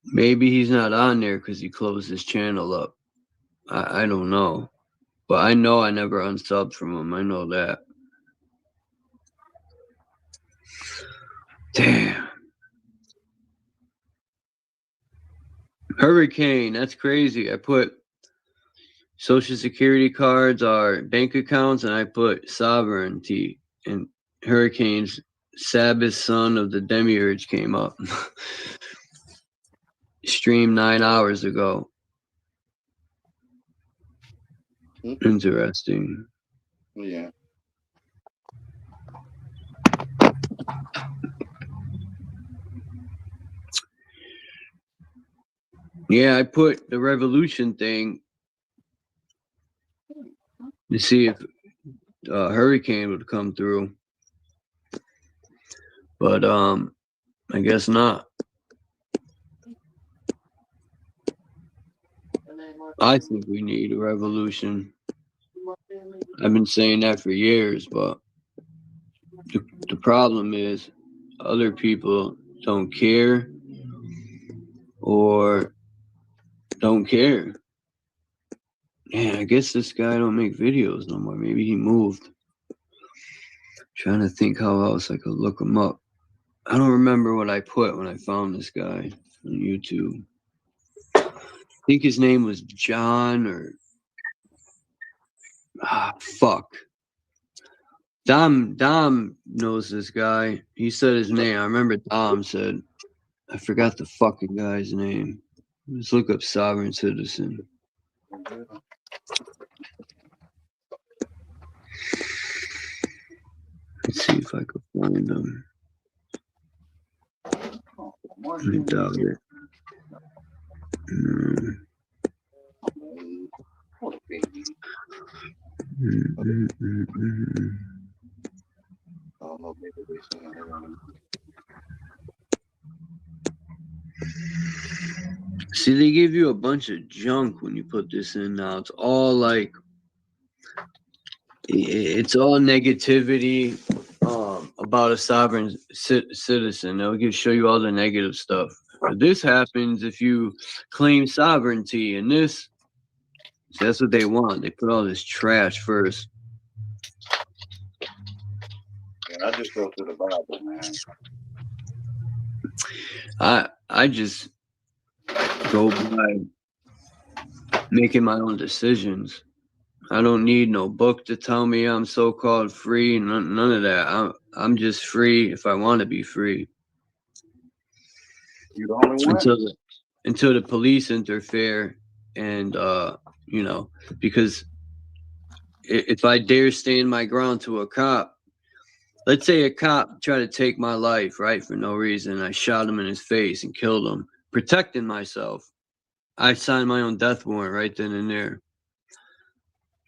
Speaker 6: Maybe he's not on there because he closed his channel up. I don't know. But I know I never unsubbed from him. I know that. Damn. Hurricane, that's crazy. I put Social Security cards are bank accounts, and I put sovereignty. And Hurricane's Sabbath, son of the demiurge, came up. Streamed 9 hours ago. Interesting.
Speaker 13: Yeah.
Speaker 6: Yeah, I put the revolution thing to see if Hurricane would come through. But I guess not. I think we need a revolution. I've been saying that for years, but the problem is other people don't care or don't care. Yeah, I guess this guy don't make videos no more. Maybe he moved. Trying to think how else I could look him up. I don't remember what I put when I found this guy on YouTube. I think his name was John or fuck. Dom knows this guy. He said his name. I remember Dom said. I forgot the fucking guy's name. Let's look up sovereign citizen. Let's see if I can find him. I doubt it. See, they give you a bunch of junk when you put this in now. It's all like, it's all negativity about a sovereign citizen. They'll show you all the negative stuff. But this happens if you claim sovereignty, and this, that's what they want. They put all this trash first.
Speaker 13: Yeah, I just go to the Bible, man.
Speaker 6: I just go by making my own decisions. I don't need no book to tell me I'm so-called free. None of that. I'm just free if I want to be free.
Speaker 13: You the only one?
Speaker 6: Until the police interfere, and you know, because if I dare stand my ground to a cop, let's say a cop tried to take my life, right, for no reason. I shot him in his face and killed him, protecting myself. I signed my own death warrant right then and there.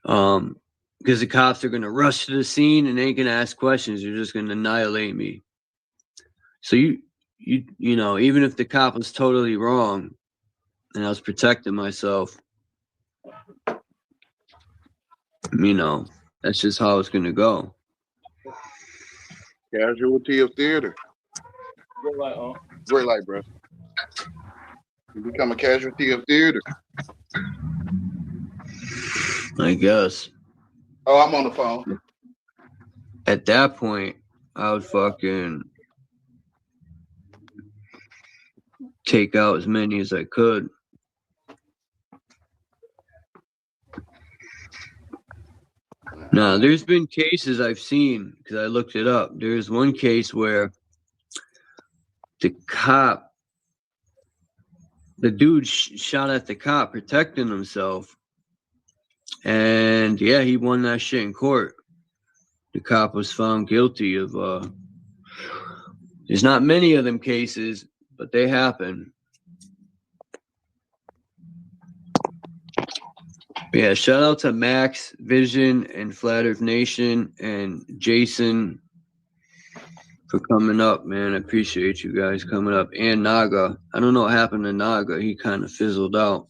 Speaker 6: Because the cops are going to rush to the scene and they ain't going to ask questions. They're just going to annihilate me. So you know, even if the cop was totally wrong and I was protecting myself, you know, that's just how it's going to go.
Speaker 13: Casualty of theater. Great light, oh. Great light, bro. You become a casualty of theater.
Speaker 6: I guess.
Speaker 13: Oh, I'm on the phone.
Speaker 6: at that point, I would fucking take out as many as I could. Now, there's been cases I've seen, because I looked it up. There's one case where the cop, the dude shot at the cop protecting himself. And yeah, he won that shit in court. The cop was found guilty of, there's not many of them cases, but they happen. Yeah, shout out to Max, Vision, and Flat Earth Nation, and Jason for coming up, man. I appreciate you guys coming up. And Naga. I don't know what happened to Naga. He kind of fizzled out.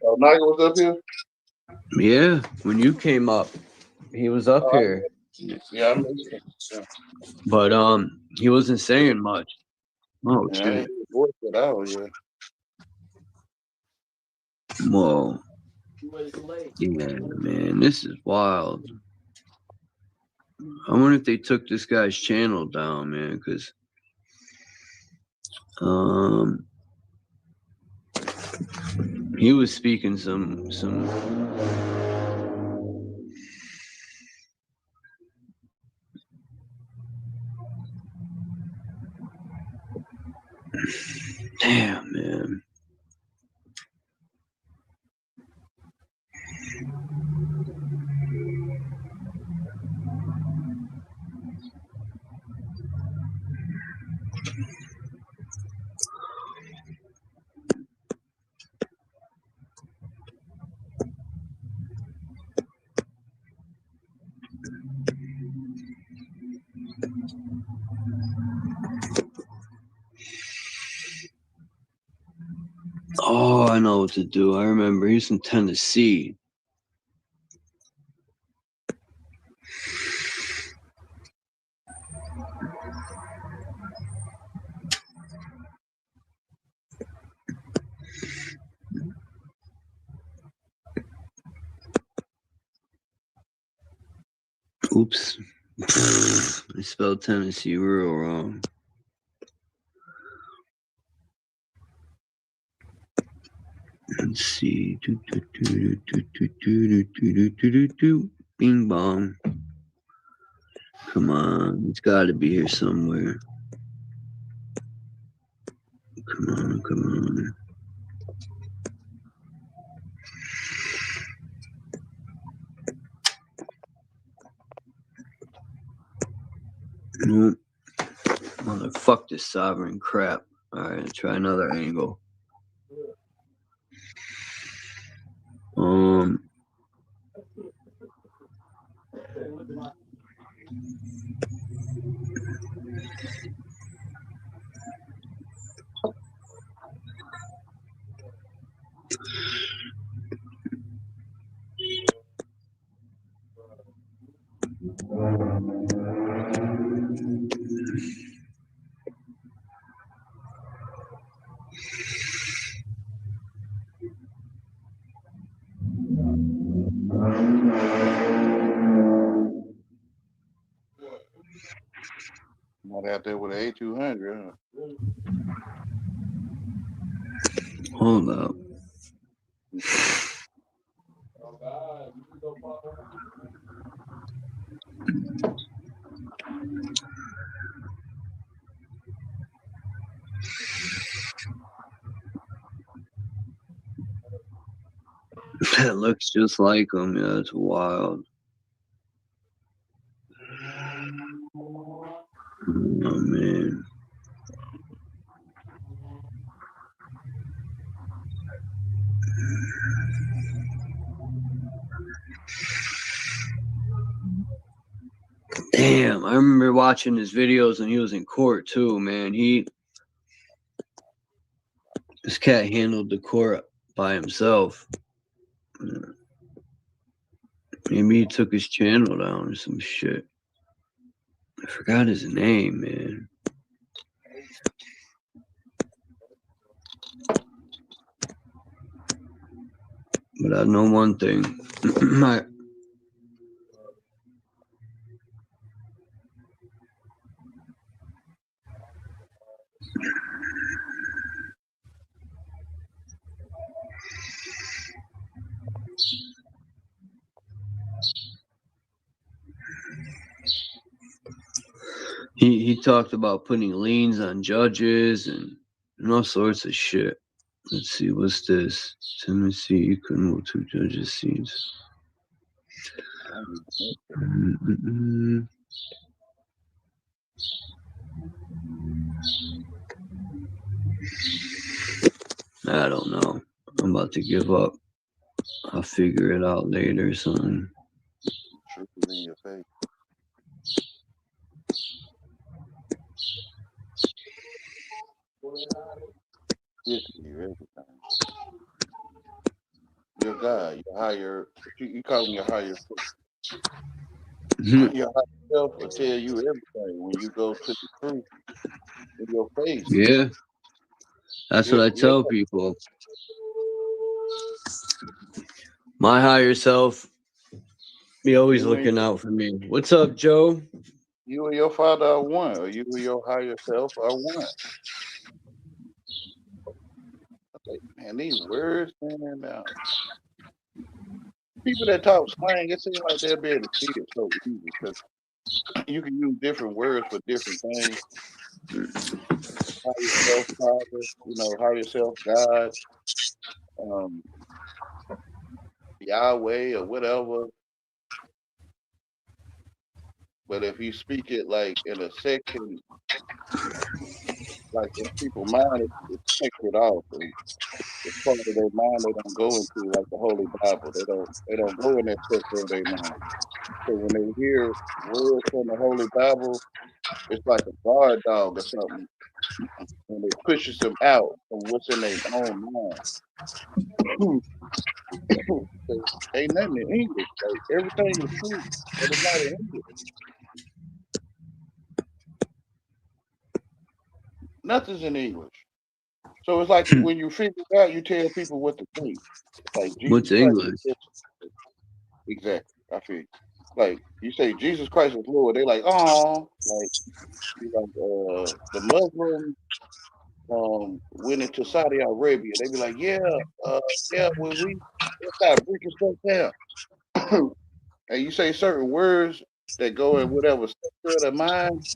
Speaker 13: Oh, Naga was up here?
Speaker 6: Yeah, when you came up, he was up here.
Speaker 13: Yeah, I missed him. Yeah.
Speaker 6: But he wasn't saying much. Oh,
Speaker 13: Yeah, I
Speaker 6: shit.
Speaker 13: ain't heard his voice at all yet.
Speaker 6: Whoa. Yeah, man, this is wild. I wonder if they took this guy's channel down, man, because he was speaking some damn, man. Oh, I know what to do. I remember he's from Tennessee. Oops. I spelled Tennessee real wrong. Let's see. Bing bong. Come on. It's got to be here somewhere. Come on, come on. Nope. Motherfuck this sovereign crap. Alright, let's try another angle.
Speaker 13: Not out there with an A200, huh?
Speaker 6: Hold up. That looks just like him. Yeah, it's wild. Oh, man. Damn, I remember watching his videos when he was in court too, man. This cat handled the court by himself. Maybe he took his channel down or some shit. I forgot his name, man. But I know one thing. He talked about putting liens on judges and all sorts of shit. Let's see, what's this? Tennessee, you couldn't move 2 judges' seats. I don't know. I'm about to give up. I'll figure it out later or something.
Speaker 13: Truth is in your face. Yes, you everything. Your God, your higher, you call me your higher self. Your higher self will tell you everything when you go to the truth in your face.
Speaker 6: Yeah. That's what I tell people. My higher self be always looking out for me. What's up, Joe?
Speaker 13: You and your father are one, or you and your higher self are one. Like, man, these words, man, people that talk slang, it seems like they'll be able to see it so easy because you can use different words for different things. Higher self, Father, higher self, God, Yahweh, or whatever. But if you speak it like in a section, like in people's mind, it's sacred off. And it's part of their mind they don't go into, like the Holy Bible. They don't go in that section of their mind. So when they hear words from the Holy Bible, it's like a guard dog or something, and it pushes them out from what's in their own mind. Ain't nothing in English. Like everything is true, but it's not in English. Nothing's in English. So it's like when you figure it out, you tell people what to think. Like Jesus
Speaker 6: What's
Speaker 13: Christ
Speaker 6: English?
Speaker 13: Exactly. I feel like you say Jesus Christ is Lord. They like, oh, like the Muslims went into Saudi Arabia. They be like, yeah, when we start breaking stuff down, and you say certain words that go in whatever sector of the mind,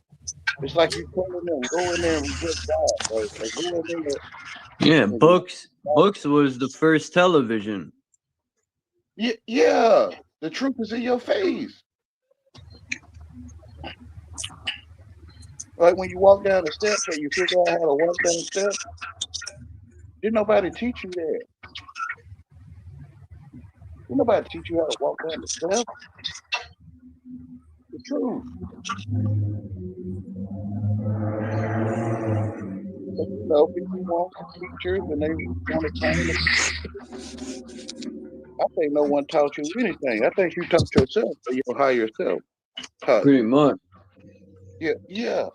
Speaker 13: it's like you telling them go in there and reject God, like go in there.
Speaker 6: Yeah, books was the first television.
Speaker 13: Yeah, the truth is in your face. Like when you walk down the steps and you figure out how to walk down the steps, didn't nobody teach you that. Didn't nobody teach you how to walk down the steps. The truth. But, people want teachers and they want to train. I think no one taught you anything. I think you taught yourself or your higher self.
Speaker 6: Pretty much.
Speaker 13: Yeah.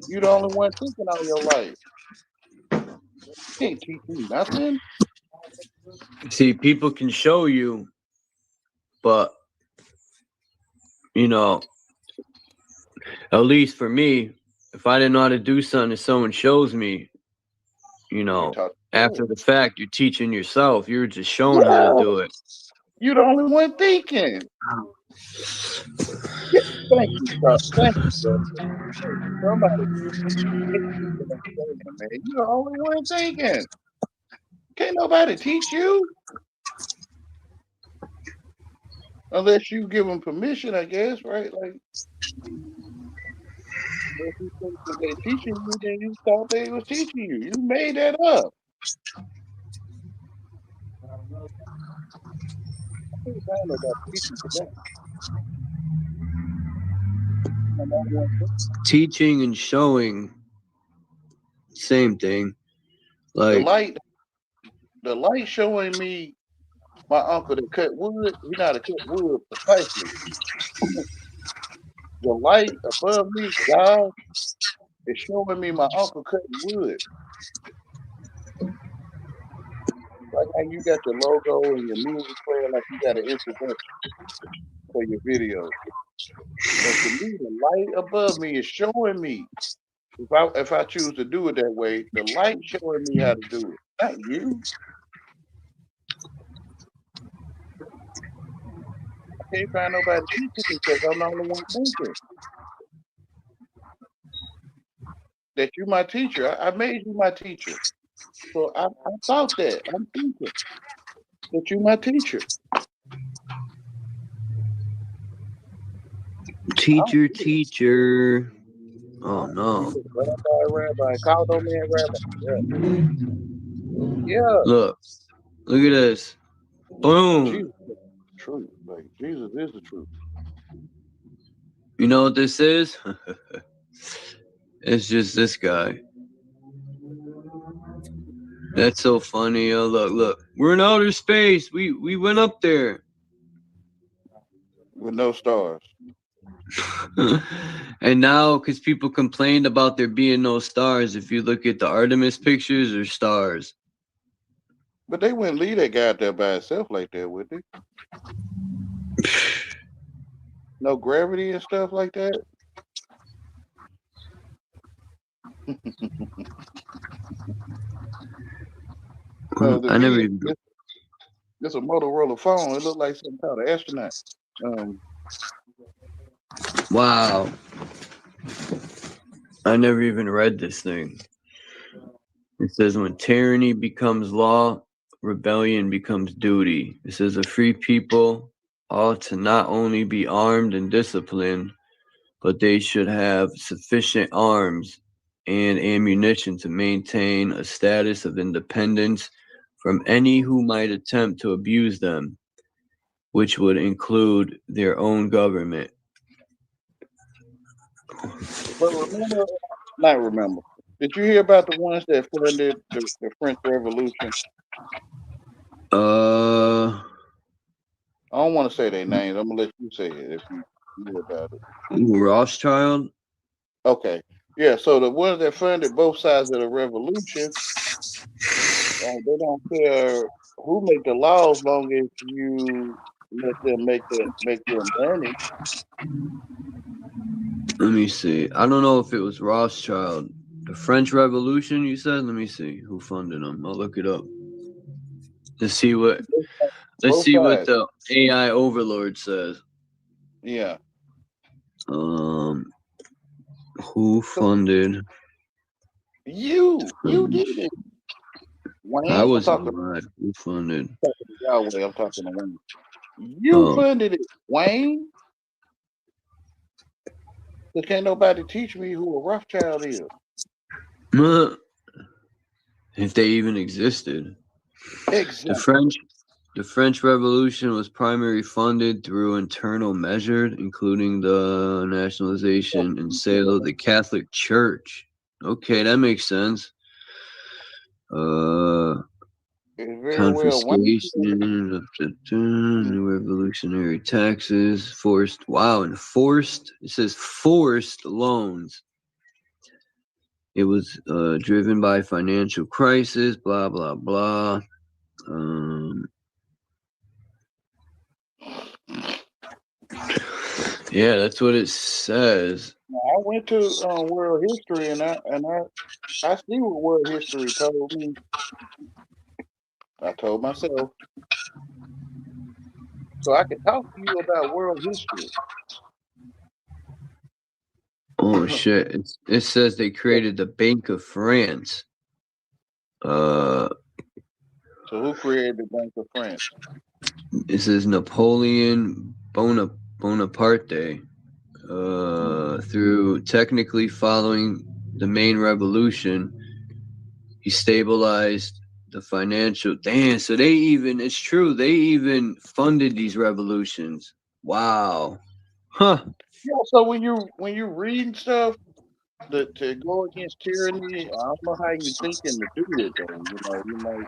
Speaker 13: You're the only one thinking all your life. You can't teach me nothing.
Speaker 6: See, people can show you, but at least for me, if I didn't know how to do something and someone shows me, after the fact, you're teaching yourself. You're just showing how to do it.
Speaker 13: You're the only one thinking. Thank you, sir. Thank you, sir. Somebody, man, you're the only one thinking. Can't nobody teach you. Unless you give them permission, I guess, right? Like, if you think that they're teaching you, then you thought they was teaching you. You made that up. I can't find nobody teaching today.
Speaker 6: Teaching and showing, same thing. Like
Speaker 13: the light showing me my uncle that cut wood. He know how to cut wood precisely. The light above me, God, is showing me my uncle cutting wood. Like how you got your logo and your music player, like you got an introduction for your video. But to me, the light above me is showing me. If I choose to do it that way, the light showing me how to do it, not you. I can't find nobody teaching because I'm the only one thinking. that you my teacher. I made you my teacher. So I thought that. I'm thinking that you my teacher.
Speaker 6: Teacher. Oh no.
Speaker 13: Rabbi. Call no man rabbi. Yeah.
Speaker 6: Look at this. Boom.
Speaker 13: Jesus is the truth. Like Jesus is the truth.
Speaker 6: You know what this is? It's just this guy. That's so funny. Oh, look. We're in outer space. We went up there.
Speaker 13: With no stars.
Speaker 6: And now, because people complained about there being no stars, if you look at the Artemis pictures, there's stars.
Speaker 13: But they wouldn't leave that guy out there by himself like that, would they? No gravity and stuff like that?
Speaker 6: I never even...
Speaker 13: It's a Motorola phone. It looked like some kind of astronaut.
Speaker 6: Wow. I never even read this thing. It says when tyranny becomes law, rebellion becomes duty. It says a free people ought to not only be armed and disciplined, but they should have sufficient arms and ammunition to maintain a status of independence from any who might attempt to abuse them, which would include their own government.
Speaker 13: But remember. Did you hear about the ones that funded the French Revolution? I don't want to say their names. I'm gonna let you say it if you hear about it.
Speaker 6: Rothschild?
Speaker 13: Okay. Yeah, so the ones that funded both sides of the revolution, they don't care who make the laws, long as you let them make their money.
Speaker 6: Let me see. I don't know if it was Rothschild. The French Revolution, you said? Let me see who funded them. I'll look it up. Let's see what the AI overlord says.
Speaker 13: Yeah.
Speaker 6: Who funded?
Speaker 13: You did it. Wayne,
Speaker 6: I wasn't alive. Who funded?
Speaker 13: I'm talking to Wayne. You funded it, Wayne. But can't nobody teach me who a Rothschild is.
Speaker 6: If they even existed.
Speaker 13: Exactly.
Speaker 6: The French Revolution was primarily funded through internal measures, including the nationalization and sale of the Catholic Church. Okay, that makes sense. Confiscation of the revolutionary taxes, forced it says forced loans. It was driven by financial crisis, blah blah blah. Yeah, that's what it says.
Speaker 13: I went to world history and I see what world history told me. I told myself. So I can talk to you about world history.
Speaker 6: Oh shit. It says they created the Bank of France.
Speaker 13: So who created the Bank of France?
Speaker 6: It says Napoleon Bonaparte. Through technically following the main revolution, he stabilized the financial. Damn, so it's true, they even funded these revolutions. Wow. Huh.
Speaker 13: Yeah, so when you reading stuff to go against tyranny, I don't know how you thinking to do it though. You might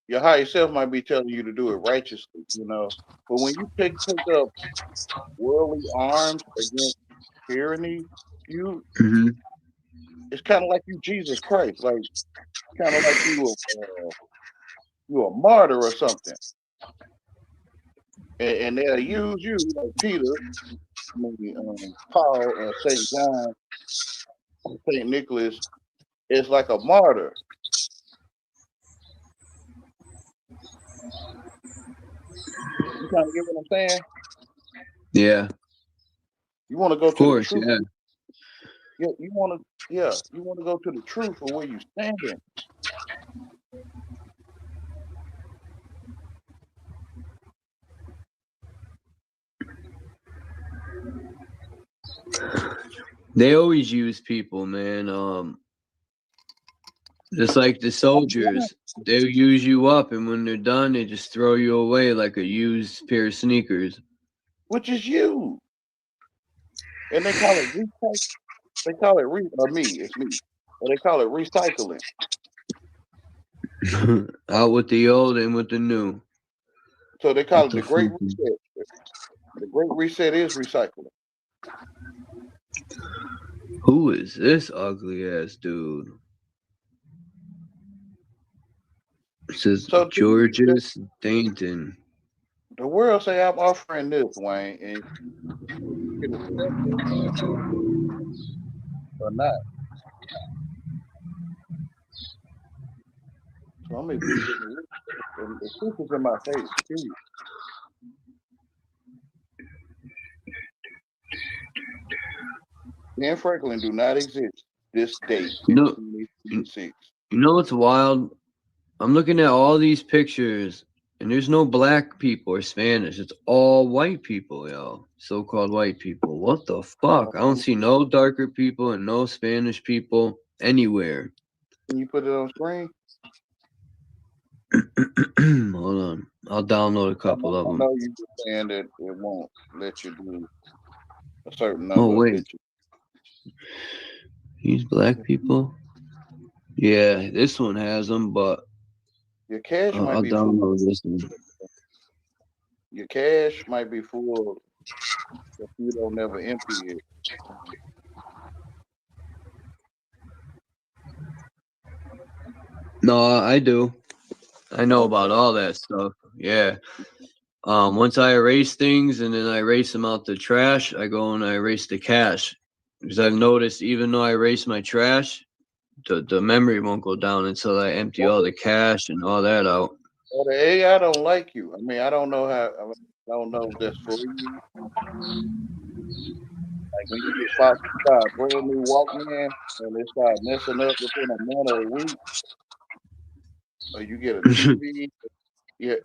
Speaker 13: your higher self might be telling you to do it righteously, But when you take up worldly arms against tyranny, it's kind of like you Jesus Christ, like kind of like you a martyr or something, and they'll use you like Peter, Paul, Saint John, Saint Nicholas. It's like a martyr. You kind of get what I'm saying?
Speaker 6: Yeah.
Speaker 13: You want to go to the truth? you want to go to the truth of where you standing.
Speaker 6: They always use people, man. Just like the soldiers, they'll use you up, and when they're done, they just throw you away like a used pair of sneakers.
Speaker 13: Which is you. And they call it recycling. They call it it's me. But they call it recycling.
Speaker 6: Out with the old and with the new.
Speaker 13: So they call it the Great Reset. The Great Reset is recycling.
Speaker 6: Who is this ugly ass dude? It says
Speaker 13: So
Speaker 6: Georges Dainton.
Speaker 13: The world say I'm offering this, Wayne, and you can accept it or not. So I'm gonna be the truth is in my face. Period. Ben Franklin do not exist this date.
Speaker 6: No, you know what's wild? I'm looking at all these pictures, and there's no black people or Spanish. It's all white people, yo. So-called white people. What the fuck? I don't see no darker people and no Spanish people anywhere.
Speaker 13: Can you put it on screen?
Speaker 6: Hold on. I'll download a couple of them.
Speaker 13: I know you're saying that it won't let you do a certain number.
Speaker 6: Oh, wait. These black people? Yeah, this one has them, but
Speaker 13: your cache might
Speaker 6: I'll
Speaker 13: be
Speaker 6: download
Speaker 13: full.
Speaker 6: this one.
Speaker 13: Your cache might be full if you don't never empty it.
Speaker 6: No, I do. I know about all that stuff. Yeah. Once I erase things and then I erase them out the trash, I go and I erase the cache. Because I've noticed even though I erase my trash, the memory won't go down until I empty all the cache and all that out.
Speaker 13: Well, the AI don't like you. I mean, I don't know how. I don't know if that's for you. Like when you get a brand new Walkman and they start messing up within a matter of weeks, or you get a TV.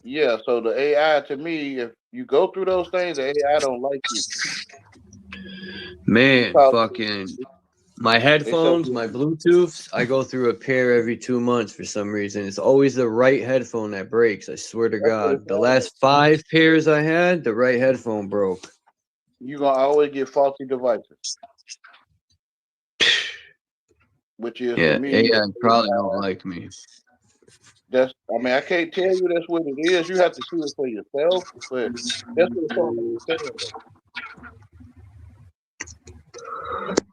Speaker 13: Yeah. So the AI, to me, if you go through those things, the AI don't like you.
Speaker 6: Man, fucking my headphones, my Bluetooths, I go through a pair every 2 months for some reason. It's always the right headphone that breaks. I swear to God. The last 5 pairs I had, the right headphone broke.
Speaker 13: You're going to always get faulty devices. Which is,
Speaker 6: yeah,
Speaker 13: to me,
Speaker 6: AI probably don't like me.
Speaker 13: I can't tell you that's what it is. You have to see it for yourself, but that's what it's all saying.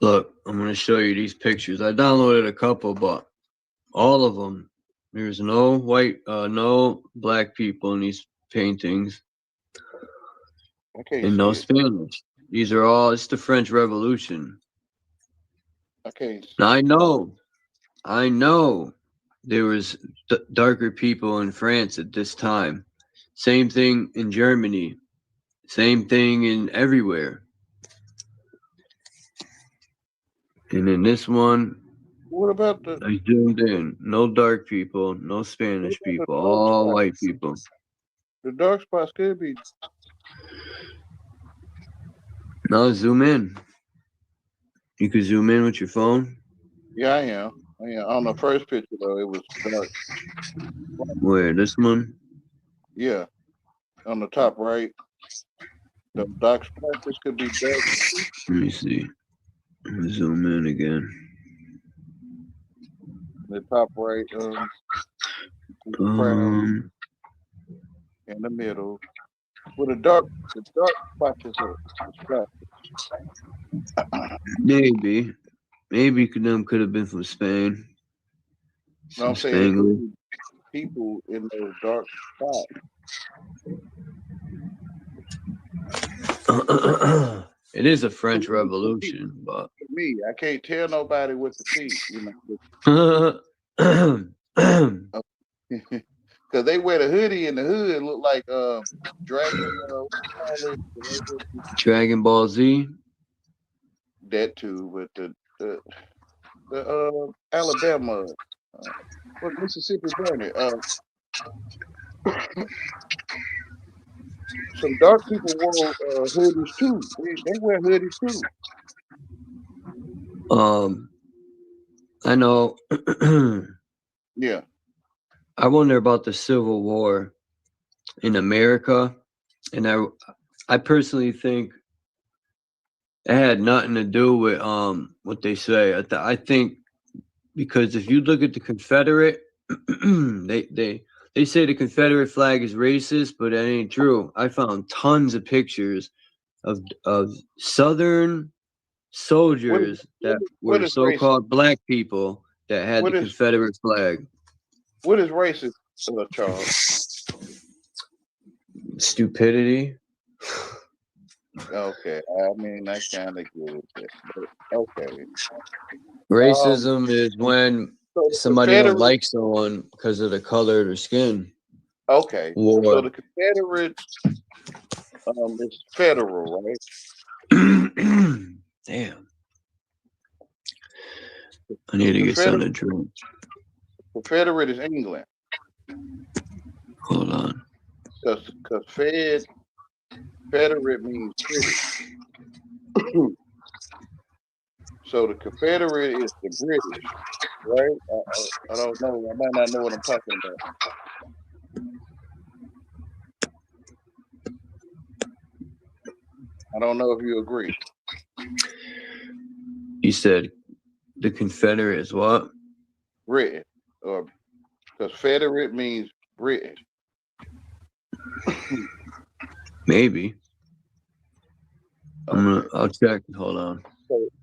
Speaker 6: Look, I'm going to show you these pictures. I downloaded a couple, but all of them, there's no no black people in these paintings. And no Spanish. These are all, it's the French Revolution. Now, I know there was darker people in France at this time. Same thing in Germany. Same thing in everywhere. And in this one,
Speaker 13: what about
Speaker 6: I zoomed in. No dark people, no Spanish people, all white people.
Speaker 13: The dark spots could be.
Speaker 6: Now zoom in. You can zoom in with your phone.
Speaker 13: Yeah, I am. On the first picture though, it was dark.
Speaker 6: Where, this one?
Speaker 13: Yeah, on the top right. The dark spots could be dark.
Speaker 6: Let me see. Zoom in again.
Speaker 13: The top right, in the middle, with the dark spots
Speaker 6: Maybe them could have been from Spain.
Speaker 13: No, I'm saying people in those dark spots.
Speaker 6: It is a French Revolution, but
Speaker 13: me, I can't tell nobody what to see, because they wear the hoodie and the hood look like
Speaker 6: Dragon Ball Z.
Speaker 13: That too, but Alabama, what Mississippi burning? Some dark people wore hoodies too. They wear hoodies too.
Speaker 6: I know.
Speaker 13: Yeah.
Speaker 6: I wonder about the Civil War in America, and I personally think it had nothing to do with what they say. I think because if you look at the Confederate, they say the Confederate flag is racist, but that ain't true. I found tons of pictures of Southern soldiers that were so-called black people that had the Confederate flag.
Speaker 13: What is racist, Charles?
Speaker 6: Stupidity.
Speaker 13: Okay, I mean I kind of get it. Okay.
Speaker 6: Racism is when somebody don't like someone because of the color of their skin.
Speaker 13: Okay.
Speaker 6: War.
Speaker 13: So the Confederates is federal, right?
Speaker 6: Damn. I need to get something to drink.
Speaker 13: Confederate is England.
Speaker 6: Hold on.
Speaker 13: Because Federate means British. So the Confederate is the British, right? I don't know. I might not know what I'm talking about. I don't know if you agree.
Speaker 6: You said the Confederate is what?
Speaker 13: Britain, or because Federate means British.
Speaker 6: Maybe. I'll check. Hold on.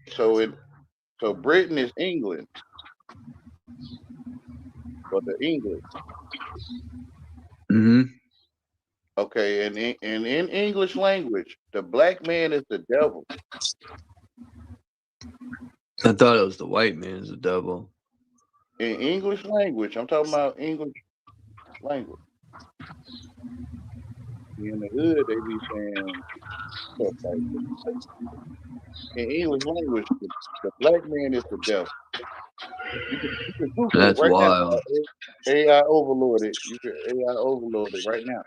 Speaker 13: So Britain is England, or the English.
Speaker 6: Mm-hmm.
Speaker 13: Okay, and in English language, the black man is the devil.
Speaker 6: I thought it was the white man is the devil.
Speaker 13: In English language, I'm talking about English language. In the hood, they be saying stuff like this. In English language, the black man is the devil. You can Google
Speaker 6: That's
Speaker 13: it right
Speaker 6: wild.
Speaker 13: now. AI overloaded. You can AI overload it right now.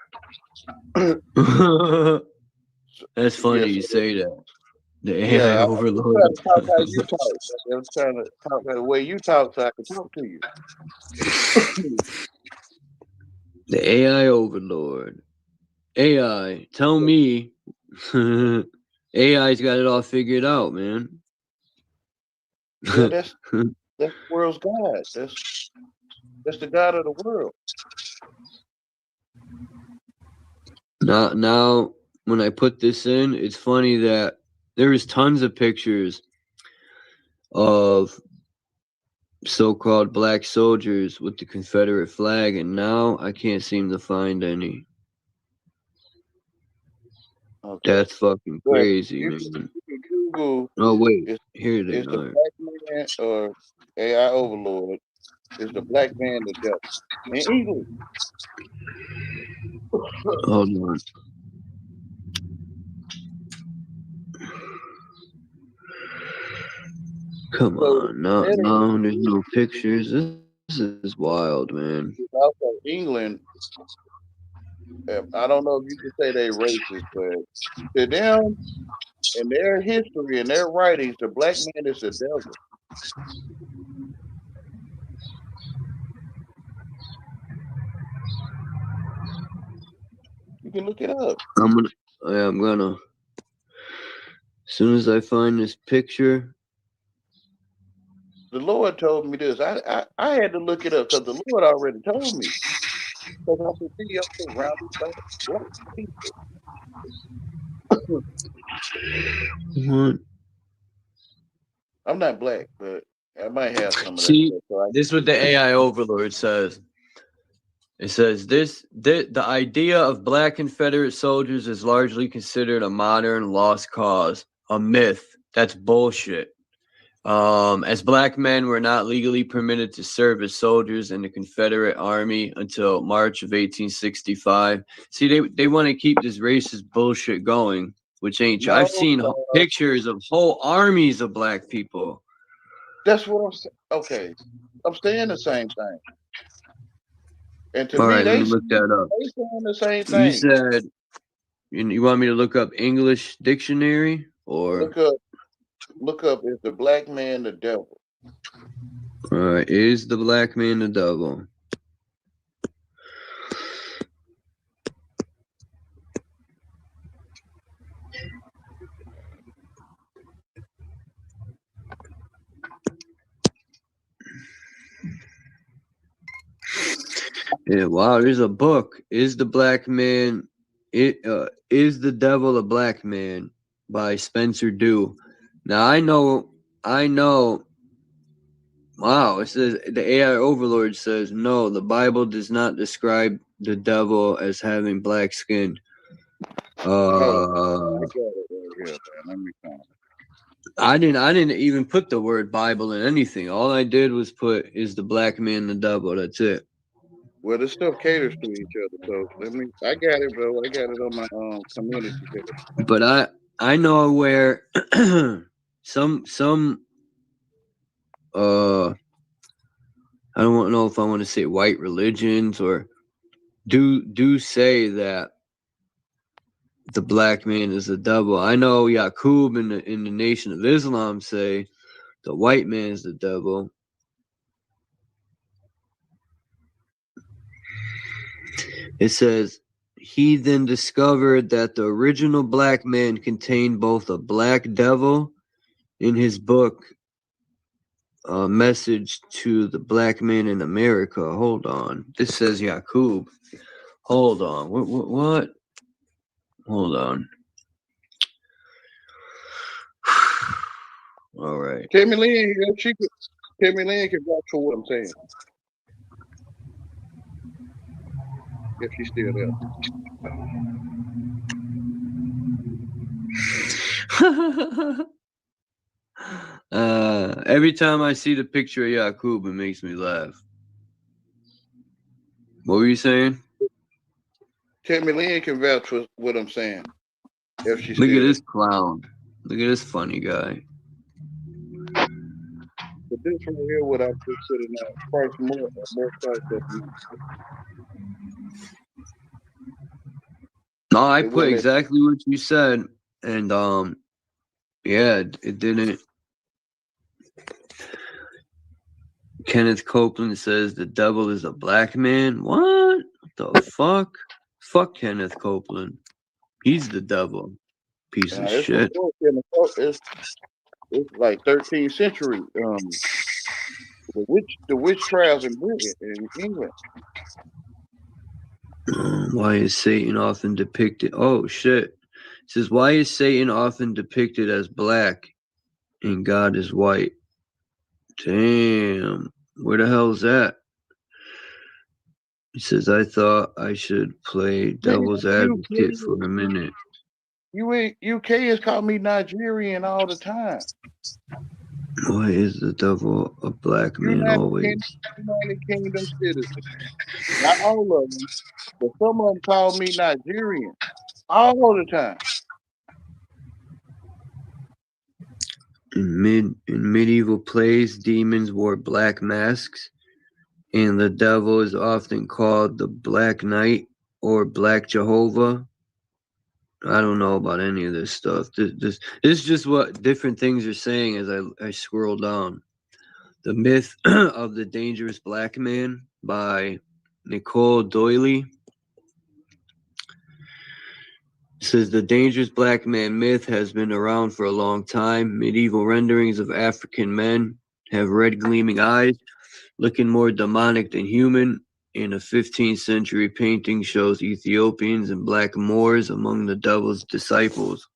Speaker 6: That's funny you say that. The AI overload.
Speaker 13: I'm trying to talk how you talk. I'm trying to talk the way you talk so I can talk to you.
Speaker 6: The AI overlord. AI, tell me. AI's got it all figured out, man.
Speaker 13: Yeah, that's the world's God. That's the God of the world.
Speaker 6: Now, when I put this in, it's funny that there is tons of pictures of so-called black soldiers with the Confederate flag, and now I can't seem to find any.
Speaker 13: Okay.
Speaker 6: That's fucking crazy, man.
Speaker 13: You can Google.
Speaker 6: Oh wait, here they
Speaker 13: is the
Speaker 6: are.
Speaker 13: black man or AI overlord? Is the black man the devil? In English.
Speaker 6: Hold on. Come on, no, there's no pictures. This is wild, man.
Speaker 13: Also, England. I don't know if you can say they racist, but to them, in their history and their writings, the black man is the devil. You can look it up.
Speaker 6: I'm gonna. As soon as I find this picture.
Speaker 13: The Lord told me this. I had to look it up because the Lord already told me. Because I said, see, I'm surrounded by black people.
Speaker 6: What?
Speaker 13: I'm not black, but I might have some of that.
Speaker 6: See,
Speaker 13: stuff, so
Speaker 6: this is what the AI overlord says. It says the idea of black Confederate soldiers is largely considered a modern lost cause, a myth. That's bullshit. As black men were not legally permitted to serve as soldiers in the Confederate Army until March of 1865. See, they want to keep this racist bullshit going, which ain't true. I've seen pictures of whole armies of black people.
Speaker 13: That's what I'm saying. Okay, I'm saying the same thing. And to
Speaker 6: All
Speaker 13: me,
Speaker 6: right, let
Speaker 13: they
Speaker 6: me look that up.
Speaker 13: saying the same
Speaker 6: You
Speaker 13: thing.
Speaker 6: said you want me to look up English dictionary or
Speaker 13: Look up is the black man the devil?
Speaker 6: Is the black man the devil? Yeah, wow, there's a book. Is the black man is the devil a black man by Spencer Dew. Now I know wow, it says the AI overlord says no, the Bible does not describe the devil as having black skin.
Speaker 13: I got it right here, man. Let me find it.
Speaker 6: I didn't even put the word Bible in anything. All I did was put is the black man the devil. That's it.
Speaker 13: Well, this stuff caters to each other, so I got it, bro. I got it on my community page.
Speaker 6: But I know where some I don't know if I want to say white religions or do say that the black man is the devil. I know Yaqub in the Nation of Islam say the white man is the devil. It says he then discovered that the original black man contained both a black devil in his book Message to the Black Man in America. Hold on. This says Yaqub. Hold on. What? Hold on. All right.
Speaker 13: Tammy Lynn, Tammy Lynn can vouch for what I'm saying. If she's still there.
Speaker 6: Every time I see the picture of Yaqub, it makes me laugh. What were you saying?
Speaker 13: Tammy Lynn can vouch for what I'm saying. If she's
Speaker 6: Look
Speaker 13: still
Speaker 6: at this clown. Look at this funny guy.
Speaker 13: But this right here, what I consider now, Christ more Christ than me.
Speaker 6: No, I put exactly what you said, and yeah, it didn't. Kenneth Copeland says the devil is a black man. What the fuck? Fuck Kenneth Copeland. He's the devil. Piece of shit.
Speaker 13: It's like 13th century. The witch trials in Britain in England.
Speaker 6: Why is Satan often depicted? Oh shit! It says, why is Satan often depicted as black and God is white? Damn, where the hell is that? It says, I thought I should play devil's advocate for a minute.
Speaker 13: UK has called me Nigerian all the time.
Speaker 6: Why is the devil a black man always?
Speaker 13: United Kingdom citizens. Not all of them, but some of them call me Nigerian all the time.
Speaker 6: In medieval plays, demons wore black masks, and the devil is often called the Black Knight or Black Jehovah. I don't know about any of this stuff. This is just what different things are saying as I scroll down. The Myth of the Dangerous Black Man by Nicole Doyle. Says the dangerous black man myth has been around for a long time. Medieval renderings of African men have red gleaming eyes, looking more demonic than human. And a 15th century painting shows Ethiopians and black Moors among the devil's disciples.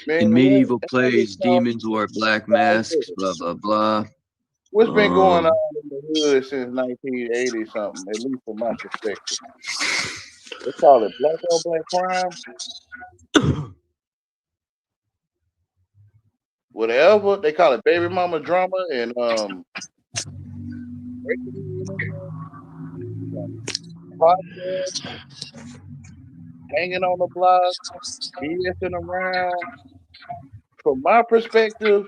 Speaker 6: In medieval plays, demons wore black masks, blah, blah, blah.
Speaker 13: What's been going on in the hood since 1980 something, at least from my perspective? They call it black on black crime. Whatever. They call it baby mama drama and hanging on the block, BSing around. From my perspective,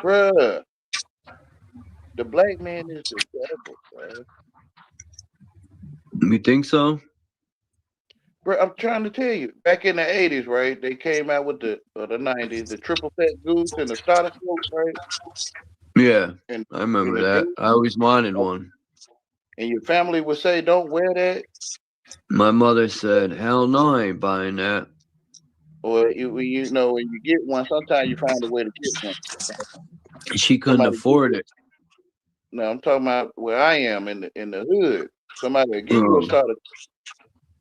Speaker 13: Bruh, the black man is the devil, bruh.
Speaker 6: You think so?
Speaker 13: Bro, I'm trying to tell you, back in the 80s, right? They came out with the 90s, the triple fat goose and the starter coat, right?
Speaker 6: Yeah,
Speaker 13: And
Speaker 6: I remember
Speaker 13: the
Speaker 6: that.
Speaker 13: dude,
Speaker 6: I always wanted one.
Speaker 13: and your family would say, "Don't wear that,"
Speaker 6: My mother said, "Hell no, I ain't buying that."
Speaker 13: or you know, when you get one, sometimes you find a way to get one.
Speaker 6: She couldn't
Speaker 13: Somebody give
Speaker 6: afford
Speaker 13: you.
Speaker 6: it.
Speaker 13: No, I'm talking about where I am in the hood. Somebody will give you a
Speaker 6: Oh,
Speaker 13: starter.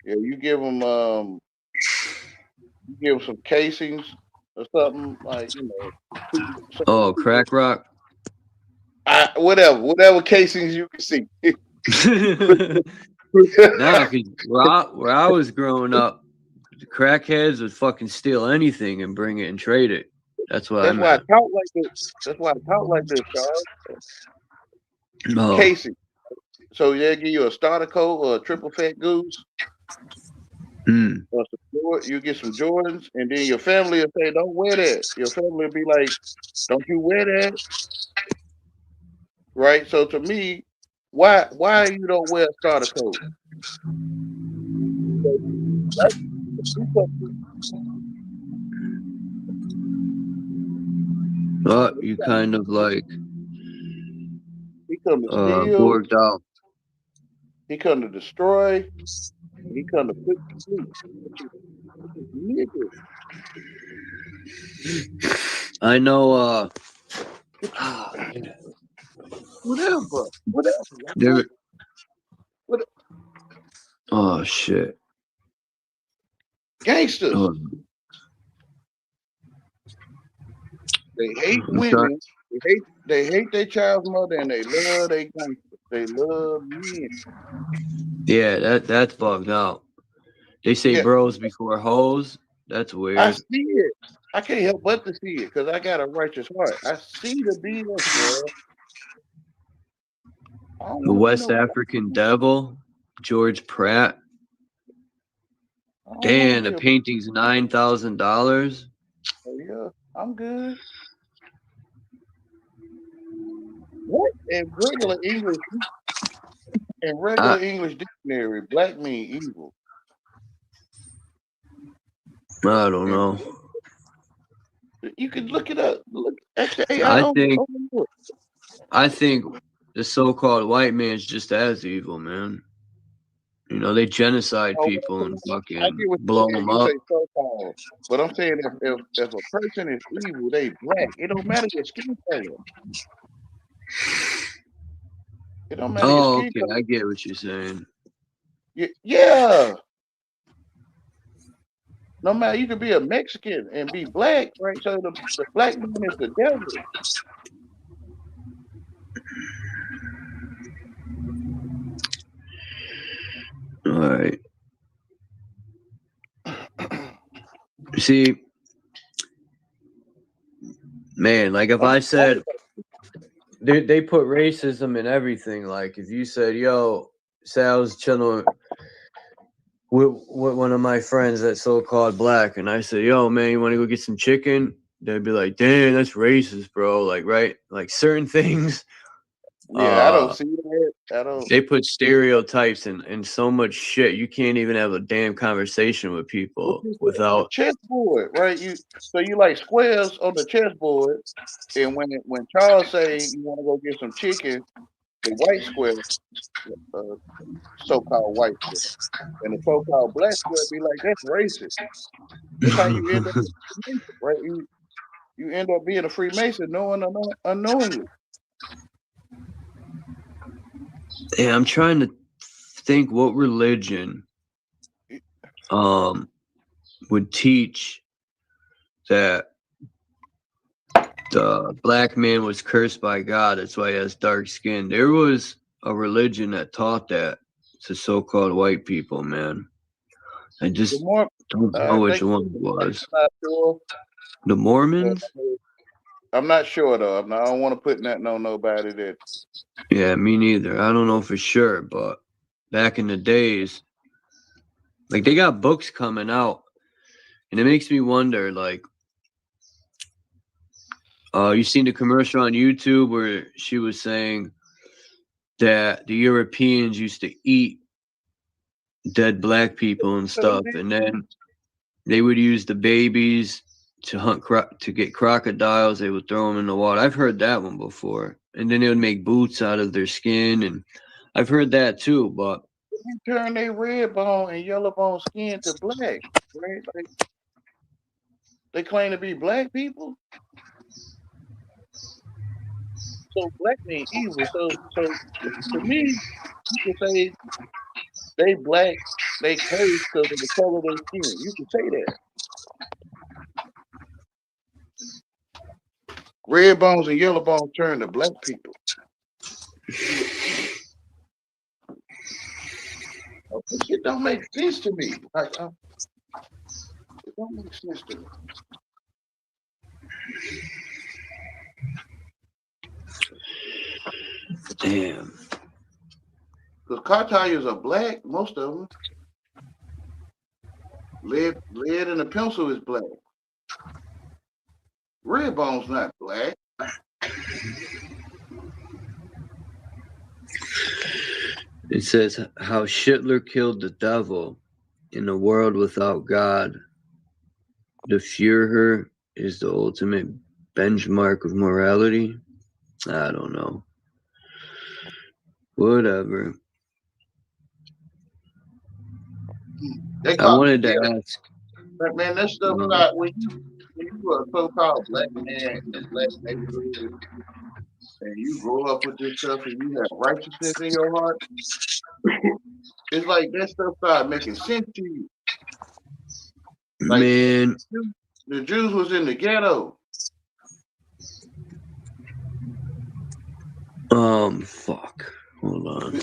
Speaker 13: Yeah, you give them some casings or something like
Speaker 6: oh, crack rock.
Speaker 13: whatever casings you can see.
Speaker 6: Nah, because where I was growing up, the crackheads would fucking steal anything and bring it and trade it. That's what I
Speaker 13: That's why I
Speaker 6: meant.
Speaker 13: talk like this. That's why I talk like this, Charles.
Speaker 6: No.
Speaker 13: Casing. So they'll give you a starter coat or a triple fat goose. Or you get some Jordans, and then your family will say, "Don't wear that." Your family will be like, "Don't you wear that?" Right. So to me, why you don't wear a starter coat?
Speaker 6: Oh, you kind of like
Speaker 13: He come to steal.
Speaker 6: borged out.
Speaker 13: He come to destroy. He come to put you to sleep. Nigga.
Speaker 6: I know.
Speaker 13: Whatever.
Speaker 6: There, oh shit.
Speaker 13: Gangsters.
Speaker 6: Oh,
Speaker 13: They hate
Speaker 6: I'm sorry.
Speaker 13: women. They hate their child's mother, and they love their gangsters. They love men.
Speaker 6: Yeah, that's bugged out. They say
Speaker 13: Yeah.
Speaker 6: bros before hoes. That's weird.
Speaker 13: I see it. I can't help but to see it because I got a righteous heart. I see the BS, bro.
Speaker 6: The West African Devil, George Pratt. Damn, the painting's $9,000.
Speaker 13: Oh, yeah, I'm good. What in regular English? In regular English dictionary, black mean evil.
Speaker 6: I don't know.
Speaker 13: You can look it up. Look, actually,
Speaker 6: I think the so-called white man's just as evil, man. You know, they genocide people and fucking blow them up.
Speaker 13: So-called. But I'm saying if a person is evil, they black. It don't matter your skin color. It don't matter your
Speaker 6: Oh,
Speaker 13: skin
Speaker 6: okay,
Speaker 13: color.
Speaker 6: I get what you're saying.
Speaker 13: Yeah. No matter, you could be a Mexican and be black, right? So the black man is the devil.
Speaker 6: All right. See, man, like if I said they put racism in everything. Like if you said, "Yo," say I was chilling with one of my friends that's so-called black, and I said, "Yo, man, you want to go get some chicken?" They'd be like, "Damn, that's racist, bro." Like, right? Like certain things.
Speaker 13: Yeah, I don't see that. I don't.
Speaker 6: They put stereotypes in so much shit. You can't even have a damn conversation with people without
Speaker 13: chessboard, right? You like squares on the chessboard, and when Charles say you want to go get some chicken, the white square, so-called white square, and the so-called black square be like, that's racist. That's how you end up, right? You end up being a Freemason, knowing unknowingly.
Speaker 6: Yeah, I'm trying to think what religion would teach that the black man was cursed by God. That's why he has dark skin. There was a religion that taught that to so-called white people, man. I just don't know which one it was.
Speaker 13: I'm not sure.
Speaker 6: The Mormons?
Speaker 13: I'm not sure though. I don't want to put nothing on nobody that.
Speaker 6: Yeah, me neither. I don't know for sure, but back in the days, like they got books coming out, and it makes me wonder, like, You seen the commercial on YouTube where she was saying that the Europeans used to eat dead black people and stuff, and then they would use the babies to hunt to get crocodiles. They would throw them in the water. I've heard that one before. And then they would make boots out of their skin, and I've heard that too. But
Speaker 13: they turn their red bone and yellow bone skin to black, right? Like they claim to be black people. So black means evil. So to me, you can say they black, they cursed because of the color of their skin. You can say that. Red bones and yellow bones turn to black people. It don't make sense to me. Like, it don't make sense to me.
Speaker 6: Damn.
Speaker 13: Because car tires are black, most of them. Lead in a pencil is black. Red bone's not black.
Speaker 6: It says how Hitler killed the devil in a world without God. The Führer is the ultimate benchmark of morality. I don't know. Whatever. I wanted to ask.
Speaker 13: But man, that stuff started when you were a so-called black man in a black neighborhood, and you grow up with this stuff, and you have righteousness in your heart. It's like that stuff started making sense to you. Like,
Speaker 6: man,
Speaker 13: the Jews was in the ghetto.
Speaker 6: Fuck. Hold on.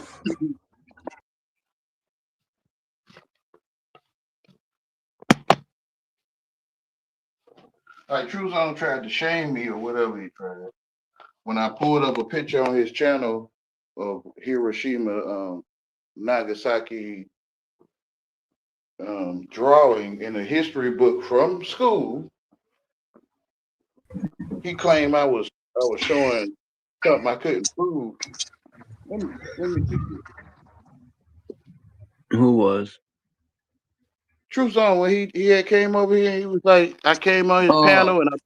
Speaker 13: Like Truzone tried to shame me or whatever he tried. When I pulled up a picture on his channel of Hiroshima, Nagasaki drawing in a history book from school, he claimed I was showing something I couldn't prove. Let me see this.
Speaker 6: Who was?
Speaker 13: Truzone, when he had came over here, he was like, I came on his panel and I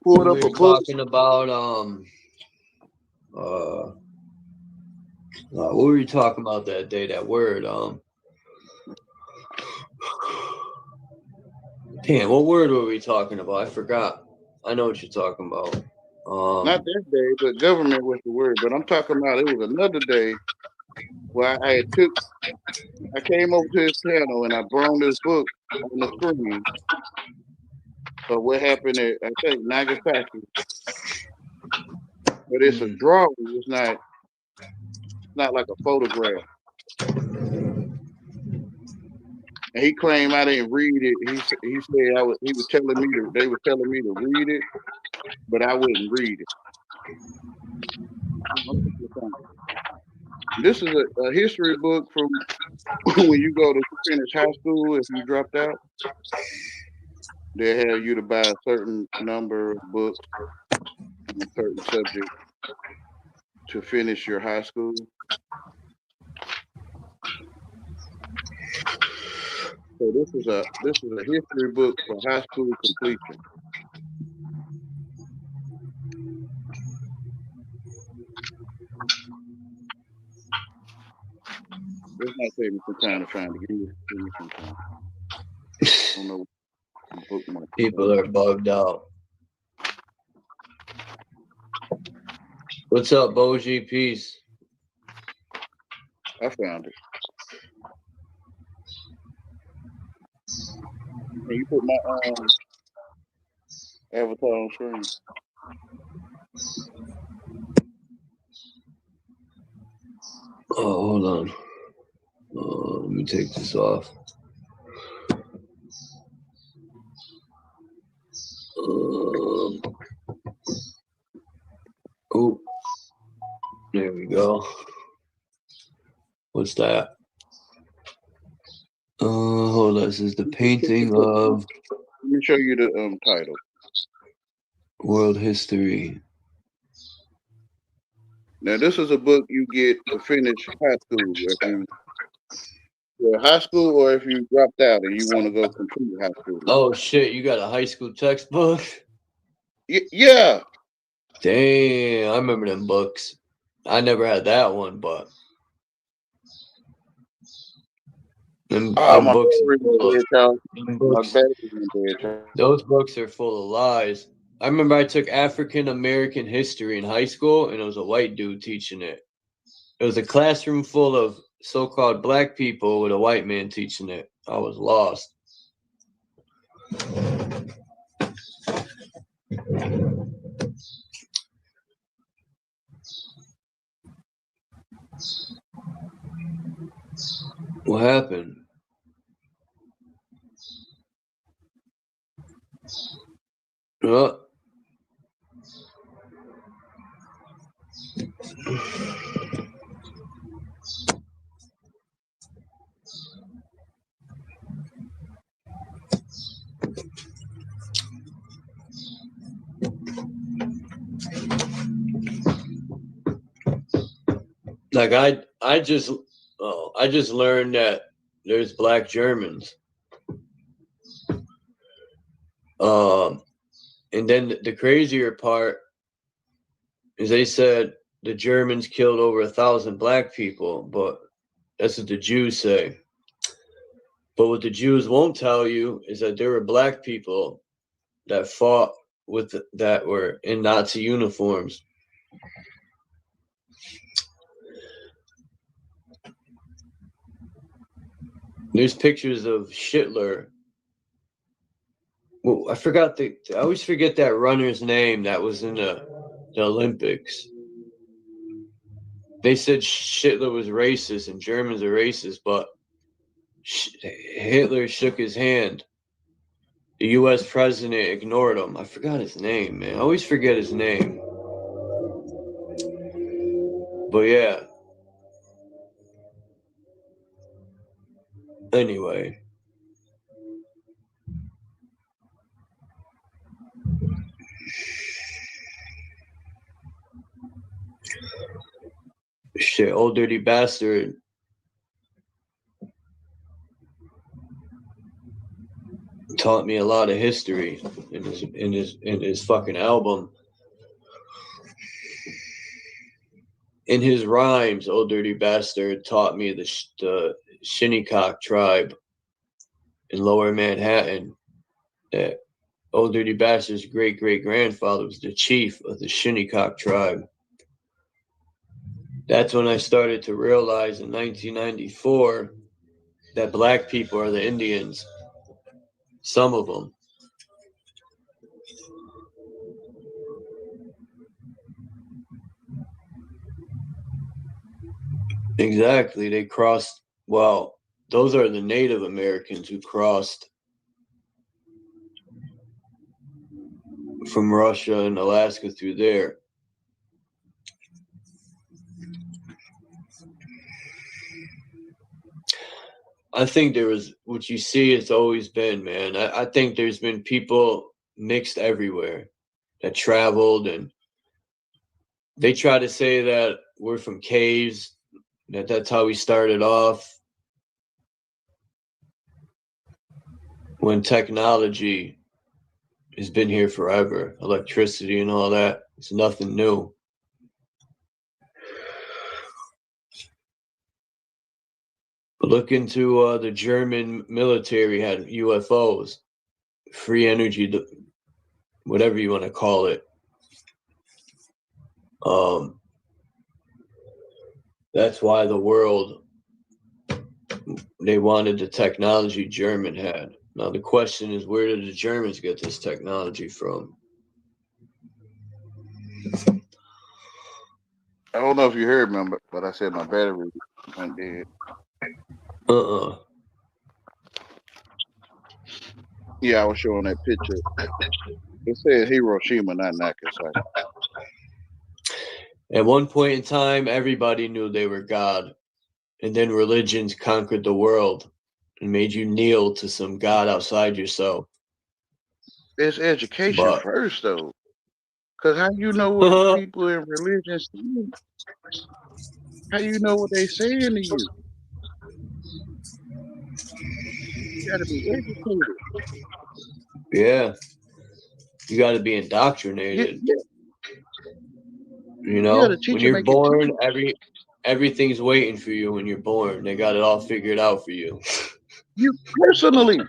Speaker 13: pulled up a book.
Speaker 6: Talking about what were you talking about that day? That word damn, what word were we talking about? I forgot. I know what you're talking about.
Speaker 13: Not that day, but government was the word. But I'm talking about it was another day where I came over to his panel and I brought this book on the screen of what happened at, I think, Nagasaki. But it's a drawing. It's not like a photograph. And he claimed I didn't read it. He said they were telling me to read it, but I wouldn't read it. This is a history book from when you go to finish high school. If you dropped out, they have you to buy a certain number of books on a certain subject to finish your high school. So this is a history book for high school completion. This might take me some time to find it. Give me some time. I don't know.
Speaker 6: People are bugged out. What's up, Boji? Peace.
Speaker 13: I found it. Can you put my avatar on screen?
Speaker 6: Oh, hold on. Let me take this off. Oh, there we go. What's that? Hold on. This is the painting of.
Speaker 13: Let me show you the title.
Speaker 6: World history.
Speaker 13: Now, this is a book you get to finish high school. If you're in high school or if you dropped out and you want to go complete high school.
Speaker 6: Oh, shit. You got a high school textbook?
Speaker 13: Yeah.
Speaker 6: Damn. I remember them books. I never had that one, but those books are full of lies. I remember I took African American history in high school, and it was a white dude teaching it. It was a classroom full of so-called black people with a white man teaching it. I was lost. What happened? Like I just learned that there's black Germans. And then the crazier part is they said the Germans killed over 1,000 black people, but that's what the Jews say. But what the Jews won't tell you is that there were black people that fought that were in Nazi uniforms. There's pictures of Hitler. Well, I always forget that runner's name that was in the Olympics. They said Hitler was racist and Germans are racist, but Hitler shook his hand. The U.S. president ignored him. I forgot his name, man. I always forget his name. But yeah. Anyway. Shit, old dirty bastard. Taught me a lot of history in his fucking album. In his rhymes, old dirty bastard taught me the Shinnecock tribe in Lower Manhattan. That old dirty bastard's great-great-grandfather was the chief of the Shinnecock tribe. That's when I started to realize in 1994 that black people are the Indians. Some of them. Exactly. They crossed. Well, those are the Native Americans who crossed from Russia and Alaska through there. I think there was, what you see, it's always been, man. I think there's been people mixed everywhere that traveled, and they try to say that we're from caves, that's how we started off. When technology has been here forever, electricity and all that, it's nothing new. Look into the German military had UFOs, free energy, whatever you want to call it. That's why the world, they wanted the technology German had. Now the question is, where did the Germans get this technology from?
Speaker 13: I don't know if you heard me, but I said my battery went dead. Yeah, I was showing that picture. It said Hiroshima, not Nagasaki.
Speaker 6: At one point in time, everybody knew they were God. And then religions conquered the world and made you kneel to some God outside yourself.
Speaker 13: It's education first, though. Because how you know what people in religion saying? How you know what they saying to you? You gotta be educated.
Speaker 6: Yeah. You got to be indoctrinated.
Speaker 13: Yeah.
Speaker 6: You know,
Speaker 13: the teacher
Speaker 6: when you're
Speaker 13: make it
Speaker 6: born, everything's waiting for you when you're born. They got it all figured out for you.
Speaker 13: You personally.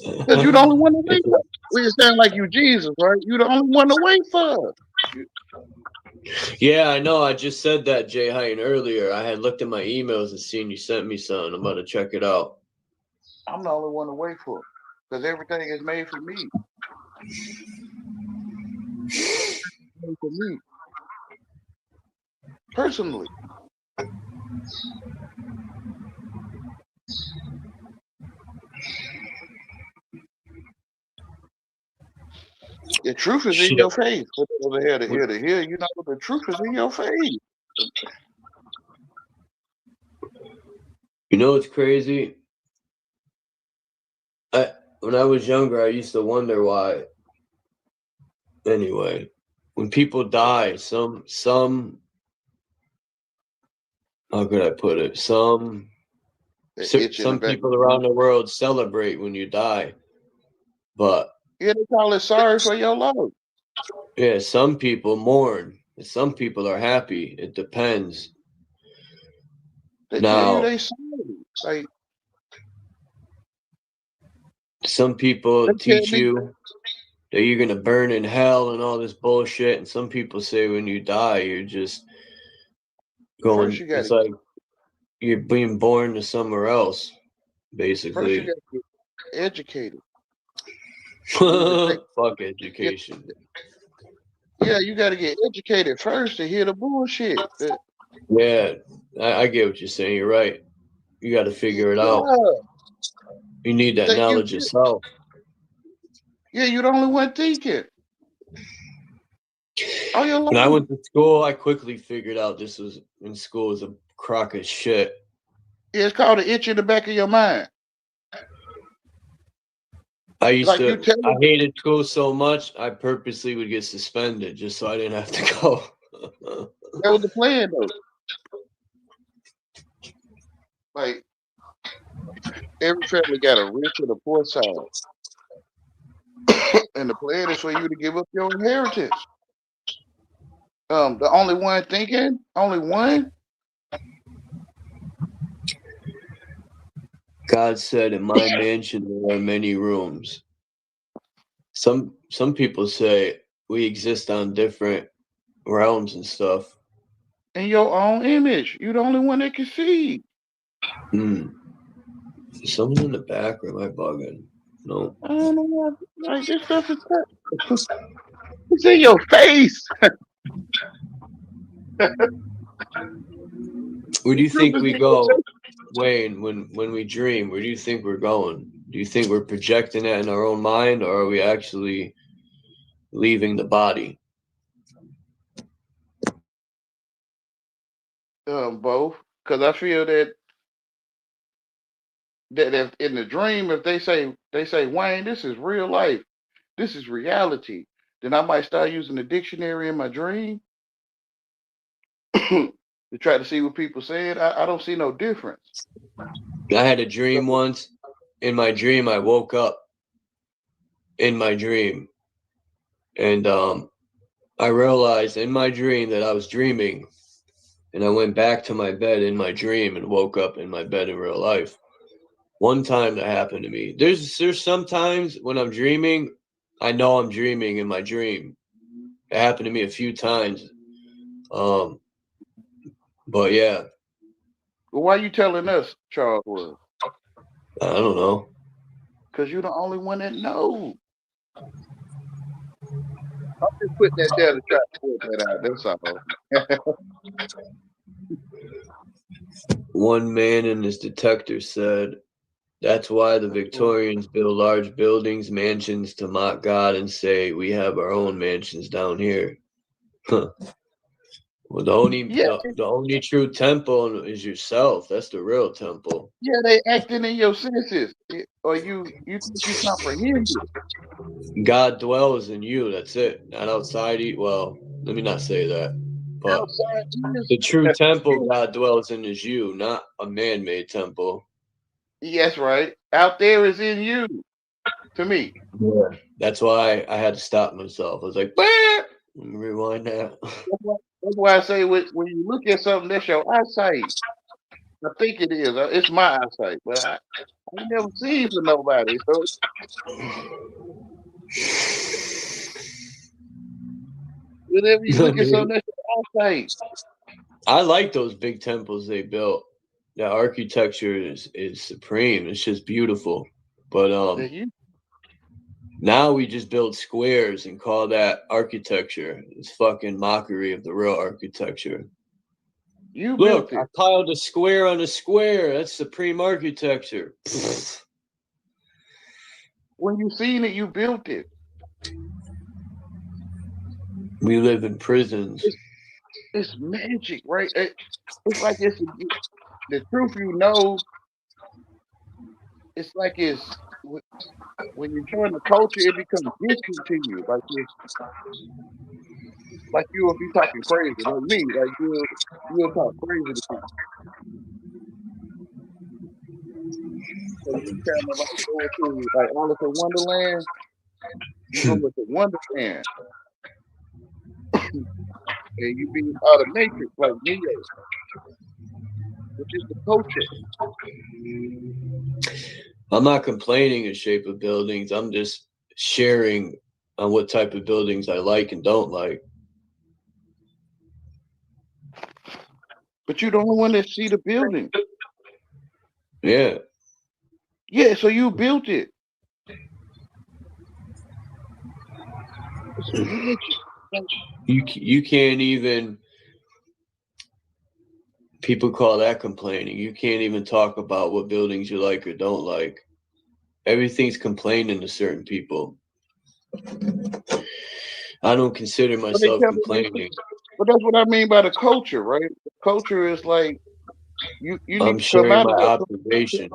Speaker 13: Because you the only one to wait for. We sound like you Jesus, right? You the only one to wait for.
Speaker 6: Yeah, I know. I just said that, Jay Heighten, earlier. I had looked at my emails and seen you sent me something. I'm about to check it out.
Speaker 13: I'm the only one to wait for. Because everything is made for me. Made for me. Personally. The truth is in your face. Over here to hear, you know, the truth is in your face.
Speaker 6: You know what's crazy? When I was younger, I used to wonder why. Anyway, when people die, some how could I put it? Some people around the world celebrate when you die, but
Speaker 13: yeah, they call it sorry for your loss.
Speaker 6: Yeah, some people mourn, and some people are happy. It depends.
Speaker 13: They tell you they sorry. Like
Speaker 6: some people teach you that you're gonna burn in hell and all this bullshit, and some people say when you die, you're just going. It's like you're being born to somewhere else, basically.
Speaker 13: First, you got to get educated.
Speaker 6: Fuck education.
Speaker 13: Yeah, you got to get educated first to hear the bullshit.
Speaker 6: Yeah, I get what you're saying. You're right. You got to figure it out. You need that knowledge yourself.
Speaker 13: Yeah, you're the only one thinking.
Speaker 6: When I went to school, I quickly figured out this was in school was a crock of shit.
Speaker 13: Yeah, it's called an itch in the back of your mind.
Speaker 6: I hated school so much, I purposely would get suspended just so I didn't have to go.
Speaker 13: That was the plan, though. Like, every family got a rich and a poor side. And the plan is for you to give up your inheritance. The only one thinking, only one.
Speaker 6: God said, in my mansion there are many rooms. Some people say we exist on different realms and stuff.
Speaker 13: In your own image. You're the only one that can see.
Speaker 6: Someone in the back, or am I bugging? No.
Speaker 13: I don't know. Like, this stuff is it's in your face.
Speaker 6: Where do you think we go, Wayne, when we dream? Where do you think we're going? Do you think we're projecting that in our own mind, or are we actually leaving the body?
Speaker 13: Both. Because I feel that if in the dream, if they say, Wayne, this is real life, this is reality, then I might start using the dictionary in my dream to try to see what people said. I don't see no difference.
Speaker 6: I had a dream once. In my dream, I woke up in my dream, and I realized in my dream that I was dreaming, and I went back to my bed in my dream and woke up in my bed in real life. One time that happened to me. There's sometimes when I'm dreaming, I know I'm dreaming in my dream. It happened to me a few times. But yeah.
Speaker 13: Well, why are you telling us, Charles?
Speaker 6: I don't know.
Speaker 13: Because you're the only one that knows. I'm just putting that there to try to put that out. That's all.
Speaker 6: One man in his detector said, that's why the Victorians build large buildings, mansions to mock God and say, we have our own mansions down here. Well, the only true temple is yourself. That's the real temple.
Speaker 13: Yeah, they acting in your senses, or you think you comprehend it.
Speaker 6: God dwells in you. That's it. Not outside. Well, let me not say that. But the true temple God dwells in is you, not a man-made temple.
Speaker 13: Yes, right. Out there is in you. To me.
Speaker 6: Yeah. That's why I had to stop myself. I was like, let me rewind that.
Speaker 13: That's why I say when you look at something, that's your eyesight. I think it is. It's my eyesight, but I never seen for nobody. So. Whenever you look at something, that's your eyesight.
Speaker 6: I like those big temples they built. The architecture is supreme. It's just beautiful. But now we just build squares and call that architecture. It's fucking mockery of the real architecture.
Speaker 13: You
Speaker 6: look,
Speaker 13: built it.
Speaker 6: I piled a square on a square. That's supreme architecture.
Speaker 13: When you seen it, you built it.
Speaker 6: We live in prisons.
Speaker 13: It's magic, right? It's like it's the truth, you know. It's like it's when you join the culture, it becomes distant to you. Like you'll be talking crazy, like me. Like you'll talk crazy to people. So you kind of like go to like Alice in Wonderland. You go with the Wonderland, and you be out of matrix like Neo, which is the culture.
Speaker 6: I'm not complaining in shape of buildings. I'm just sharing on what type of buildings I like and don't like.
Speaker 13: But you're the only one that see the building.
Speaker 6: Yeah.
Speaker 13: Yeah, so you built it.
Speaker 6: You can't even, people call that complaining. You can't even talk about what buildings you like or don't like. Everything's complaining to certain people. I don't consider myself complaining.
Speaker 13: But that's what I mean by the culture, right? The culture is like you need
Speaker 6: I'm
Speaker 13: to come out
Speaker 6: sharing
Speaker 13: of
Speaker 6: my
Speaker 13: that.
Speaker 6: observation.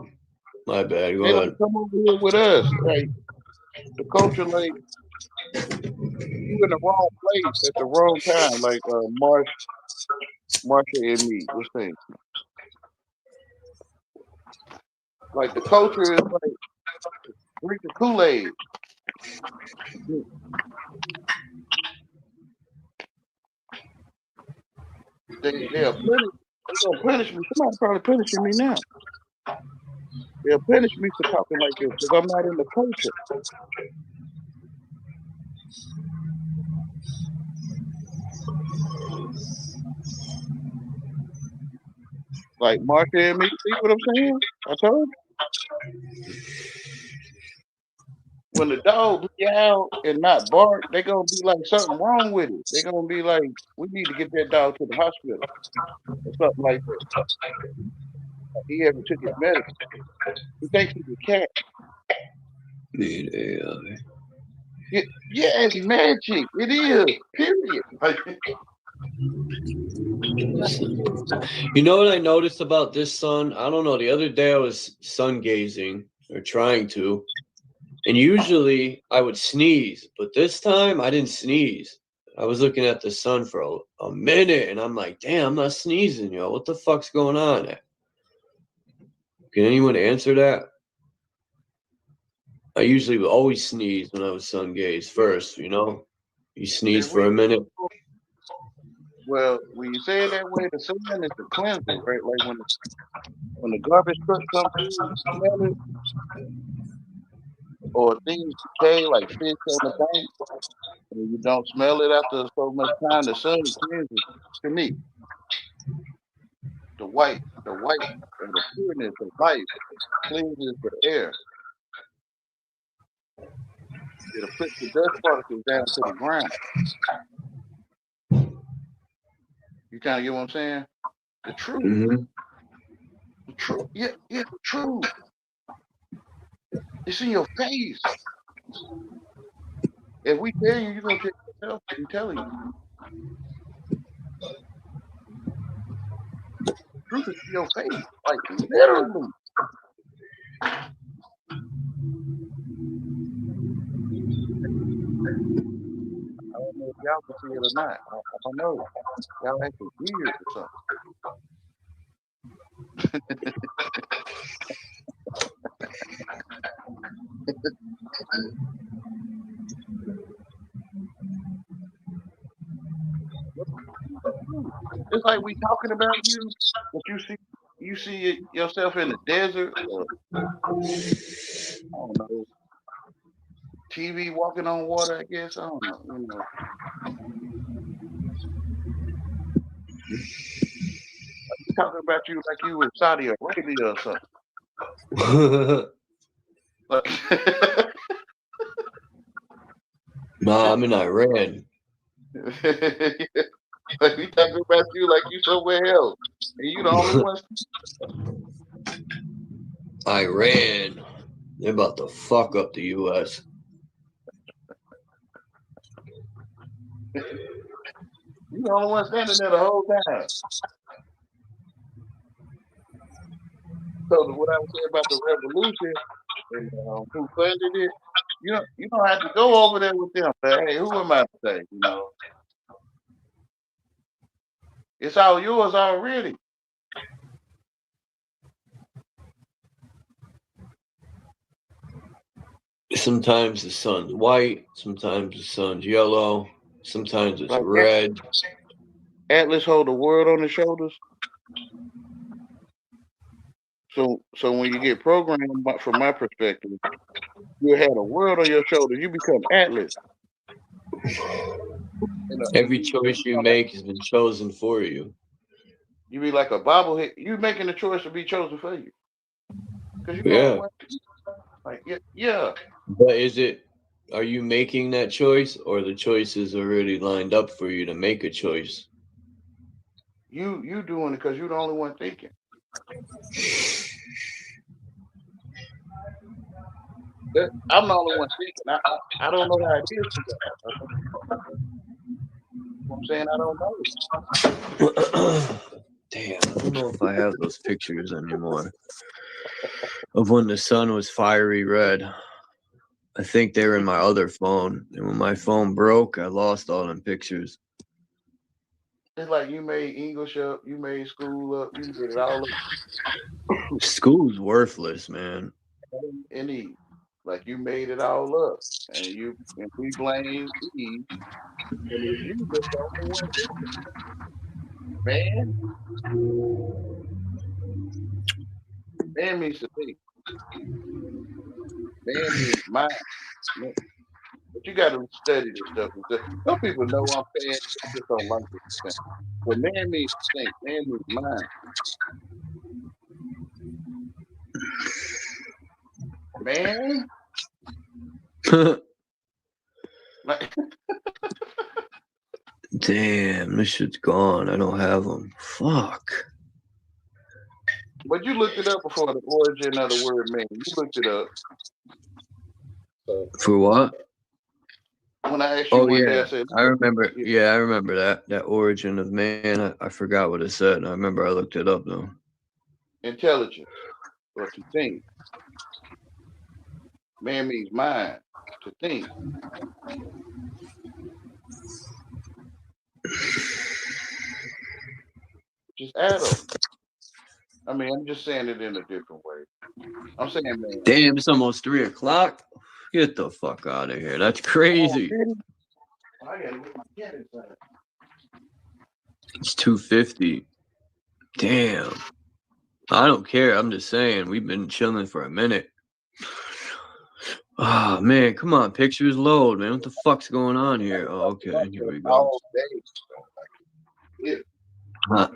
Speaker 6: My bad. Go
Speaker 13: They
Speaker 6: ahead.
Speaker 13: don't come over here with us. Like the culture, like you in the wrong place at the wrong time. Like Marsha and me was saying. Like the culture is like drink the Kool-Aid. They'll punish me. Somebody probably punishing me now. They'll punish me for talking like this because I'm not in the culture. Like Marsha and me, see what I'm saying? I told you. When the dog be out and not bark, they gonna be like something wrong with it. They gonna be like, we need to get that dog to the hospital or something like that. He haven't took his medicine. He thinks he's a cat. Yeah, it's magic. It is. Period.
Speaker 6: You know what I noticed about this sun? I don't know. The other day I was sun gazing or trying to, and usually I would sneeze, but this time I didn't sneeze. I was looking at the sun for a minute, and I'm like, damn, I'm not sneezing, yo. What the fuck's going on? Can anyone answer that? I usually would always sneeze when I was sun gaze first, you know? You sneeze for a minute.
Speaker 13: Well, when you say it that way, the sun is the cleanser, right? Like when the garbage truck comes through, you smell it, or things decay like fish on the bank, and you don't smell it after so much time, the sun cleanses. To me, the white, or the pureness of life cleanses the air. It'll put the dust particles down to the ground. You kind of get what I'm saying? The truth.
Speaker 6: Mm-hmm.
Speaker 13: The truth. Yeah, the truth. It's in your face. If we tell you, you're going to check yourself. I'm telling you. truth into your face, like literally. I don't know if y'all can see it or not. I don't know. Y'all acting weird or something. It's like we talking about you, but you see yourself in the desert, or I don't know, TV walking on water. I guess I don't know. You know, we talking about you like you in Saudi Arabia or something. Like,
Speaker 6: nah, I'm in Iran.
Speaker 13: Like we talking about you like you somewhere else, and you the only one.
Speaker 6: Iran. They're about to fuck up the U.S.
Speaker 13: You the only one standing there the whole time. So what I was saying about the revolution and who funded it, you don't have to go over there with them. Say, hey, who am I to say? You know, it's all yours already.
Speaker 6: Sometimes the sun's white, sometimes the sun's yellow, sometimes it's
Speaker 13: Like
Speaker 6: red.
Speaker 13: Atlas hold the world on his shoulders. So when you get programmed, from my perspective, you had a world on your shoulders. You become Atlas.
Speaker 6: Every choice you make has been chosen for you.
Speaker 13: You be like a bobblehead. You making the choice to be chosen for you. Because
Speaker 6: Yeah.
Speaker 13: Like yeah.
Speaker 6: But are you making that choice, or the choice is already lined up for you to make a choice?
Speaker 13: You doing it because you're the only one thinking. I'm the only one thinking. I don't know how it is for you. I'm saying I don't know.
Speaker 6: Damn, I don't know if I have those pictures anymore of when the sun was fiery red. I think they were in my other phone, and when my phone broke, I lost all them pictures.
Speaker 13: It's like you made English up, you made school up, you did it all up.
Speaker 6: School's worthless, man.
Speaker 13: Like you made it all up, and we blame Eve, and it's you that's the only one thinking. Man means to think. Man means mind. But you got to study this stuff. Some people know I'm bad. I just don't like this thing. But man means to think. Man means mind. Man.
Speaker 6: Damn, this shit's gone. I don't have them. Fuck.
Speaker 13: But you looked it up before the origin of the word man. You looked it up.
Speaker 6: For what?
Speaker 13: When I asked you one day, I said,
Speaker 6: I remember. Yeah, I remember that origin of man. I forgot what it said. I remember I looked it up though.
Speaker 13: Intelligence, or to think. Man means mind, to think. Just Adam. I mean, I'm just saying it in a different way. I'm saying, man.
Speaker 6: Damn, it's almost 3 o'clock. Get the fuck out of here. That's crazy.
Speaker 13: I gotta get my cat inside.
Speaker 6: It's 2:50. Damn. I don't care. I'm just saying we've been chilling for a minute. Oh man, come on, pictures load, man. What the fuck's going on here? Oh, okay, here we go.
Speaker 13: All day.
Speaker 6: Huh.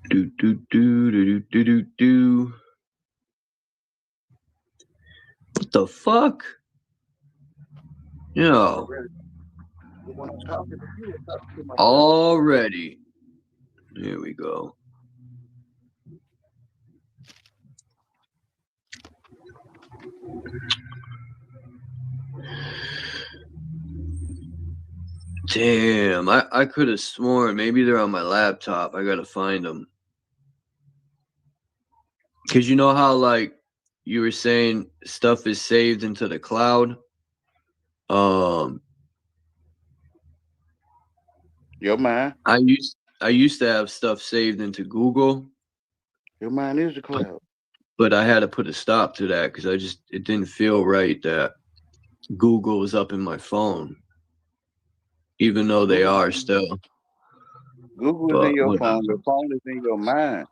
Speaker 6: Do. What the fuck? Yo. Already. Here we go. Damn, I could have sworn maybe they're on my laptop. I gotta find them. Cause you know how like you were saying stuff is saved into the cloud.
Speaker 13: Your mind.
Speaker 6: I used to have stuff saved into Google.
Speaker 13: Your mind is the cloud.
Speaker 6: But I had to put a stop to that because it didn't feel right that Google was up in my phone, even though they are still.
Speaker 13: Google is in your phone. Your phone is in your mind.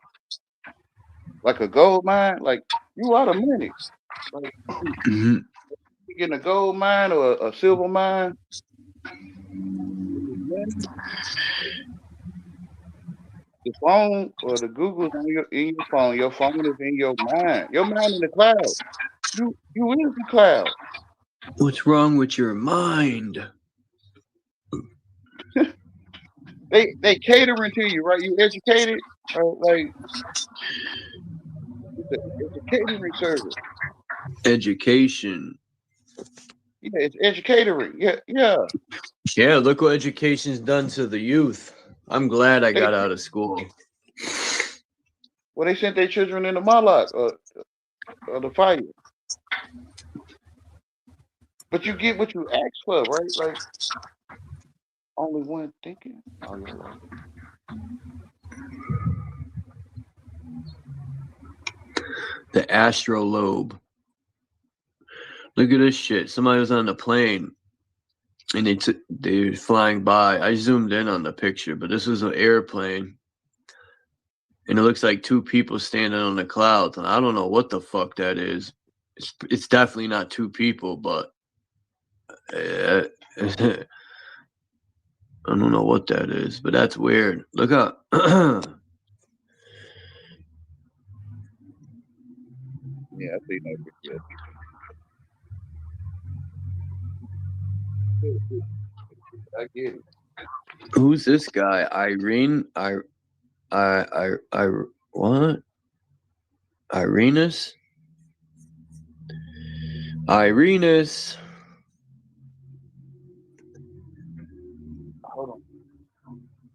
Speaker 13: Like a gold mine, like you out of money. Like you getting a gold mine or a silver mine. The phone or the Google's in your phone. Your phone is in your mind. Your mind in the cloud. You is the cloud.
Speaker 6: What's wrong with your mind?
Speaker 13: They catering to you, right? You educated, like it's a catering service.
Speaker 6: Education.
Speaker 13: Yeah, it's educatoring. Yeah.
Speaker 6: Yeah, look what education's done to the youth. I'm glad I got out of school.
Speaker 13: Well, they sent their children into Moloch or the fire. But you get what you ask for, right? Like only one thinking all your life.
Speaker 6: The astrolabe. Look at this shit. Somebody was on the plane and they were flying by. I zoomed in on the picture, but this was an airplane. And it looks like two people standing on the clouds. And I don't know what the fuck that is. It's definitely not two people, but I don't know what that is, but that's weird. Look up.
Speaker 13: Yeah, I see that picture. I get it.
Speaker 6: Who's this guy? Irene? What? Irenus? Irenus.
Speaker 13: Hold on.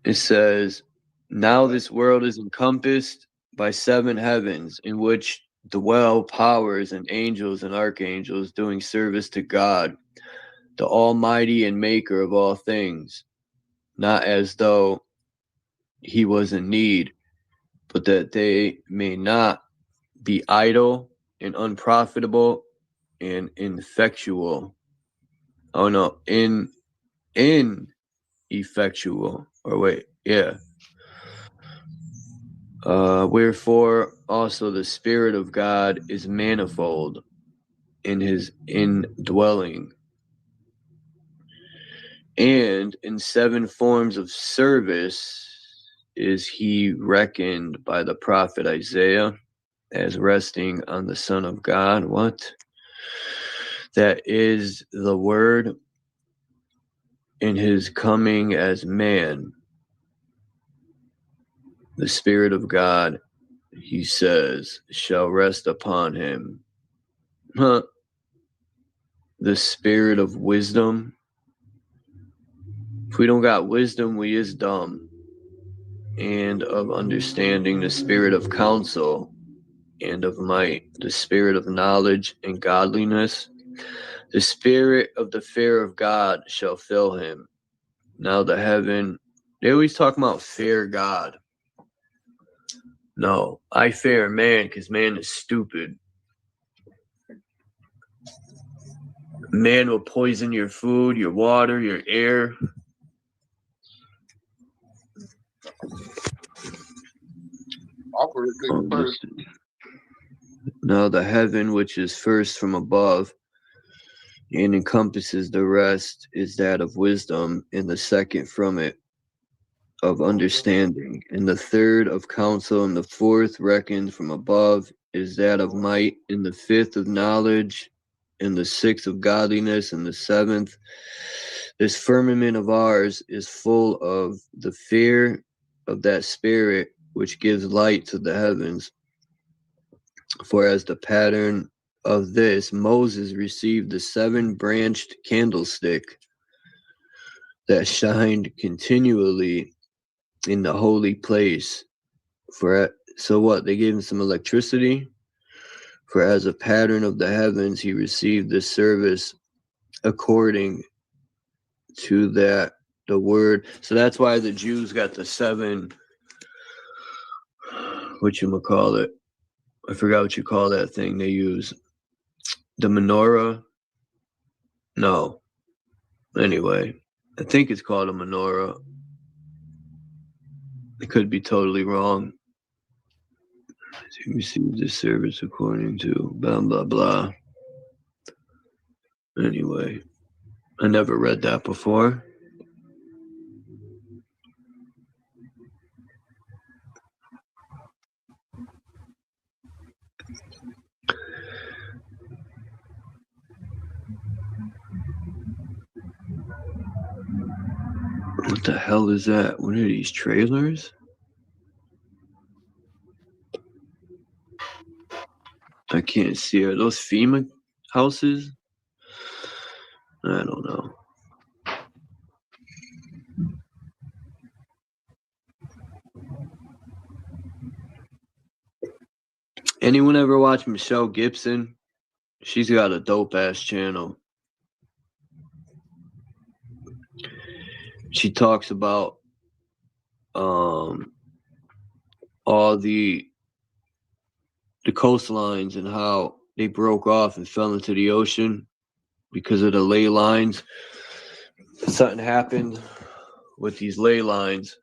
Speaker 6: It says, now this world is encompassed by 7 heavens in which dwell powers and angels and archangels doing service to God, the Almighty and Maker of all things, not as though he was in need, but that they may not be idle and unprofitable and ineffectual. Oh no, ineffectual. Or wait, yeah. Wherefore also the Spirit of God is manifold in his indwelling, and in 7 forms of service is he reckoned by the prophet Isaiah as resting on the Son of God. What? That is the Word in his coming as man. The Spirit of God, he says, shall rest upon him. The Spirit of wisdom. If we don't got wisdom, we is dumb. And of understanding, the Spirit of counsel and of might, the Spirit of knowledge and godliness. The Spirit of the fear of God shall fill him. Now the heaven, they always talk about fear God. No, I fear man because man is stupid. Man will poison your food, your water, your air. Now the heaven which is first from above and encompasses the rest is that of wisdom, and the second from it of understanding, and the third of counsel, and the fourth reckoned from above is that of might, and the 5th of knowledge, and the 6th of godliness, and the 7th. This firmament of ours is full of the fear of that Spirit which gives light to the heavens. For as the pattern of this, Moses received the 7-branched candlestick, that shined continually in the holy place. So what? They gave him some electricity. For as a pattern of the heavens, he received this service according to that the word. So that's why the Jews got the 7. Whatchamacallit? I forgot what you call that thing they use. The menorah? No. Anyway, I think it's called a menorah. I could be totally wrong. He received this service according to blah, blah, blah. Anyway, I never read that before. What the hell is that? What are these trailers? I can't see. Are those FEMA houses? I don't know. Anyone ever watch Michelle Gibson? She's got a dope ass channel. She talks about all the coastlines and how they broke off and fell into the ocean because of the ley lines. Something happened with these ley lines,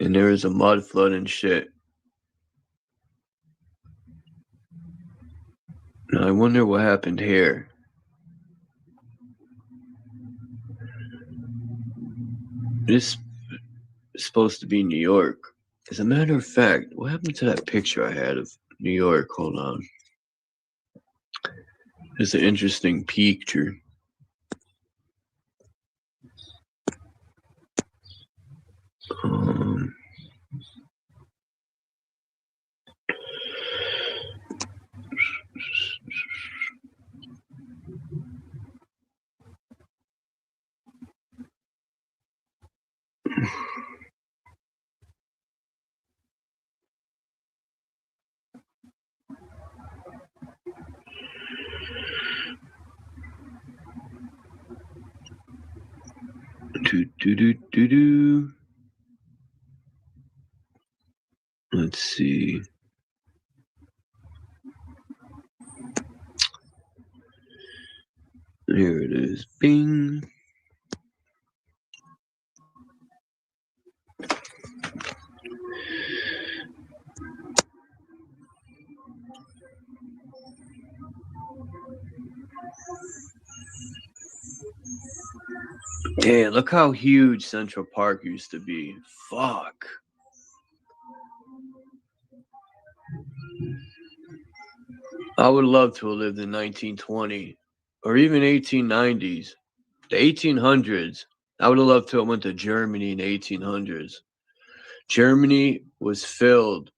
Speaker 6: and there was a mud flood and shit. Now I wonder what happened here. This is supposed to be New York. As a matter of fact, what happened to that picture I had of New York? Hold on. It's an interesting picture. Let's see. Here it is. Bing. Damn, look how huge Central Park used to be. Fuck. I would love to have lived in 1920 or even 1890s. The 1800s. I would have loved to have went to Germany in the 1800s. Germany was filled.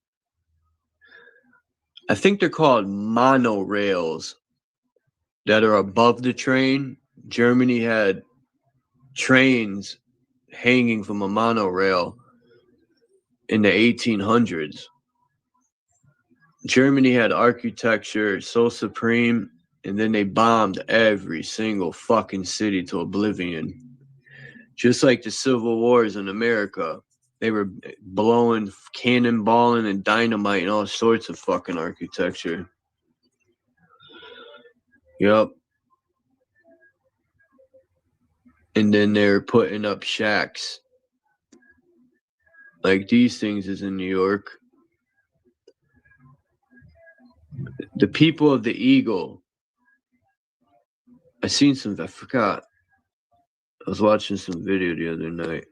Speaker 6: I think they're called monorails that are above the train. Germany had trains hanging from a monorail in the 1800s. Germany had architecture so supreme, and then they bombed every single fucking city to oblivion. Just like the Civil Wars in America. They were blowing cannonballing and dynamite and all sorts of fucking architecture. Yup. And then they're putting up shacks. Like these things is in New York. The people of the Eagle. I forgot. I was watching some video the other night.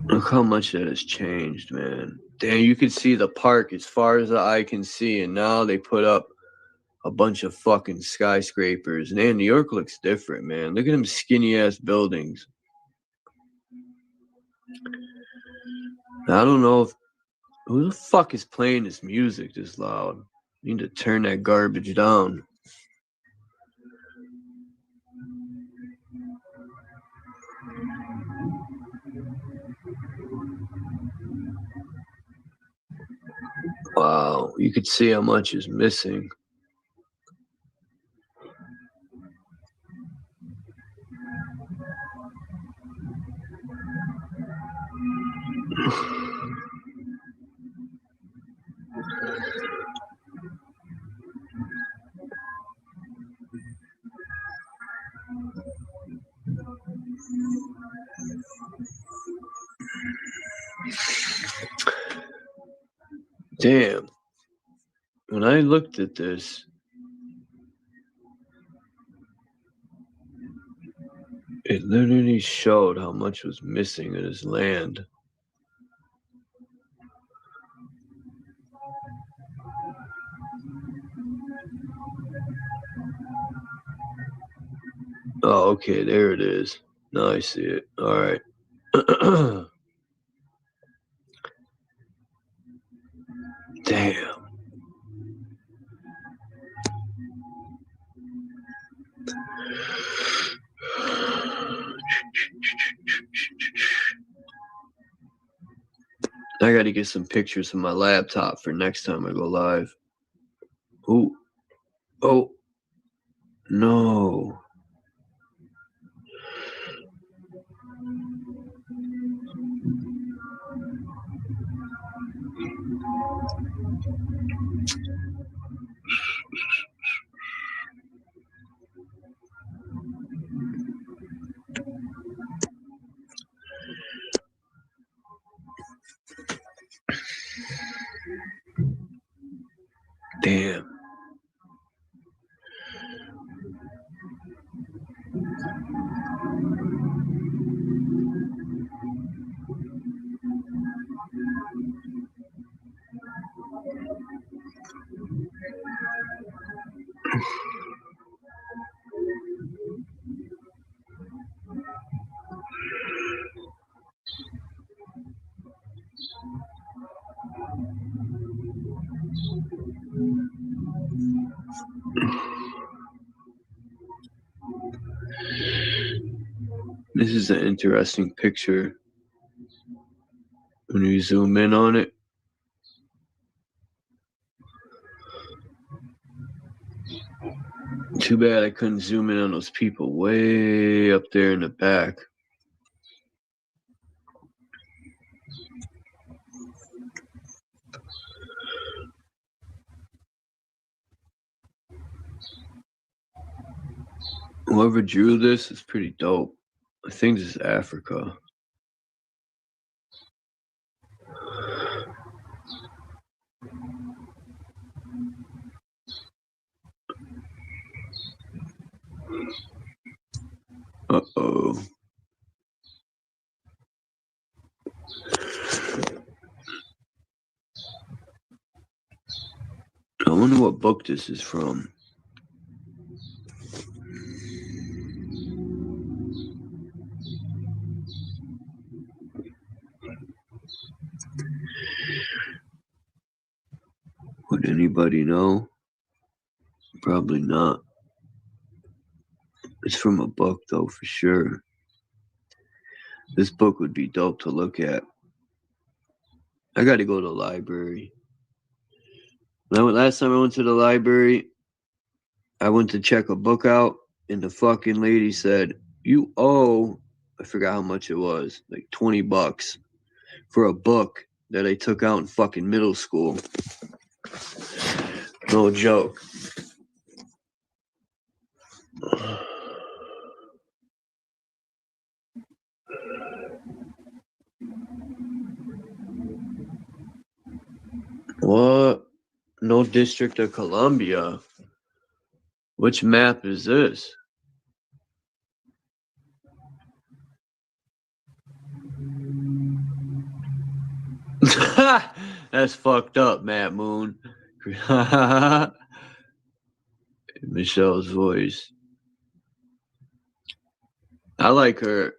Speaker 6: Look how much that has changed, man. Damn, you can see the park as far as the eye can see, and now they put up a bunch of fucking skyscrapers. Man, New York looks different, man. Look at them skinny-ass buildings. I don't know Who the fuck is playing this music this loud? You need to turn that garbage down. Wow, you could see how much is missing. Damn. When I looked at this, it literally showed how much was missing in his land. Oh, okay, there it is. Now I see it. All right. Damn. I got to get some pictures from my laptop for next time I go live. Ooh. Oh. No. Damn. This is an interesting picture. When you zoom in on it, too bad I couldn't zoom in on those people way up there in the back. Whoever drew this is pretty dope. I think this is Africa. Uh-oh. I wonder what book this is from. Would anybody know? Probably not. It's from a book, though, for sure. This book would be dope to look at. I got to go to the library. Last time I went to the library, I went to check a book out, and the fucking lady said, "You owe," I forgot how much it was, like $20 for a book that I took out in fucking middle school. No joke. What? No District of Columbia? Which map is this? That's fucked up, Matt Moon. Michelle's voice. I like her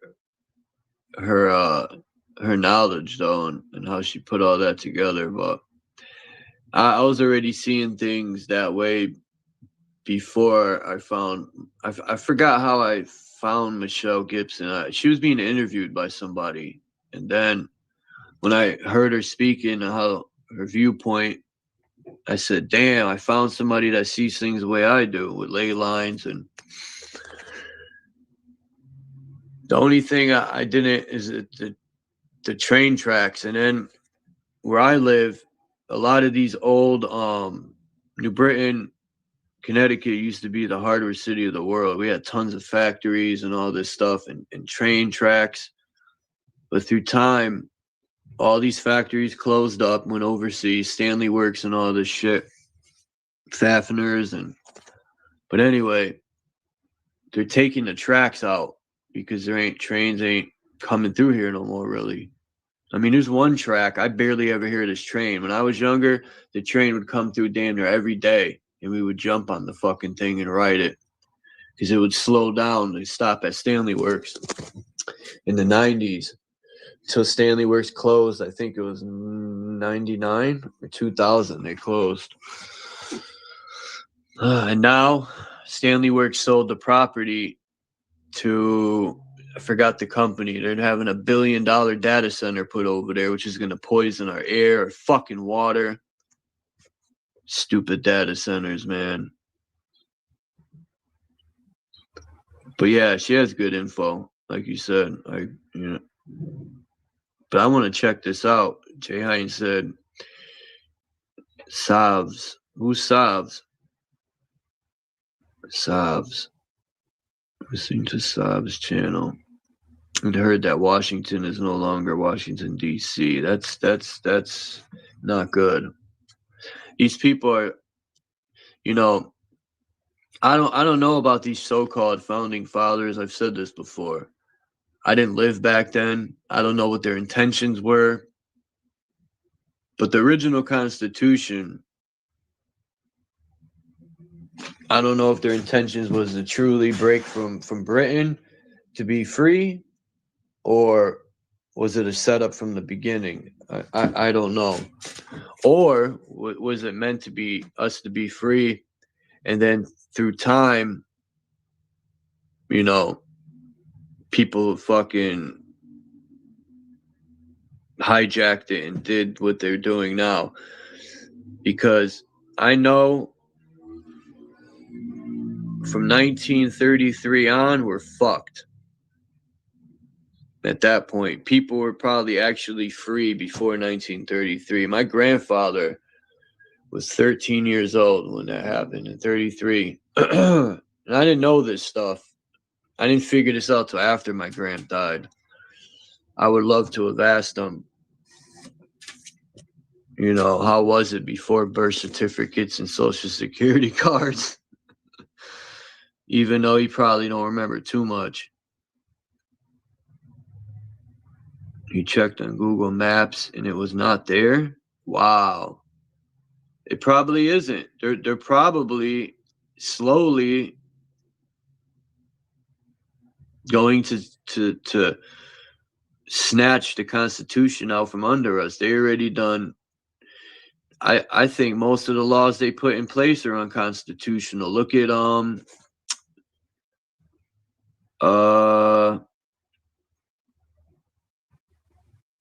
Speaker 6: her knowledge though, and how she put all that together. But I was already seeing things that way before I forgot how I found Michelle Gibson. She was being interviewed by somebody, and then when I heard her speaking, how her viewpoint, I said, damn, I found somebody that sees things the way I do, with ley lines. And the only thing I didn't is the train tracks. And then where I live, a lot of these old New Britain, Connecticut used to be the hardware city of the world. We had tons of factories and all this stuff, and train tracks. But through time, all these factories closed up, went overseas, Stanley Works and all this shit, Fafners. But anyway, they're taking the tracks out because trains ain't coming through here no more, really. I mean, there's one track, I barely ever hear this train. When I was younger, the train would come through damn near every day, and we would jump on the fucking thing and ride it because it would slow down. They stop at Stanley Works in the 90s. Until Stanley Works closed, I think it was 99 or 2000, they closed. And now Stanley Works sold the property to, I forgot the company. They're having $1 billion data center put over there, which is going to poison our air, our fucking water. Stupid data centers, man. But yeah, she has good info, like you said. But I want to check this out. Jay Hines said, Savs. Who's Savs? Savs. Listening to Savs' channel. And heard that Washington is no longer Washington, D.C. That's not good. These people are, I don't know about these so-called founding fathers. I've said this before. I didn't live back then. I don't know what their intentions were. But the original Constitution, I don't know if their intentions was to truly break from Britain to be free, or was it a setup from the beginning? I don't know. Or was it meant to be us to be free, and then through time, people fucking hijacked it and did what they're doing now? Because I know from 1933 on, we're fucked. At that point, people were probably actually free before 1933. My grandfather was 13 years old when that happened, in 33. And I didn't know this stuff. I didn't figure this out till after my grand died. I would love to have asked him, how was it before birth certificates and social security cards? Even though he probably don't remember too much. He checked on Google Maps and it was not there. Wow. It probably isn't. They're probably slowly going to snatch the Constitution out from under us. They already done. I think most of the laws they put in place are unconstitutional. Look at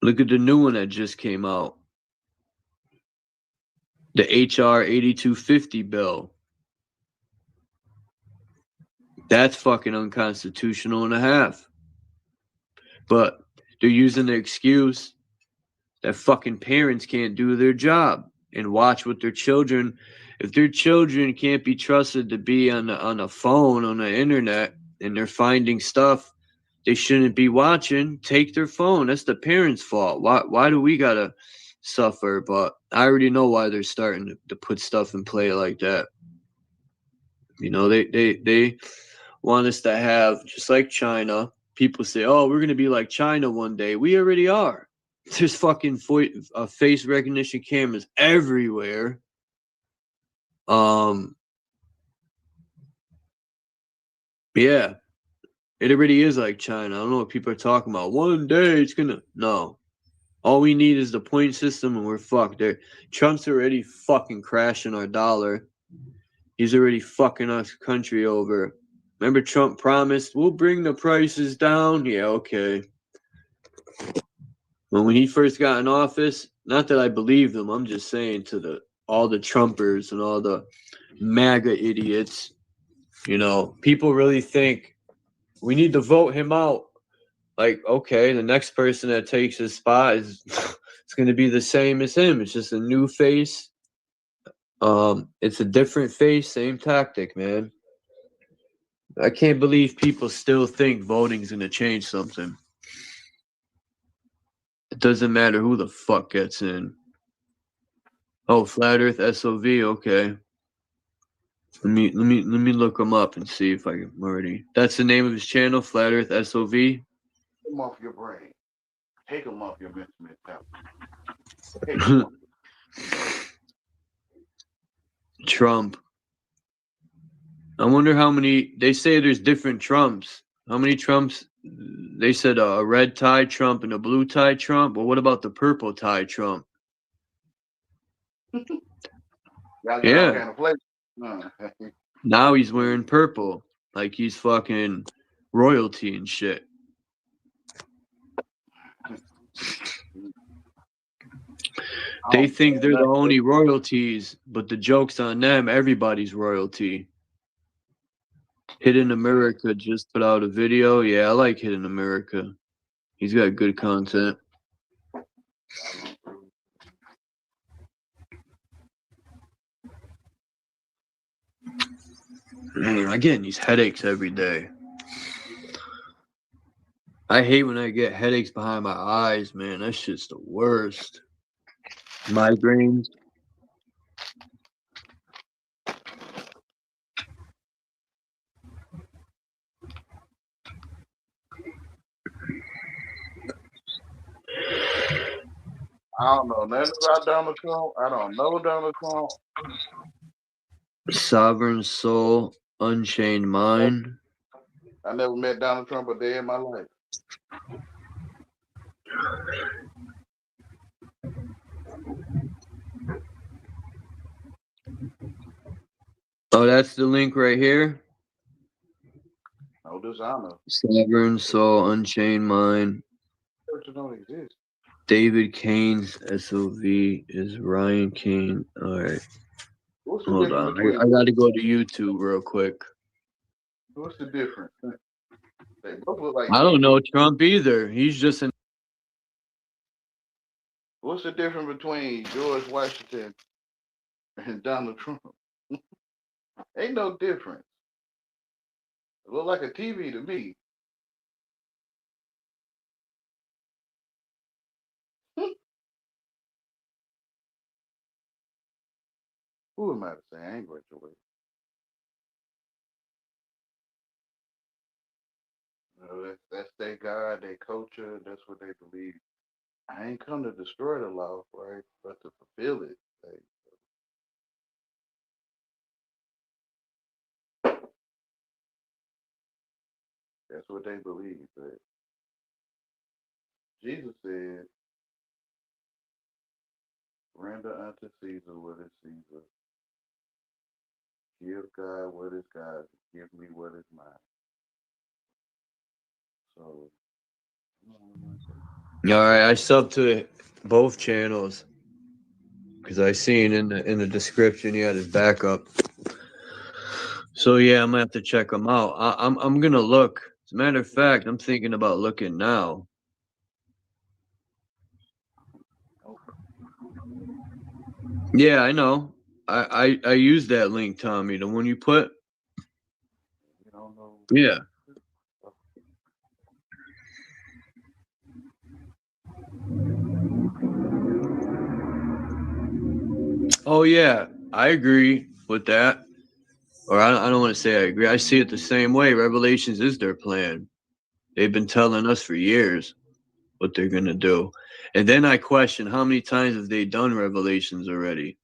Speaker 6: look at the new one that just came out. The HR 8250 bill. That's fucking unconstitutional and a half. But they're using the excuse that fucking parents can't do their job and watch what their children. If their children can't be trusted to be on a phone, on the internet, and they're finding stuff they shouldn't be watching, take their phone. That's the parents' fault. Why do we gotta suffer? But I already know why they're starting to put stuff in play like that. They want us to have, just like China. People say, oh, we're going to be like China one day. We already are. There's fucking face recognition cameras everywhere. Yeah, it already is like China. I don't know what people are talking about. One day it's going to... No, All we need is the point system, and we're fucked. There, Trump's already fucking crashing our dollar. He's already fucking us country over. Remember, Trump promised we'll bring the prices down. Yeah, okay. When he first got in office, not that I believed him, I'm just saying to all the Trumpers and all the MAGA idiots, you know, people really think we need to vote him out. Like, okay, the next person that takes his spot is it's going to be the same as him. It's just a new face. It's a different face, same tactic, man. I can't believe people still think voting's going to change something. It doesn't matter who the fuck gets in. Oh, Flat Earth SOV, okay. Let me look him up and see if I can already. That's the name of his channel, Flat Earth SOV.
Speaker 13: Take them off your brain. Take them off your mental.
Speaker 6: Trump. I wonder how many. They say there's different Trumps. How many Trumps? They said a red tie Trump and a blue tie Trump. Well, what about the purple tie Trump? Yeah. Now he's wearing purple, like he's fucking royalty and shit. They think they're the only royalties, but the joke's on them. Everybody's royalty. Hidden America just put out a video. Yeah, I like Hidden America. He's got good content. Man, I'm getting these headaches every day. I hate when I get headaches behind my eyes, man. That shit's the worst. Migraines.
Speaker 13: I don't know nothing about Donald Trump. I don't know Donald Trump.
Speaker 6: Sovereign Soul, Unchained Mind.
Speaker 13: I never met Donald Trump a day in my life.
Speaker 6: Oh, that's the link right here.
Speaker 13: No dishonor.
Speaker 6: Sovereign Soul, Unchained Mind.
Speaker 13: Churches don't exist.
Speaker 6: David Kane's SOV is Ryan Kane. All right. Hold on. I got to go to YouTube real quick.
Speaker 13: What's the difference? They both look like.
Speaker 6: I don't know Trump either. He's just an.
Speaker 13: What's the difference between George Washington and Donald Trump? Ain't no difference. It look like a TV to me. Who am I to say? I ain't graduated. That's their God, their culture. That's what they believe. I ain't come to destroy the law, right? But to fulfill it. That's what they believe. But Jesus said, "Render unto Caesar what is Caesar. Give God what is God's. Give me what is mine." So,
Speaker 6: All right, I sub to both channels because I seen in the description he had his backup. So yeah, I'm gonna have to check them out. I'm gonna look. As a matter of fact, I'm thinking about looking now. Yeah, I know. I used that link, Tommy. The one you put. Yeah. Oh yeah, I agree with that. Or I don't want to say I agree. I see it the same way. Revelations is their plan. They've been telling us for years what they're gonna do. And then I question, how many times have they done Revelations already?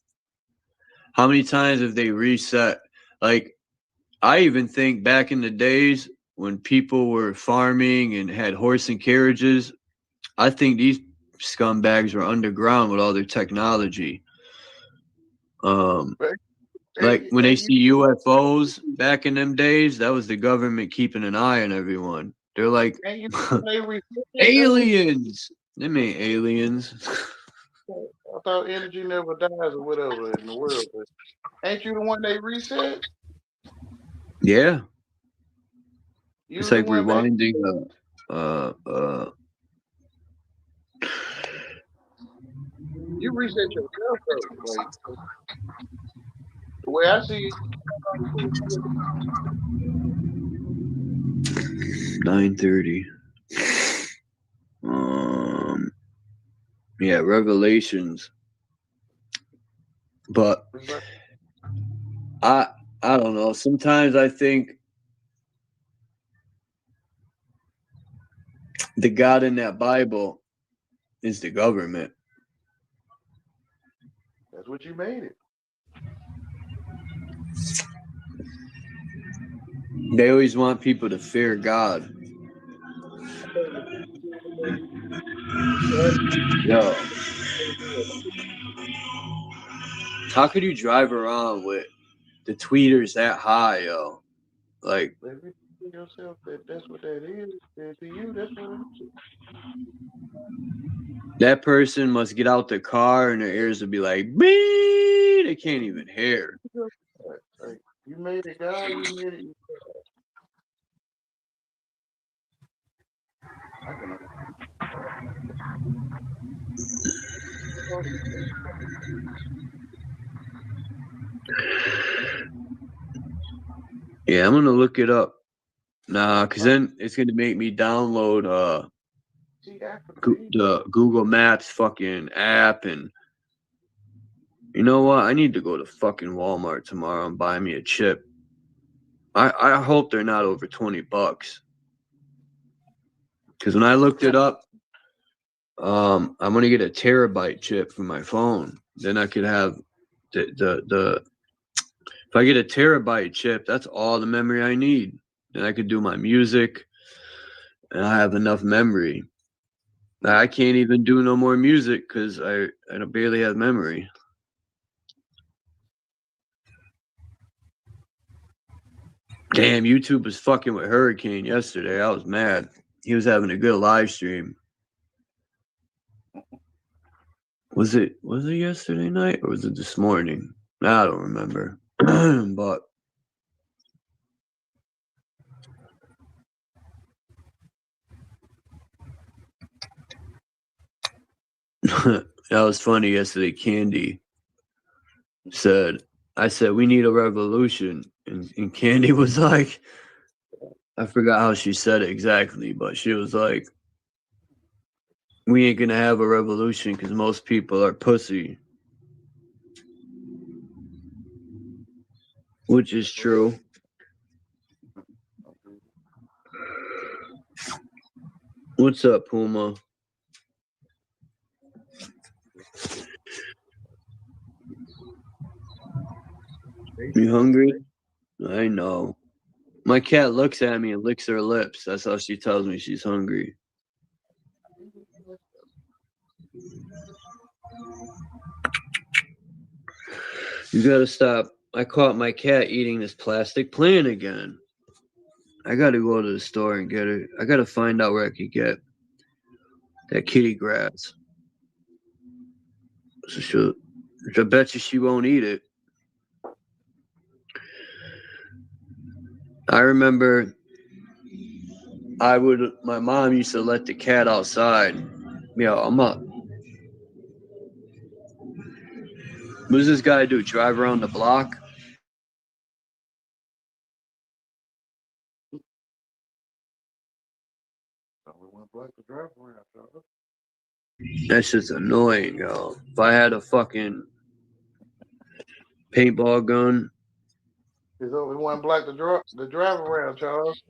Speaker 6: How many times have they reset? Like, I even think back in the days when people were farming and had horse and carriages, I think these scumbags were underground with all their technology. Like when they see UFOs back in them days, that was the government keeping an eye on everyone. They're like aliens. They mean aliens.
Speaker 13: I thought energy never dies or whatever in the world. But ain't you the one they reset?
Speaker 6: Yeah.
Speaker 13: You
Speaker 6: It's
Speaker 13: the
Speaker 6: like
Speaker 13: one
Speaker 6: rewinding
Speaker 13: you reset yourself though. Like the way I see it.
Speaker 6: 9:30. Yeah, Revelations. But I don't know. Sometimes I think the God in that Bible is the government.
Speaker 13: That's what you made it.
Speaker 6: They always want people to fear God. Yo. How could you drive around with the tweeters that high, yo? Like,
Speaker 13: Let me tell yourself that's what that is. And to you, that's what it is.
Speaker 6: that person must get out the car and their ears will be like, beep! They can't even hear.
Speaker 13: Like, you made it, God. You made it. I can.
Speaker 6: Yeah, I'm gonna look it up. Nah, cause then it's gonna make me download the Google Maps fucking app, and you know what? I need to go to fucking Walmart tomorrow and buy me a chip. I hope they're not over $20. Cause when I looked it up, I'm gonna get a terabyte chip for my phone. Then I could have the if I get a terabyte chip, that's all the memory I need. Then I could do my music, and I have enough memory. Now, I can't even do no more music because I barely have memory. Damn, YouTube was fucking with Hurricane yesterday. I was mad. He was having a good live stream. Was it yesterday night or was it this morning? I don't remember. But that was funny yesterday. Candy said, I said, we need a revolution. And Candy was like, I forgot how she said it exactly, but she was like, we ain't gonna have a revolution because most people are pussy. Which is true. What's up, Puma? You hungry? I know. My cat looks at me and licks her lips. That's how she tells me she's hungry. You gotta stop. I caught my cat eating this plastic plant again. I gotta go to the store and get it. I gotta find out where I could get that kitty grass. So I bet you she won't eat it. I remember my mom used to let the cat outside. Yo, I'm up. What does this guy do? Drive around the block? That's just annoying, yo. If I had a fucking paintball gun.
Speaker 13: There's only one black to drive around, Charles.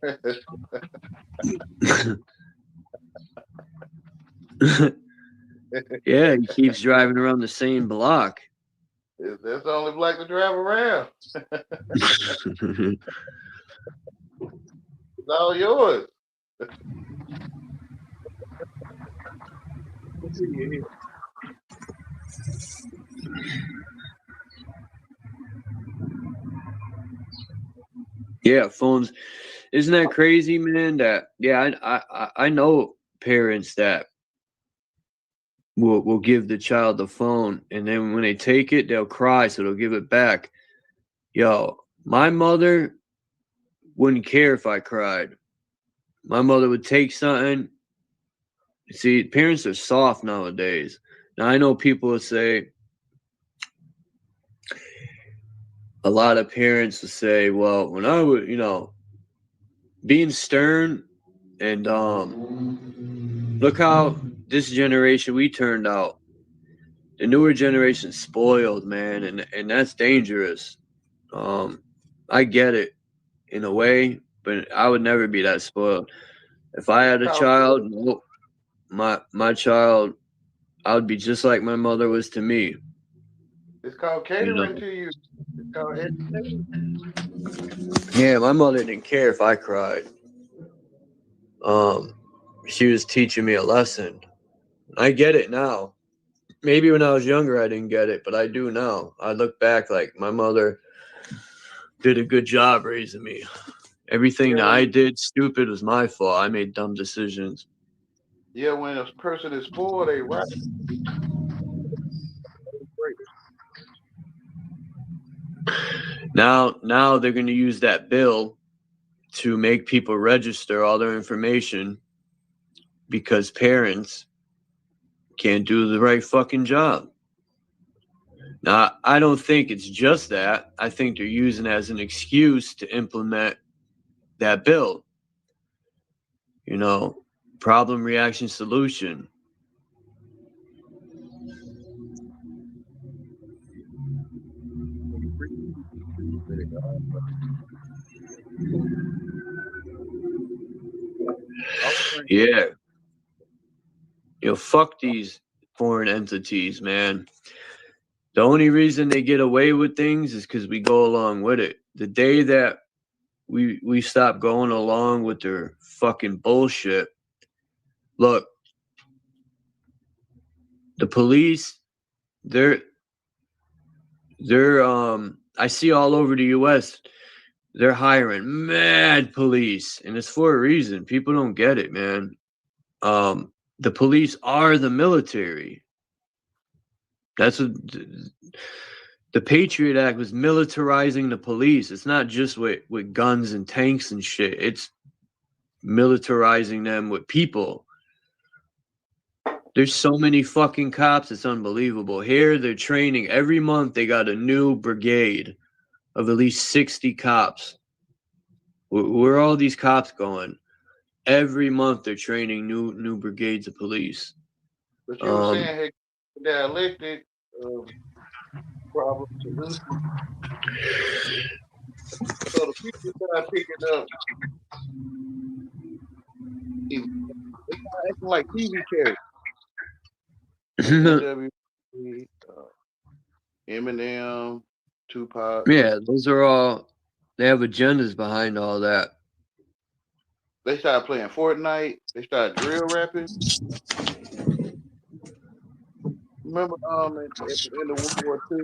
Speaker 6: Yeah, he keeps driving around the same block.
Speaker 13: That's the only black to drive around. It's all yours.
Speaker 6: Yeah, phones. Isn't that crazy, man? That I know parents that will give the child the phone, and then when they take it, they'll cry, so they'll give it back. Yo, my mother wouldn't care if I cried. My mother would take something. See, parents are soft nowadays. Now I know people will say, a lot of parents will say, well, when I was, being stern, and look how this generation we turned out. The newer generation spoiled, man, and that's dangerous. I get it in a way, but I would never be that spoiled. If I had a child, my child, I would be just like my mother was to me.
Speaker 13: It's called catering to you. It's called education.
Speaker 6: Yeah, my mother didn't care if I cried. She was teaching me a lesson. I get it now. Maybe when I was younger, I didn't get it, but I do now. I look back like my mother did a good job raising me. Everything that I did stupid was my fault. I made dumb decisions.
Speaker 13: Yeah, when a person is spoiled, they right.
Speaker 6: Now they're going to use that bill to make people register all their information because parents can't do the right fucking job. Now, I don't think it's just that. I think they're using it as an excuse to implement that bill. Problem, reaction, solution. Yeah. Fuck these foreign entities, man. The only reason they get away with things is because we go along with it. The day that we stop going along with their fucking bullshit. Look, the police, they're I see all over the US, they're hiring mad police, and it's for a reason. People don't get it, man. The police are the military. That's what the Patriot Act was, militarizing the police. It's not just with guns and tanks and shit. It's militarizing them with people. There's so many fucking cops. It's unbelievable. Here, they're training. Every month, they got a new brigade of at least 60 cops. Where are all these cops going? Every month, they're training new brigades of police.
Speaker 13: But you were saying, hey, dialectic problem solution. So the people start picking up, they start acting like TV characters. Eminem, Tupac.
Speaker 6: Yeah, those are all, they have agendas behind all that.
Speaker 13: They started playing Fortnite. They started drill rapping. Remember in the World War II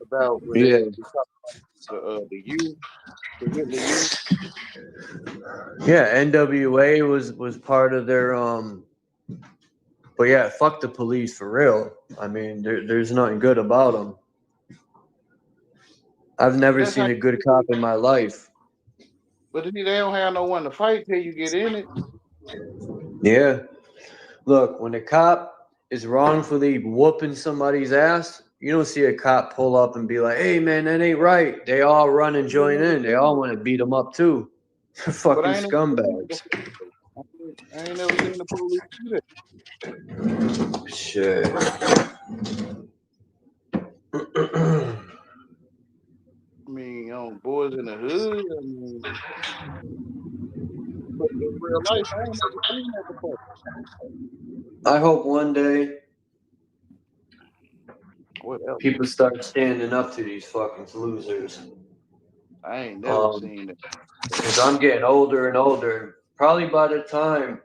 Speaker 13: about when they the youth, the youth.
Speaker 6: Yeah, NWA was part of their but yeah, fuck the police for real. I mean, there's nothing good about them. I've never seen a good cop in my life.
Speaker 13: But they don't have no one to fight till you get in it.
Speaker 6: Yeah. Look, when a cop is wrongfully whooping somebody's ass, you don't see a cop pull up and be like, hey, man, that ain't right. They all run and join in. They all want to beat them up, too. They're fucking scumbags.
Speaker 13: I ain't never seen the police do that.
Speaker 6: Shit.
Speaker 13: I mean, boys in the hood. I mean, but in real life, I ain't never seen that before.
Speaker 6: I hope one day
Speaker 13: what else?
Speaker 6: People start standing up to these fucking losers.
Speaker 13: I ain't never seen it.
Speaker 6: Because I'm getting older and older. Probably by the time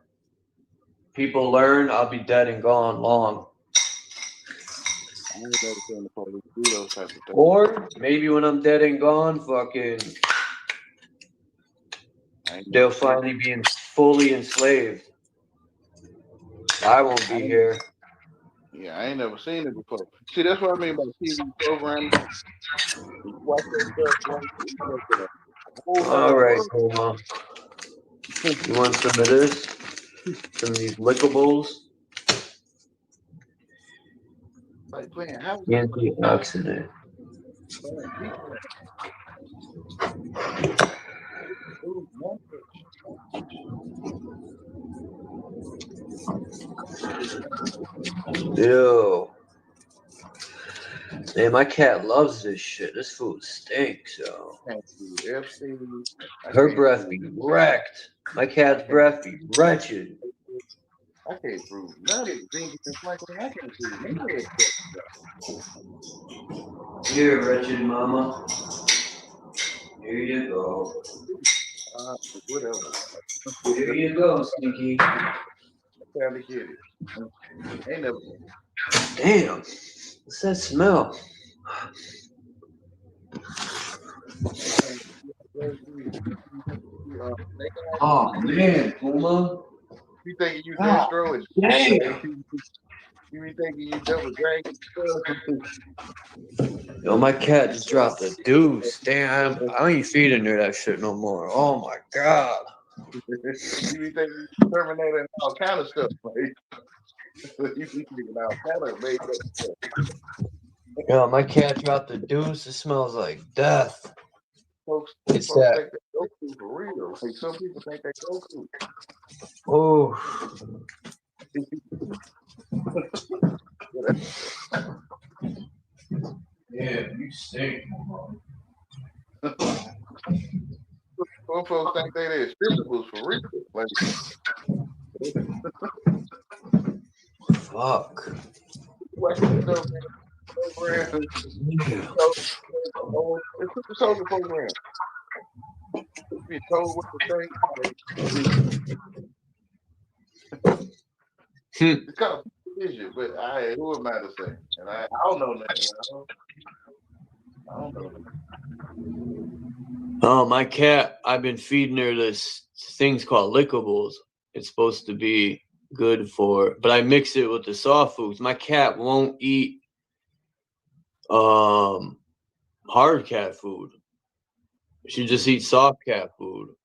Speaker 6: people learn, I'll be dead and gone long.
Speaker 13: I ain't never seen the police do those type of things.
Speaker 6: Or maybe when I'm dead and gone, fucking, they'll finally be fully enslaved. I won't be here.
Speaker 13: Yeah, I ain't never seen it before. See, that's what I mean by TV programming. You watch that stuff, like,
Speaker 6: All right, Puma. You want some of this? Some of these lickables?
Speaker 13: like playing house.
Speaker 6: Antioxidant. Ew. Man, my cat loves this shit. This food stinks, yo. Her breath be wrecked. My cat's breath be wretched.
Speaker 13: I can't prove none of the things and Franklin. I can't prove none of it.
Speaker 6: Here, wretched mama. Here you go.
Speaker 13: Whatever.
Speaker 6: Here you go, Stinky.
Speaker 13: I'm trying to get it. Ain't never.
Speaker 6: Damn. What's that smell? Oh, man, Puma.
Speaker 13: You think you Destro and
Speaker 6: damn.
Speaker 13: You be thinking you double dragon?
Speaker 6: Yo, my cat just dropped a deuce. Damn, I ain't feeding her that shit no more. Oh my god.
Speaker 13: You be thinking you Terminator and all kind of stuff, right? You be thinking all kind of made up stuff.
Speaker 6: Yo, my cat dropped a deuce. It smells like death.
Speaker 13: Folks
Speaker 6: It's
Speaker 13: think
Speaker 6: that.
Speaker 13: they Goku for real. Like some people think they Goku.
Speaker 6: Oh. Yeah, you stink.
Speaker 13: Some folks think they expendables for real. Like,
Speaker 6: fuck.
Speaker 13: It's a social program. Be told what to think. It's called vision, but who am I to say? And I don't know nothing. I don't know nothing.
Speaker 6: Oh, my cat, I've been feeding her this things called lickables. It's supposed to be good for, but I mix it with the soft foods. My cat won't eat hard cat food. She just eats soft cat food.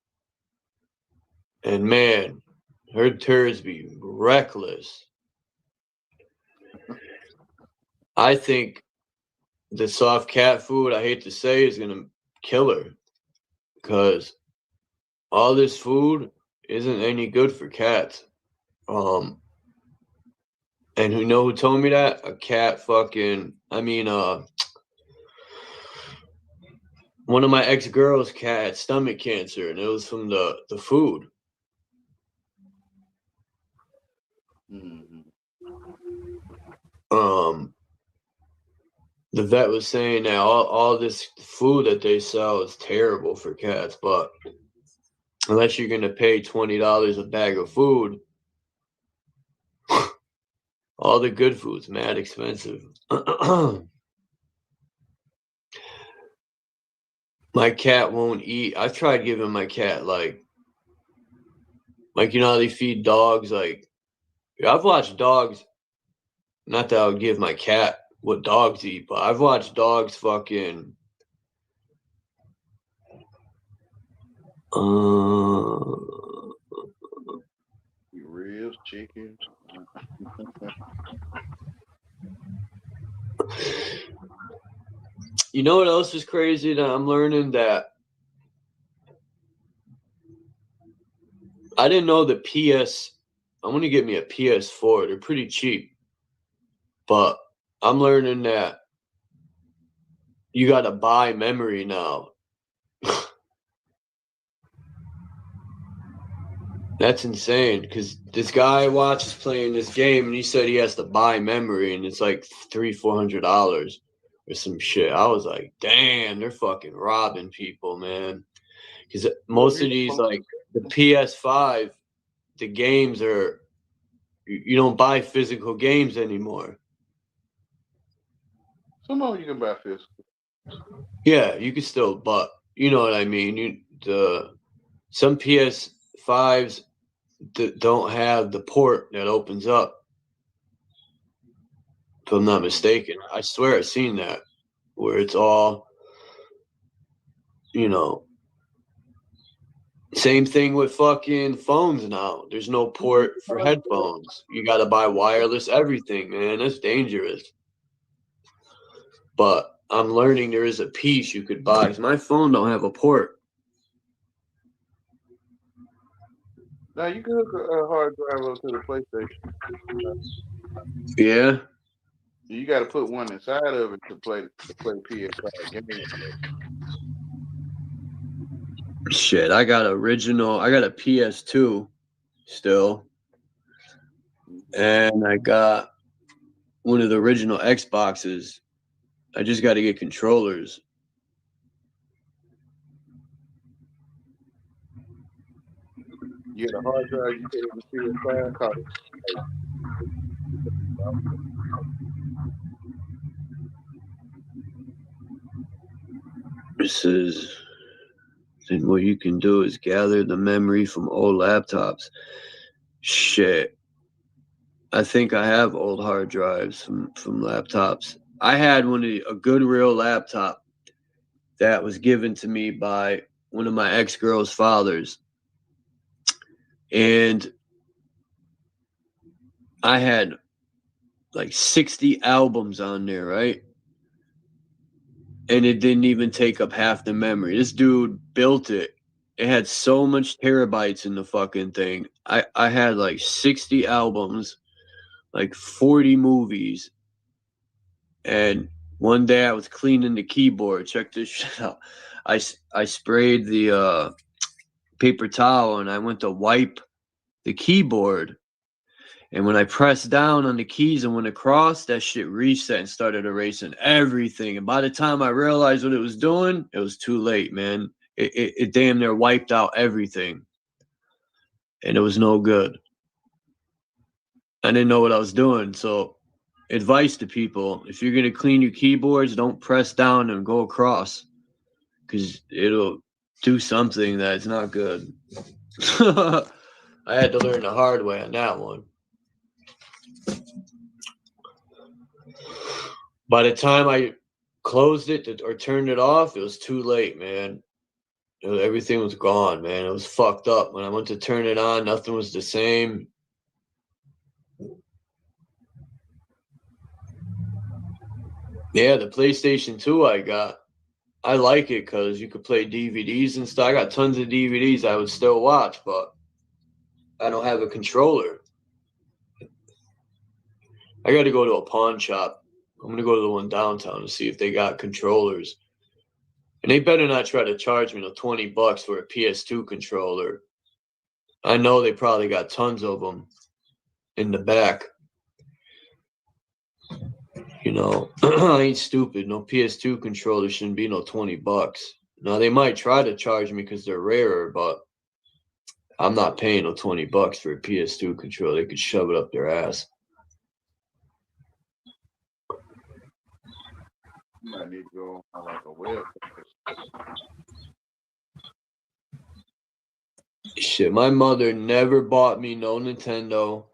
Speaker 6: And man, her turds be reckless. I think the soft cat food, I hate to say, is gonna kill her. Because all this food isn't any good for cats. And who told me that? A cat fucking, one of my ex-girls' cat had stomach cancer, and it was from the food.
Speaker 13: Mm-hmm.
Speaker 6: The vet was saying that all this food that they sell is terrible for cats, but unless you're gonna pay $20 a bag of food, all the good food's mad expensive. My cat won't eat. I've tried giving my cat like how they feed dogs. Like, I've watched dogs. Not that I would give my cat what dogs eat, but I've watched dogs fucking
Speaker 13: ribs, chicken.
Speaker 6: You know what else is crazy that I'm learning? That I didn't know the I'm gonna get me a PS4. They're pretty cheap, but I'm learning that you gotta buy memory now. That's insane, because this guy I watched is playing this game, and he said he has to buy memory, and it's like $300-400 or some shit. I was like, damn, they're fucking robbing people, man. Because most of these, like the PS5, the games are You don't buy physical games anymore.
Speaker 13: Some of them you can buy physical.
Speaker 6: Yeah, you can still, but you know what I mean. Some PS5s don't have the port that opens up. If I'm not mistaken, I swear I've seen that where it's all, you know. Same thing with fucking phones now. There's no port for headphones. You got to buy wireless everything, man. That's dangerous. But I'm learning there is a piece you could buy. 'Cause my phone don't have a port.
Speaker 13: Now you can hook a hard drive up to the PlayStation.
Speaker 6: Yeah.
Speaker 13: You got to put one inside of it to play PS5 games.
Speaker 6: Shit, I got a PS2 still. And I got one of the original Xboxes. I just got to get controllers.
Speaker 13: You get a hard drive, you put it in the PS5 copy.
Speaker 6: This is, then what you can do is gather the memory from old laptops. Shit. I think I have old hard drives from laptops. I had a good real laptop that was given to me by one of my ex-girl's fathers. And I had like 60 albums on there, right? And it didn't even take up half the memory. This dude built it. It had so much terabytes in the fucking thing. I had like 60 albums, like 40 movies. And one day I was cleaning the keyboard. Check this shit out. I sprayed the paper towel and I went to wipe the keyboard. And when I pressed down on the keys and went across, that shit reset and started erasing everything. And by the time I realized what it was doing, it was too late, man. It damn near wiped out everything. And it was no good. I didn't know what I was doing. So advice to people, if you're going to clean your keyboards, don't press down and go across. Because it'll do something that's not good. I had to learn the hard way on that one. By the time I closed it or turned it off, it was too late, man. Everything was gone, man. It was fucked up. When I went to turn it on, nothing was the same. Yeah, the PlayStation 2 I got. I like it because you could play DVDs and stuff. I got tons of DVDs I would still watch, but I don't have a controller. I got to go to a pawn shop. I'm going to go to the one downtown to see if they got controllers. And they better not try to charge me $20 for a PS2 controller. I know they probably got tons of them in the back. You know, I ain't stupid. No PS2 controller shouldn't be $20. Now, they might try to charge me because they're rarer, but I'm not paying $20 for a PS2 controller. They could shove it up their ass.
Speaker 13: You might need to go on like a website.
Speaker 6: Shit, my mother never bought me no Nintendo,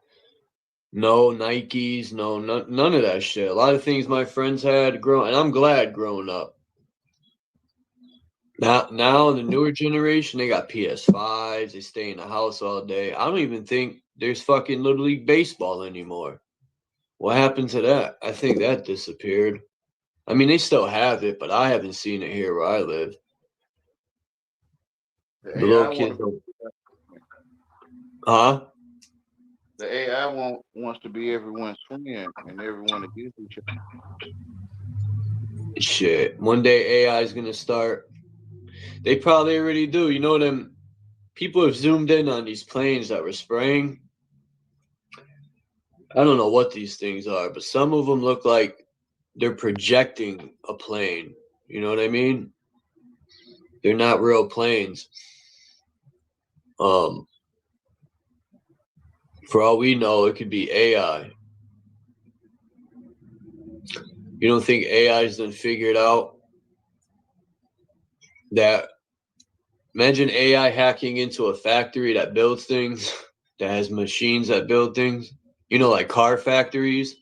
Speaker 6: no Nikes, none of that shit. A lot of things my friends had grown, and I'm glad growing up. Now the newer generation, they got PS5s. They stay in the house all day. I don't even think there's fucking Little League baseball anymore. What happened to that? I think that disappeared. I mean, they still have it, but I haven't seen it here where I live. The little kids don't. Huh?
Speaker 13: The AI wants to be everyone's friend and everyone against each other.
Speaker 6: Shit. One day AI is going to start. They probably already do. You know, them people have zoomed in on these planes that were spraying. I don't know what these things are, but some of them look like they're projecting a plane. You know what I mean? They're not real planes. For all we know, it could be AI. You don't think AI's done figured out that? Imagine AI hacking into a factory that builds things, that has machines that build things. You know, like car factories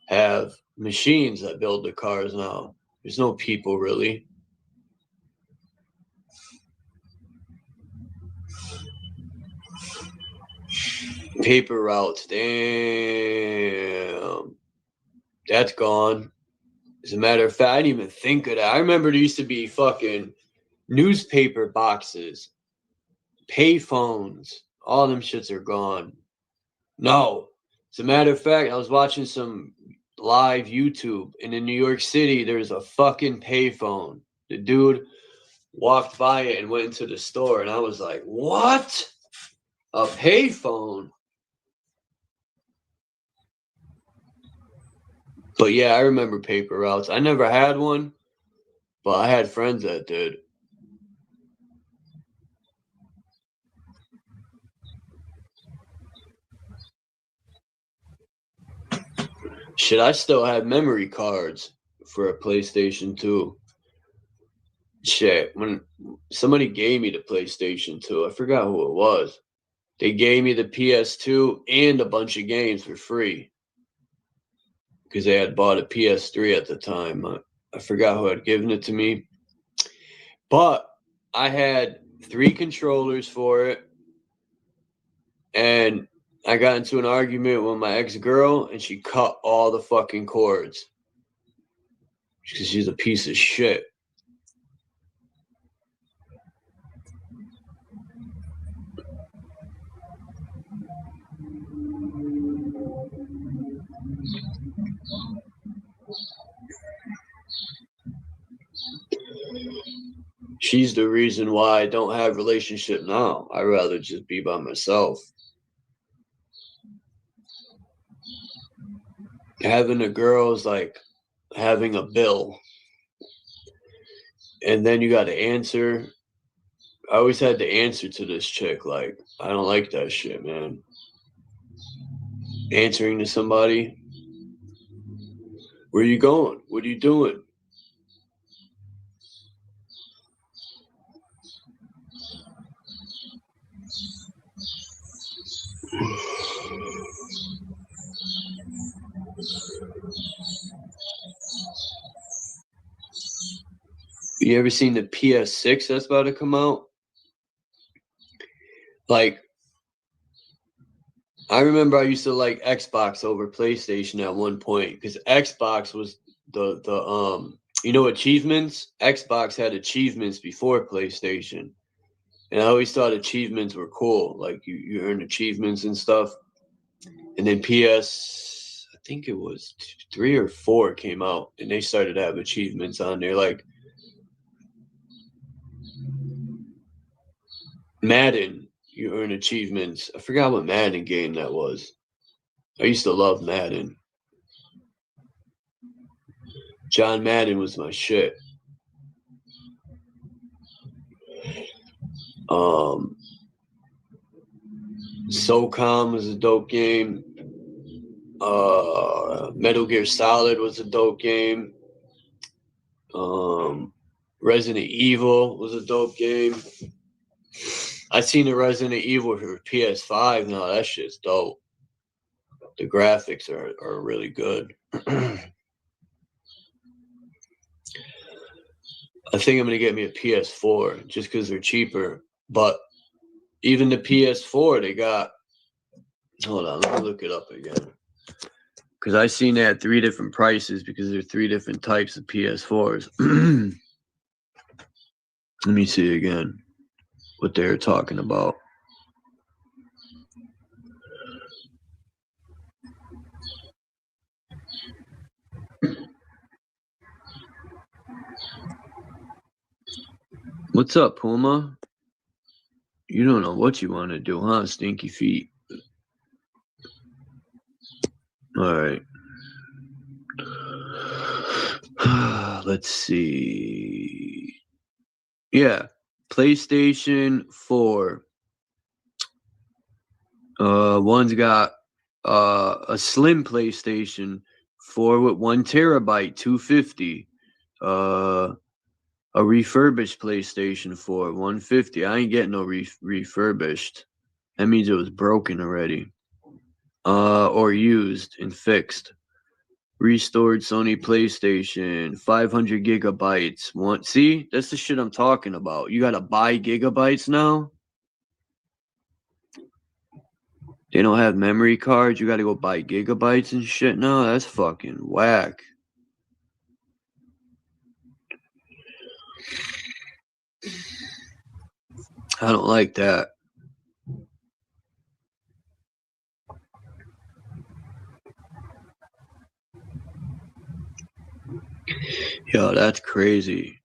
Speaker 6: have machines that build the cars now. There's no people really. Paper routes, damn. That's gone. As a matter of fact, I didn't even think of that. I remember there used to be fucking newspaper boxes, payphones. All them shits are gone. No. As a matter of fact, I was watching some live YouTube, and in New York City, there's a fucking payphone. The dude walked by it and went into the store, and I was like, what? A payphone? But yeah, I remember paper routes. I never had one, but I had friends that did. Shit, I still have memory cards for a PlayStation 2. Shit, when somebody gave me the PlayStation 2, I forgot who it was. They gave me the PS2 and a bunch of games for free. Because they had bought a PS3 at the time. I forgot who had given it to me. But I had 3 controllers for it. And I got into an argument with my ex-girl, and she cut all the fucking cords. Because she's a piece of shit. She's the reason why I don't have a relationship now. I'd rather just be by myself. Having a girl is like having a bill. And then you got to answer. I always had to answer to this chick. Like, I don't like that shit, man. Answering to somebody. Where you going? What are you doing? You ever seen the PS6 that's about to come out? Like, I remember I used to like Xbox over PlayStation at one point because Xbox was the you know, achievements. Xbox had achievements before PlayStation, and I always thought achievements were cool. Like you earn achievements and stuff. And then PS, I think it was 3 or 4 came out, and they started to have achievements on there, like Madden. You earn achievements. I forgot what Madden game that was. I used to love Madden. John Madden was my shit. SOCOM was a dope game. Metal Gear Solid was a dope game. Resident Evil was a dope game. I seen the Resident Evil for PS5 now. That shit's dope. The graphics are really good. I think I'm going to get me a PS4 just because they're cheaper. But even the PS4, they got... Hold on, let me look it up again. Because I seen they had 3 different prices because there are 3 different types of PS4s. Let me see again what they're talking about. What's up, Puma? You don't know what you want to do, huh, Stinky Feet? All right. Let's see. Yeah, PlayStation 4. One's got a slim PlayStation 4 with 1 terabyte, $250. A refurbished PlayStation 4, $150. I ain't getting no refurbished. That means it was broken already. Or used and fixed. Restored Sony PlayStation, 500 gigabytes. See, that's the shit I'm talking about. You gotta buy gigabytes now. They don't have memory cards. You gotta go buy gigabytes and shit now. That's fucking whack. I don't like that. Yo, that's crazy.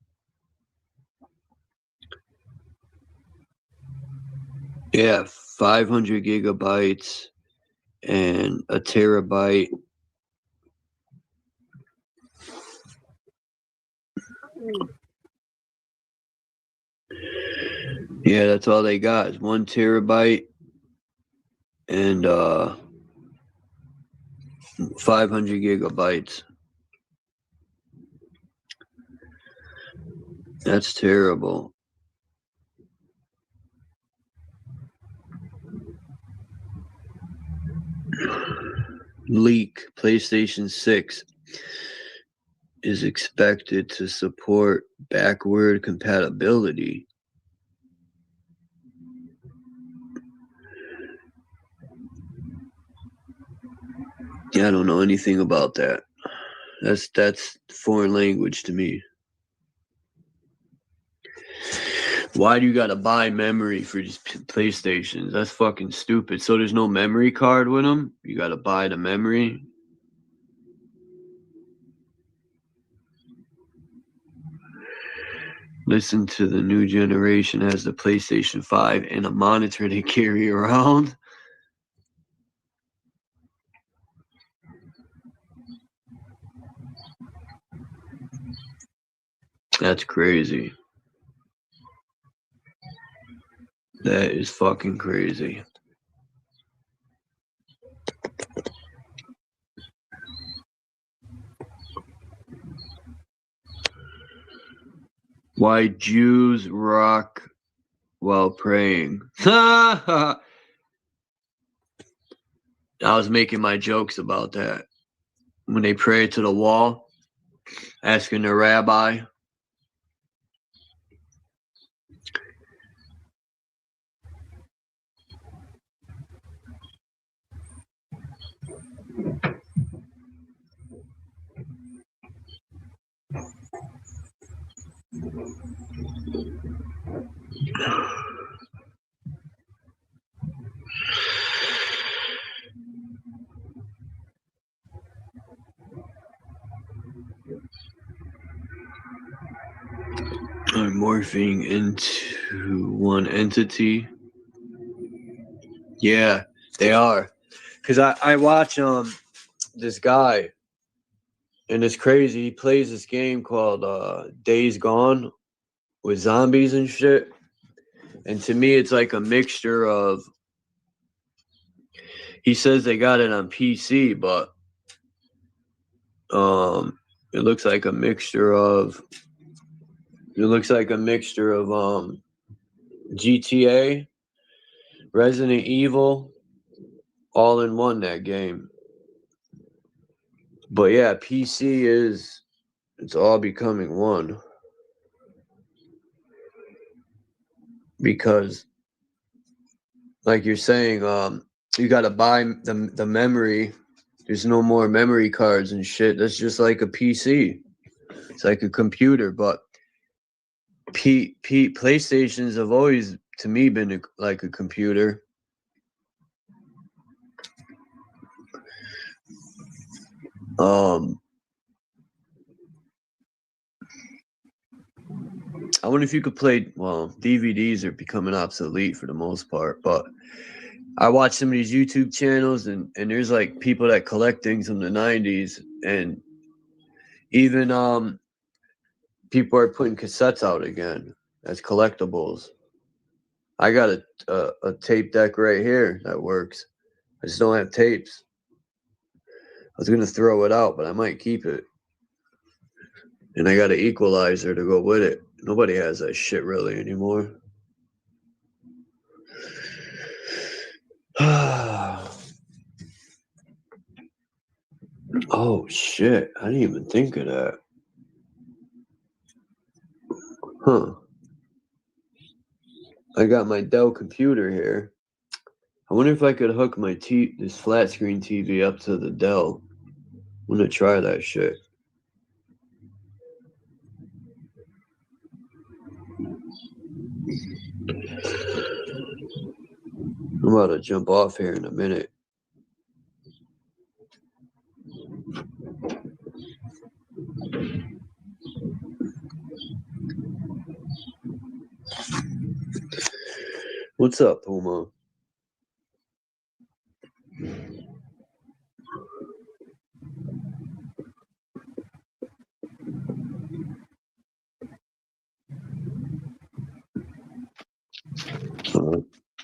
Speaker 6: Yeah, 500 gigabytes and a terabyte. Yeah, that's all they got is 1 terabyte and 500 gigabytes. That's terrible. Leak PlayStation 6 is expected to support backward compatibility. I don't know anything about that. That's foreign language to me. Why do you gotta buy memory for these PlayStations? That's fucking stupid. So there's no memory card with them? You gotta buy the memory? Listen to the new generation has the PlayStation 5 and a monitor they carry around. That's crazy. That is fucking crazy. Why Jews rock while praying. I was making my jokes about that. When they pray to the wall, asking the rabbi. Are morphing into one entity. Yeah, they are. Cause I watch this guy, and it's crazy. He plays this game called Days Gone with zombies and shit. And to me, it's like a mixture of. He says they got it on PC, but it looks like a mixture of. It looks like a mixture of GTA, Resident Evil, all in one, that game. But yeah, PC it's all becoming one. Because, like you're saying, you got to buy the memory. There's no more memory cards and shit. That's just like a PC. It's like a computer, but PlayStations have always, to me, been like a computer. I wonder if you could play. Well, DVDs are becoming obsolete for the most part, but I watch some of these YouTube channels, and there's like people that collect things from the 90s, and even people are putting cassettes out again as collectibles. I got a tape deck right here that works. I just don't have tapes. I was gonna throw it out, but I might keep it. And I got an equalizer to go with it. Nobody has that shit really anymore. Oh shit! I didn't even think of that. Huh. I got my Dell computer here. I wonder if I could hook my this flat screen TV up to the Dell. I'm gonna try that shit. I'm about to jump off here in a minute. What's up, Puma?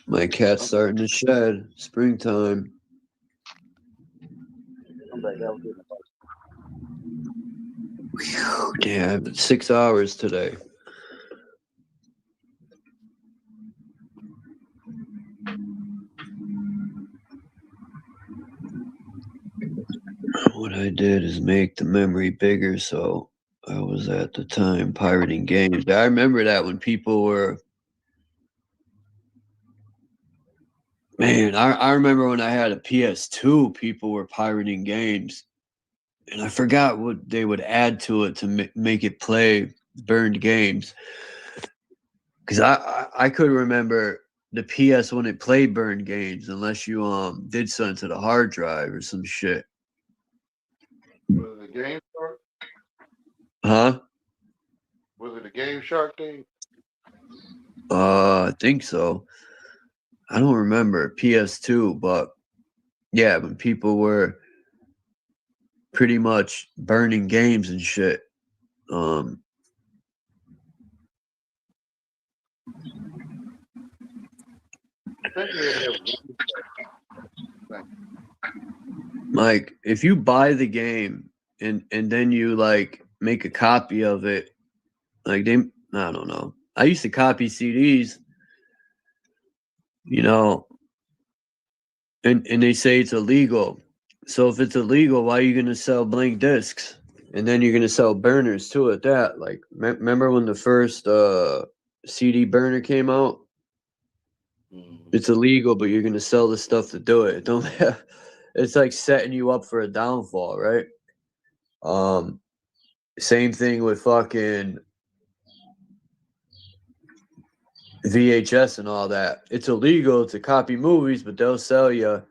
Speaker 6: My cat's starting to shed. Springtime. Yeah, 6 hours today. What I did is make the memory bigger, so I was at the time pirating games. I remember that when people were... Man, I remember when I had a PS2, people were pirating games. And I forgot what they would add to it to make it play burned games. Because I could remember the PS when it played burned games, unless you did something to the hard drive or some shit.
Speaker 13: Was it a Game Shark?
Speaker 6: Huh?
Speaker 13: Was it a Game Shark thing?
Speaker 6: I think so. I don't remember PS2, but yeah, when people were pretty much burning games and shit. Like, if you buy the game and then you like make a copy of it, like I don't know. I used to copy CDs, you know, and they say it's illegal. So if it's illegal, why are you gonna sell blank discs? And then you're gonna sell burners too at that. Like, remember when the first CD burner came out? It's illegal, but you're gonna sell the stuff to do it. Don't have, it's like setting you up for a downfall, right? Same thing with fucking VHS and all that. It's illegal to copy movies, but they'll sell you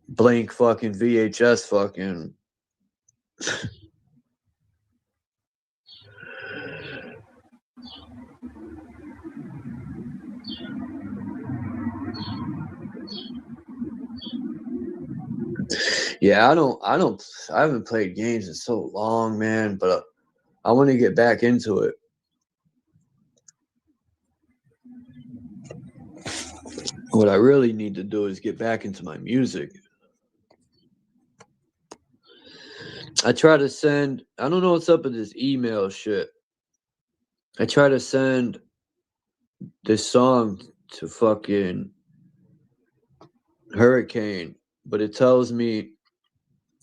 Speaker 6: blank fucking VHS fucking Yeah, I haven't played games in so long, man, but I want to get back into it. What I really need to do is get back into my music. I try to send, I don't know what's up with this email shit. I try to send this song to fucking Hurricane, but it tells me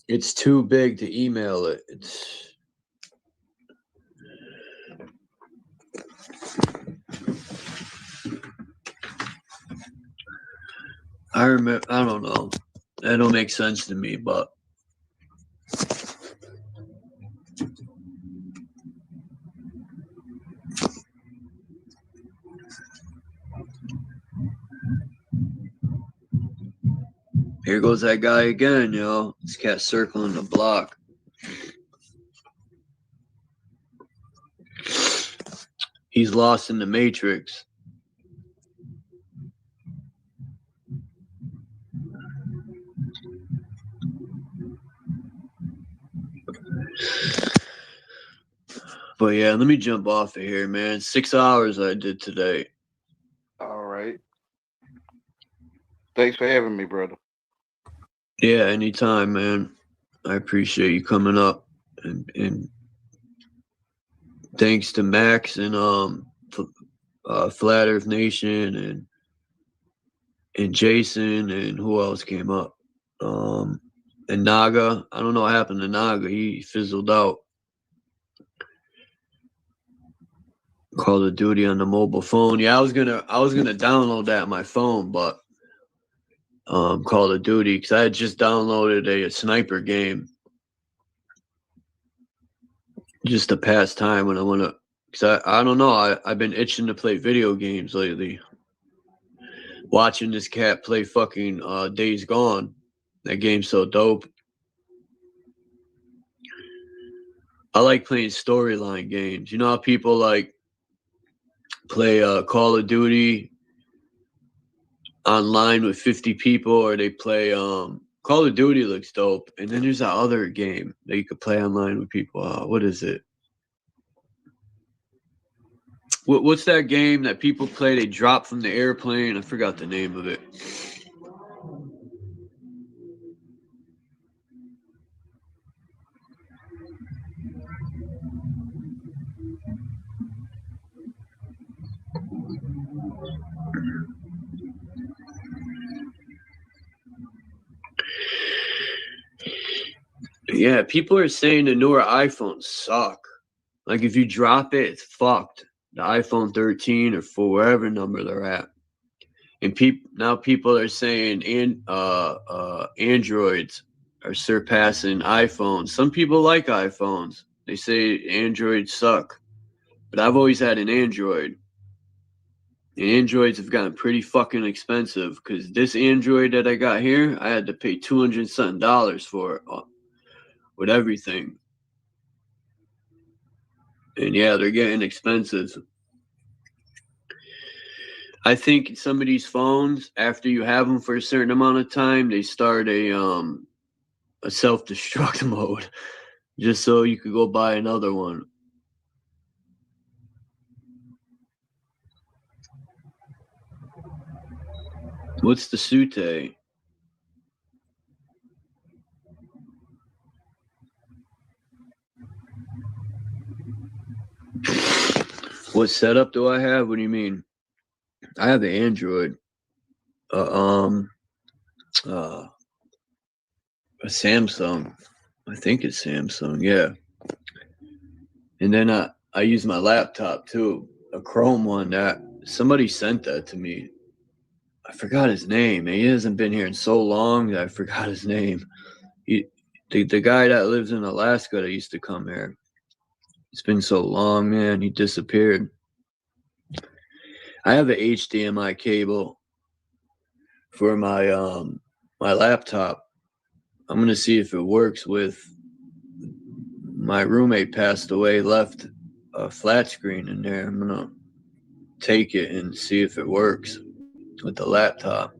Speaker 6: it's too big to email it. I don't know. That don't make sense to me, but here goes that guy again, yo. This cat circling the block. He's lost in the Matrix. But yeah, let me jump off of here, man. 6 hours I did today.
Speaker 13: All right. Thanks for having me, brother.
Speaker 6: Yeah, anytime, man. I appreciate you coming up, and thanks to Max and Flat Earth Nation and Jason and who else came up, and Naga. I don't know what happened to Naga. He fizzled out. Call of Duty on the mobile phone. Yeah, I was gonna download that on my phone, but Call of Duty, because I had just downloaded a sniper game just to pass time when I want to. Because I don't know, I've been itching to play video games lately. Watching this cat play fucking Days Gone. That game's so dope. I like playing storyline games. You know how people like play Call of Duty online with 50 people, or they play Call of Duty looks dope, and then there's that other game that you could play online with people. What is it? What's that game that people play? They drop from the airplane. I forgot the name of it. Yeah, people are saying the newer iPhones suck. Like if you drop it, it's fucked. The iPhone 13 or for wherever number they're at. And now people are saying Androids are surpassing iPhones. Some people like iPhones. They say Androids suck. But I've always had an Android. And Androids have gotten pretty fucking expensive, because this Android that I got here, I had to pay $200 something for it with everything. And yeah, they're getting expensive. I think some of these phones, after you have them for a certain amount of time, they start a self-destruct mode, just so you could go buy another one. What's the Sute? What setup do I have? What do you mean? I have an Android. A Samsung. I think it's Samsung, yeah. And then I use my laptop too, a Chrome one that somebody sent that to me. I forgot his name. He hasn't been here in so long that I forgot his name. The guy that lives in Alaska that used to come here. It's been so long, man. He disappeared. I have an HDMI cable for my my laptop. I'm gonna see if it works with. My roommate passed away, left a flat screen in there. I'm gonna take it and see if it works with the laptop.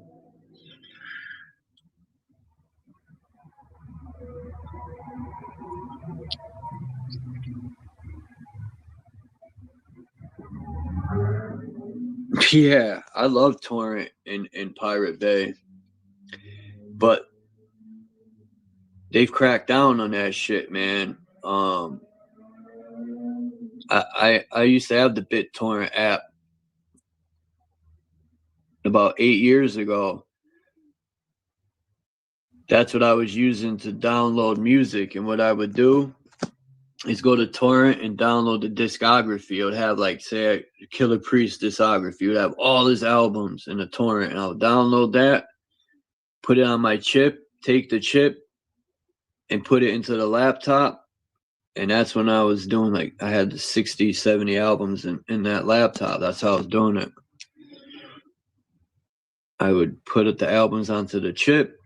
Speaker 6: Yeah, I love Torrent and Pirate Bay, but they've cracked down on that shit, man. I used to have the BitTorrent app about 8 years ago. That's what I was using to download music, and what I would do is go to Torrent and download the discography. It would have, like, say, Killer Priest discography. It would have all his albums in a torrent, and I would download that, put it on my chip, take the chip, and put it into the laptop. And that's when I was doing, like, I had the 60, 70 albums in that laptop. That's how I was doing it. I would put the albums onto the chip,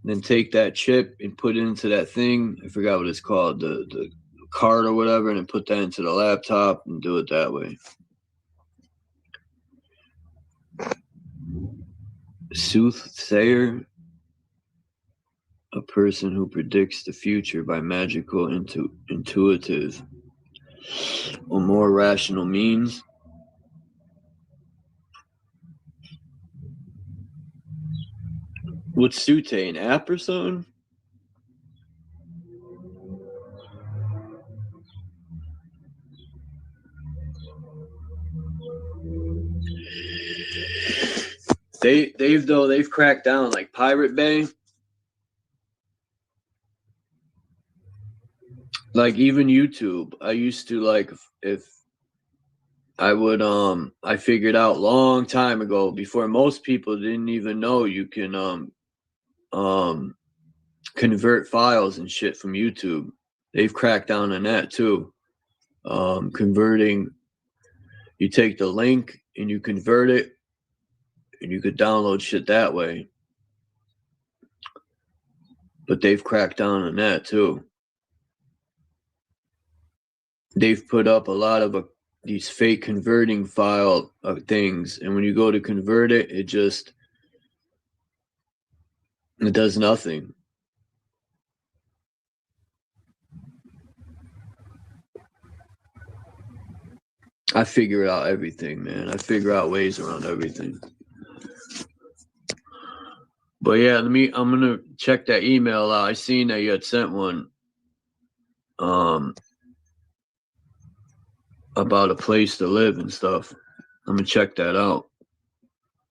Speaker 6: then take that chip and put it into that thing. I forgot what it's called, the card or whatever, and then put that into the laptop and do it that way. Soothsayer, a person who predicts the future by magical intuitive. more rational means. What's Sute, an app or something? They've cracked down, like Pirate Bay. Like even YouTube, I used to like if I would I figured out long time ago, before most people didn't even know you can convert files and shit from YouTube. They've cracked down on that too. Converting, you take the link and you convert it and you could download shit that way. But they've cracked down on that too. They've put up a lot of these fake converting file things, and when you go to convert it, it does nothing. I figure out everything, man. I figure out ways around everything. But yeah, I'm gonna check that email out. I seen that you had sent one about a place to live and stuff. I'm gonna check that out.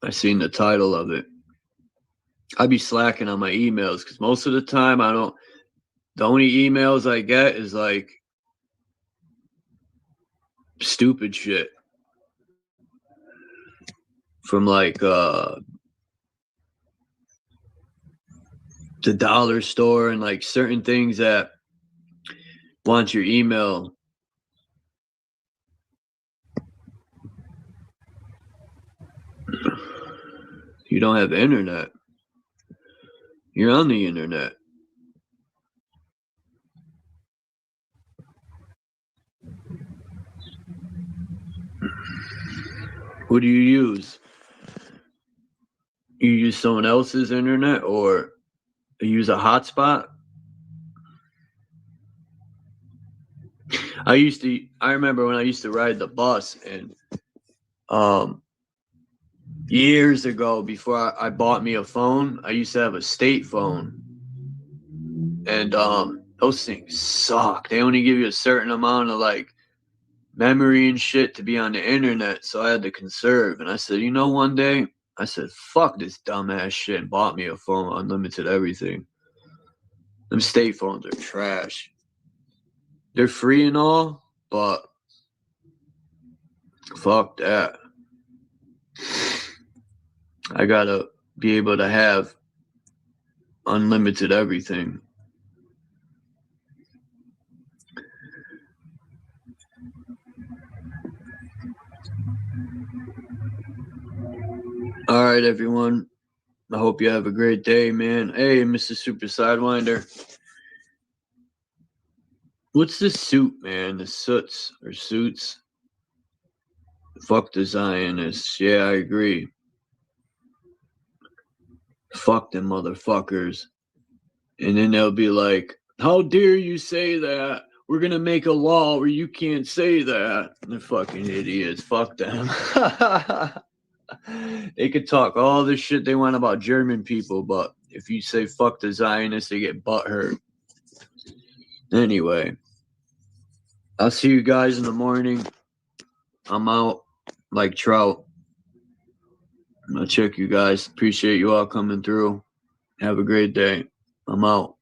Speaker 6: I seen the title of it. I be slacking on my emails because most of the time the only emails I get is like stupid shit from like the dollar store and like certain things that want your email. You don't have internet. You're on the internet. Who do you use? You use someone else's internet or you use a hotspot? I remember when I used to ride the bus, and years ago, before I bought me a phone, I used to have a state phone. And those things suck. They only give you a certain amount of like memory and shit to be on the internet, so I had to conserve. And I said, one day, I said, fuck this dumbass shit, and bought me a phone, unlimited everything. Them state phones are trash. They're free and all, but fuck that. I gotta be able to have unlimited everything. All right, everyone. I hope you have a great day, man. Hey, Mr. Super Sidewinder. What's the suit, man? The suits or suits? Fuck the Zionists. Yeah, I agree. Fuck them motherfuckers. And then they'll be like, how dare you say that? We're going to make a law where you can't say that. They're fucking idiots. Fuck them. They could talk all this shit they want about German people, but if you say fuck the Zionists, they get butthurt. Anyway, I'll see you guys in the morning. I'm out like trout. I'll check you guys. Appreciate you all coming through. Have a great day. I'm out.